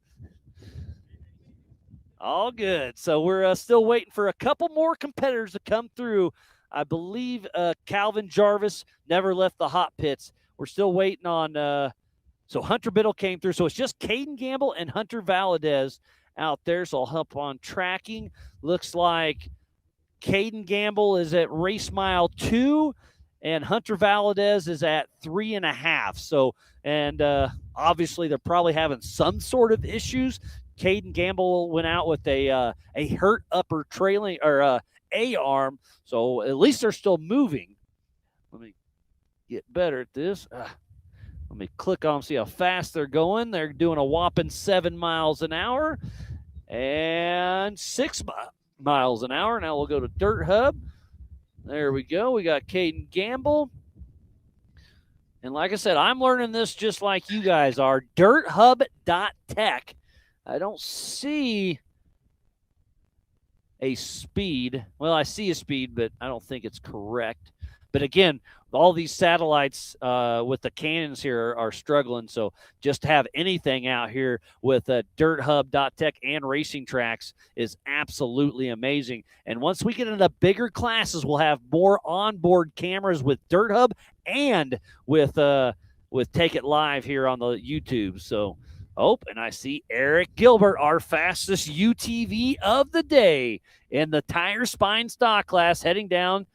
All good. So we're still waiting for a couple more competitors to come through. I believe Calvin Jarvis never left the hot pits. We're still waiting on so Hunter Biddle came through. So it's just Kaden Gamble and Hunter Valadez out there. So I'll help on tracking. Looks like Kaden Gamble is at race mile 2 and Hunter Valadez is at 3.5. So, and obviously they're probably having some sort of issues. Kaden Gamble went out with a hurt upper trailing or A-arm. So at least they're still moving. Let me get better at this. Let me click on, see how fast they're going. They're doing a whopping 7 miles an hour and 6 miles an hour. Now we'll go to Dirt Hub. There we go. We got Kaden Gamble. And like I said, I'm learning this just like you guys are. DirtHub.tech. I don't see a speed. Well, I see a speed, but I don't think it's correct. But again, all these satellites with the cannons here are struggling. So just to have anything out here with DirtHub.tech and racing tracks is absolutely amazing. And once we get into bigger classes, we'll have more onboard cameras with Dirt Hub and with Take It Live here on the YouTube. So, and I see Eric Gilbert, our fastest UTV of the day in the tire spine stock class, heading down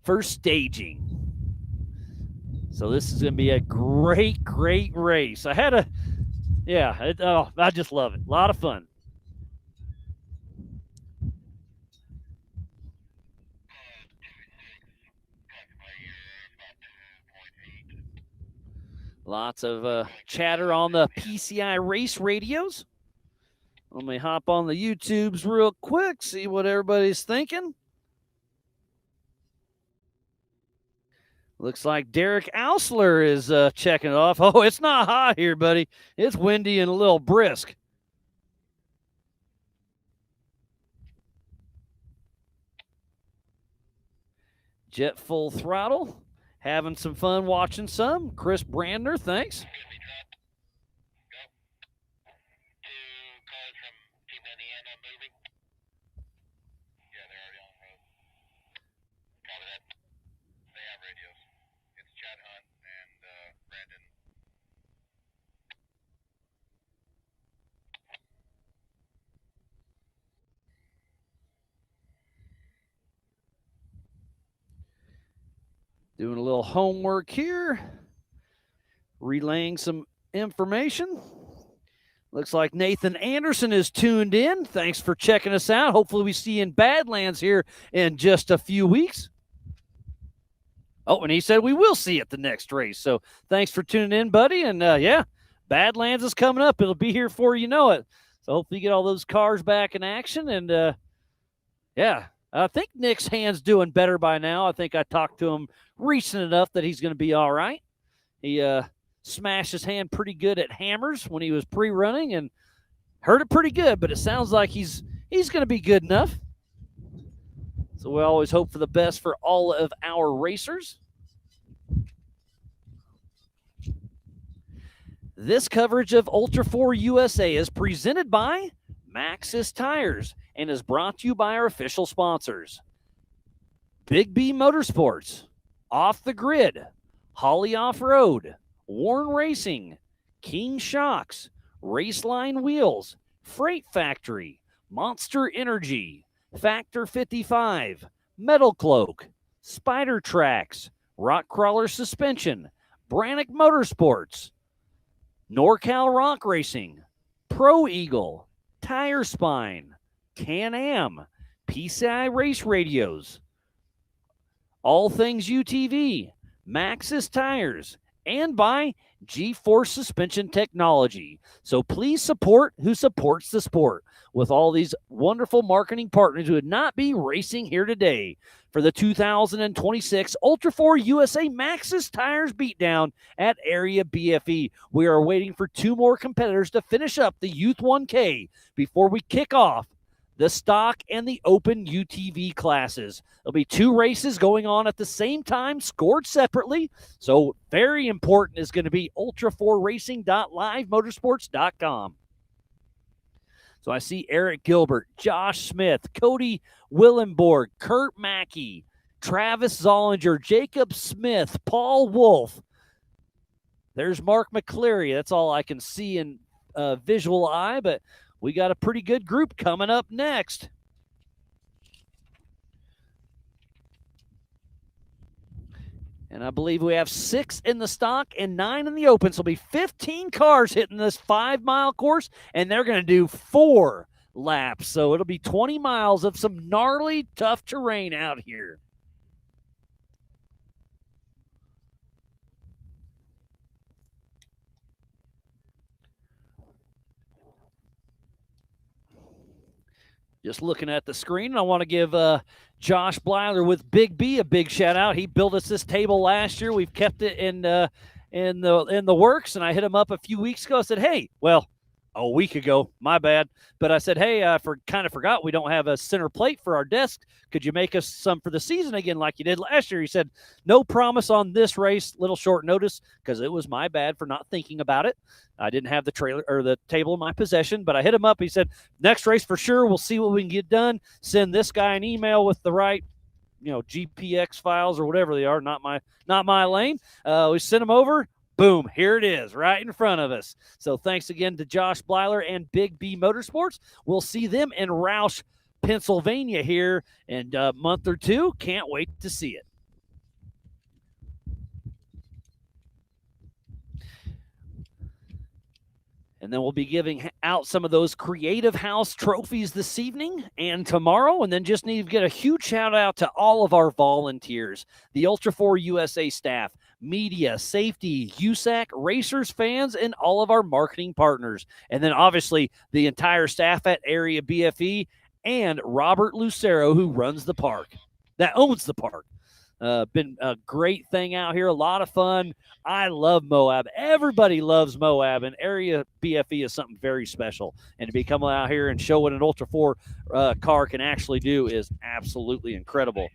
for staging. So this is going to be a great, great race. I just love it. A lot of fun. Lots of chatter on the PCI race radios. Let me hop on the YouTubes real quick, see what everybody's thinking. Looks like Derek Ausler is checking it off. Oh, it's not hot here, buddy. It's windy and a little brisk. Jet full throttle. Having some fun watching some. Chris Brandner, thanks. Doing a little homework here. Relaying some information. Looks like Nathan Anderson is tuned in. Thanks for checking us out. Hopefully we see you in Badlands here in just a few weeks. Oh, and he said we will see you at the next race. So thanks for tuning in, buddy. And Badlands is coming up. It'll be here before you know it. So hopefully you get all those cars back in action. And I think Nick's hand's doing better by now. I think I talked to him recent enough that he's going to be all right. He smashed his hand pretty good at hammers when he was pre-running and hurt it pretty good, but it sounds like he's going to be good enough. So we always hope for the best for all of our racers. This coverage of Ultra 4 USA is presented by Maxxis Tires and is brought to you by our official sponsors. Big B Motorsports, Off the Grid, Holly Off-Road, Warren Racing, King Shocks, Raceline Wheels, Freight Factory, Monster Energy, Factor 55, Metal Cloak, Spider Tracks, Rock Crawler Suspension, Brannick Motorsports, NorCal Rock Racing, Pro Eagle, Tire Spine, Can-Am, PCI Race Radios, All Things UTV, Maxxis Tires, and by G-Force Suspension Technology. So please support who supports the sport with all these wonderful marketing partners who would not be racing here today for the 2026 Ultra 4 USA Maxxis Tires Beatdown at Area BFE. We are waiting for 2 more competitors to finish up the Youth 1K before we kick off the stock and the open UTV classes. There'll be 2 races going on at the same time, scored separately. So very important is going to be ultra4racing.livemotorsports.com. So I see Eric Gilbert, Josh Smith, Cody Willenborg, Kurt Mackey, Travis Zollinger, Jacob Smith, Paul Wolf. There's Mark McCleary. That's all I can see in visual eye, but we got a pretty good group coming up next. And I believe we have 6 in the stock and 9 in the open. So it'll be 15 cars hitting this 5-mile course, and they're going to do 4 laps. So it'll be 20 miles of some gnarly, tough terrain out here. Just looking at the screen, I want to give Josh Blyler with Big B a big shout out. He built us this table last year. We've kept it in the works, and I hit him up a few weeks ago. I said, hey, well, a week ago, my bad. But I said, hey, I kind of forgot we don't have a center plate for our desk. Could you make us some for the season again like you did last year? He said, no promise on this race, little short notice, because it was my bad for not thinking about it. I didn't have the trailer or the table in my possession, but I hit him up. He said, next race for sure. We'll see what we can get done. Send this guy an email with the right, GPX files or whatever they are. Not my lane. We sent them over. Boom, here it is right in front of us. So thanks again to Josh Blyler and Big B Motorsports. We'll see them in Roush, Pennsylvania here in a month or 2. Can't wait to see it. And then we'll be giving out some of those Creative House trophies this evening and tomorrow. And then just need to get a huge shout out to all of our volunteers, the Ultra 4 USA staff, media, safety, USAC, racers, fans, and all of our marketing partners. And then obviously the entire staff at Area BFE and Robert Lucero, who runs the park, that owns the park. Been a great thing out here, a lot of fun. I love MOAB. Everybody loves MOAB, and Area BFE is something very special. And to be coming out here and show what an Ultra 4 car can actually do is absolutely incredible.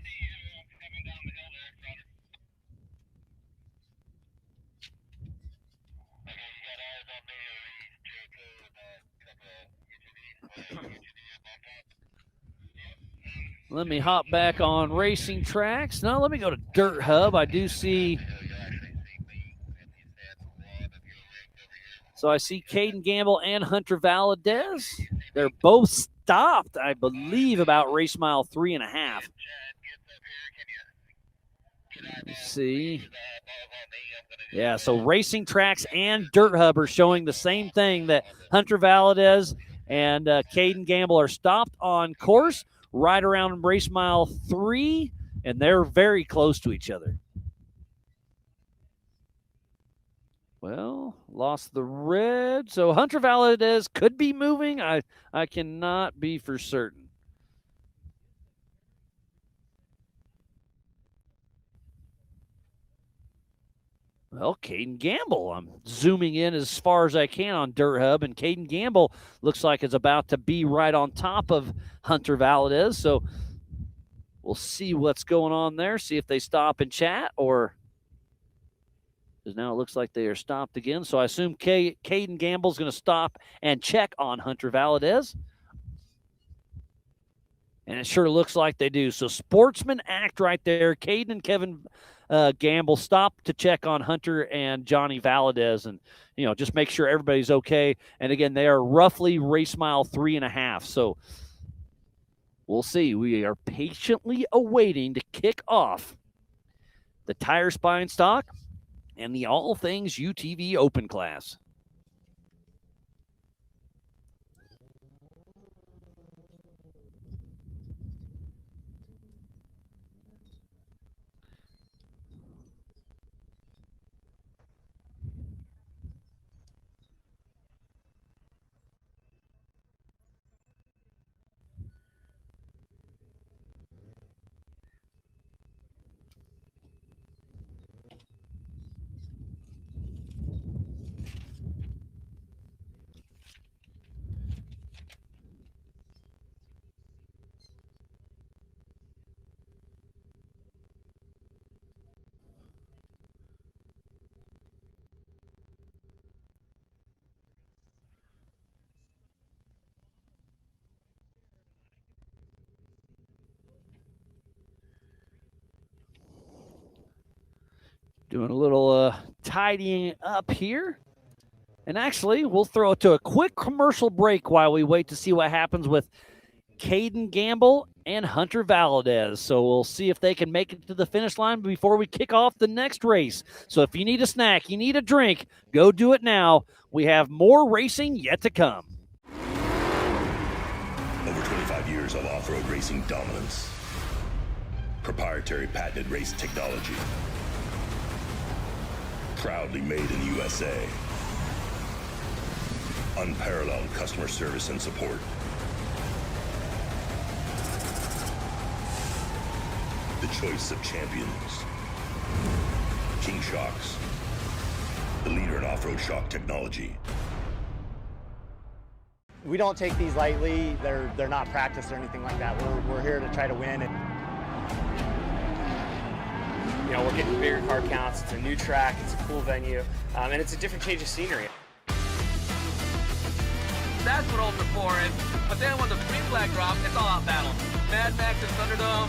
Let me hop back on racing tracks. Now let me go to Dirt Hub. I do see. So I see Kaden Gamble and Hunter Valadez. They're both stopped, I believe, about race mile 3.5. Let's see. Yeah, so Racing Tracks and Dirt Hub are showing the same thing, that Hunter Valadez and Kaden Gamble are stopped on course right around race mile 3, and they're very close to each other. Well, lost the red. So Hunter Valadez could be moving. I cannot be for certain. Well, Kaden Gamble. I'm zooming in as far as I can on Dirt Hub, and Kaden Gamble looks like it's about to be right on top of Hunter Valadez. So we'll see what's going on there, see if they stop and chat, or because now it looks like they are stopped again. So I assume Kaden Gamble's going to stop and check on Hunter Valadez. And it sure looks like they do. So sportsman act right there. Kaden and Kevin Gamble stop to check on Hunter and Johnny Valadez, and just make sure everybody's okay. And again, they are roughly race mile 3.5. So we'll see. We are patiently awaiting to kick off the tire spine stock and the all things UTV open class. Doing a little tidying up here. And actually, we'll throw it to a quick commercial break while we wait to see what happens with Kaden Gamble and Hunter Valadez. So we'll see if they can make it to the finish line before we kick off the next race. So if you need a snack, you need a drink, go do it now. We have more racing yet to come.
Over 25 years of off-road racing dominance. Proprietary patented race technology. Proudly made in the USA. Unparalleled customer service and support. The choice of champions. King Shocks. The leader in off-road shock technology.
We don't take these lightly. They're not practiced or anything like that. We're here to try to win.
You know, we're getting bigger car counts. It's a new track. It's a cool venue, and it's a different change of scenery.
That's what Ultra 4 is. But then when the green flag drops, it's all out battle. Mad Max and Thunderdome.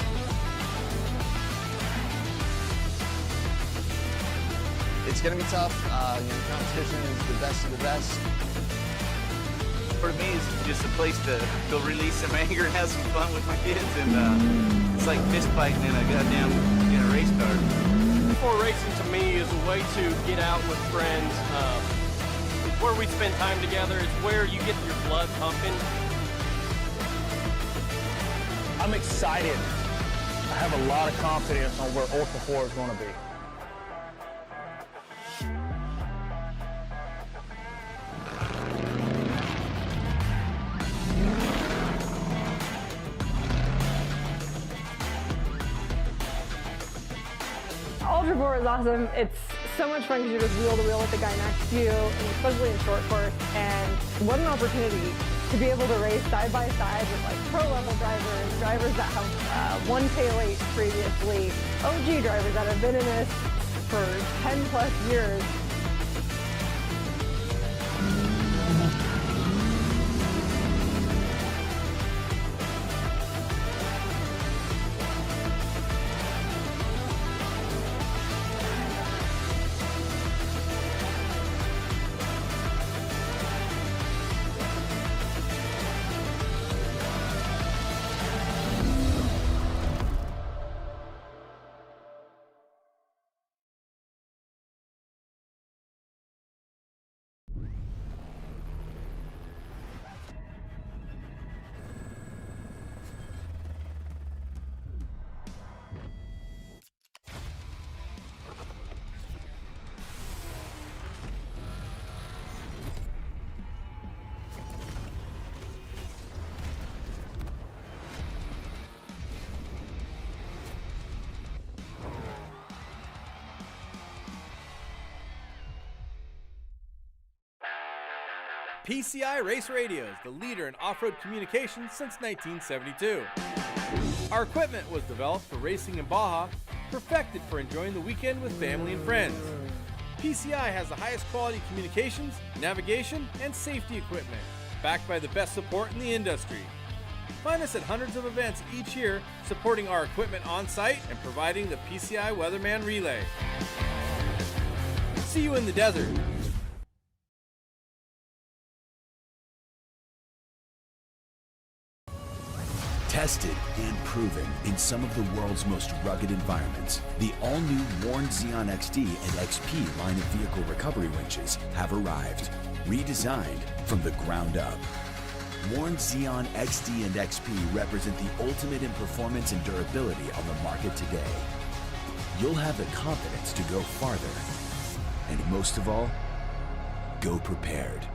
It's going to be tough. Competition is the best of the best.
For me, it's just a place to go release some anger and have some fun with my kids, and it's like fist fighting in a goddamn race car.
Before racing to me is a way to get out with friends. It's where we spend time together. It's where you get your blood pumping.
I'm excited. I have a lot of confidence on where Ultra 4 is going to be.
Ultra 4 is awesome. It's so much fun because you're just wheel to wheel with the guy next to you, and especially in short course. And what an opportunity to be able to race side by side with like pro level drivers, drivers that have won K8 previously, OG drivers that have been in this for 10 plus years.
PCI Race Radio is the leader in off-road communication since 1972. Our equipment was developed for racing in Baja, perfected for enjoying the weekend with family and friends. PCI has the highest quality communications, navigation, and safety equipment, backed by the best support in the industry. Find us at hundreds of events each year, supporting our equipment on site and providing the PCI Weatherman Relay. See you in the desert.
Tested and proven in some of the world's most rugged environments, the all-new Warn Xeon XD and XP line of vehicle recovery winches have arrived, redesigned from the ground up. Warn Xeon XD and XP represent the ultimate in performance and durability on the market today. You'll have the confidence to go farther, and most of all, go prepared.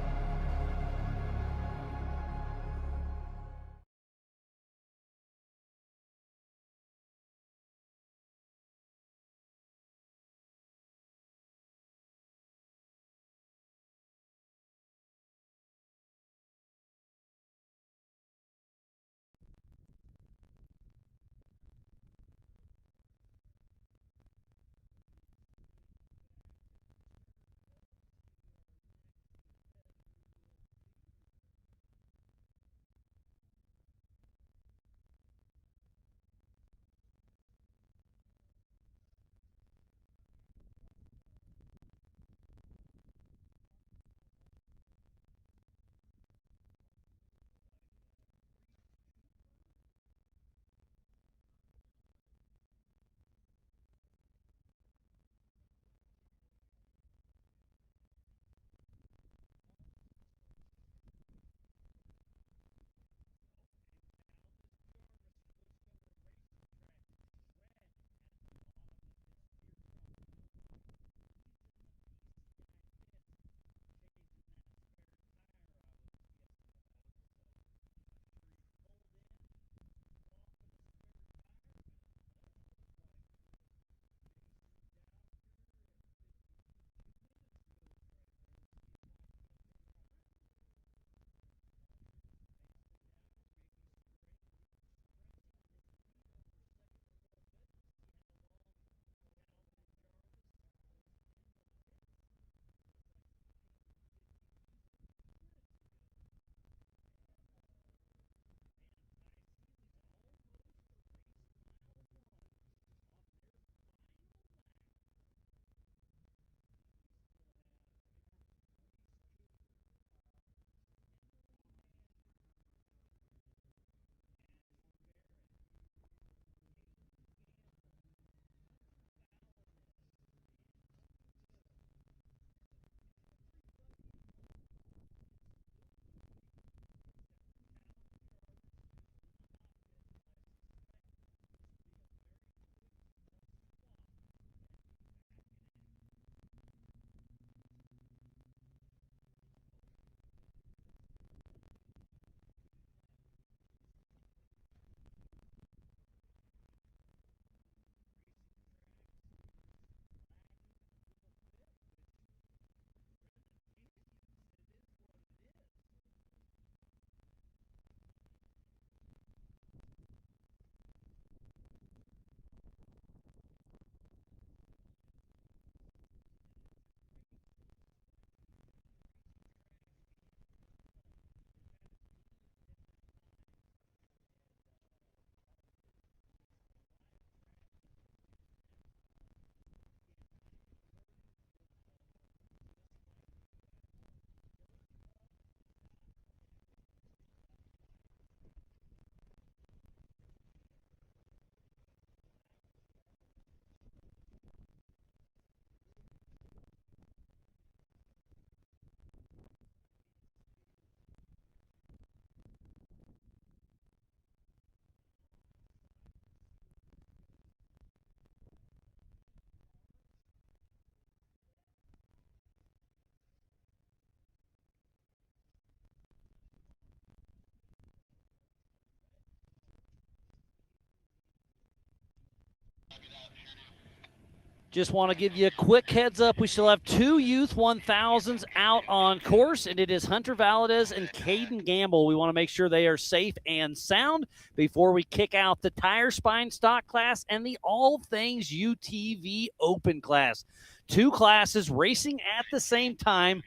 Just want to give you a quick heads up. We still have 2 Youth 1000s out on course, and it is Hunter Valadez and Kaden Gamble. We want to make sure they are safe and sound before we kick out the tire spine stock class and the all things UTV open class. 2 classes racing at the same time,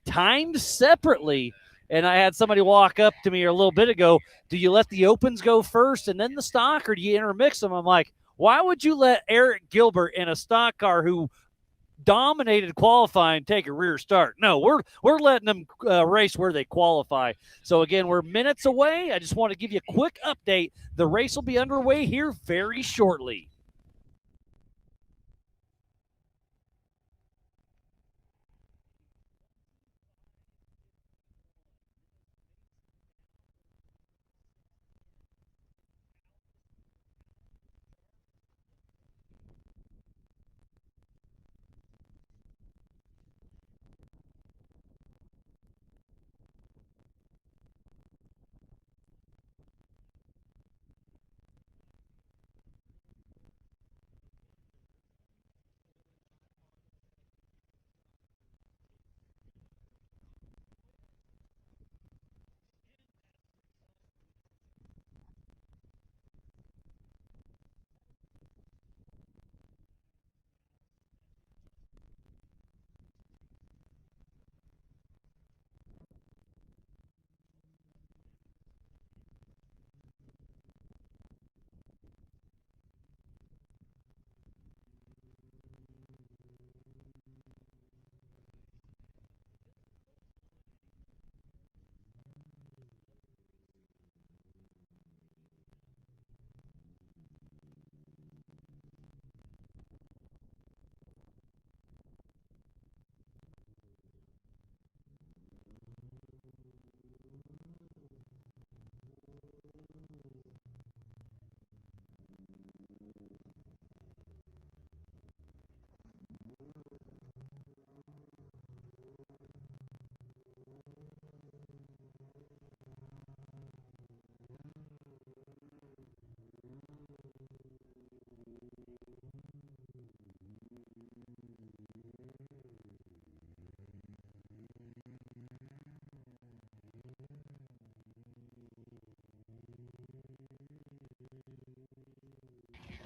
timed separately. And I had somebody walk up to me a little bit ago, do you let the opens go first and then the stock, or do you intermix them? I'm like, why would you let Eric Gilbert in a stock car who dominated qualifying take a rear start? No, we're letting them race where they qualify. So, again, we're minutes away. I just want to give you a quick update. The race will be underway here very shortly.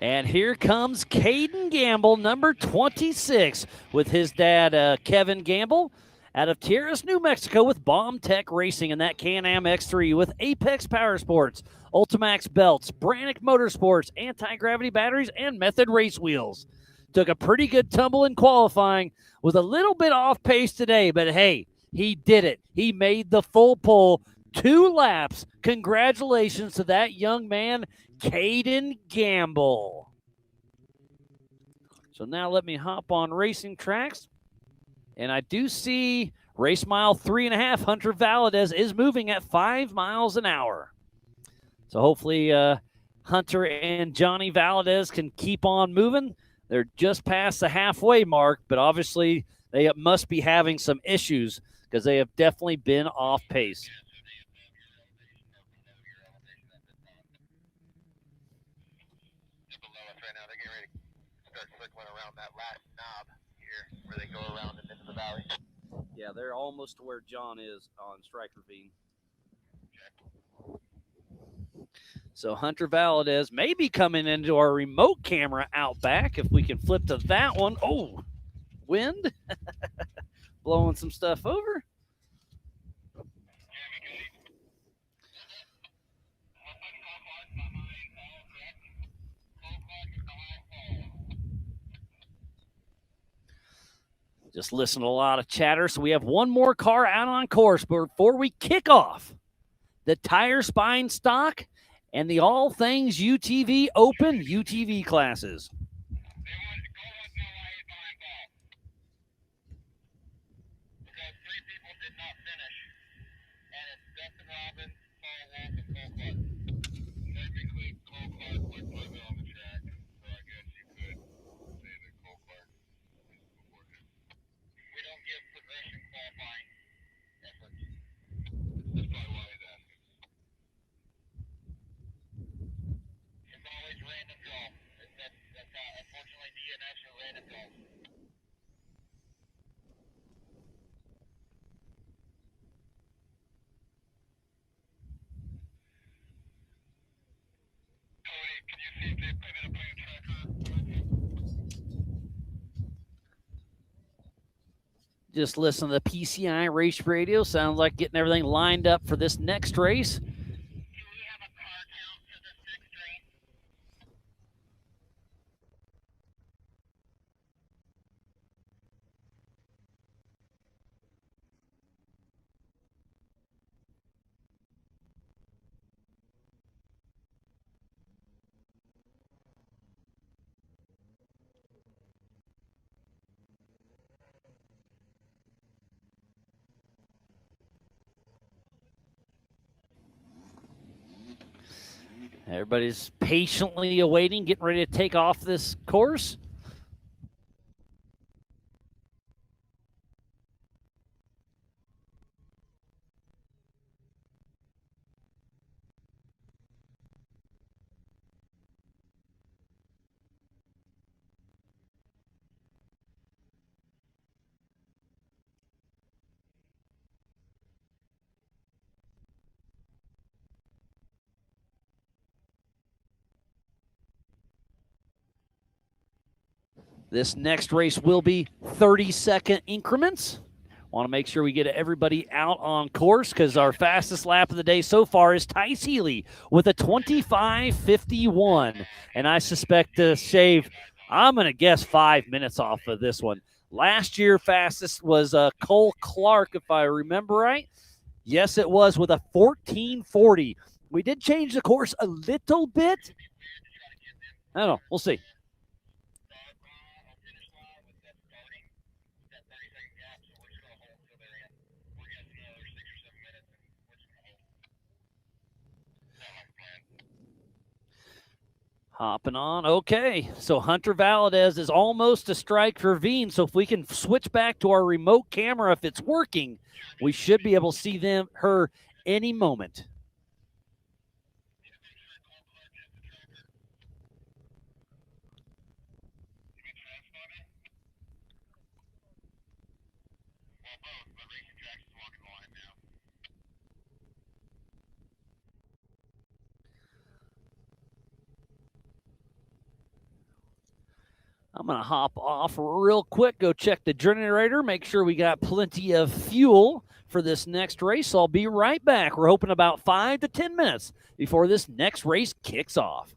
And here comes Kaden Gamble, number 26, with his dad, Kevin Gamble, out of Tierras, New Mexico, with Bomb Tech Racing in that Can-Am X3 with Apex Power Sports, Ultimax belts, Brannick Motorsports, anti-gravity batteries, and Method race wheels. Took a pretty good tumble in qualifying, was a little bit off pace today, but hey, he did it. He made the full pole, 2 laps. Congratulations to that young man, Kaden Gamble. So now let me hop on Racing Tracks. And I do see race mile 3.5. Hunter Valadez is moving at 5 miles an hour. So hopefully Hunter and Johnny Valadez can keep on moving. They're just past the halfway mark, but obviously they must be having some issues because they have definitely been off pace. Yeah, they're almost to where John is on Strike Ravine. So Hunter Valadez may be coming into our remote camera out back if we can flip to that one. Oh, wind blowing some stuff over. Just listen to a lot of chatter. So we have one more car out on course. But before we kick off the tire spine stock and the all things UTV open UTV classes. Just listen to the PCI Race Radio. Sounds like getting everything lined up for this next race. Everybody's patiently awaiting, getting ready to take off this course. This next race will be 30-second increments. Want to make sure we get everybody out on course because our fastest lap of the day so far is Tice Healey with a 25:51. And I suspect to shave, I'm going to guess 5 minutes off of this one. Last year, fastest was Cole Clark, if I remember right. Yes, it was with a 14:40. We did change the course a little bit. I don't know. We'll see. Hopping on. Okay, so Hunter Valadez is almost a strike for Veen. So if we can switch back to our remote camera, if it's working, we should be able to see her any moment. I'm going to hop off real quick, go check the generator, make sure we got plenty of fuel for this next race. I'll be right back. We're hoping about 5 to 10 minutes before this next race kicks off.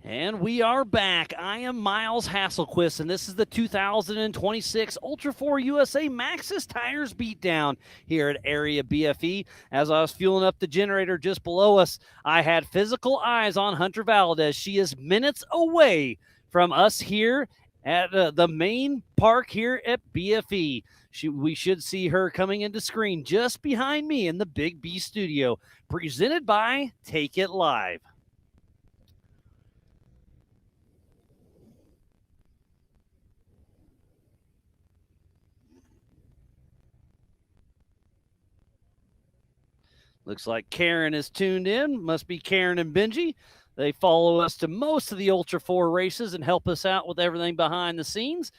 And we are back. I am Miles Hasselquist, and this is the 2026 Ultra 4 USA Maxxis Tires Beatdown here at Area BFE. As I was fueling up the generator just below us, I had physical eyes on Hunter Valadez. She is minutes away from us here at the main park here at BFE. We should see her coming into screen just behind me in the Big B studio, presented by Take It Live. Looks like Karen is tuned in. Must be Karen and Benji. They follow us to most of the Ultra 4 races and help us out with everything behind the scenes.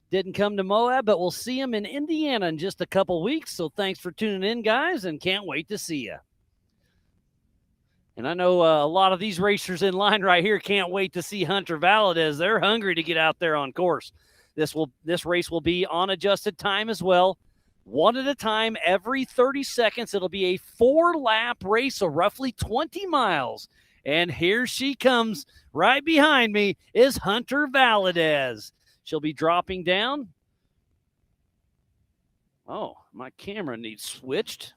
Didn't come to MOAB, but we'll see them in Indiana in just a couple weeks. So thanks for tuning in, guys, and can't wait to see you. And I know a lot of these racers in line right here can't wait to see Hunter Valadez. They're hungry to get out there on course. This race will be on adjusted time as well. One at a time, every 30 seconds. It'll be a 4-lap race, so roughly 20 miles. And here she comes. Right behind me is Hunter Valadez. She'll be dropping down. Oh, my camera needs switched.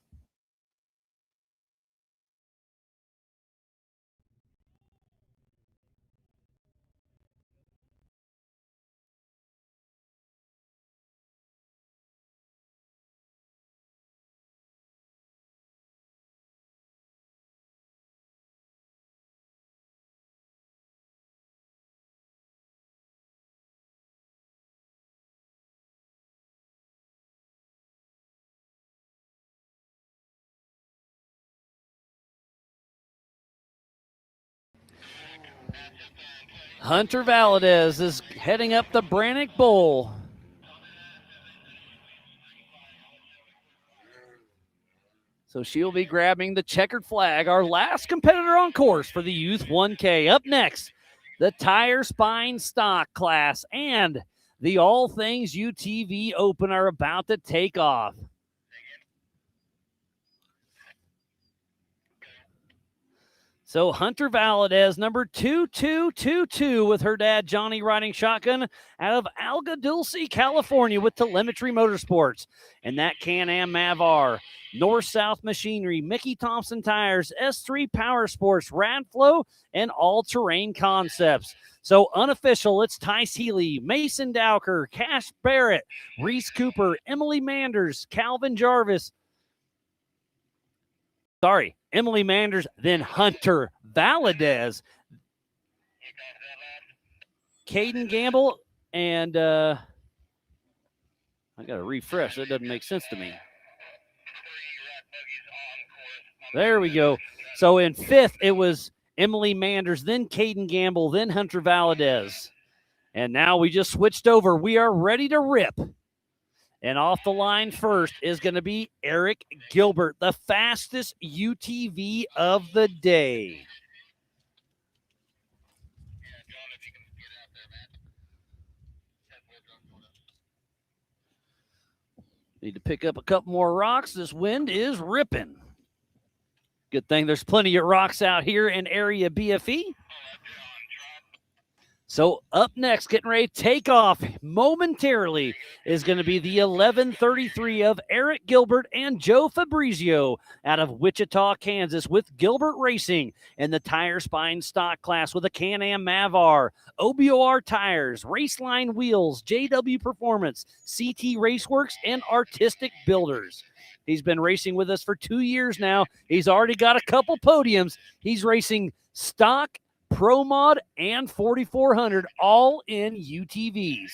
Hunter Valadez is heading up the Brannock Bowl. So she'll be grabbing the checkered flag, our last competitor on course for the Youth 1K. Up next, the Tire Spine Stock class and the All Things UTV Open are about to take off. So Hunter Valadez, number 2222, with her dad Johnny riding shotgun out of Alga Dulce, California, with Telemetry Motorsports. And that Can-Am Mavar, North-South Machinery, Mickey Thompson Tires, S3 Power Sports, Radflow, and All Terrain Concepts. So unofficial, it's Tice Healey, Mason Dowker, Cash Barrett, Reese Cooper, Emily Manders, Calvin Jarvis. Emily Manders, then Hunter Valadez, Kaden Gamble, and I got to refresh. That doesn't make sense to me. There we go. So in fifth, it was Emily Manders, then Kaden Gamble, then Hunter Valadez. And now we just switched over. We are ready to rip. And off the line first is going to be Eric Gilbert, the fastest UTV of the day. Need to pick up a couple more rocks. This wind is ripping. Good thing there's plenty of rocks out here in Area BFE. So up next, getting ready to take off momentarily, is going to be the 1133 of Eric Gilbert and Joe Fabrizio out of Wichita, Kansas, with Gilbert Racing in the Tire Spine Stock class with a Can-Am Mavar, OBOR Tires, Raceline Wheels, JW Performance, CT Raceworks, and Artistic Builders. He's been racing with us for 2 years now. He's already got a couple podiums. He's racing stock, Pro Mod, and 4400, all in UTVs.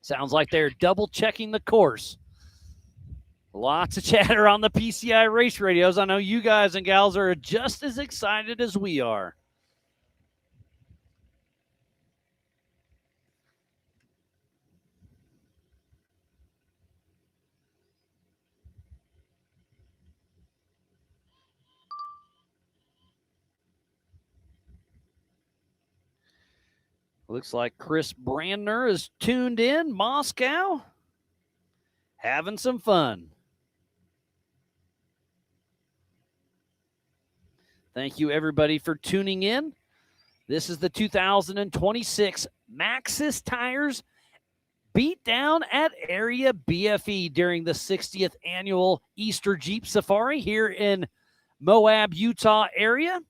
Sounds like they're double checking the course. Lots of chatter on the PCI race radios. I know you guys and gals are just as excited as we are. Looks like Chris Brandner is tuned in. Moscow, having some fun. Thank you, everybody, for tuning in. This is the 2026 Maxxis Tires Beatdown at Area BFE during the 60th Annual Easter Jeep Safari here in MOAB, Utah area.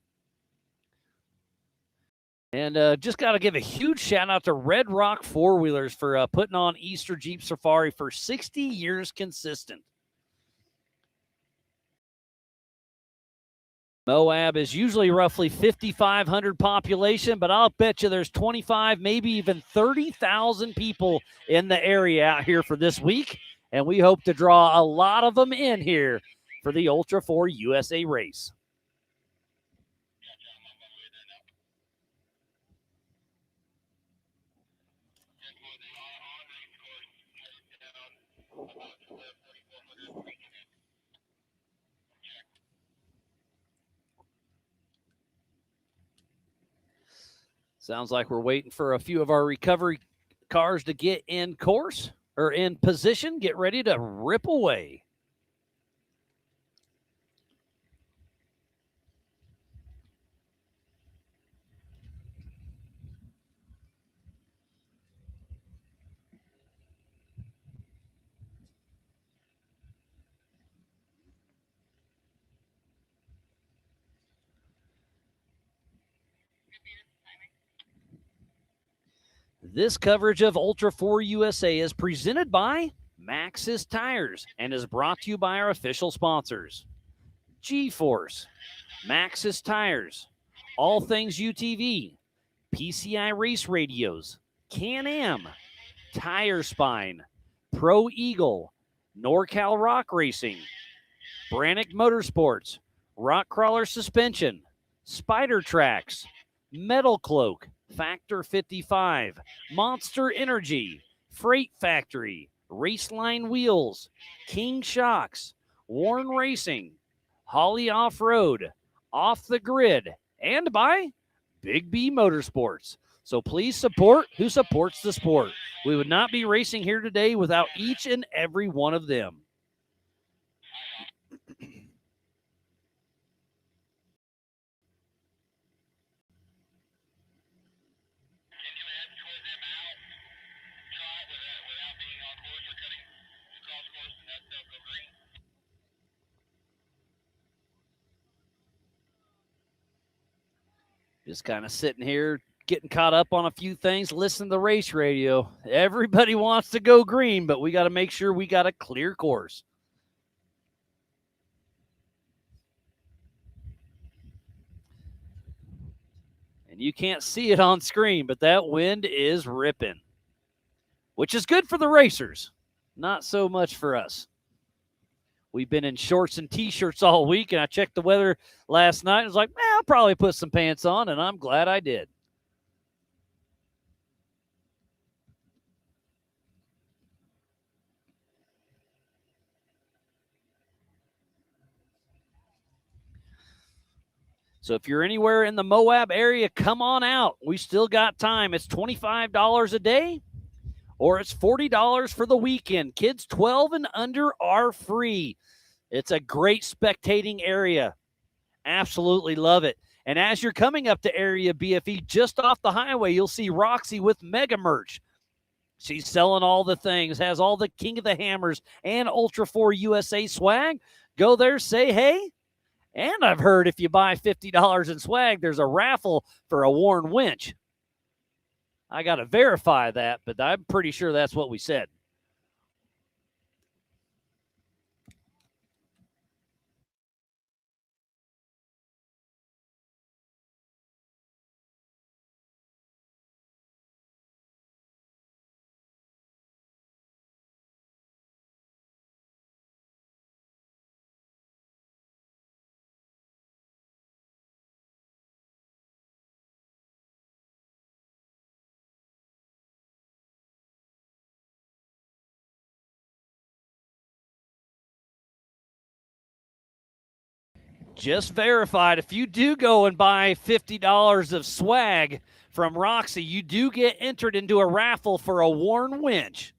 And just got to give a huge shout out to Red Rock Four Wheelers for putting on Easter Jeep Safari for 60 years consistent. MOAB is usually roughly 5,500 population, but I'll bet you there's 25, maybe even 30,000 people in the area out here for this week, and we hope to draw a lot of them in here for the Ultra 4 USA race. Sounds like we're waiting for a few of our recovery cars to get in course or in position, get ready to rip away. This coverage of Ultra 4 USA is presented by Maxxis Tires and is brought to you by our official sponsors. G-Force, Maxxis Tires, All Things UTV, PCI Race Radios, Can-Am, Tire Spine, Pro Eagle, NorCal Rock Racing, Brannick Motorsports, Rock Crawler Suspension, Spider Tracks, Metal Cloak, Factor 55, Monster Energy, Freight Factory, Raceline Wheels, King Shocks, Warren Racing, Holly Off-Road, Off the Grid, and by Big B Motorsports. So please support who supports the sport. We would not be racing here today without each and every one of them. Just kind of sitting here, getting caught up on a few things, listening to the race radio. Everybody wants to go green, but we got to make sure we got a clear course. And you can't see it on screen, but that wind is ripping, which is good for the racers, not so much for us. We've been in shorts and T-shirts all week, and I checked the weather last night. I was like, I'll probably put some pants on, and I'm glad I did. So if you're anywhere in the MOAB area, come on out. We still got time. It's $25 a day, or it's $40 for the weekend. Kids 12 and under are free. It's a great spectating area. Absolutely love it. And as you're coming up to Area BFE, just off the highway, you'll see Roxy with Mega Merch. She's selling all the things, has all the King of the Hammers and Ultra 4 USA swag. Go there, say hey. And I've heard if you buy $50 in swag, there's a raffle for a worn winch. I got to verify that, but I'm pretty sure that's what we said. Just verified, if you do go and buy $50 of swag from Roxy, you do get entered into a raffle for a worn winch.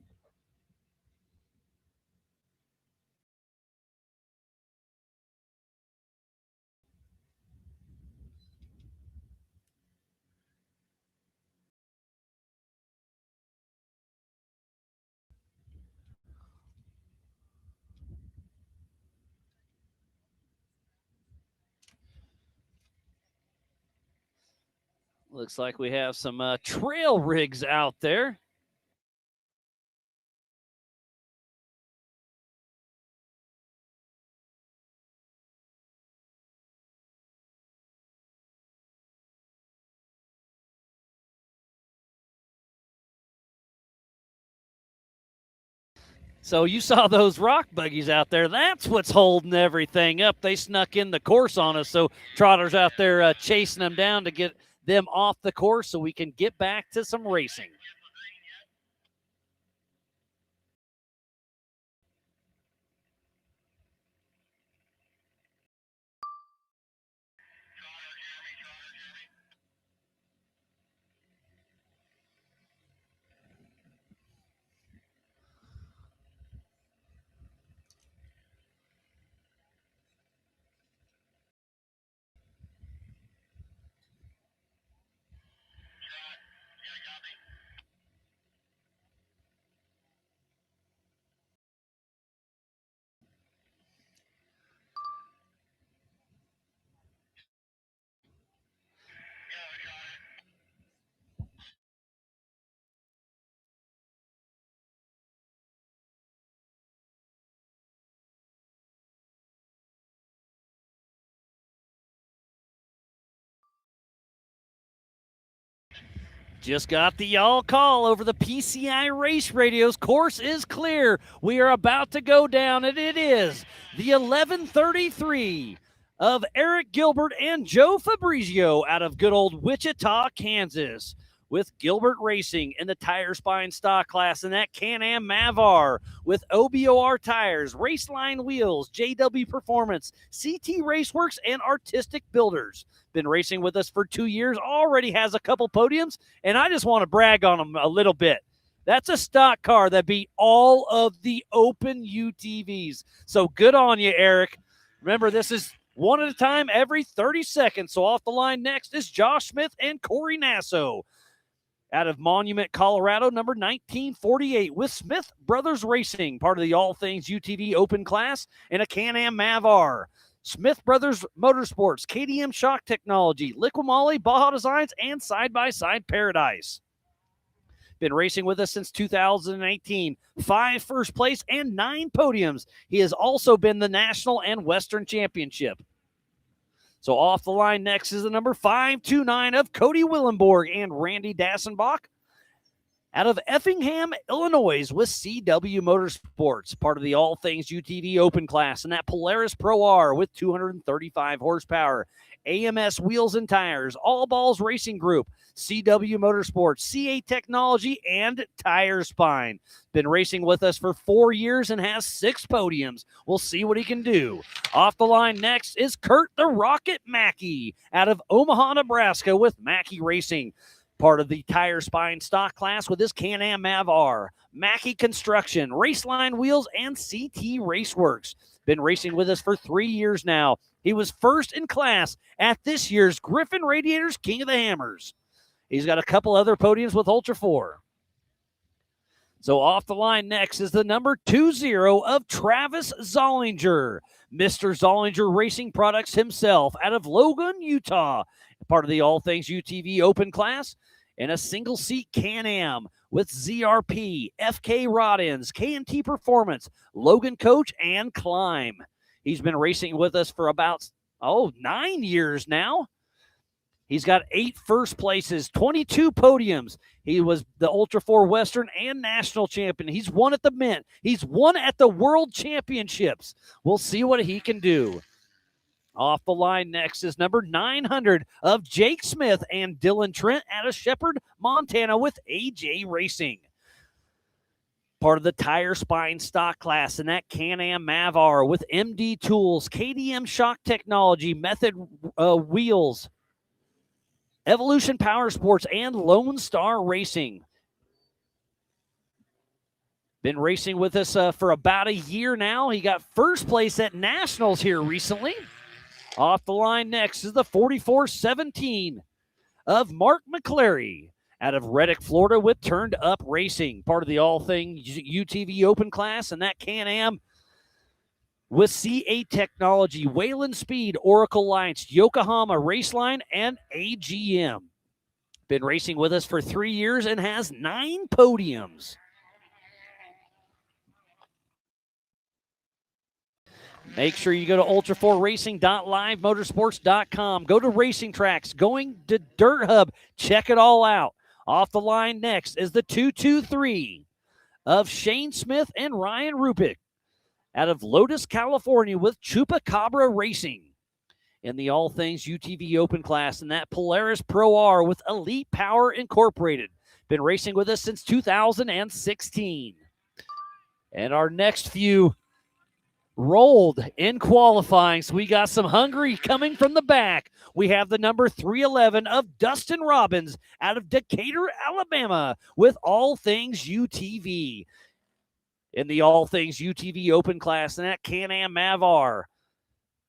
Looks like we have some trail rigs out there. So you saw those rock buggies out there. That's what's holding everything up. They snuck in the course on us, so Trotter's out there chasing them down to get them off the course so we can get back to some racing. Just got the y'all call over the PCI race radios. Course is clear. We are about to go down, and it is the 11:33 of Eric Gilbert and Joe Fabrizio out of good old Wichita, Kansas, with Gilbert Racing in the tire spine stock class in that Can-Am Mavar with OBOR tires, Raceline wheels, JW Performance, CT Raceworks, and Artistic Builders. Been racing with us for 2 years, already has a couple podiums, and I just want to brag on him a little bit. That's a stock car that beat all of the open UTVs. So good on you, Eric. Remember, this is one at a time every 30 seconds. So off the line next is Josh Smith and Corey Nasso out of Monument, Colorado, number 1948, with Smith Brothers Racing, part of the All Things UTV Open class, and a Can-Am Mavar. Smith Brothers Motorsports, KDM Shock Technology, Liquimolly, Baja Designs, and Side by Side Paradise. Been racing with us since 2018. 5 first place and 9 podiums. He has also been the National and Western Championship. So off the line next is the number 529 of Cody Willenborg and Randy Dassenbach out of Effingham, Illinois, with CW Motorsports, part of the All Things UTV Open class, and that Polaris Pro R with 235 horsepower. AMS Wheels and Tires, All Balls Racing Group, CW Motorsports, CA Technology, and Tire Spine. Been racing with us for 4 years and has 6 podiums. We'll see what he can do. Off the line next is Kurt the Rocket Mackey out of Omaha, Nebraska, with Mackey Racing, part of the Tire Spine stock class with his Can-Am Mavar, Mackey Construction, Raceline Wheels, and CT Raceworks. Been racing with us for 3 years now. He was first in class at this year's Griffin Radiators King of the Hammers. He's got a couple other podiums with Ultra 4. So off the line next is the number 20 of Travis Zollinger, Mr. Zollinger Racing Products himself, out of Logan, Utah, part of the All Things UTV Open class, and a single-seat Can-Am with ZRP, FK Rod Ends, K&T Performance, Logan Coach, and Climb. He's been racing with us for about, 9 years now. He's got 8 first places, 22 podiums. He was the Ultra 4 Western and National Champion. He's won at the Mint. He's won at the World Championships. We'll see what he can do. Off the line next is number 900 of Jake Smith and Dylan Trent out of Shepherd, Montana, with AJ Racing, part of the Tire Spine stock class in that Can-Am Mavar with MD Tools, KDM Shock Technology, Method Wheels, Evolution Power Sports, and Lone Star Racing. Been racing with us for about a year now. He got first place at Nationals here recently. Off the line next is the 44-17 of Mark McClary out of Reddick, Florida, with Turned Up Racing, part of the All Things UTV Open class, and that Can-Am with C8 Technology, Wayland Speed, Oracle Lights, Yokohama Raceline, and AGM. Been racing with us for 3 years and has 9 podiums. Make sure you go to ultra4racing.livemotorsports.com. Go to Racing Tracks, going to Dirt Hub. Check it all out. Off the line next is the 223 of Shane Smith and Ryan Rupick out of Lotus, California with Chupacabra Racing in the All Things UTV Open class, and that Polaris Pro R with Elite Power Incorporated. Been racing with us since 2016. And our next few rolled in qualifying, so we got some hungry coming from the back. We have the number 311 of Dustin Robbins out of Decatur, Alabama with All Things UTV in the All Things UTV Open class, and that Can-Am Mavar,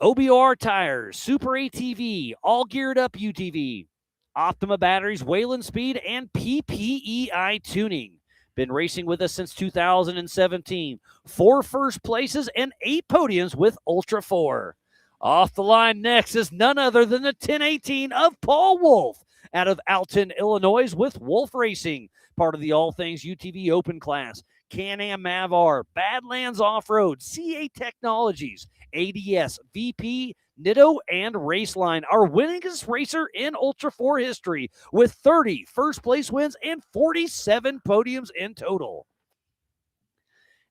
OBR tires, Super ATV, All Geared Up UTV, Optima batteries, Wayland Speed, and PPEI tuning. Been racing with us since 2017. 4 first places and 8 podiums with Ultra 4. Off the line next is none other than the 1018 of Paul Wolf out of Alton, Illinois with Wolf Racing, part of the All Things UTV Open class. Can-Am Mavar, Badlands Off-Road, C8 Technologies, ADS, VP, Nitto, and Raceline, our winningest racer in Ultra 4 history with 30 first-place wins and 47 podiums in total.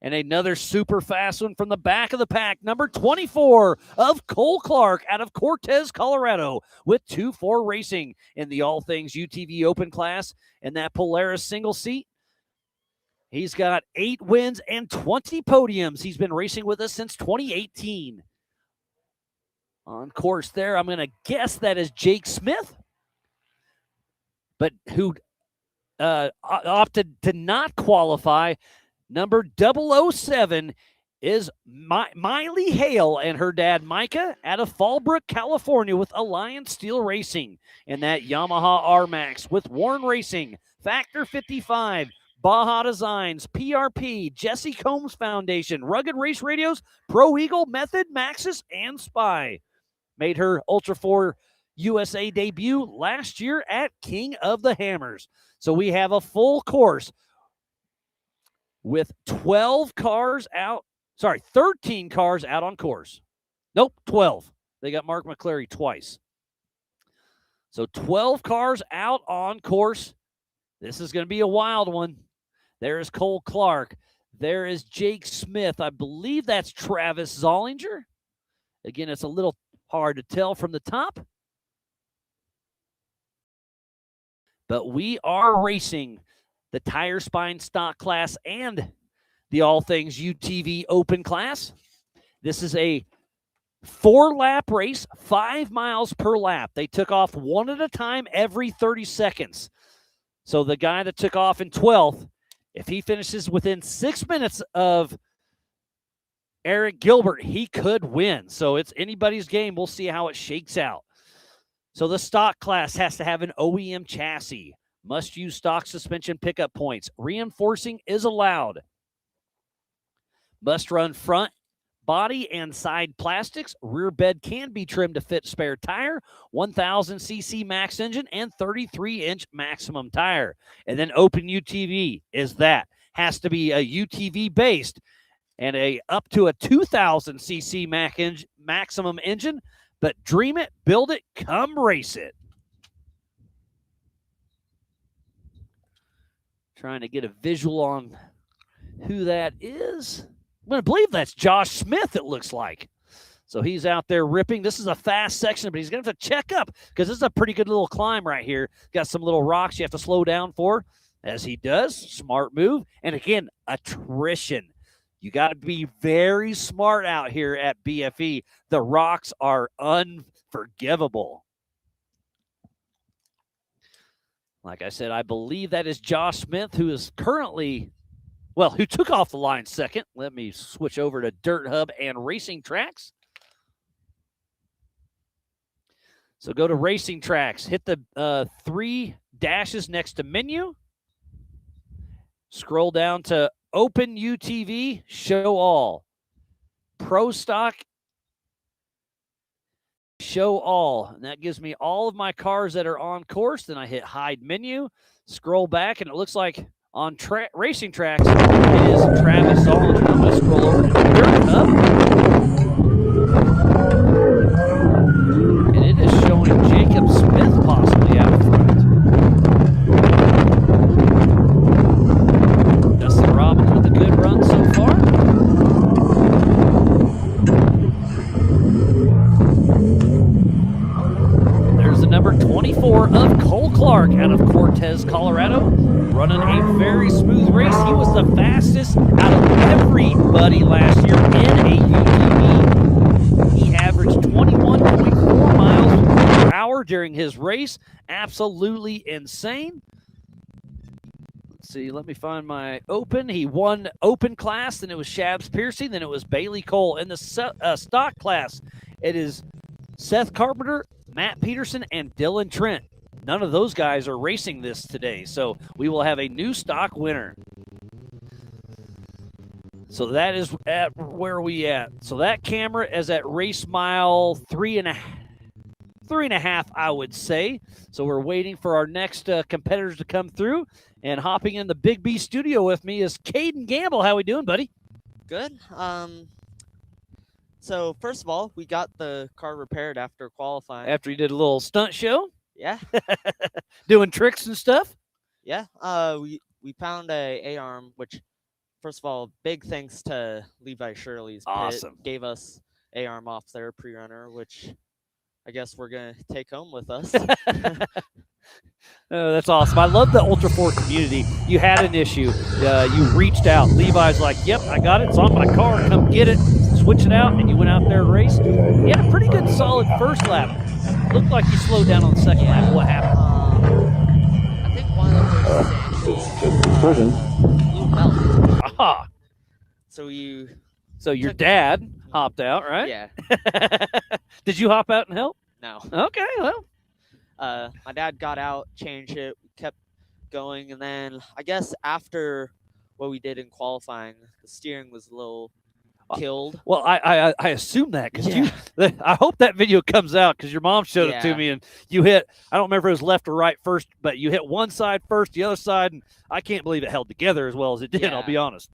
And another super fast one from the back of the pack, number 24 of Cole Clark out of Cortez, Colorado with 2-4 Racing in the All Things UTV Open class. And that Polaris single seat, he's got 8 wins and 20 podiums. He's been racing with us since 2018. On course there, I'm going to guess that is Jake Smith, but who opted to not qualify. Number 007 is Miley Hale and her dad Micah out of Fallbrook, California with Alliance Steel Racing and that Yamaha R-Max with Warren Racing, Factor 55, Baja Designs, PRP, Jesse Combs Foundation, Rugged Race Radios, Pro Eagle, Method, Maxxis, and Spy. Made her Ultra 4 USA debut last year at King of the Hammers. So we have a full course with 13 cars out on course. Nope, 12. They got Mark McClary twice. So 12 cars out on course. This is going to be a wild one. There is Cole Clark. There is Jake Smith. I believe that's Travis Zollinger. Again, it's a little hard to tell from the top. But we are racing the Tire Spine Stock class and the All Things UTV Open class. This is a 4-lap race, 5 miles per lap. They took off one at a time every 30 seconds. So the guy that took off in 12th, if he finishes within 6 minutes of Eric Gilbert, he could win. So it's anybody's game. We'll see how it shakes out. So the stock class has to have an OEM chassis. Must use stock suspension pickup points. Reinforcing is allowed. Must run front, body, and side plastics. Rear bed can be trimmed to fit spare tire. 1,000cc max engine and 33-inch maximum tire. And then open UTV is that. Has to be a UTV based and a up to a 2,000cc maximum engine. But dream it, build it, come race it. Trying to get a visual on who that is. I'm going to believe that's Josh Smith, it looks like. So he's out there ripping. This is a fast section, but he's going to have to check up because this is a pretty good little climb right here. Got some little rocks you have to slow down for, as he does. Smart move. And again, attrition. You got to be very smart out here at BFE. The rocks are unforgivable. Like I said, I believe that is Josh Smith, who is currently, well, who took off the line second. Let me switch over to Dirt Hub and Racing Tracks. So go to Racing Tracks, hit the 3 dashes next to menu, scroll down to Open UTV, Show All. Pro Stock, Show All. And that gives me all of my cars that are on course. Then I hit Hide Menu, scroll back, and it looks like on Racing Tracks, it is Travis Solinger. I'm going to scroll over to Dirt Hub. And it is showing Jacob Smith possibly out front. Dustin Robbins with a good run so far. There's the number 24 of Cole Clark out of Cortez, Colorado, running a very smooth race. He was the fastest out of everybody last year in a UTV. He averaged 21.4 miles per hour during his race. Absolutely insane. Let's see, let me find my open. He won open class, then it was Shabs Piercy, then it was Bailey Cole. In the stock class, it is Seth Carpenter, Matt Peterson, and Dylan Trent. None of those guys are racing this today, so we will have a new stock winner. So that is at where we at. So that camera is at race mile 3.5, I would say. So we're waiting for our next competitors to come through. And hopping in the Big B studio with me is Kaden Gamble. How we doing, buddy?
Good. So first of all, we got the car repaired after qualifying.
After you did a little stunt show?
Yeah.
Doing tricks and stuff?
Yeah. We found a A-arm, which, first of all, big thanks to Levi Shirley's pit.
Awesome.
Gave us A-arm off their pre-runner, which I guess we're going to take home with us.
Oh, that's awesome. I love the Ultra 4 community. You had an issue. You reached out. Levi's like, yep, I got it. It's on my car. Come get it. Switch it out. And you went out there and raced. You had a pretty good, solid first lap. Looked like you slowed down on the second lap. What happened?
I think one of those blew belt.
Aha.
So
your dad hopped out, right?
Yeah.
Did you hop out and help?
No.
Okay, well.
My dad got out, changed it, kept going, and then I guess after what we did in qualifying, the steering was a little killed.
Well, I assume that because I hope that video comes out because your mom showed it to me and you hit, I don't remember if it was left or right first, but you hit one side first, the other side, and I can't believe it held together as well as it did, I'll be honest.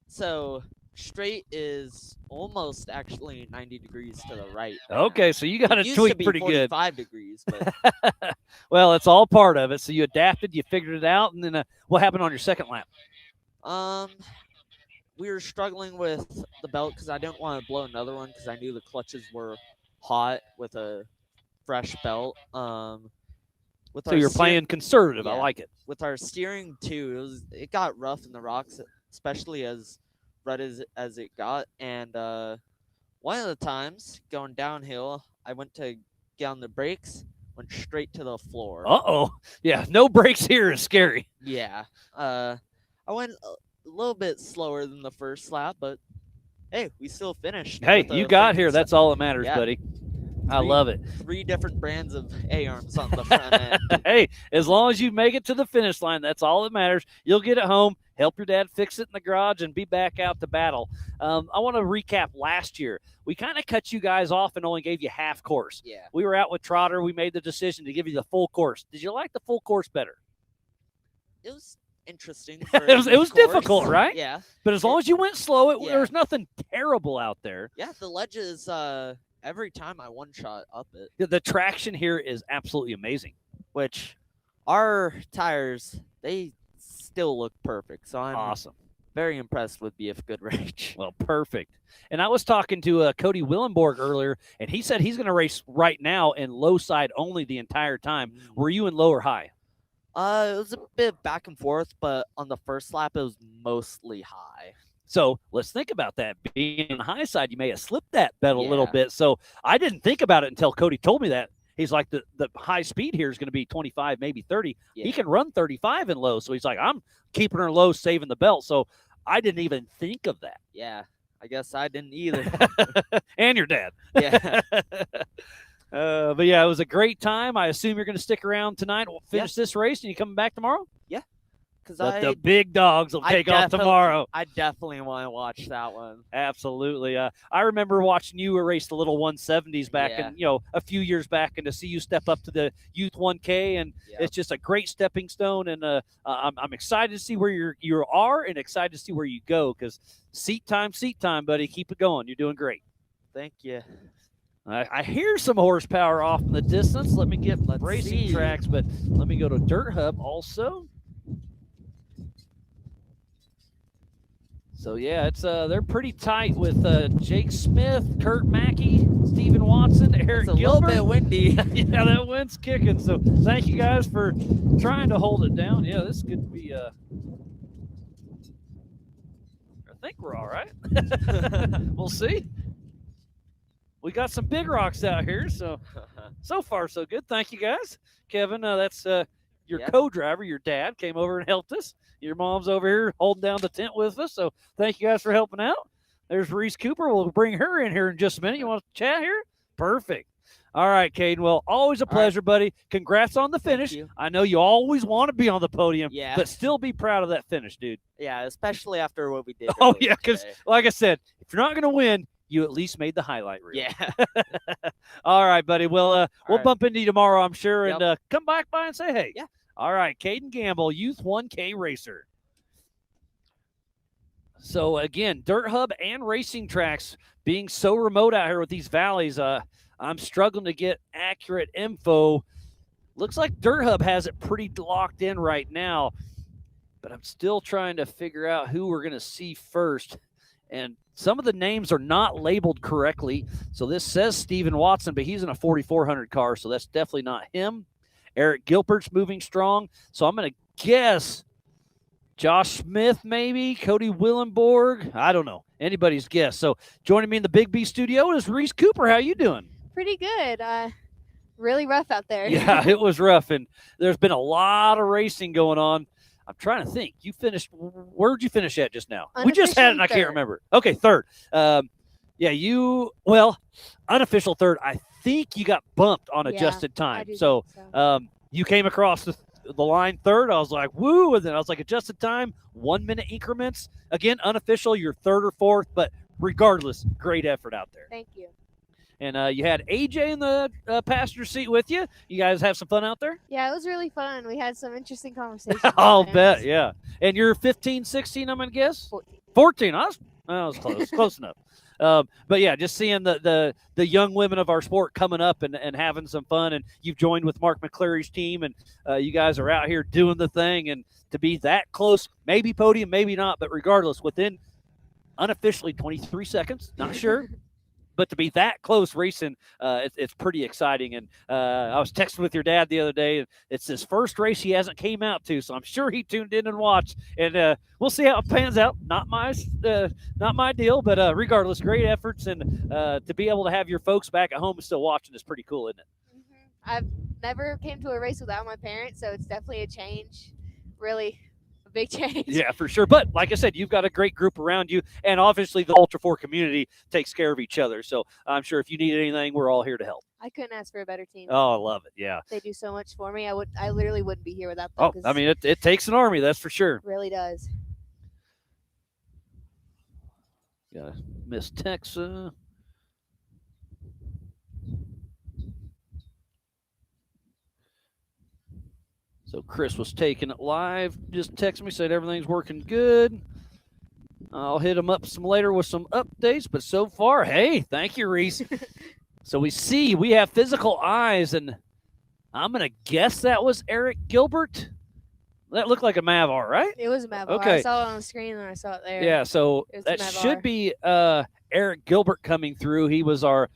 So straight is almost actually 90 degrees to the right.
Okay, so you got
It
to
used
tweak
to be
pretty good.
45 degrees, but
Well, it's all part of it. So you adapted, you figured it out, and then what happened on your second lap?
we were struggling with the belt because I didn't want to blow another one because I knew the clutches were hot with a fresh belt.
So you're playing conservative.
Yeah,
I like it.
With our steering too, it got rough in the rocks, especially as red as it got. And one of the times going downhill, I went to get on the brakes, went straight to the floor.
Uh-oh. Yeah, no brakes here is scary.
Yeah. I went a little bit slower than the first lap, but hey, we still finished.
Hey,
with a
you got
freaking
here. That's all that matters,
yeah.
buddy. I love it.
3 different brands of A-arms on the front end.
Hey, as long as you make it to the finish line, that's all that matters. You'll get it home, help your dad fix it in the garage, and be back out to battle. I want to recap last year. We kind of cut you guys off and only gave you half course.
Yeah.
We were out with Trotter. We made the decision to give you the full course. Did you like the full course better?
It was interesting.
It was difficult, right?
Yeah.
But as long as you went slow, there was nothing terrible out there.
Yeah, the ledges, every time I one-shot up it.
The traction here is absolutely amazing.
Which our tires, they still look perfect. So I'm
awesome.
Very impressed with BF Goodrich.
Well, perfect. And I was talking to Cody Willenborg earlier, and he said he's going to race right now in low side only the entire time. Were you in low or high?
It was a bit back and forth, but on the first lap, it was mostly high.
So let's think about that. Being on the high side, you may have slipped that bet a little bit. So I didn't think about it until Cody told me that. He's like, the high speed here is going to be 25, maybe 30.
Yeah.
He can run 35 in low. So he's like, I'm keeping her low, saving the belt. So I didn't even think of that.
Yeah, I guess I didn't either.
And your dad.
Yeah.
But yeah, it was a great time. I assume you're going to stick around tonight. We'll finish this race, and you coming back tomorrow?
Yeah. Because
The big dogs will take off tomorrow.
I definitely want to watch that one.
Absolutely. I remember watching you race the little 170s back in, a few years back, and to see you step up to the Youth 1K, and it's just a great stepping stone. And I'm excited to see where you are, and excited to see where you go. Because seat time, buddy. Keep it going. You're doing great.
Thank you.
I hear some horsepower off in the distance. Let me get racing tracks, but let me go to Dirt Hub also. So yeah, it's they're pretty tight with Jake Smith, Kurt Mackey, Stephen Watson, Eric Gilbert.
It's a little bit windy.
Yeah, that wind's kicking. So thank you guys for trying to hold it down. Yeah, this could be. I think we're all right. We'll see. We got some big rocks out here, so far so good. Thank you guys, Kevin. That's your co-driver. Your dad came over and helped us. Your mom's over here holding down the tent with us, so thank you guys for helping out. There's Reese Cooper. We'll bring her in here in just a minute. You want to chat here? Perfect. All right, Kaden. Well, always a pleasure, buddy. Congrats on the finish. I know you always want to be on the podium, but still be proud of that finish, dude.
Yeah, especially after what we did.
Oh, yeah, because like I said, if you're not going to win, you at least made the highlight reel.
Yeah.
All right, buddy. Well, we'll bump into you tomorrow, I'm sure,
Yep.
and come back by and say hey.
Yeah.
All right, Kaden Gamble, Youth 1K racer. So, again, Dirt Hub and racing tracks being so remote out here with these valleys, I'm struggling to get accurate info. Looks like Dirt Hub has it pretty locked in right now, but I'm still trying to figure out who we're going to see first. And some of the names are not labeled correctly. So this says Stephen Watson, but he's in a 4400 car, so that's definitely not him. Eric Gilbert's moving strong. So I'm going to guess Josh Smith maybe, Cody Willenborg. I don't know. Anybody's guess. So joining me in the Big B studio is Reese Cooper. How you doing?
Pretty good. Really rough out there.
Yeah, it was rough. And there's been a lot of racing going on. I'm trying to think. You finished, where'd you finish at just now? We just had it and I can't remember. Okay, third. Unofficial third. I think you got bumped on adjusted time. So you came across the line third. I was like, woo. And then I was like, adjusted time, 1 minute increments. Again, unofficial, you're third or fourth. But regardless, great effort out there.
Thank you.
And you had AJ in the passenger seat with you. You guys have some fun out there?
Yeah, it was really fun. We had some interesting conversations.
I'll bet, yeah. And you're 15, 16, I'm going to guess? 14. I was close. Close enough. But, yeah, just seeing the young women of our sport coming up and having some fun. And you've joined with Mark McCleary's team, and you guys are out here doing the thing. And to be that close, maybe podium, maybe not, but regardless, within unofficially 23 seconds, not sure. But to be that close racing, it's pretty exciting. And I was texting with your dad the other day, and it's his first race he hasn't came out to, so I'm sure he tuned in and watched. And we'll see how it pans out. Not my deal, but regardless, great efforts. And to be able to have your folks back at home still watching is pretty cool, isn't it?
Mm-hmm. I've never came to a race without my parents, so it's definitely a change. Really a big change.
Yeah, for sure. But like I said, you've got a great group around you, and obviously the Ultra 4 community takes care of each other. So I'm sure if you need anything, we're all here to help.
I couldn't ask for a better team.
Oh, I love it. Yeah.
They do so much for me. I literally wouldn't be here without them.
Oh, I mean, it takes an army, that's for sure.
It really does.
Got Miss Texas. So Chris was taking it live. Just texted me, said everything's working good. I'll hit him up some later with some updates. But so far, hey, thank you, Reese. So we have physical eyes, and I'm going to guess that was Eric Gilbert. That looked like a Mavar, right?
It was a Mavar.
Okay.
I saw it on the screen, and I saw it there.
Yeah, so that should be Eric Gilbert coming through. He was our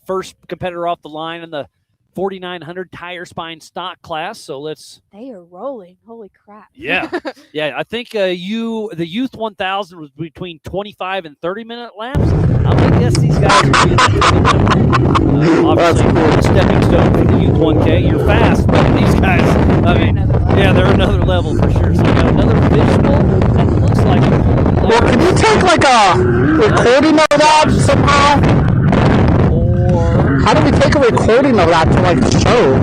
first competitor off the line in the 4,900 tire spine stock class. So let's.
They are rolling. Holy crap.
Yeah. Yeah. I think the Youth 1000 was between 25 and 30-minute laps. I'm going to guess these guys are being obviously the stepping stone for the Youth 1K. You're fast, but these guys, I mean, yeah, they're another level for sure. So we got another visual that looks like
Well, can you take like a recording of that somehow?
Or
how do we take a recording of that to like show?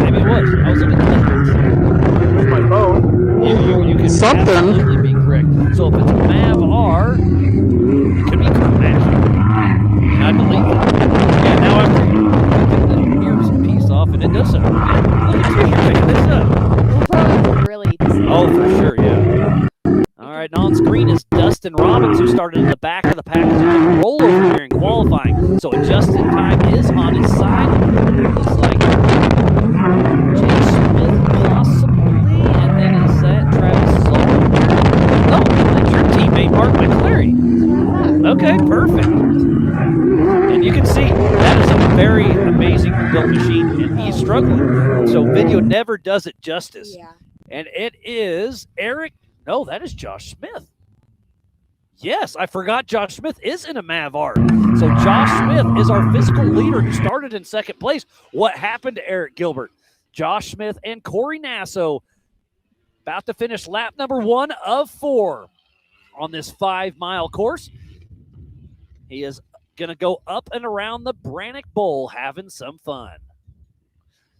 Maybe it was. I was looking at
with my phone.
You can
Something.
absolutely be correct. So if it's MAV-R, it could be Kermash. And I believe that. Yeah, now I'm here's a piece off, and it does so. Yeah, look at you're picking this up.
Really.
Oh, for sure, yeah. All right, on screen is Dustin Robbins, who started in the back of the pack as a rollover here in qualifying. So adjusted time is on his side. Looks like Jake Smith possibly, and then is that Travis Sullivan? Oh, that's your teammate Mark McCleary. Okay, perfect. And you can see that is a very amazing built machine, and he's struggling. So video never does it justice.
Yeah.
And it is Eric. No, that is Josh Smith. Yes, I forgot Josh Smith is in a MAV-R. So Josh Smith is our physical leader who started in second place. What happened to Eric Gilbert? Josh Smith and Corey Nasso about to finish lap number 1 of 4 on this 5-mile course. He is going to go up and around the Brannock Bowl having some fun.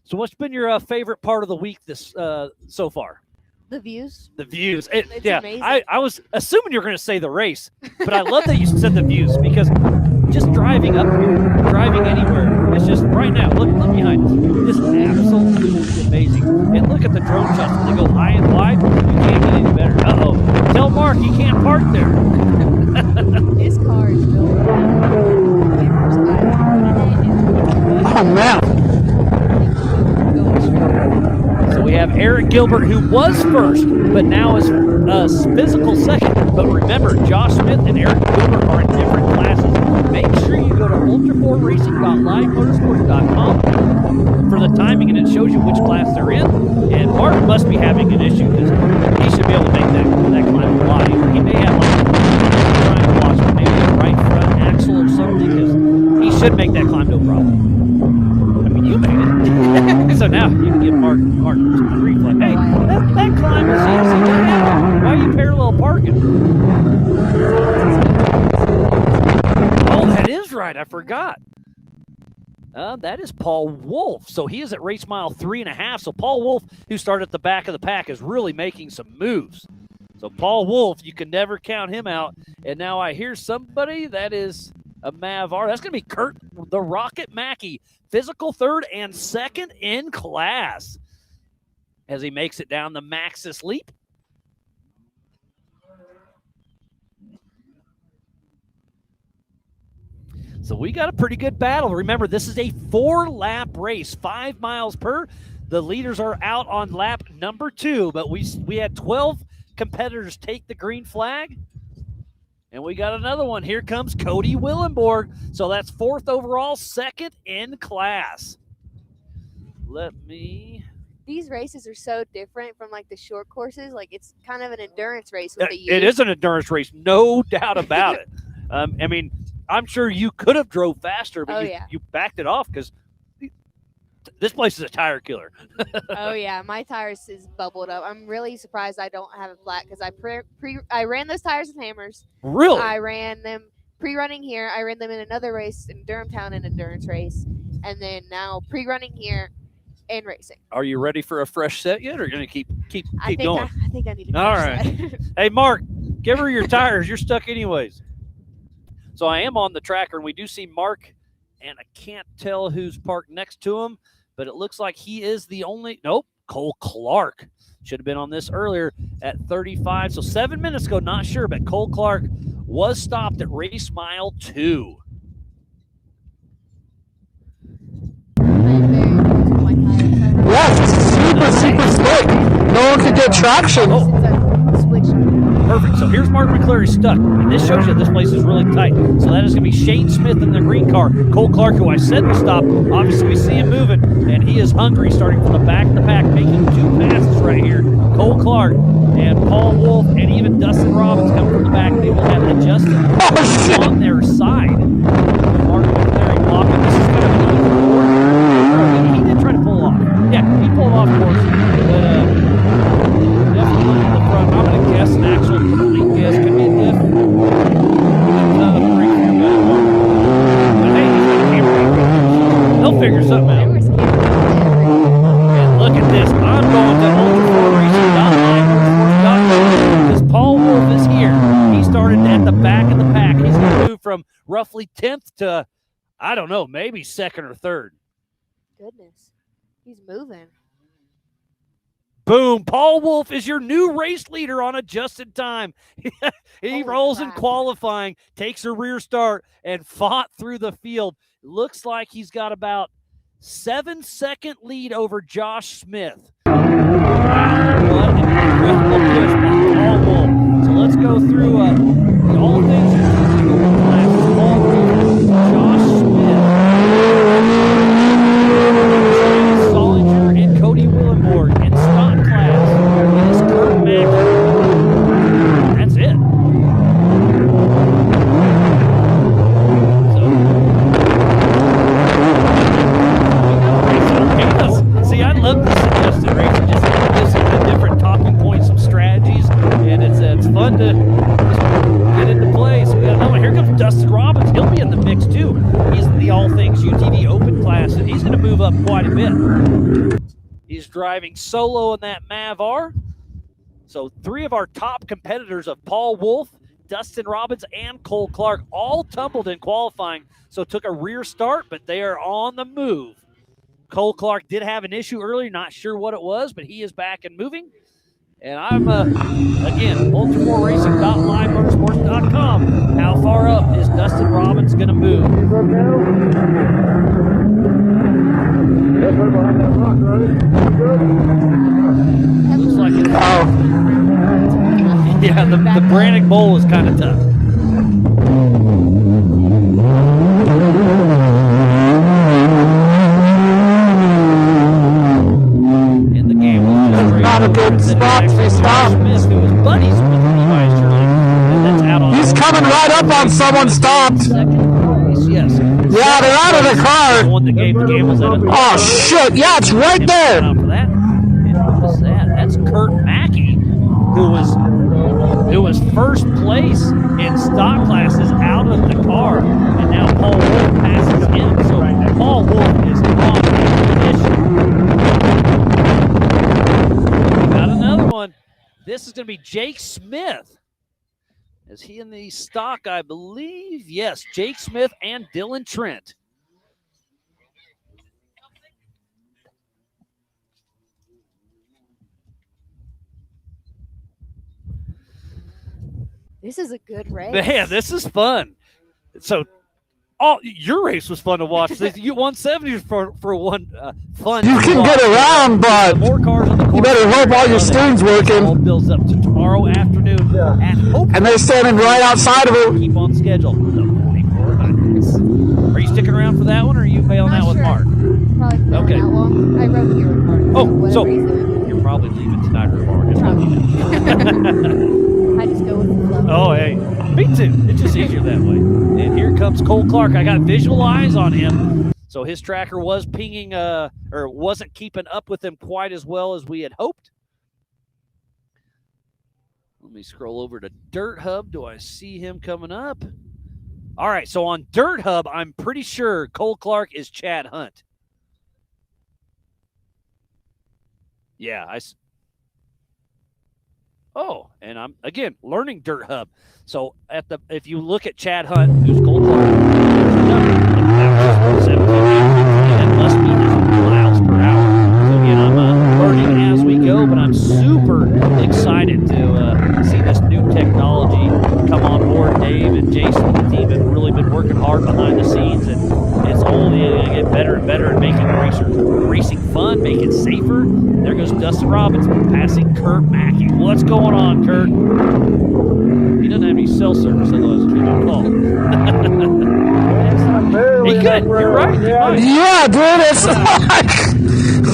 So what's been your favorite part of the week this so far?
The views.
The views.
It's
Yeah,
amazing.
I was assuming you were going to say the race, but I love that you said the views because just driving up here, driving anywhere, it's just right now. Look behind us. Just absolutely amazing. And look at the drone shots when they go high and wide. You can't get any better. Uh-oh. Tell Mark he can't park there.
His car is built.
Oh, man.
So we have Eric Gilbert, who was first, but now is physical second. But remember, Josh Smith and Eric Gilbert are in different classes. Make sure you go to ultra4racing.livemotorsports.com for the timing, and it shows you which class they're in. And Mark must be having an issue because he should be able to make that climb live. He may have trying to watch maybe a right front axle or something because he should make that climb no problem. I mean, you made it. So now you can give Mark some grief like, hey, that climb is easy. What happened? Why are you parallel parking? Oh, that is right. I forgot. That is Paul Wolf. So he is at race mile 3.5. So Paul Wolf, who started at the back of the pack, is really making some moves. So Paul Wolf, you can never count him out. And now I hear somebody that is a MAV-R. That's going to be Kurt the Rocket Mackey, physical third and second in class as he makes it down the Maxxis Leap. So we got a pretty good battle. Remember, this is a 4-lap race, 5 miles per. The leaders are out on lap number 2, but we had 12 competitors take the green flag. And we got another one. Here comes Cody Willenborg. So that's 4th overall, 2nd in class.
These races are so different from like the short courses. Like it's kind of an endurance race with the youth.
It is an endurance race, no doubt about it. I mean, I'm sure you could have drove faster, but you backed it off because this place is a tire killer.
Oh yeah, my tires is bubbled up. I'm really surprised I don't have it flat because I ran those tires with hammers.
Really?
I ran them pre-running here. I ran them in another race in Durhamtown, an endurance race, and then now pre-running here and racing.
Are you ready for a fresh set yet, or are you going to keep going?
I think I need a
All
fresh
right.
set.
Hey, Mark, give her your tires. You're stuck anyways. So I am on the tracker, and we do see Mark, and I can't tell who's parked next to him, but it looks like he is the only – nope, Cole Clark. Should have been on this earlier at 35. So 7 minutes ago, not sure, but Cole Clark was stopped at race mile 2.
Yes, super slick. No one could get traction.
Perfect. So here's Mark McCleary stuck. And this shows you this place is really tight. So that is going to be Shane Smith in the green car. Cole Clark, who I said would stop. Obviously, we see him moving, and he is hungry, starting from the back of the pack, making 2 passes right here. Cole Clark and Paul Wolf and even Dustin Robbins come from the back. They will have adjusted on their side. Mark McCleary blocking. This is kind of an easy board. He did try to pull off. Yeah, he pulled off course. But definitely in the front. I'm going to guess an actual complete guess. Could be a diff. But hey, he's got a camera. He'll figure something out. And look at this. I'm going to ultra4racing.live because Paul Wolf is here. He started at the back of the pack. He's going to move from roughly 10th to, I don't know, maybe 2nd or 3rd.
Goodness. He's moving.
Boom. Paul Wolf is your new race leader on adjusted time. He rolls in qualifying, takes a rear start, and fought through the field. Looks like he's got about 7-second lead over Josh Smith. Wow, what an incredible push by Paul Wolf. So let's go through all things. Paul Wolf, Josh Smith, Solinger, and Cody Willenborg. In stock class, it is Kurt Mack. That's it. See, I love this suggested race. It just gives you the different talking points, some strategies, and it's fun to get into play. So we got another one. Here comes Dustin Robbins. He'll be in the mix too. He's in the All Things UTV Open class, and he's going to move up quite a bit. He's driving solo in that MAV-R. So 3 of our top competitors of Paul Wolf, Dustin Robbins, and Cole Clark all tumbled in qualifying, so took a rear start, but they are on the move. Cole Clark did have an issue earlier, not sure what it was, but he is back and moving. And I'm, again, ultra4racing.livemotorsports.com. How far up is Dustin Robbins going to move? Looks like it's... Yeah, the Brannick Bowl is kind of tough.
Not a good spot to stop. He's coming right up on someone stopped.
Yes.
Yeah, they're out of the car. Oh, shit. Yeah, it's right there.
That's Kurt Mackey, who was first place in stock classes out of the car, and now Paul Wolf passes him. So Paul Wolf is on the issue. Got another one. This is going to be Jake Smith. Is he in the stock, I believe? Yes, Jake Smith and Dylan Trent.
This is a good race.
Man, this is fun. So, your race was fun to watch. You 170 for one fun.
You can get around, but more cars on the course, you better hope all your steering's working.
All builds up to tomorrow afternoon,
and they're standing right outside of it.
Keep on schedule. The 4400s. Are you sticking around for that one, or are you bailing out with Mark?
Probably okay. That long. I rode here with Mark.
Oh, so you're probably leaving tonight or tomorrow. Just
I just go with the flow.
Oh, hey, me too. It's just easier that way. And here comes Cole Clark. I got visual eyes on him. So his tracker was pinging, or wasn't keeping up with him quite as well as we had hoped. Let me scroll over to Dirt Hub. Do I see him coming up? All right, so on Dirt Hub, I'm pretty sure Cole Clark is Chad Hunt. Yeah, Oh, and I'm, again, learning Dirt Hub. So if you look at Chad Hunt, who's Cole Clark, there's a number. That must be his miles per hour. So again, I'm learning as we go, but I'm super excited to see this new technology come on board. Dave and Jason and the team have really been working hard behind the scenes, and it's only going to get better and better and making racing fun, make it safer. There goes Dustin Robbins passing Kurt Mackey. What's going on, Kurt? He doesn't have any cell service, otherwise he'd been called. He could. You're right. He might.
Yeah, dude, it's like.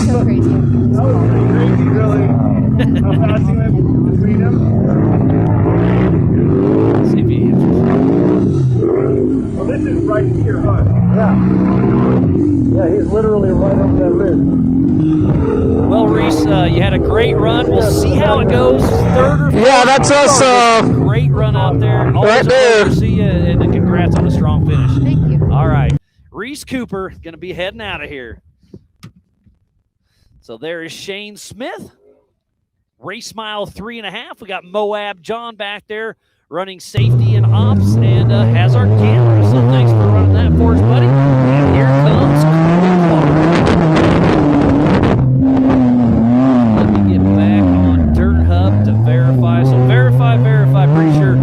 So crazy.
Let's see if he answers.
Well, this is right here, huh? Yeah. Yeah, he's literally right over that ridge.
Well, Reese, you had a great run. We'll see how it goes. Third or fourth.
Yeah, that's us.
Great run out there. Always
Right
a
there.
pleasure to see you, and congrats on a strong finish.
Thank you.
All right. Reese Cooper going to be heading out of here. So there is Shane Smith. Race mile 3.5. We got MOAB John back there running safety and ops and has our camera. So thanks for running that for us, buddy. And here comes Let me get back on Dirt Hub to verify. So verify. Pretty sure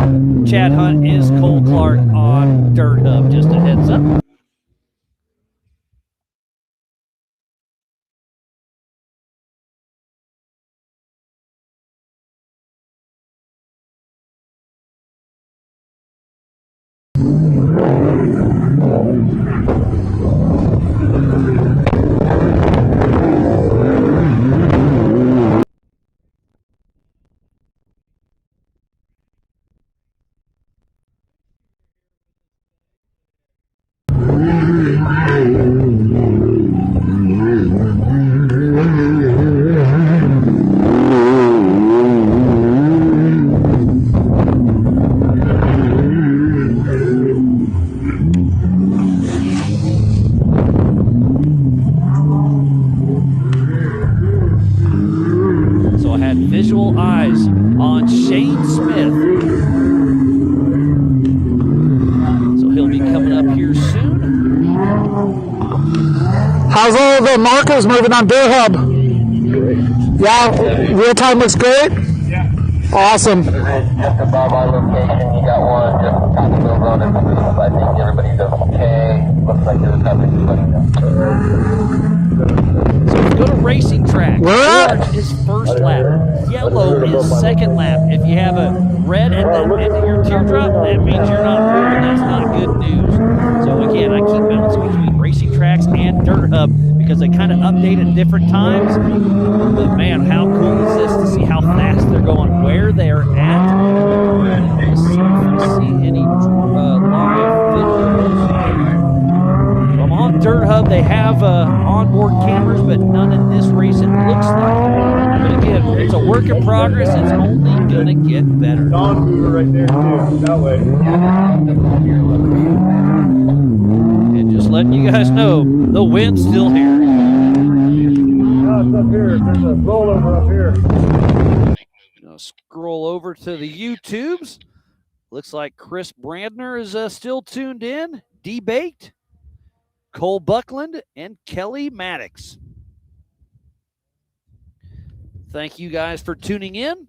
Chad Hunt is Cole Clark on Dirt Hub. Just a heads up. So I had visual eyes on Shane Smith. So he'll be coming up here soon.
How's all the markers moving on Dirt Hub? Yeah, real time looks great? Yeah. Awesome.
Just above our location, you got one just kind of over on everybody. I think everybody's okay. Looks like there's nothing.
So if you go to racing track, orange is first lap, yellow is second lap. If you have a red at the end of your teardrop, that means you're not moving. That's not good news. So again, I keep bouncing between racing tracks and Dirt Hub because they kind of update at different times. But man, how cool is this to see how fast they're going, where they're at. Let's see if I see any live videos. So I'm on Dirt Hub. They have onboard cameras, but none in this race it looks like. But again, it's a work in progress. It's only going to get better.
Right there, too. That way.
And just letting you guys know, the wind's still here.
No, it's up here. There's a rollover up here.
Gonna scroll over to the YouTubes. Looks like Chris Brandner is still tuned in. D-Baked, Cole Buckland, and Kelly Maddox. Thank you guys for tuning in.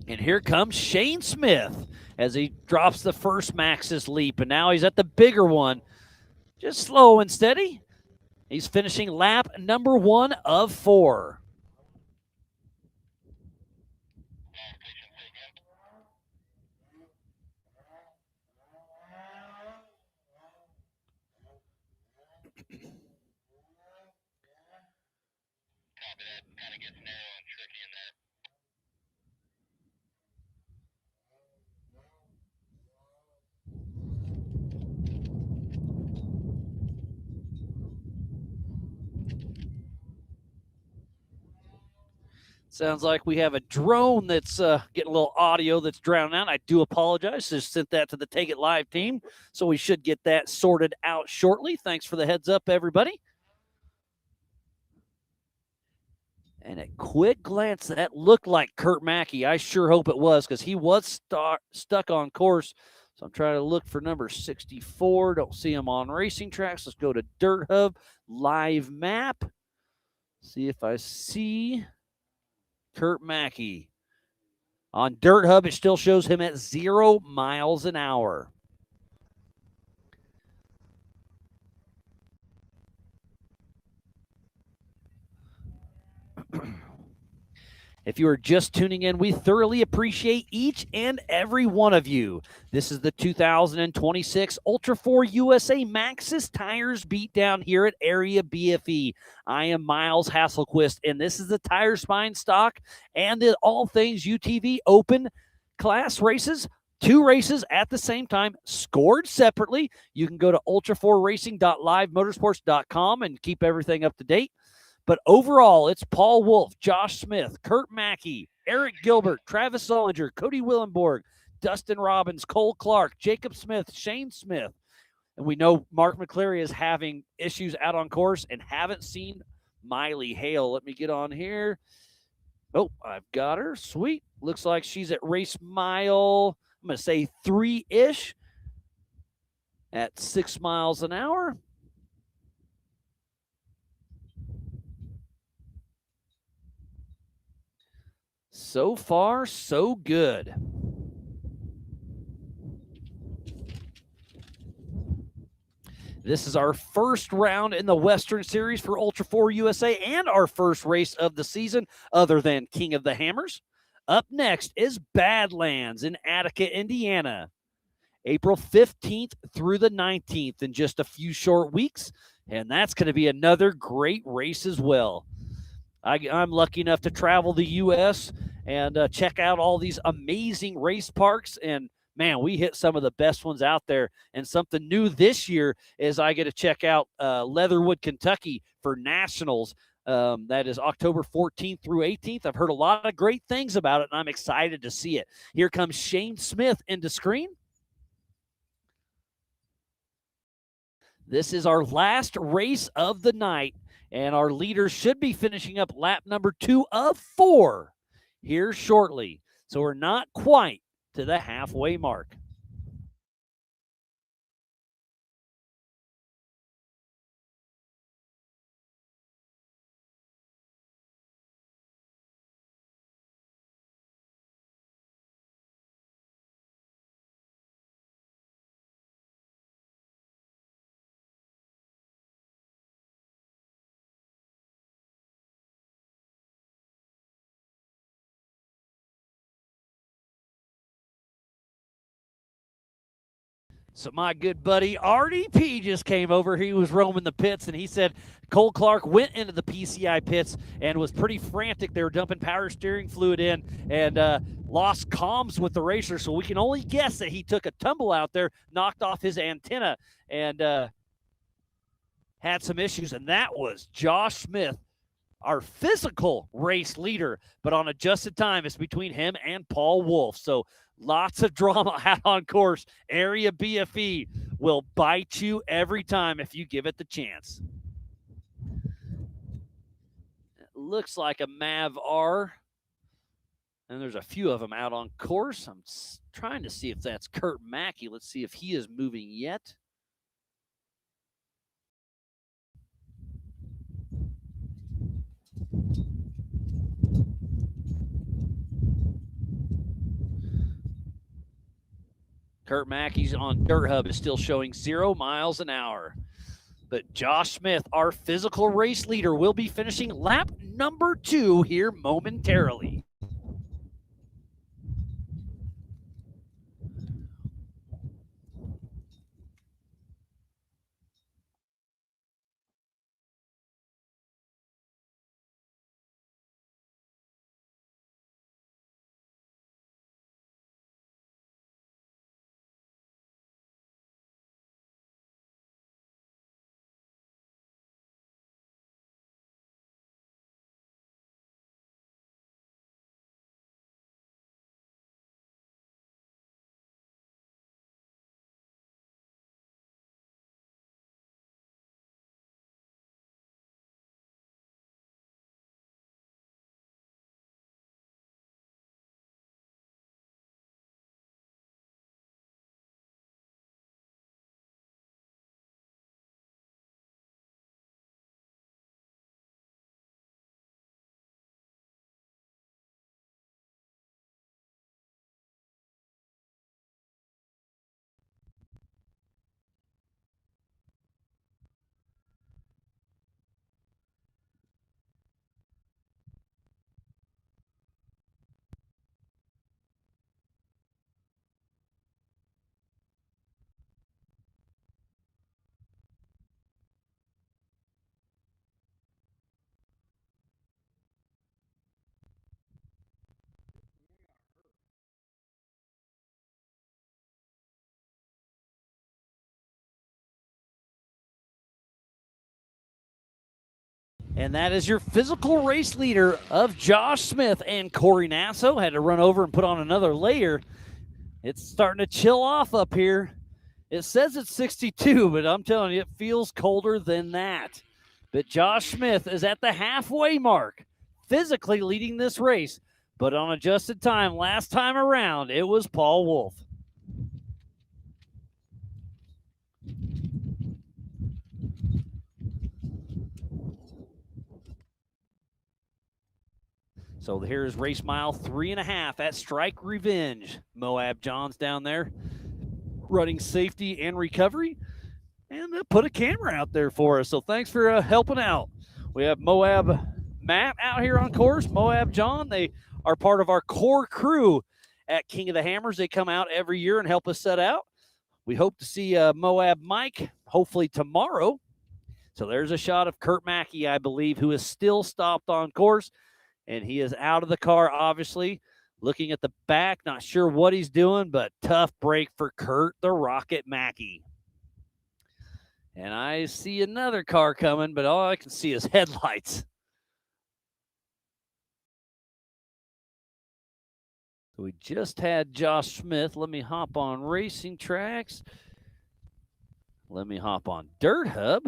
And here comes Shane Smith as he drops the first Maxxis leap, and now he's at the bigger one. Just slow and steady. He's finishing lap number 1 of 4. Sounds like we have a drone that's getting a little audio that's drowning out. I do apologize. Just sent that to the Take It Live team, so we should get that sorted out shortly. Thanks for the heads up, everybody. And at quick glance, that looked like Kurt Mackey. I sure hope it was because he was stuck on course. So I'm trying to look for number 64. Don't see him on racing tracks. Let's go to Dirt Hub, live map. See if I see Kurt Mackey. On Dirt Hub, it still shows him at 0 miles an hour. If you are just tuning in, we thoroughly appreciate each and every one of you. This is the 2026 Ultra 4 USA Maxxis Tires Beatdown here at Area BFE. I am Miles Hasselquist, and this is the tire spine stock and the all things UTV open class races. 2 races at the same time, scored separately. You can go to ultra4racing.livemotorsports.com and keep everything up to date. But overall, it's Paul Wolf, Josh Smith, Kurt Mackey, Eric Gilbert, Travis Sullinger, Cody Willenborg, Dustin Robbins, Cole Clark, Jacob Smith, Shane Smith. And we know Mark McCleary is having issues out on course and haven't seen Miley Hale. Let me get on here. Oh, I've got her. Sweet. Looks like she's at race mile, I'm going to say 3-ish at 6 miles an hour. So far, so good. This is our first round in the Western Series for Ultra 4 USA and our first race of the season other than King of the Hammers. Up next is Badlands in Attica, Indiana. April 15th through the 19th in just a few short weeks, and that's going to be another great race as well. I'm lucky enough to travel the U.S. and check out all these amazing race parks, and man, we hit some of the best ones out there. And something new this year is I get to check out Leatherwood, Kentucky for Nationals. That is October 14th through 18th. I've heard a lot of great things about it, and I'm excited to see it. Here comes Shane Smith into screen. This is our last race of the night, and our leaders should be finishing up lap number 2 of 4 here shortly. So we're not quite to the halfway mark. So my good buddy RDP just came over. He was roaming the pits, and he said Cole Clark went into the PCI pits and was pretty frantic. They were dumping power steering fluid in and lost comms with the racer. So we can only guess that he took a tumble out there, knocked off his antenna, and had some issues. And that was Josh Smith, our physical race leader. But on adjusted time, it's between him and Paul Wolf. So lots of drama out on course. Area BFE will bite you every time if you give it the chance. It looks like a MAV R, and there's a few of them out on course. I'm trying to see if that's Kurt Mackey. Let's see if he is moving yet. Kurt Mackey's on Dirt Hub is still showing 0 miles an hour. But Josh Smith, our physical race leader, will be finishing lap number 2 here momentarily. And that is your physical race leader of Josh Smith and Corey Nasso. Had to run over and put on another layer. It's starting to chill off up here. It says it's 62, but I'm telling you, it feels colder than that. But Josh Smith is at the halfway mark, physically leading this race. But on adjusted time, last time around, it was Paul Wolf. So here's race mile 3.5 at Strike Revenge. MOAB John's down there running safety and recovery, and put a camera out there for us. So thanks for helping out. We have MOAB Matt out here on course, MOAB John. They are part of our core crew at King of the Hammers. They come out every year and help us set out. We hope to see MOAB Mike hopefully tomorrow. So there's a shot of Kurt Mackey, I believe, who is still stopped on course. And he is out of the car, obviously, looking at the back. Not sure what he's doing, but tough break for Kurt the Rocket Mackey. And I see another car coming, but all I can see is headlights. So we just had Josh Smith. Let me hop on Racing Tracks. Let me hop on Dirt Hub.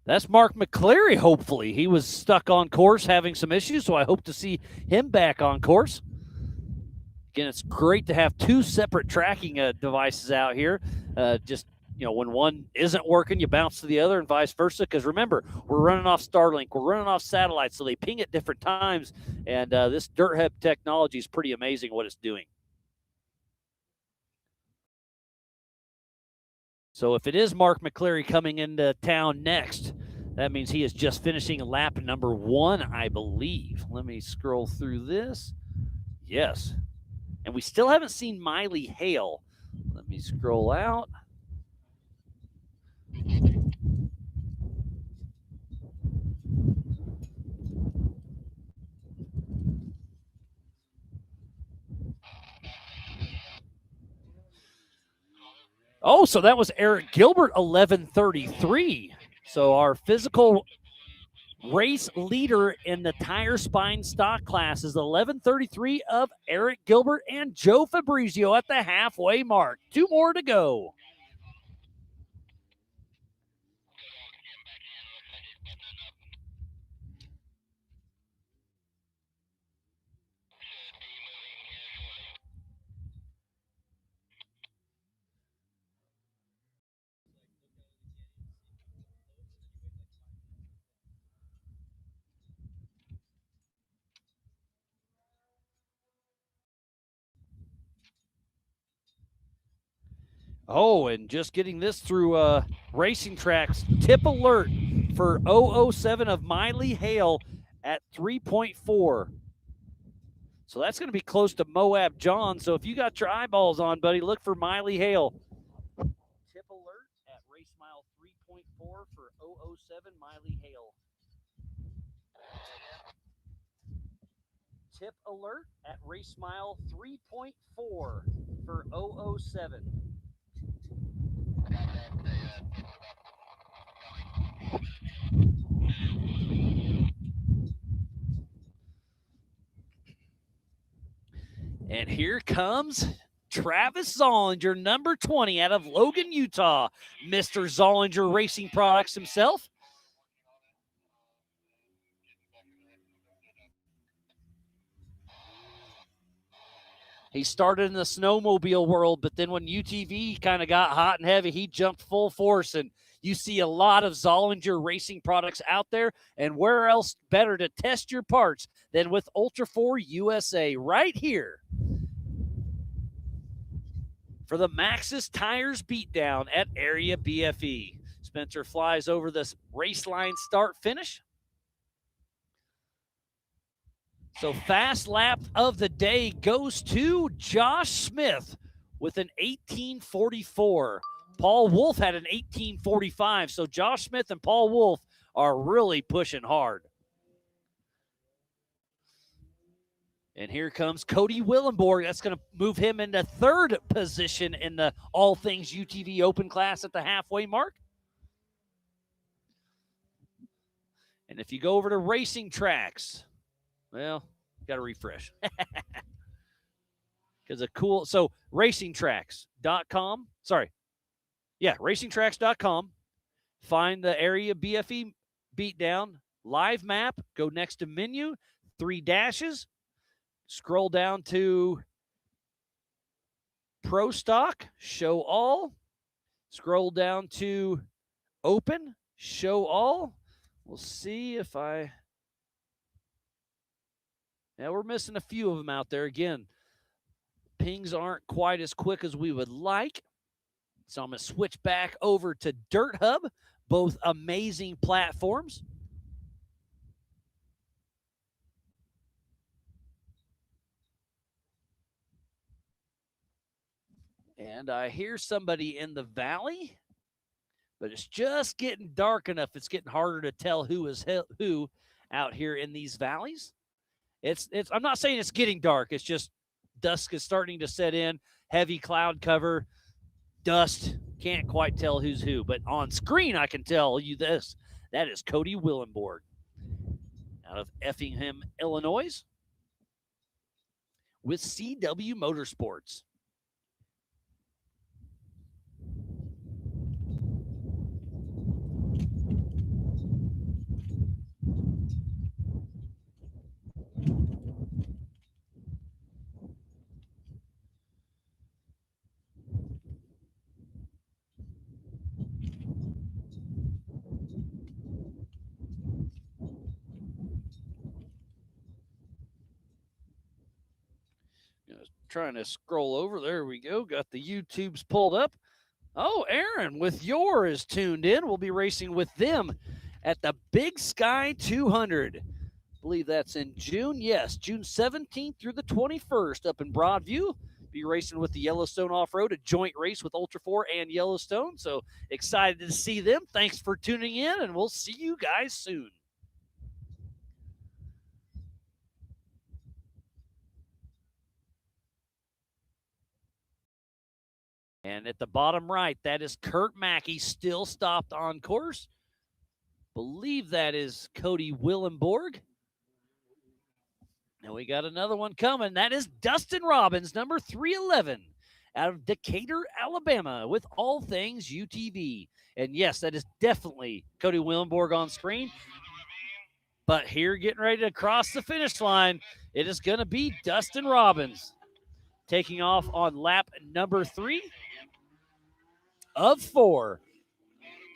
That's Mark McCleary, hopefully. He was stuck on course having some issues, so I hope to see him back on course. Again, it's great to have two separate tracking devices out here. Just, you know, when one isn't working, you bounce to the other and vice versa. Because remember, we're running off Starlink. We're running off satellite, so they ping at different times. And this Dirt Hub technology is pretty amazing what it's doing. So if it is Mark McCleary coming into town next, that means he is just finishing lap number 1, I believe. Let me scroll through this. Yes. And we still haven't seen Miley Hale. Let me scroll out. Oh, so that was Eric Gilbert, 11:33. So our physical race leader in the tire spine stock class is 11:33 of Eric Gilbert and Joe Fabrizio at the halfway mark. 2 more to go. Oh, and just getting this through Racing Tracks, tip alert for 007 of Miley Hale at 3.4. So that's going to be close to MOAB John. So if you got your eyeballs on, buddy, look for Miley Hale. Tip alert at race mile 3.4 for 007 Miley Hale. Tip alert at race mile 3.4 for 007. And here comes Travis Zollinger, number 20 out of Logan, Utah. Mr. Zollinger Racing Products himself. He started in the snowmobile world, but then when UTV kind of got hot and heavy, he jumped full force. And you see a lot of Zollinger Racing Products out there. And where else better to test your parts than with Ultra 4 USA right here for the Maxxis Tires Beatdown at Area BFE. Spencer flies over this race line start finish. So fast lap of the day goes to Josh Smith with an 18:44. Paul Wolf had an 18:45. So Josh Smith and Paul Wolf are really pushing hard. And here comes Cody Willenborg. That's going to move him into 3rd position in the All Things UTV Open class at the halfway mark. And if you go over to Racing Tracks, well, got to refresh. Because so racingtracks.com, racingtracks.com, find the Area BFE Beatdown live map, go next to menu, 3 dashes, scroll down to Pro Stock, show all, scroll down to Open, show all. We'll see if yeah, we're missing a few of them out there. Again, pings aren't quite as quick as we would like. So I'm going to switch back over to Dirt Hub, both amazing platforms. And I hear somebody in the valley, but it's just getting dark enough. It's getting harder to tell who is who out here in these valleys. I'm not saying it's getting dark. It's just dusk is starting to set in, heavy cloud cover, dust. Can't quite tell who's who, but on screen I can tell you this. That is Cody Willenborg out of Effingham, Illinois with CW Motorsports. Trying to scroll over. There we go. Got the YouTubes pulled up. Oh, Aaron with Your is tuned in. We'll be racing with them at the Big Sky 200. I believe that's in June. Yes, June 17th through the 21st up in Broadview. Be racing with the Yellowstone Off-Road, a joint race with Ultra 4 and Yellowstone. So excited to see them. Thanks for tuning in, and we'll see you guys soon. And at the bottom right, that is Kurt Mackey, still stopped on course. Believe that is Cody Willenborg. And we got another one coming. That is Dustin Robbins, number 311, out of Decatur, Alabama, with all things UTV. And yes, that is definitely Cody Willenborg on screen. But here, getting ready to cross the finish line, it is going to be Dustin Robbins taking off on lap number 3 of 4.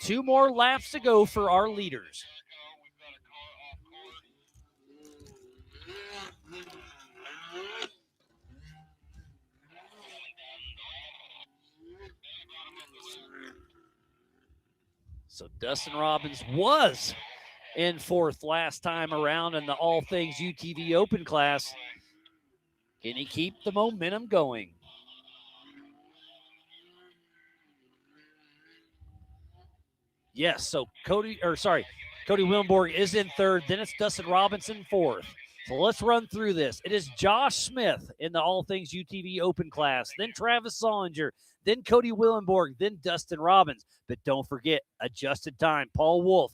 2 more laps to go for our leaders. So Dustin Robbins was in 4th last time around in the All Things UTV Open class. Can he keep the momentum going? Yes, so Cody Willenborg is in 3rd. Then it's Dustin Robbins in 4th. So let's run through this. It is Josh Smith in the All Things UTV Open class, then Travis Solinger, then Cody Willenborg, then Dustin Robbins. But don't forget, adjusted time. Paul Wolf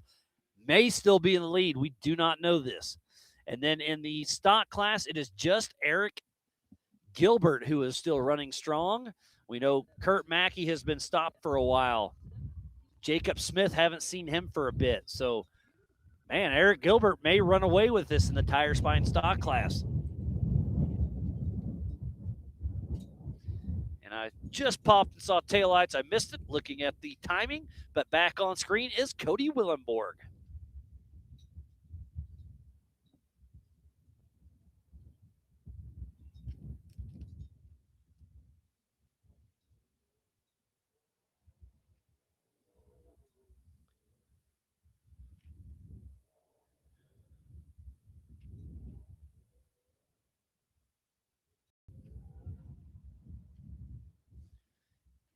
may still be in the lead. We do not know this. And then in the stock class, it is just Eric Gilbert who is still running strong. We know Kurt Mackey has been stopped for a while. Jacob Smith, haven't seen him for a bit. So, man, Eric Gilbert may run away with this in the tire spine stock class. And I just popped and saw taillights. I missed it looking at the timing, but back on screen is Cody Willenborg.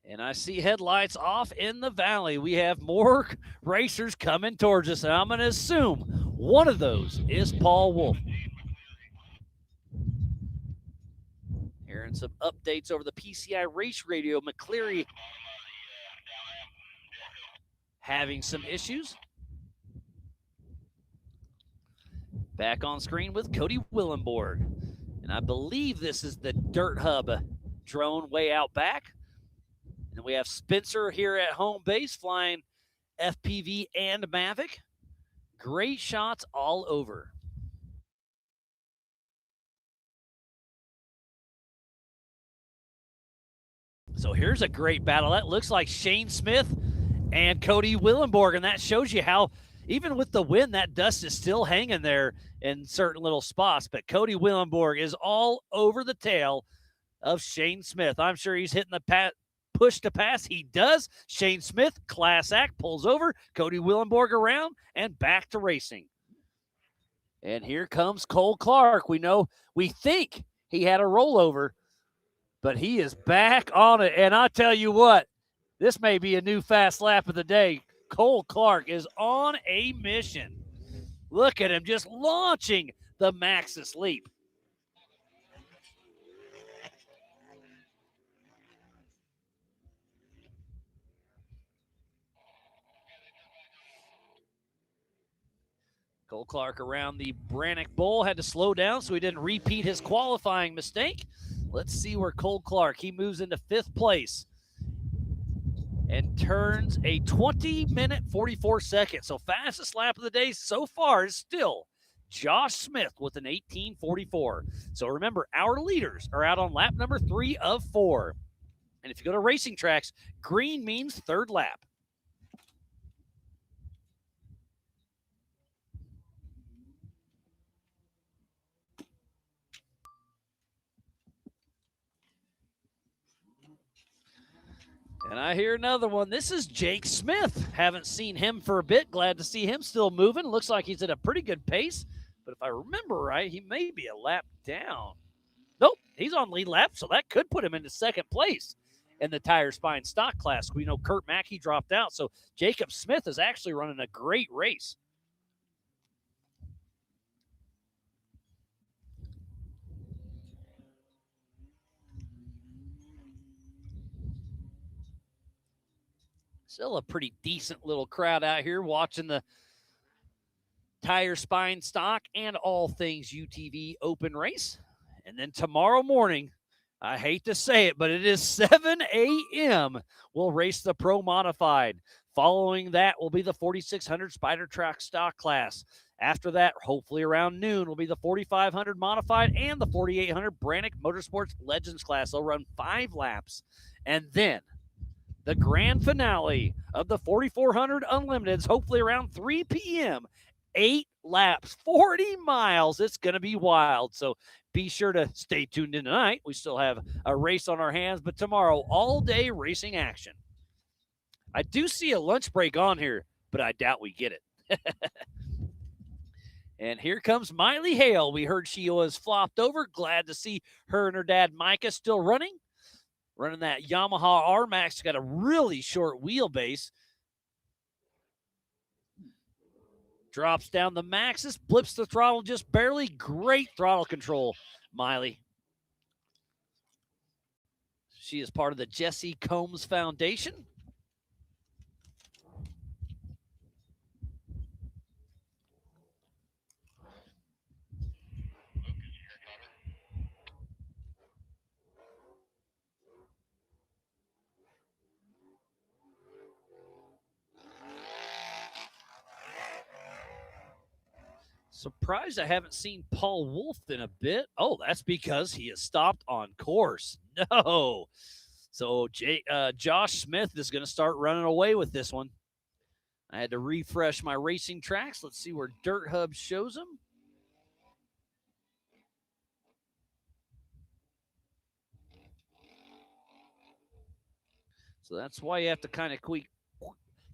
And I see headlights off in the valley. We have more racers coming towards us, and I'm going to assume one of those is Paul Wolf. Hearing some updates over the PCI Race Radio. McCleary having some issues. Back on screen with Cody Willenborg. And I believe this is the Dirt Hub drone way out back. And we have Spencer here at home base flying FPV and Mavic. Great shots all over. So here's a great battle. That looks like Shane Smith and Cody Willenborg, and that shows you how, even with the wind, that dust is still hanging there in certain little spots. But Cody Willenborg is all over the tail of Shane Smith. I'm sure he's hitting the push to pass. He does. Shane Smith, class act, pulls over. Cody Willenborg around and back to racing. And here comes Cole Clark. We think he had a rollover, but he is back on it. And I tell you what, this may be a new fast lap of the day. Cole Clark is on a mission. Look at him just launching the Maxxis leap. Cole Clark around the Brannock Bowl, had to slow down so he didn't repeat his qualifying mistake. Let's see where Cole Clark, he moves into 5th place and turns a 20-minute 44 seconds. So fastest lap of the day so far is still Josh Smith with an 18:44. So remember, our leaders are out on lap number 3 of 4. And if you go to racing tracks, green means 3rd lap. And I hear another one. This is Jake Smith. Haven't seen him for a bit. Glad to see him still moving. Looks like he's at a pretty good pace. But if I remember right, he may be a lap down. Nope, he's on lead lap, so that could put him into 2nd place in the tire spine stock class. We know Kurt Mackey dropped out, so Jacob Smith is actually running a great race. Still a pretty decent little crowd out here watching the tire spine stock and all things UTV open race. And then tomorrow morning, I hate to say it, but it is 7 a.m. We'll race the Pro Modified. Following that will be the 4600 Spider Track stock class. After that, hopefully around noon, will be the 4500 Modified and the 4800 Brannock Motorsports Legends class. They'll run 5 laps. And then the grand finale of the 4400 Unlimiteds, hopefully around 3 p.m., 8 laps, 40 miles. It's going to be wild. So be sure to stay tuned in tonight. We still have a race on our hands, but tomorrow, all-day racing action. I do see a lunch break on here, but I doubt we get it. And here comes Miley Hale. We heard she was flopped over. Glad to see her and her dad, Micah, still running that Yamaha R-Max. Got a really short wheelbase. Drops down the Maxxis, blips the throttle just barely. Great throttle control, Miley. She is part of the Jesse Combs Foundation. Surprised I haven't seen Paul Wolf in a bit. Oh, that's because he has stopped on course. No. So Josh Smith is going to start running away with this one. I had to refresh my racing tracks. Let's see where Dirt Hub shows him. So that's why you have to kind of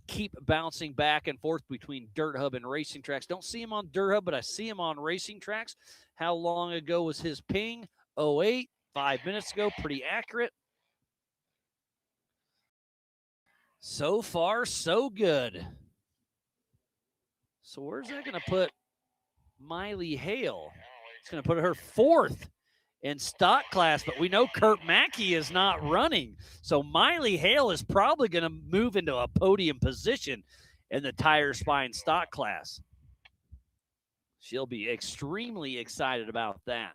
keep bouncing back and forth between Dirt Hub and racing tracks. Don't see him on Dirt Hub, but I see him on racing tracks. How long ago was his ping? 08, 5 minutes ago. Pretty accurate. So far, so good. So where's that going to put Miley Hale? It's going to put her 4th in stock class, but we know Kurt Mackey is not running. So Miley Hale is probably going to move into a podium position in the tire spine stock class. She'll be extremely excited about that.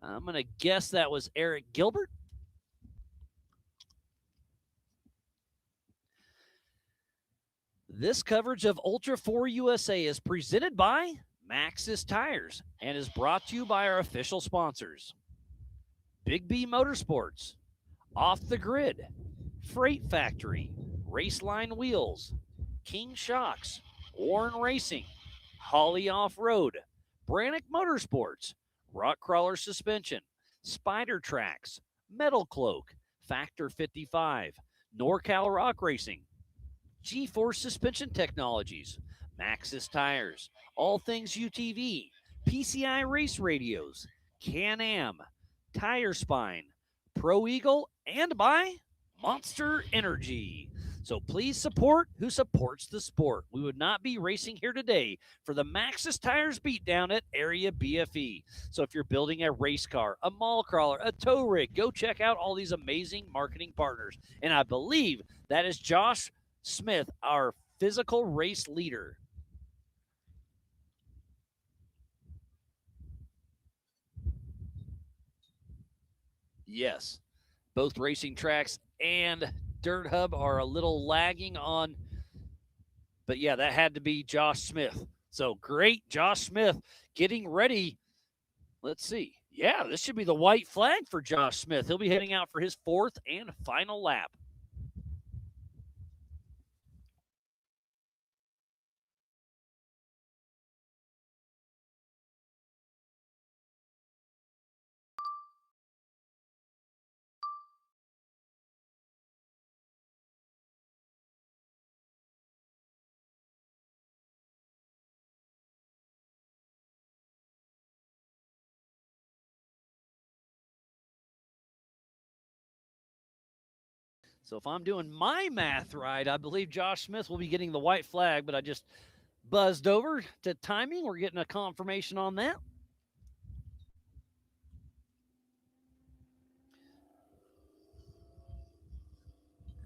I'm going to guess that was Eric Gilbert. This coverage of Ultra 4 USA is presented by Maxxis Tires and is brought to you by our official sponsors: Big B Motorsports, Off the Grid, Freight Factory, Raceline Wheels, King Shocks, Warren Racing, Holly Off-Road, Brannick Motorsports, Rock Crawler Suspension, Spider Tracks, Metal Cloak, Factor 55, NorCal Rock Racing, G-Force Suspension Technologies, Maxxis Tires, All Things UTV, PCI Race Radios, Can-Am, Tire Spine, Pro Eagle, and by Monster Energy. So please support who supports the sport. We would not be racing here today for the Maxxis Tires Beatdown at Area BFE. So if you're building a race car, a mall crawler, a tow rig, go check out all these amazing marketing partners. And I believe that is Josh Smith, our physical race leader. Yes, both racing tracks and Dirt Hub are a little lagging on, but yeah, that had to be Josh Smith. So great, Josh Smith getting ready. Let's see. Yeah, this should be the white flag for Josh Smith. He'll be heading out for his fourth and final lap. So if I'm doing my math right, I believe Josh Smith will be getting the white flag, but I just buzzed over to timing. We're getting a confirmation on that.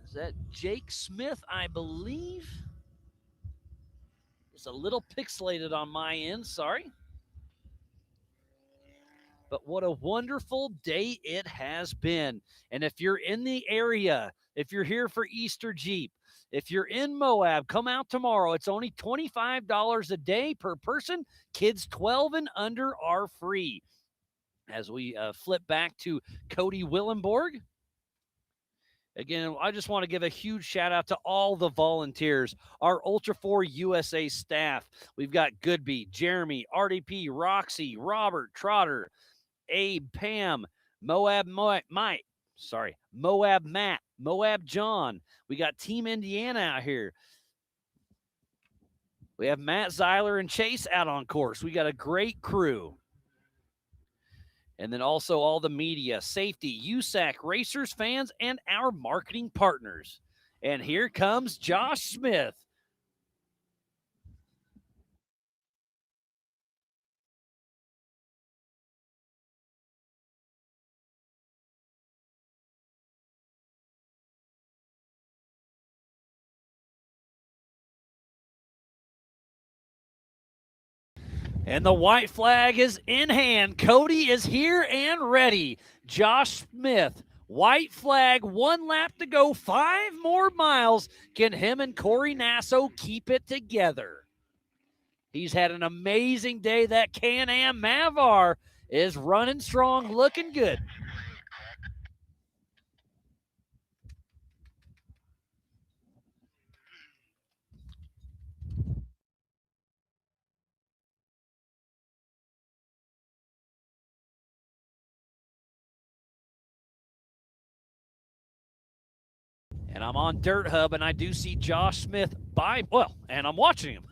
Is that Jake Smith, I believe? It's a little pixelated on my end, sorry. But what a wonderful day it has been. And if you're in the area, if you're here for Easter Jeep, if you're in Moab, come out tomorrow. It's only $25 a day per person. Kids 12 and under are free. As we flip back to Cody Willenborg. Again, I just want to give a huge shout out to all the volunteers, our Ultra 4 USA staff. We've got Goodby, Jeremy, RDP, Roxy, Robert, Trotter, Abe, Pam, Moab Matt, Moab John. We got Team Indiana out here. We have Matt Zeiler and Chase out on course. We got a great crew. And then also all the media, safety, USAC, racers, fans, and our marketing partners. And here comes Josh Smith. And the white flag is in hand. Cody is here and ready. Josh Smith, white flag, 1 lap to go, 5 more miles. Can him and Corey Nasso keep it together? He's had an amazing day. That Can-Am Mavar is running strong, looking good. And I'm on Dirt Hub, and I do see Josh Smith and I'm watching him.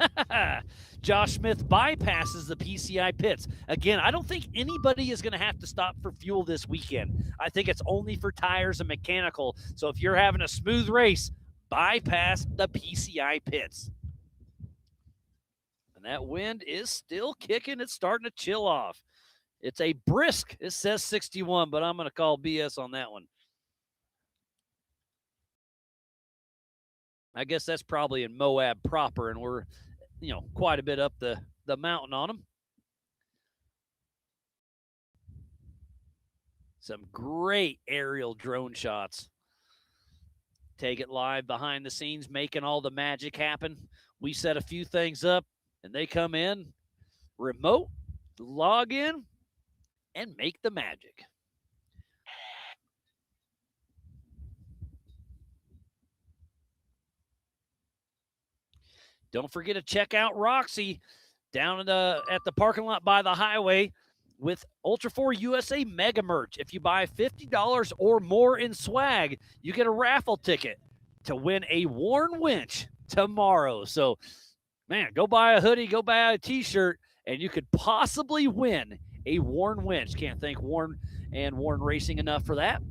Josh Smith bypasses the PCI pits. Again, I don't think anybody is going to have to stop for fuel this weekend. I think it's only for tires and mechanical. So if you're having a smooth race, bypass the PCI pits. And that wind is still kicking. It's starting to chill off. It's a brisk, it says 61, but I'm going to call BS on that one. I guess that's probably in Moab proper, and we're, quite a bit up the mountain on them. Some great aerial drone shots. Take it live behind the scenes, making all the magic happen. We set a few things up, and they come in, remote, log in, and make the magic. Don't forget to check out Roxy down at the parking lot by the highway with Ultra 4 USA Mega Merch. If you buy $50 or more in swag, you get a raffle ticket to win a Warn winch tomorrow. So, man, go buy a hoodie, go buy a t-shirt, and you could possibly win a Warn winch. Can't thank Warn and Warn Racing enough for that.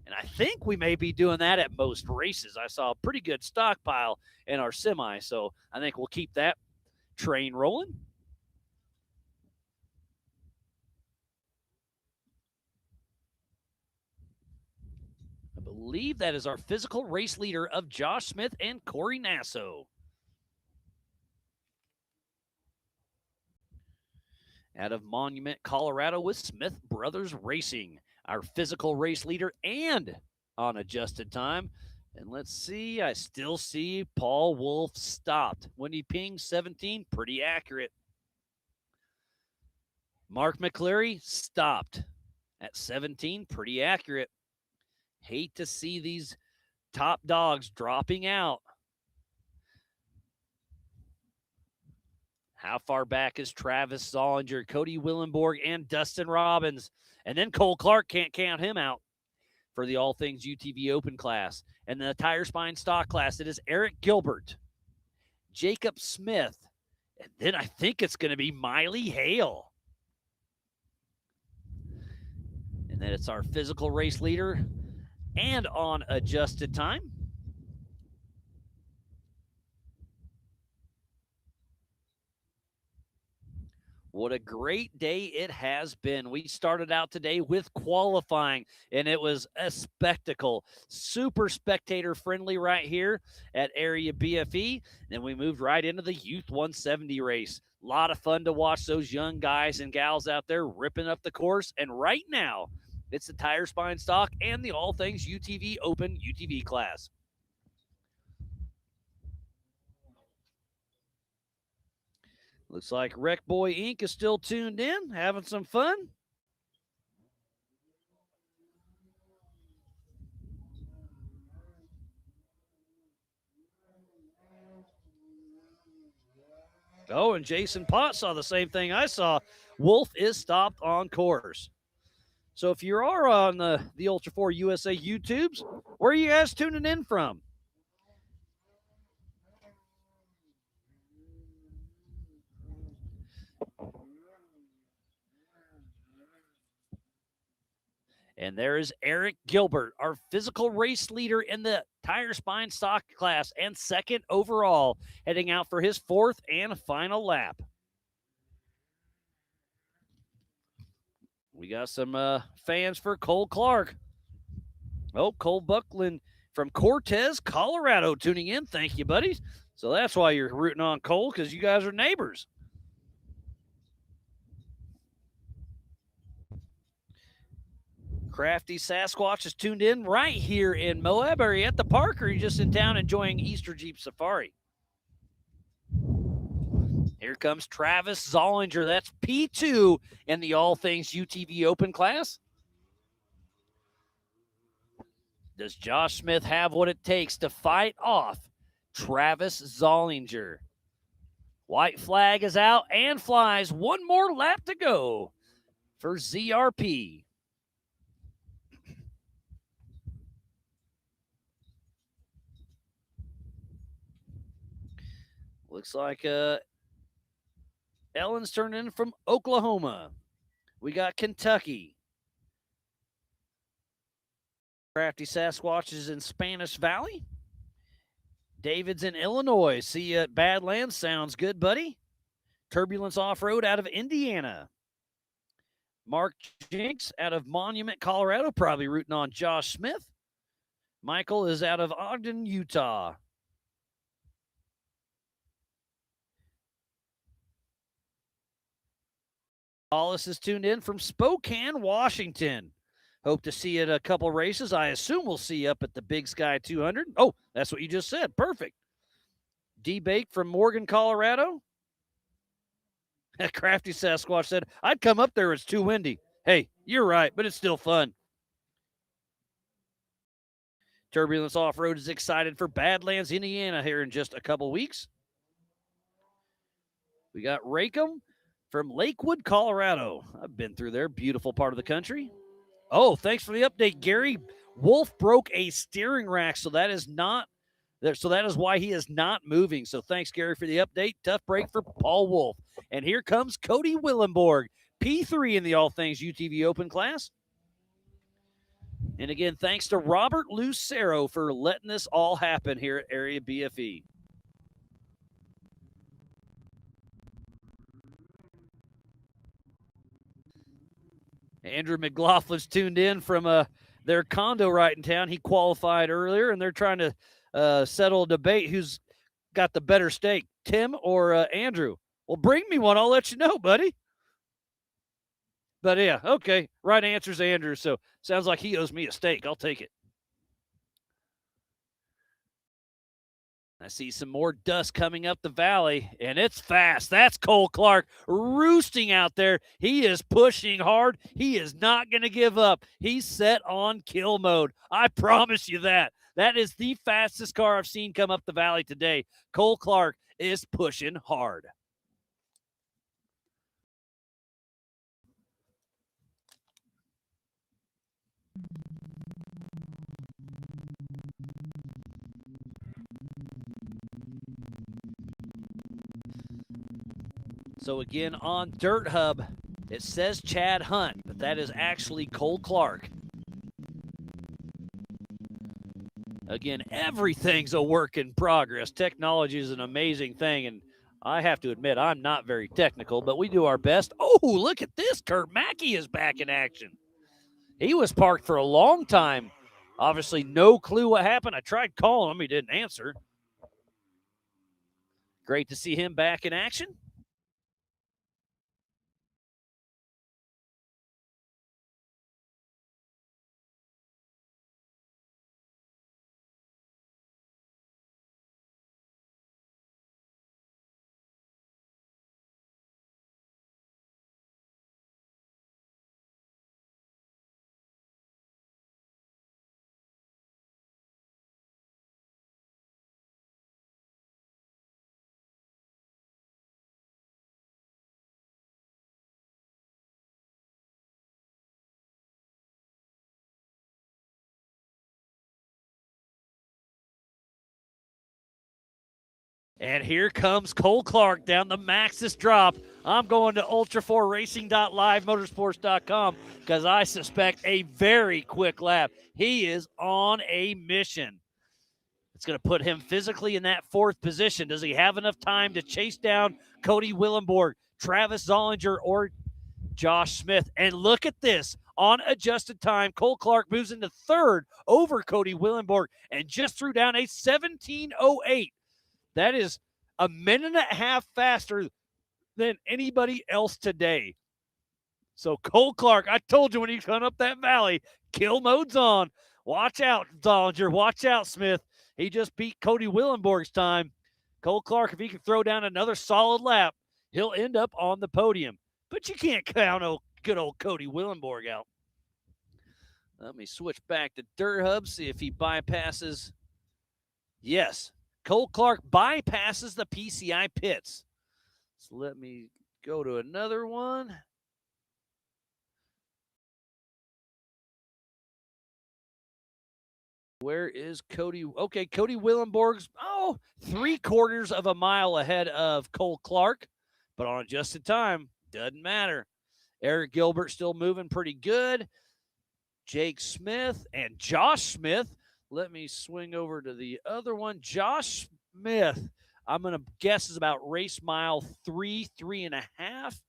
And I think we may be doing that at most races. I saw a pretty good stockpile in our semi, so I think we'll keep that train rolling. I believe that is our physical race leader of Josh Smith and Corey Nasso. Out of Monument, Colorado with Smith Brothers Racing, our physical race leader and on adjusted time. And let's see, I still see Paul Wolf stopped. When he pinged 17, pretty accurate. Mark McCleary stopped at 17, pretty accurate. Hate to see these top dogs dropping out. How far back is Travis Zollinger, Cody Willenborg, and Dustin Robbins? And then Cole Clark, can't count him out for the All Things UTV Open class. And the Tire Spine Stock class, it is Eric Gilbert, Jacob Smith, and then I think it's going to be Miley Hale. And then it's our physical race leader and on adjusted time. What a great day it has been. We started out today with qualifying, and it was a spectacle. Super spectator-friendly right here at Area BFE. Then we moved right into the Youth 170 race. A lot of fun to watch those young guys and gals out there ripping up the course. And right now, it's the Tire Spine Stock and the All Things UTV Open UTV class. Looks like Wreck Boy Inc. is still tuned in, having some fun. Oh, and Jason Potts saw the same thing I saw. Wolf is stopped on course. So if you are on the Ultra 4 USA YouTubes, where are you guys tuning in from? And there is Eric Gilbert, our physical race leader in the Tire Spine Stock class and second overall, heading out for his fourth and final lap. We got some fans for Cole Clark. Oh, Cole Buckland from Cortez, Colorado, tuning in. Thank you, buddies. So that's why you're rooting on Cole, because you guys are neighbors. Crafty Sasquatch is tuned in right here in Moab. Are you at the park, or are you just in town enjoying Easter Jeep Safari? Here comes Travis Zollinger. That's P2 in the All Things UTV Open class. Does Josh Smith have what it takes to fight off Travis Zollinger? White flag is out and flies. One more lap to go for ZRP. Looks like Ellen's turned in from Oklahoma. We got Kentucky. Crafty Sasquatch is in Spanish Valley. David's in Illinois. See you at Badlands. Sounds good, buddy. Turbulence Off-Road out of Indiana. Mark Jinks out of Monument, Colorado, probably rooting on Josh Smith. Michael is out of Ogden, Utah. Hollis is tuned in from Spokane, Washington. Hope to see you at a couple races. I assume we'll see you up at the Big Sky 200. Oh, that's what you just said. Perfect. D-Bake from Morgan, Colorado. Crafty Sasquatch said, I'd come up there. It's too windy. Hey, you're right, but it's still fun. Turbulence Off-Road is excited for Badlands, Indiana here in just a couple weeks. We got Rakem from Lakewood, Colorado. I've been through there. Beautiful part of the country. Oh, thanks for the update, Gary. Wolf broke a steering rack, so that is not there. So that is why he is not moving. So thanks, Gary, for the update. Tough break for Paul Wolf. And here comes Cody Willenborg, P3 in the All Things UTV Open class. And again, thanks to Robert Lucero for letting this all happen here at Area BFE. Andrew McLaughlin's tuned in from their condo right in town. He qualified earlier, and they're trying to settle a debate who's got the better steak, Tim or Andrew. Well, bring me one. I'll let you know, buddy. But, yeah, okay. Right answer's Andrew, so sounds like he owes me a steak. I'll take it. I see some more dust coming up the valley, and it's fast. That's Cole Clark roosting out there. He is pushing hard. He is not going to give up. He's set on kill mode. I promise you that. That is the fastest car I've seen come up the valley today. Cole Clark is pushing hard. So again, on Dirt Hub, it says Chad Hunt, but that is actually Cole Clark. Again, everything's a work in progress. Technology is an amazing thing, and I have to admit, I'm not very technical, but we do our best. Oh, look at this. Kurt Mackey is back in action. He was parked for a long time. Obviously, no clue what happened. I tried calling him. He didn't answer. Great to see him back in action. And here comes Cole Clark down the Maxxis drop. I'm going to ultra4racing.livemotorsports.com because I suspect a very quick lap. He is on a mission. It's going to put him physically in that fourth position. Does he have enough time to chase down Cody Willenborg, Travis Zollinger, or Josh Smith? And look at this. On adjusted time, Cole Clark moves into third over Cody Willenborg and just threw down a 17:08. That is a minute and a half faster than anybody else today. So Cole Clark, I told you when he's coming up that valley, kill mode's on. Watch out, Zollinger. Watch out, Smith. He just beat Cody Willenborg's time. Cole Clark, if he can throw down another solid lap, he'll end up on the podium. But you can't count good old Cody Willenborg out. Let me switch back to Dirt Hub, see if he bypasses. Yes. Cole Clark bypasses the PCI pits. So let me go to another one. Where is Cody? Okay, Cody Willenborg's, 3/4 of a mile ahead of Cole Clark, but on adjusted time, doesn't matter. Eric Gilbert still moving pretty good. Jake Smith and Josh Smith. Let me swing over to the other one. Josh Smith, I'm going to guess is about race mile 3.5.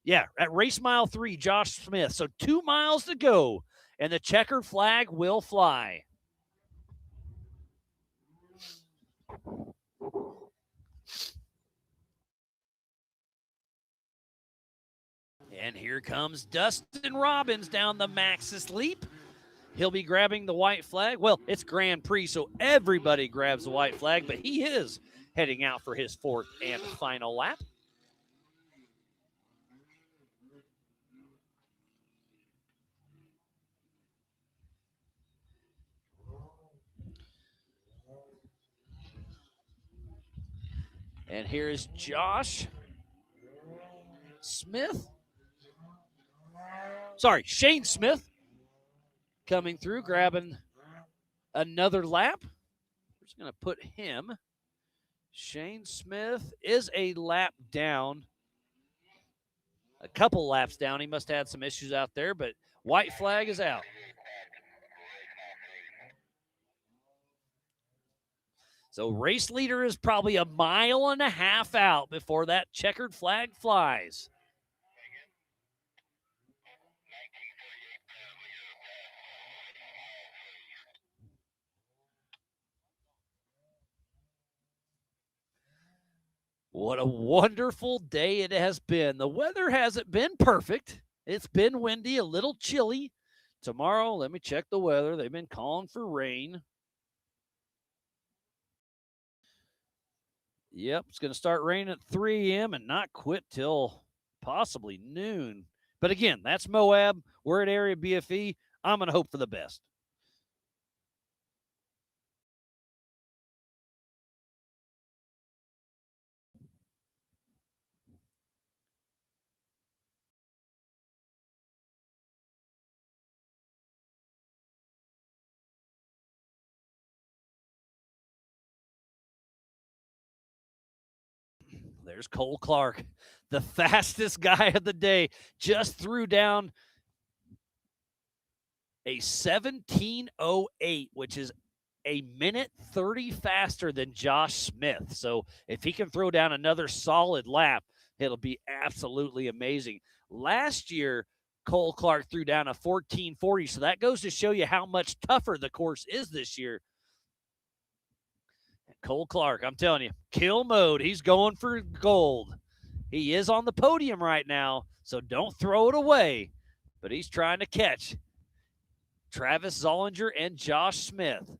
Yeah, at race mile 3, Josh Smith. So 2 miles to go, and the checkered flag will fly. And here comes Dustin Robbins down the Maxxis leap. He'll be grabbing the white flag. Well, it's Grand Prix, so everybody grabs the white flag, but he is heading out for his fourth and final lap. And here's Josh Smith. Sorry, Shane Smith coming through, grabbing another lap. We're just going to put him. Shane Smith is a lap down. A couple laps down. He must have had some issues out there, but white flag is out. So race leader is probably a mile and a half out before that checkered flag flies. What a wonderful day it has been. The weather hasn't been perfect. It's been windy, a little chilly. Tomorrow, let me check the weather. They've been calling for rain. Yep, it's going to start raining at 3 a.m. and not quit till possibly noon. But again, that's MOAB. We're at Area BFE. I'm going to hope for the best. There's Cole Clark, the fastest guy of the day, just threw down a 17:08, which is a minute 30 faster than Josh Smith. So if he can throw down another solid lap, it'll be absolutely amazing. Last year, Cole Clark threw down a 14:40, so that goes to show you how much tougher the course is this year. Cole Clark, I'm telling you, kill mode. He's going for gold. He is on the podium right now, so don't throw it away. But he's trying to catch Travis Zollinger and Josh Smith.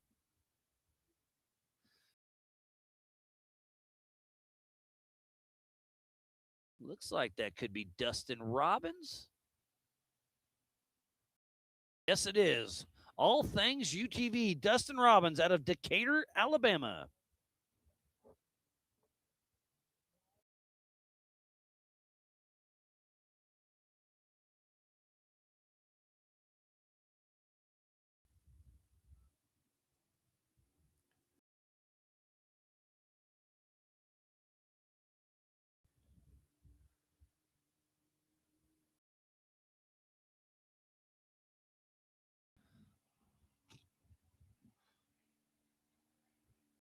Looks like that could be Dustin Robbins. Yes, it is. All things UTV, Dustin Robbins out of Decatur, Alabama.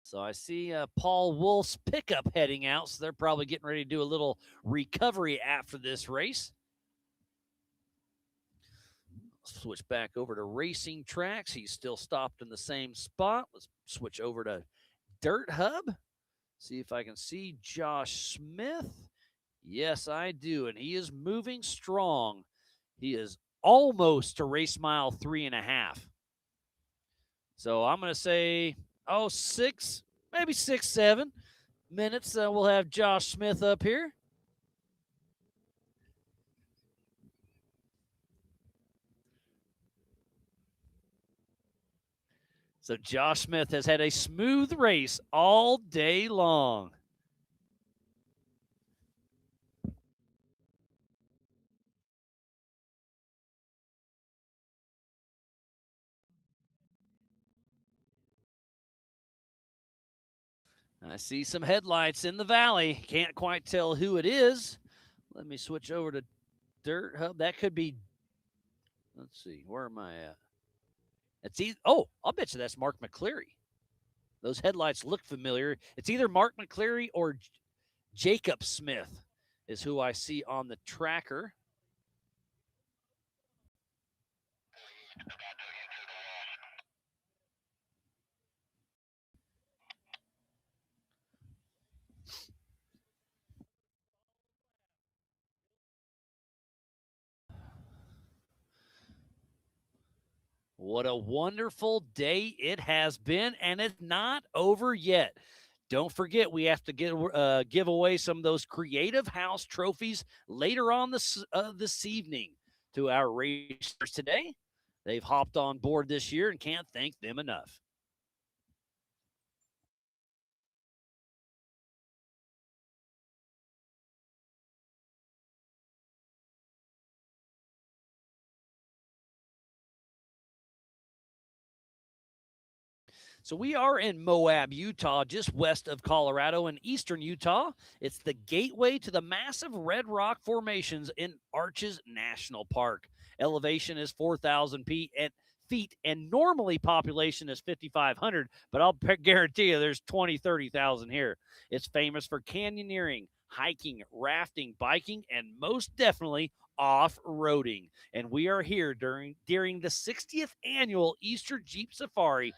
So I see Paul Wolf's pickup heading out, so they're probably getting ready to do a little recovery after this race. Switch back over to racing tracks. He's still stopped in the same spot. Let's switch over to Dirt Hub. See if I can see Josh Smith. Yes, I do, and he is moving strong. He is almost to race mile 3.5. So I'm going to say, 6, maybe 6, 7 minutes. We'll have Josh Smith up here. So Josh Smith has had a smooth race all day long. I see some headlights in the valley. Can't quite tell who it is. Let me switch over to Dirt Hub. That could be, let's see, where am I at? I'll bet you that's Mark McCleary. Those headlights look familiar. It's either Mark McCleary or Jacob Smith is who I see on the tracker. What a wonderful day it has been, and it's not over yet. Don't forget, we have to give away some of those Creative House trophies later on this evening to our racers today. They've hopped on board this year and can't thank them enough. So we are in MOAB, Utah, just west of Colorado in eastern Utah. It's the gateway to the massive red rock formations in Arches National Park. Elevation is 4,000 feet, and normally population is 5,500, but I'll guarantee you there's 20, 30,000 here. It's famous for canyoneering, hiking, rafting, biking, and most definitely off-roading. And we are here during the 60th annual Easter Jeep Safari.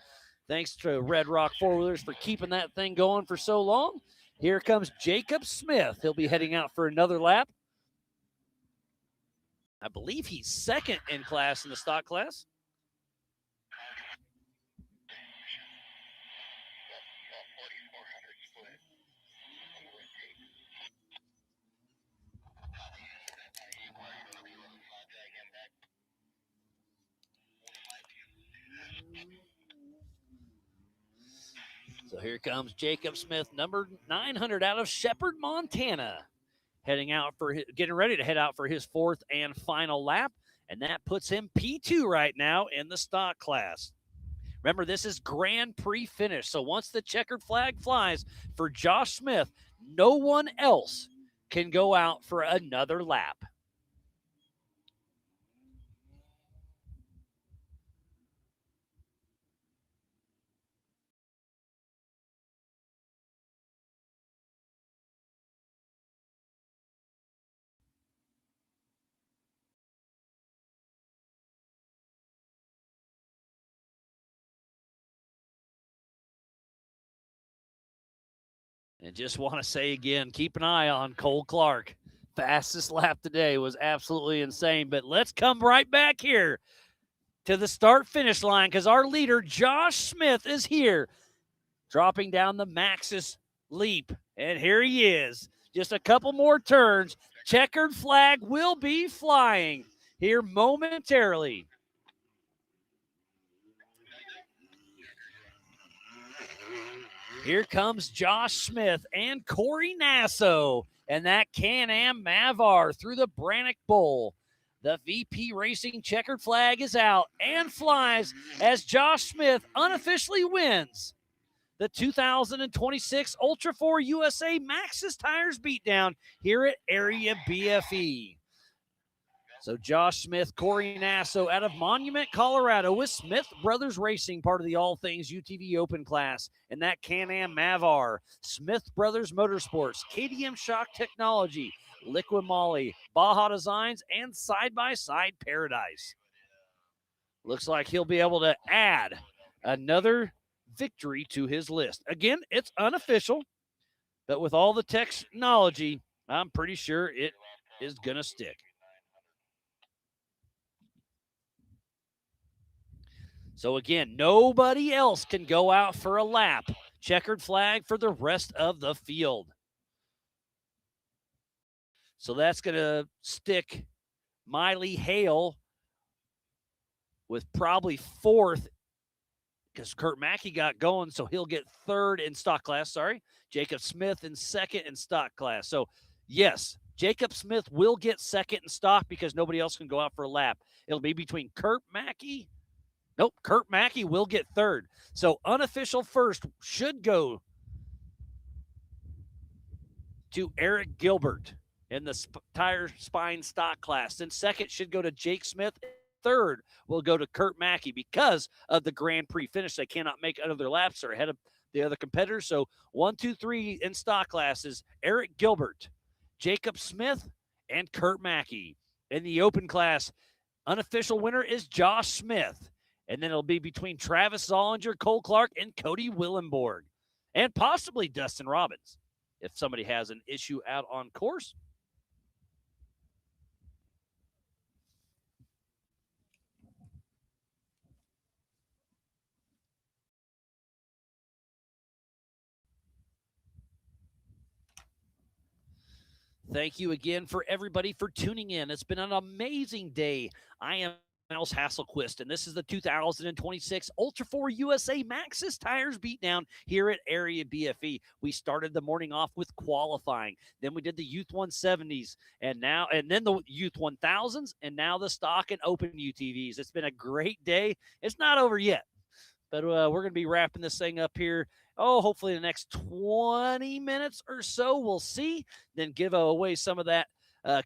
Thanks to Red Rock Four-Wheelers for keeping that thing going for so long. Here comes Jacob Smith. He'll be heading out for another lap. I believe he's second in class in the stock class. So here comes Jacob Smith, number 900 out of Shepherd, Montana, getting ready to head out for his fourth and final lap, and that puts him P2 right now in the stock class. Remember, this is Grand Prix finish, so once the checkered flag flies for Josh Smith, no one else can go out for another lap. And just want to say again, keep an eye on Cole Clark. Fastest lap today was absolutely insane. But let's come right back here to the start-finish line because our leader, Josh Smith, is here, dropping down the Maxxis leap. And here he is. Just a couple more turns. Checkered flag will be flying here momentarily. Here comes Josh Smith and Corey Nasso and that Can-Am Mavar through the Brannock Bowl. The VP Racing checkered flag is out and flies as Josh Smith unofficially wins the 2026 Ultra 4 USA Maxxis Tires Beatdown here at Area BFE. So Josh Smith, Corey Nasso out of Monument, Colorado with Smith Brothers Racing, part of the All Things UTV Open class, and that Can-Am Mavar. Smith Brothers Motorsports, KDM Shock Technology, Liquid Molly, Baja Designs, and Side-by-Side Paradise. Looks like he'll be able to add another victory to his list. Again, it's unofficial, but with all the technology, I'm pretty sure it is going to stick. So again, nobody else can go out for a lap. Checkered flag for the rest of the field. So that's going to stick Miley Hale with probably fourth because Kurt Mackey got going, so he'll get third in stock class, sorry. Jacob Smith in second in stock class. So, yes, Jacob Smith will get second in stock because nobody else can go out for a lap. It'll be between Kurt Mackey. Nope, Kurt Mackey will get third. So unofficial first should go to Eric Gilbert in the tire spine stock class. Then second should go to Jake Smith. Third will go to Kurt Mackey because of the Grand Prix finish. They cannot make other laps or ahead of the other competitors. So 1, 2, 3 in stock classes, Eric Gilbert, Jacob Smith, and Kurt Mackey. In the open class, unofficial winner is Josh Smith. And then it'll be between Travis Zollinger, Cole Clark, and Cody Willenborg. And possibly Dustin Robbins if somebody has an issue out on course. Thank you again for everybody for tuning in. It's been an amazing day. I am Miles Hasselquist, and this is the 2026 Ultra 4 USA Maxxis Tires Beatdown here at Area BFE. We started the morning off with qualifying. Then we did the Youth 170s, and then the Youth 1000s, and now the stock and open UTVs. It's been a great day. It's not over yet, but we're going to be wrapping this thing up here. Hopefully the next 20 minutes or so. We'll see. Then give away some of that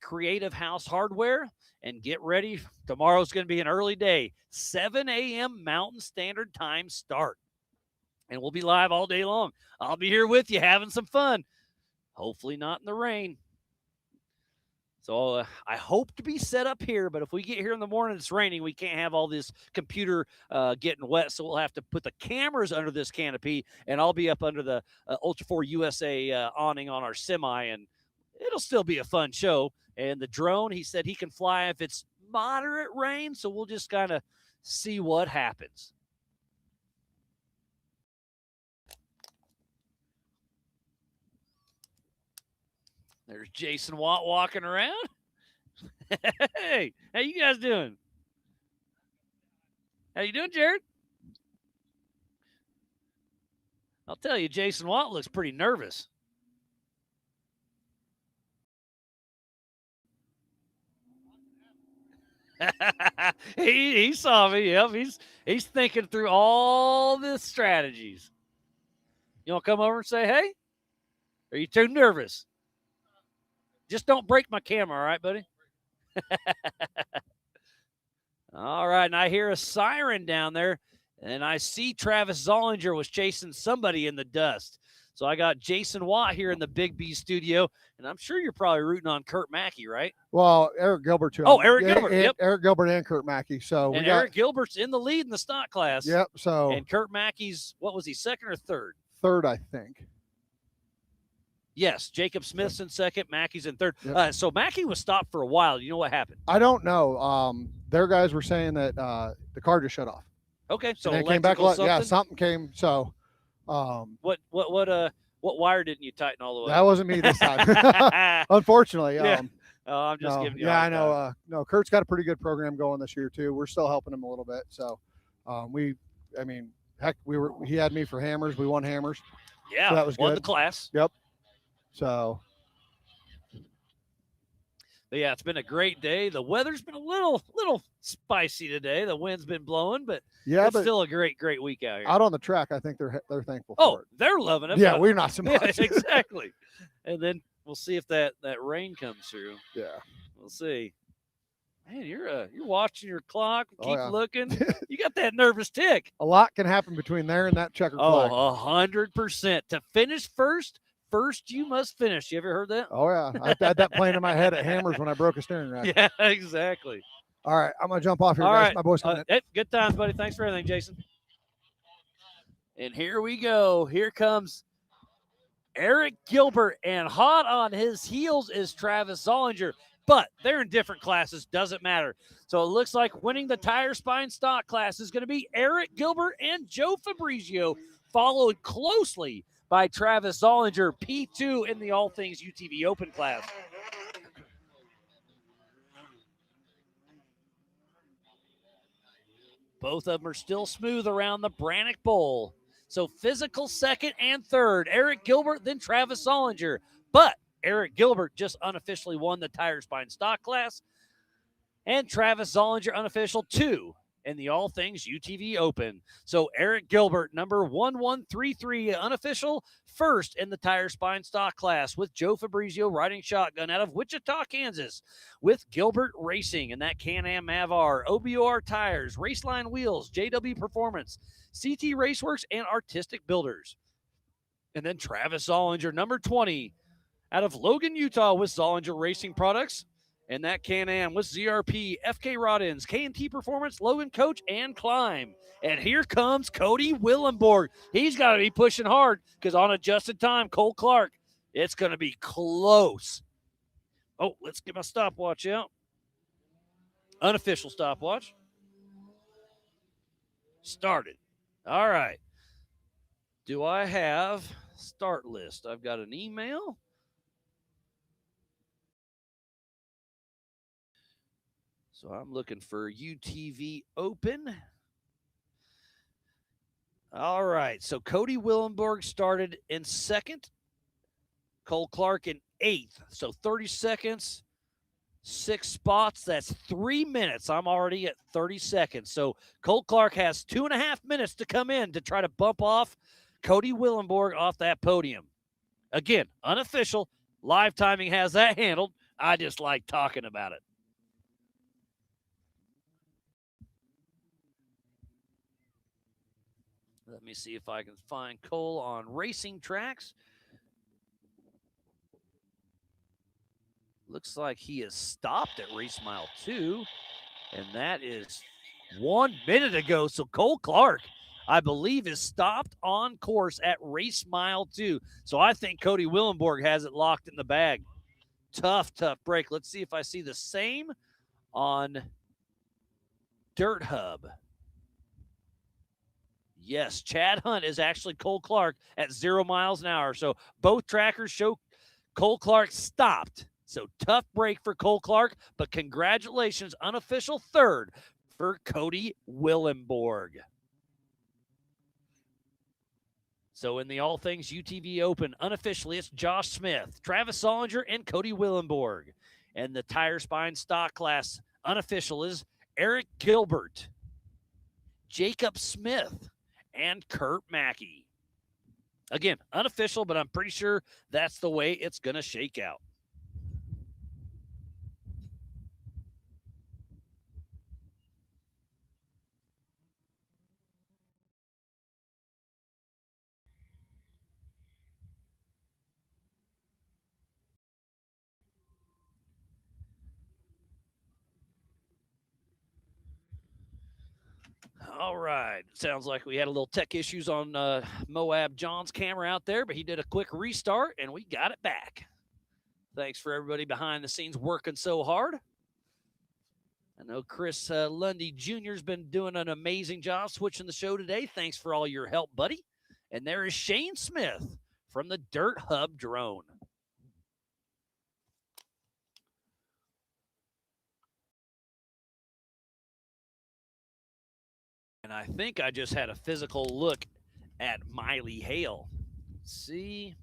Creative House hardware and get ready. Tomorrow's going to be an early day, 7 a.m. Mountain Standard Time start. And we'll be live all day long. I'll be here with you having some fun. Hopefully not in the rain. So I hope to be set up here, but if we get here in the morning, it's raining, we can't have all this computer getting wet, so we'll have to put the cameras under this canopy, and I'll be up under the Ultra 4 USA awning on our semi, and it'll still be a fun show. And the drone, he said he can fly if it's moderate rain, so we'll just kind of see what happens. There's Jason Watt walking around. Hey, how you guys doing? How you doing, Jared? I'll tell you, Jason Watt looks pretty nervous. he saw me. Yep, he's thinking through all the strategies. You want to come over and say, hey? Are you too nervous? Just don't break my camera, all right, buddy? All right, and I hear a siren down there, and I see Travis Zollinger was chasing somebody in the dust. So I got Jason Watt here in the Big B studio, and I'm sure you're probably rooting on Kurt Mackey, right?
Well, Eric Gilbert, too.
Oh, Eric Gilbert, yep.
Eric Gilbert and Kurt Mackey. So
and Eric Gilbert's in the lead in the stock class.
Yep, so.
And Kurt Mackey's, what was he, second or third?
Third, I think.
Yes, Jacob Smith's in second, Mackey's in third.
Yep.
So Mackey was stopped for a while. You know what happened?
I don't know. Their guys were saying that the car just shut off.
Okay, so
and it came back.
something?
Yeah, something came. So,
what wire didn't you tighten all the way?
That wasn't me this time, unfortunately.
Yeah. I'm just giving you.
Yeah, I know. No, Kurt's got a pretty good program going this year too. We're still helping him a little bit. So, he had me for hammers. We won hammers.
Yeah,
so that was
won
good.
the class.
Yep. So.
But yeah, it's been a great day. The weather's been a little spicy today. The wind's been blowing, but it's still a great week out here.
Out on the track, I think they're thankful
for
it.
They're loving it.
Yeah, we're not so much.
Yeah, exactly. And then we'll see if that rain comes through.
Yeah.
We'll see. Man, you're watching your clock. Keep looking. You got that nervous tick.
A lot can happen between there and that checkered flag.
100%. To finish first, you must finish. You ever heard that?
Oh, yeah. I had that playing in my head at hammers when I broke a steering rack.
Yeah, exactly.
All right. I'm going to jump off here,
All
guys.
right.
My boy's coming in.
Hey, good times, buddy. Thanks for everything, Jason. And here we go. Here comes Eric Gilbert, and hot on his heels is Travis Zollinger. But they're in different classes. Doesn't matter. So it looks like winning the tire spine stock class is going to be Eric Gilbert and Joe Fabrizio, followed closely by Travis Zollinger, P2 in the All Things UTV Open class. Both of them are still smooth around the Brannock Bowl. So physical second and third, Eric Gilbert, then Travis Zollinger. But Eric Gilbert just unofficially won the tire spine stock class. And Travis Zollinger unofficial 2 in the All Things UTV Open. So Eric Gilbert, number 1133, unofficial first in the tire spine stock class, with Joe Fabrizio riding shotgun out of Wichita, Kansas, with Gilbert Racing and that Can-Am Mavar, OBOR tires, Raceline wheels, JW Performance, CT Raceworks, and Artistic Builders. And then Travis Zollinger, number 20, out of Logan, Utah, with Zollinger Racing Products. And that Can-Am with ZRP, FK Rod-Ins, K&T Performance, Logan Coach, and Climb. And here comes Cody Willenborg. He's got to be pushing hard because on adjusted time, Cole Clark, it's going to be close. Oh, let's get my stopwatch out. Unofficial stopwatch. Started. All right. Do I have start list? I've got an email. So I'm looking for UTV Open. All right. So Cody Willenborg started in second. Cole Clark in eighth. So 30 seconds, 6 spots. That's 3 minutes. I'm already at 30 seconds. So Cole Clark has 2.5 minutes to come in to try to bump off Cody Willenborg off that podium. Again, unofficial. Live timing has that handled. I just like talking about it. Let me see if I can find Cole on Racing Tracks. Looks like he is stopped at race mile 2, and that is 1 minute ago. So Cole Clark, I believe, is stopped on course at race mile 2. So I think Cody Willenborg has it locked in the bag. Tough break. Let's see if I see the same on Dirt Hub. Yes, Chad Hunt is actually Cole Clark at 0 miles an hour. So both trackers show Cole Clark stopped. So tough break for Cole Clark, but congratulations, unofficial third for Cody Willenborg. So in the All Things UTV Open, unofficially, it's Josh Smith, Travis Solinger, and Cody Willenborg. And the tire spine stock class, unofficial, is Eric Gilbert, Jacob Smith, and Kurt Mackey. Again, unofficial, but I'm pretty sure that's the way it's going to shake out. All right. Sounds like we had a little tech issues on MOAB John's camera out there, but he did a quick restart, and we got it back. Thanks for everybody behind the scenes working so hard. I know Chris Lundy Jr. has been doing an amazing job switching the show today. Thanks for all your help, buddy. And there is Shane Smith from the Dirt Hub drone. And I think I just had a physical look at Miley Hale. Let's see.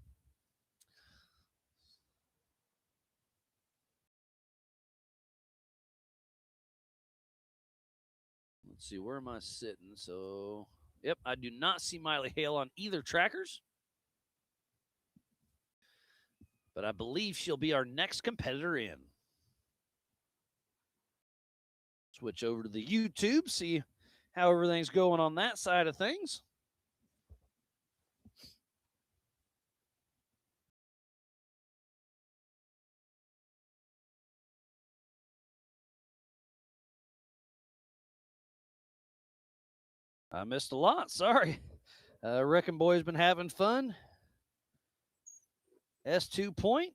Let's see, where am I sitting? So, yep, I do not see Miley Hale on either trackers. But I believe she'll be our next competitor in. Switch over to the YouTube, see how everything's going on that side of things. I missed a lot. Sorry. Reckon Boy's been having fun. S2 point.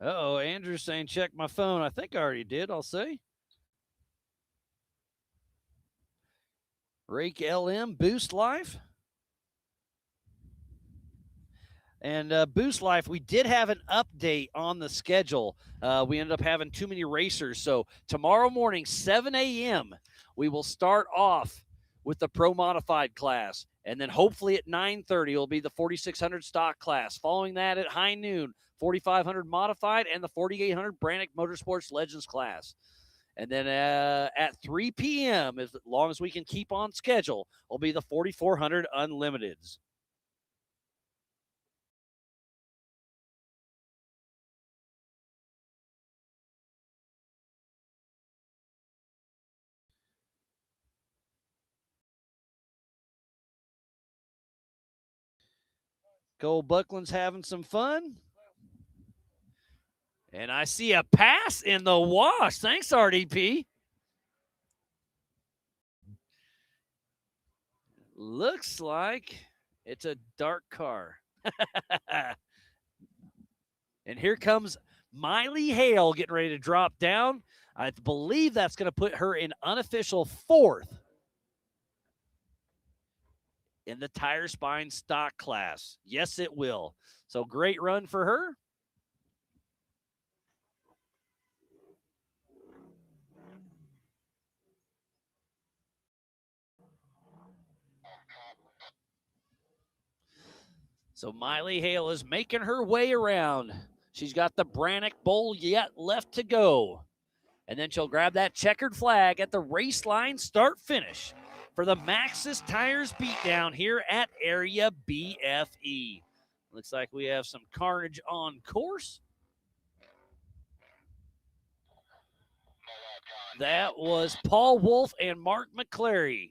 Uh-oh, Andrew's saying check my phone. I think I already did, I'll say. Rake LM, Boost Life. And Boost Life, we did have an update on the schedule. We ended up having too many racers. So tomorrow morning, 7 a.m., we will start off with the Pro Modified class. And then hopefully at 9:30, it'll be the 4,600 stock class. Following that at high noon, 4,500 Modified and the 4,800 Brannick Motorsports Legends class. And then at 3 p.m., as long as we can keep on schedule, will be the 4,400 Unlimiteds. Cole Buckland's having some fun. And I see a pass in the wash. Thanks, RDP. Looks like it's a dark car. And here comes Miley Hale getting ready to drop down. I believe that's going to put her in unofficial 4th in the tire spine stock class. Yes, it will. So great run for her. So Miley Hale is making her way around. She's got the Brannock Bowl yet left to go. And then she'll grab that checkered flag at the race line start-finish for the Maxxis Tires Beatdown here at Area BFE. Looks like we have some carnage on course. That was Paul Wolf and Mark McClary,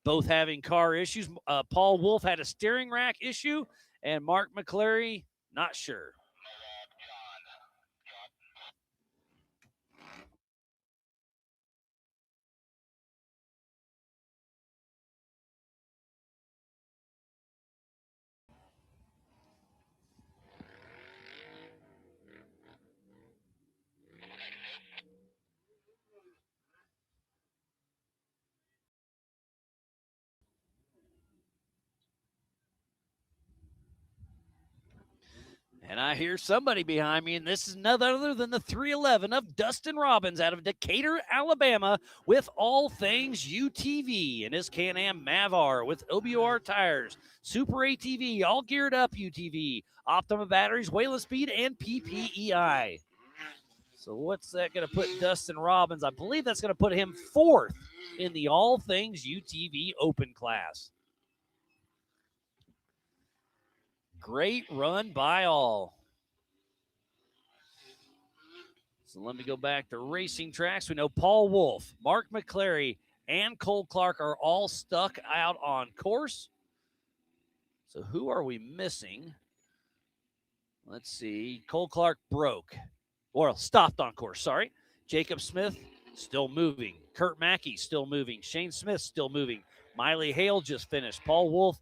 both having car issues. Paul Wolf had a steering rack issue, and Mark McClary, not sure. And I hear somebody behind me, and this is none other than the 311 of Dustin Robbins out of Decatur, Alabama, with all things UTV and his Can-Am Mavar with OBR tires, Super ATV, all geared up UTV, Optima batteries, Wayland Speed, and PPEI. So what's that going to put Dustin Robbins? I believe that's going to put him 4th in the all things UTV open class. Great run by all. So let me go back to racing tracks. We know Paul Wolf, Mark McClary, and Cole Clark are all stuck out on course. So who are we missing? Let's see. Cole Clark broke. Or stopped on course, sorry. Jacob Smith still moving. Kurt Mackey still moving. Shane Smith still moving. Miley Hale just finished. Paul Wolf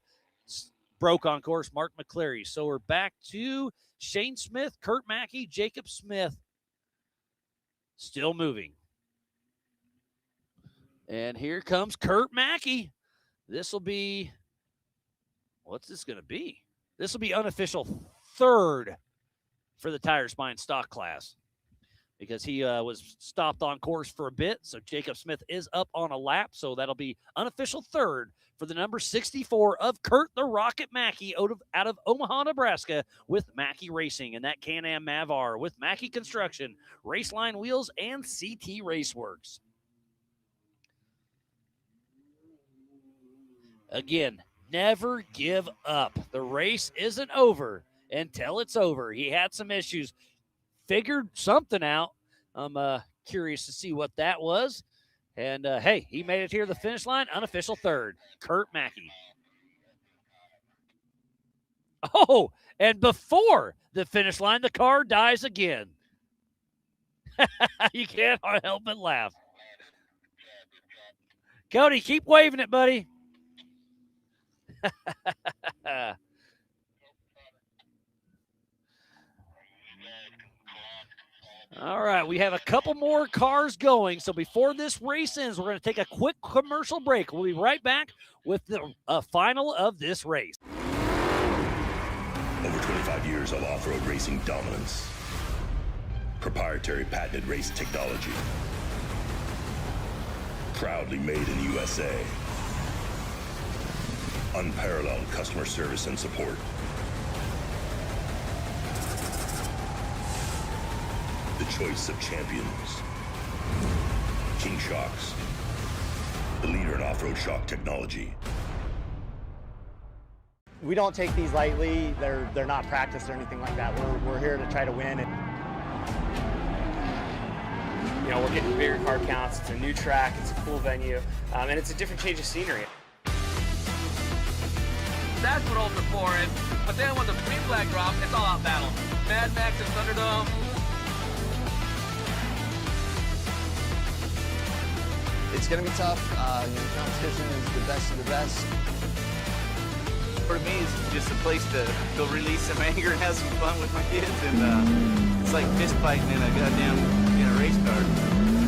broke on course. Mark McClary. So we're back to Shane Smith, Kurt Mackey, Jacob Smith still moving. And here comes Kurt Mackey. This will be, what's this going to be? This will be unofficial 3rd for the Tire Spine stock class because he was stopped on course for a bit. So Jacob Smith is up on a lap. So that'll be unofficial 3rd for the number 64 of Kurt the Rocket Mackey out of Omaha, Nebraska with Mackey Racing and that Can-Am Mavar with Mackey Construction, Raceline Wheels, and CT Raceworks. Again, never give up. The race isn't over until it's over. He had some issues, figured something out. I'm curious to see what that was. And, hey, he made it here to the finish line, unofficial 3rd, Kurt Mackey. Oh, and before the finish line, the car dies again. You can't help but laugh. Cody, keep waving it, buddy. All right, we have a couple more cars going. So before this race ends, we're going to take a quick commercial break. We'll be right back with the final of this race.
Over 25 years of off-road racing dominance. Proprietary patented race technology. Proudly made in the USA. Unparalleled customer service and support. The choice of champions. King Shocks, the leader in off-road shock technology.
We don't take these lightly. They're not practiced or anything like that. We're here to try to win.
You know, we're getting bigger car counts. It's a new track. It's a cool venue, and it's a different change of scenery.
That's what Ultra 4 is. But then when the green flag drops, it's all out battle. Mad Max and Thunderdome.
It's going to be tough. The competition is the best of the best.
For me, it's just a place to go release some anger and have some fun with my kids. And it's like fist fighting in a goddamn race car.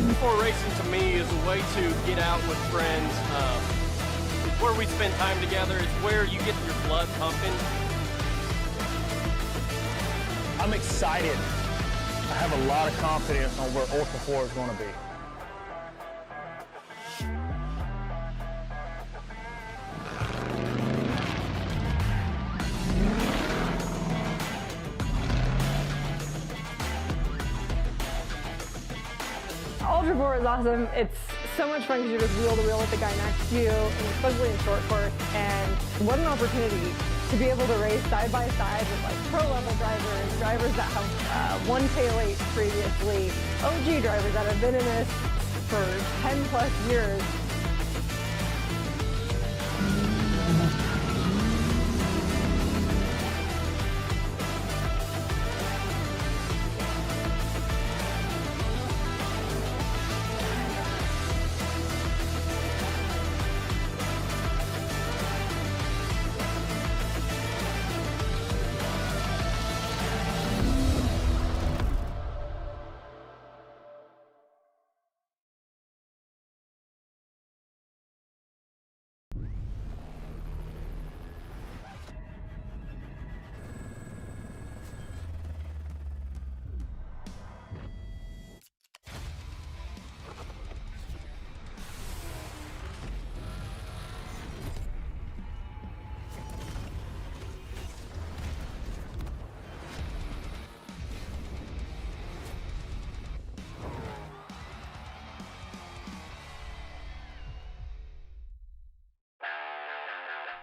Before racing to me is a way to get out with friends. It's where we spend time together. It's where you get your blood pumping.
I'm excited. I have a lot of confidence on where Ultra 4 is going to be.
Ultra 4 is awesome. It's so much fun because you're just wheel to wheel with the guy next to you, and especially in short course. And what an opportunity to be able to race side by side with like pro level drivers that have won K8 previously, OG drivers that have been in this for 10 plus years.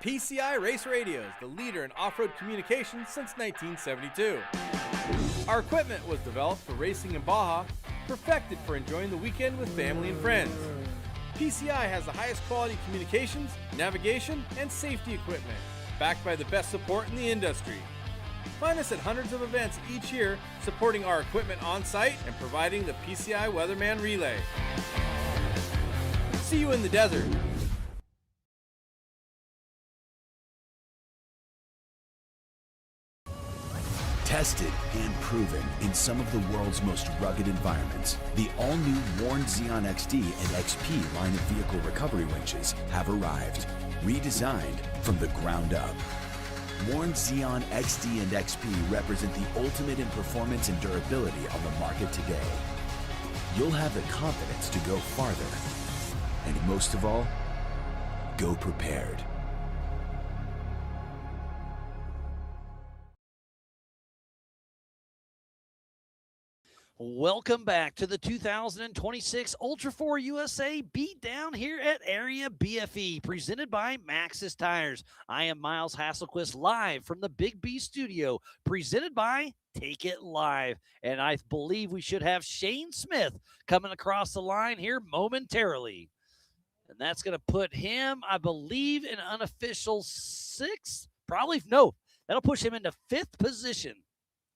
PCI Race Radios, the leader in off-road communications since 1972. Our equipment was developed for racing in Baja, perfected for enjoying the weekend with family and friends. PCI has the highest quality communications, navigation, and safety equipment, backed by the best support in the industry. Find us at hundreds of events each year, supporting our equipment on site and providing the PCI Weatherman Relay. See you in the desert.
Tested and proven in some of the world's most rugged environments, the all-new Warn Xeon XD and XP line of vehicle recovery winches have arrived, redesigned from the ground up. Warn Xeon XD and XP represent the ultimate in performance and durability on the market today. You'll have the confidence to go farther, and most of all, go prepared.
Welcome back to the 2026 Ultra 4 USA Beatdown here at Area BFE, presented by Maxxis Tires. I am Miles Hasselquist, live from the Big B studio, presented by Take It Live. And I believe we should have Shane Smith coming across the line here momentarily. And that's going to put him, I believe, in unofficial 6th. Probably, no, that'll push him into 5th position.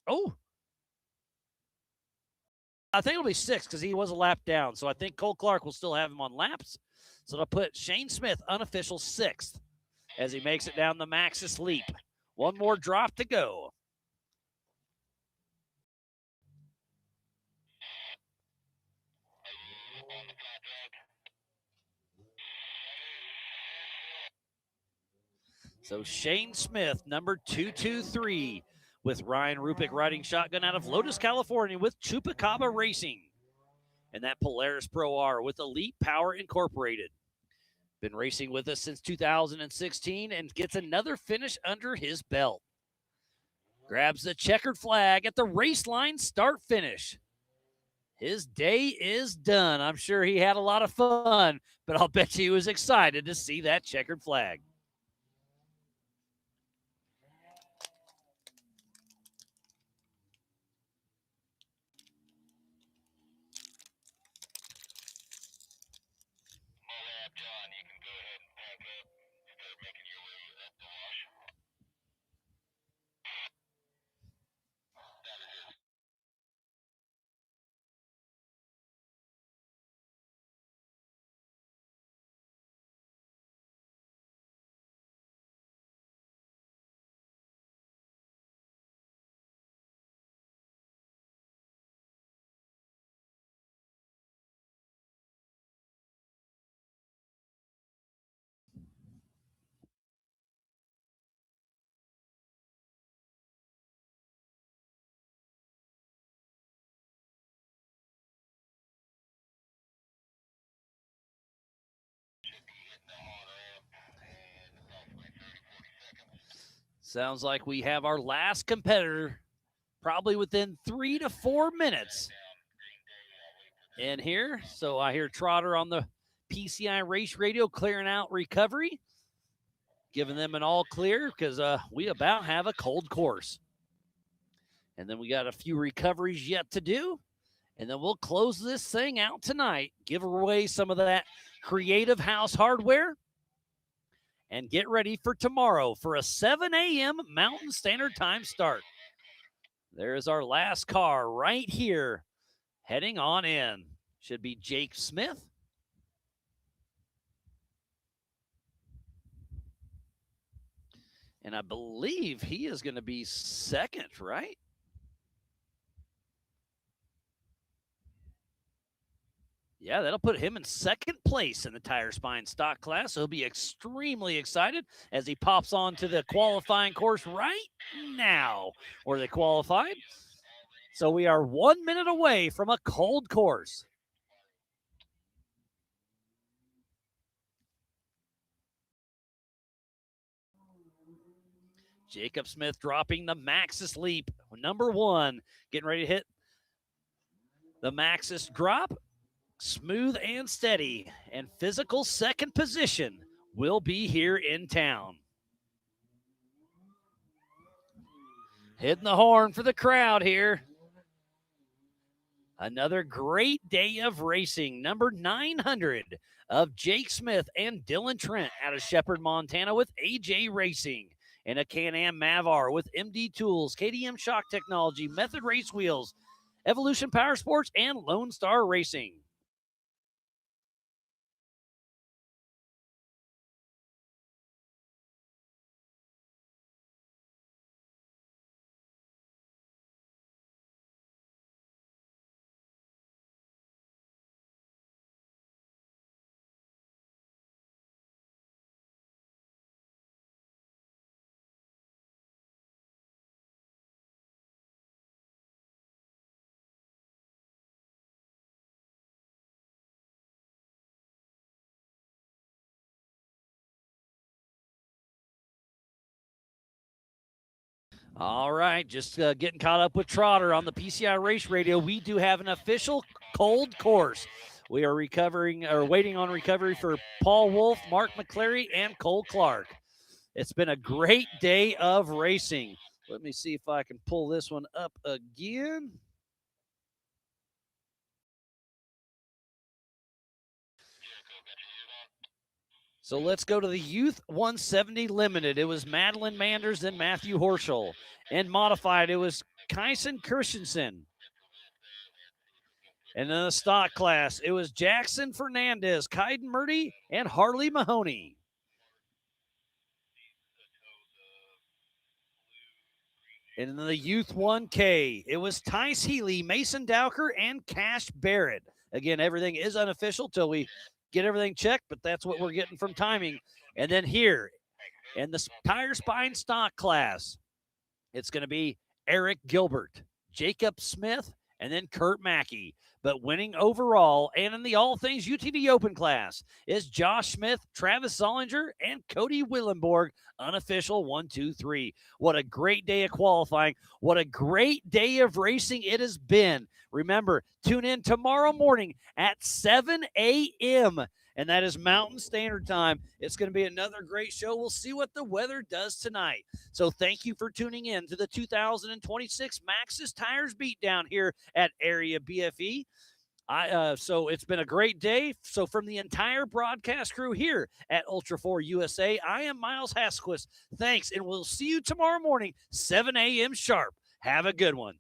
Oh, I think it'll be 6 because he was a lap down. So I think Cole Clark will still have him on laps. So it'll put Shane Smith unofficial 6th as he makes it down the Maxxis leap. One more drop to go. So Shane Smith, number 223. With Ryan Rupick riding shotgun out of Lotus, California with Chupacabra Racing. And that Polaris Pro R with Elite Power Incorporated. Been racing with us since 2016 and gets another finish under his belt. Grabs the checkered flag at the race line start finish. His day is done. I'm sure he had a lot of fun, but I'll bet you he was excited to see that checkered flag. Sounds like we have our last competitor probably within 3 to 4 minutes. in here. So I hear Trotter on the PCI Race Radio clearing out recovery, giving them an all clear because we about have a cold course. And then we got a few recoveries yet to do. And then we'll close this thing out tonight, give away some of that creative house hardware, and get ready for tomorrow for a 7 a.m. Mountain Standard Time start. There's our last car right here, heading on in. Should be Jake Smith. And I believe he is going to be second, right? Yeah, that'll put him in second place in the tire spine stock class. So he'll be extremely excited as he pops onto the qualifying course right now where they qualified. So we are 1 minute away from a cold course. Jacob Smith dropping the Maxxis leap. Number 1, getting ready to hit the Maxxis drop. Smooth and steady, and physical second position will be here in town. Hitting the horn for the crowd here. Another great day of racing. Number 900 of Jake Smith and Dylan Trent out of Shepherd, Montana with AJ Racing. And a Can-Am Mavar with MD Tools, KDM Shock Technology, Method Race Wheels, Evolution Power Sports, and Lone Star Racing. All right, just getting caught up with Trotter on the PCI Race Radio. We do have an official cold course. We are waiting on recovery for Paul Wolf, Mark McClary, and Cole Clark. It's been a great day of racing. Let me see if I can pull this one up again. So let's go to the Youth 170 Limited. It was Madeline Manders and Matthew Horschel. And modified, it was Kyson Christensen. And in the stock class, it was Jackson Fernandez, Kaiden Murdy, and Harley Mahoney. And in the Youth 1K, it was Tice Healey, Mason Dowker, and Cash Barrett. Again, everything is unofficial till we get everything checked, but that's what we're getting from timing. And then here in the tire spine stock class, it's going to be Eric Gilbert, Jacob Smith, and then Kurt Mackey. But winning overall and in the All Things UTV Open class is Josh Smith, Travis Zollinger, and Cody Willenborg, unofficial 1, 2, 3. What a great day of qualifying. What a great day of racing it has been. Remember, tune in tomorrow morning at 7 a.m., and that is Mountain Standard Time. It's going to be another great show. We'll see what the weather does tonight. So thank you for tuning in to the 2026 Maxxis Tires Beatdown here at Area BFE. So it's been a great day. So from the entire broadcast crew here at Ultra 4 USA, I am Miles Hasquist. Thanks, and we'll see you tomorrow morning, 7 a.m. sharp. Have a good one.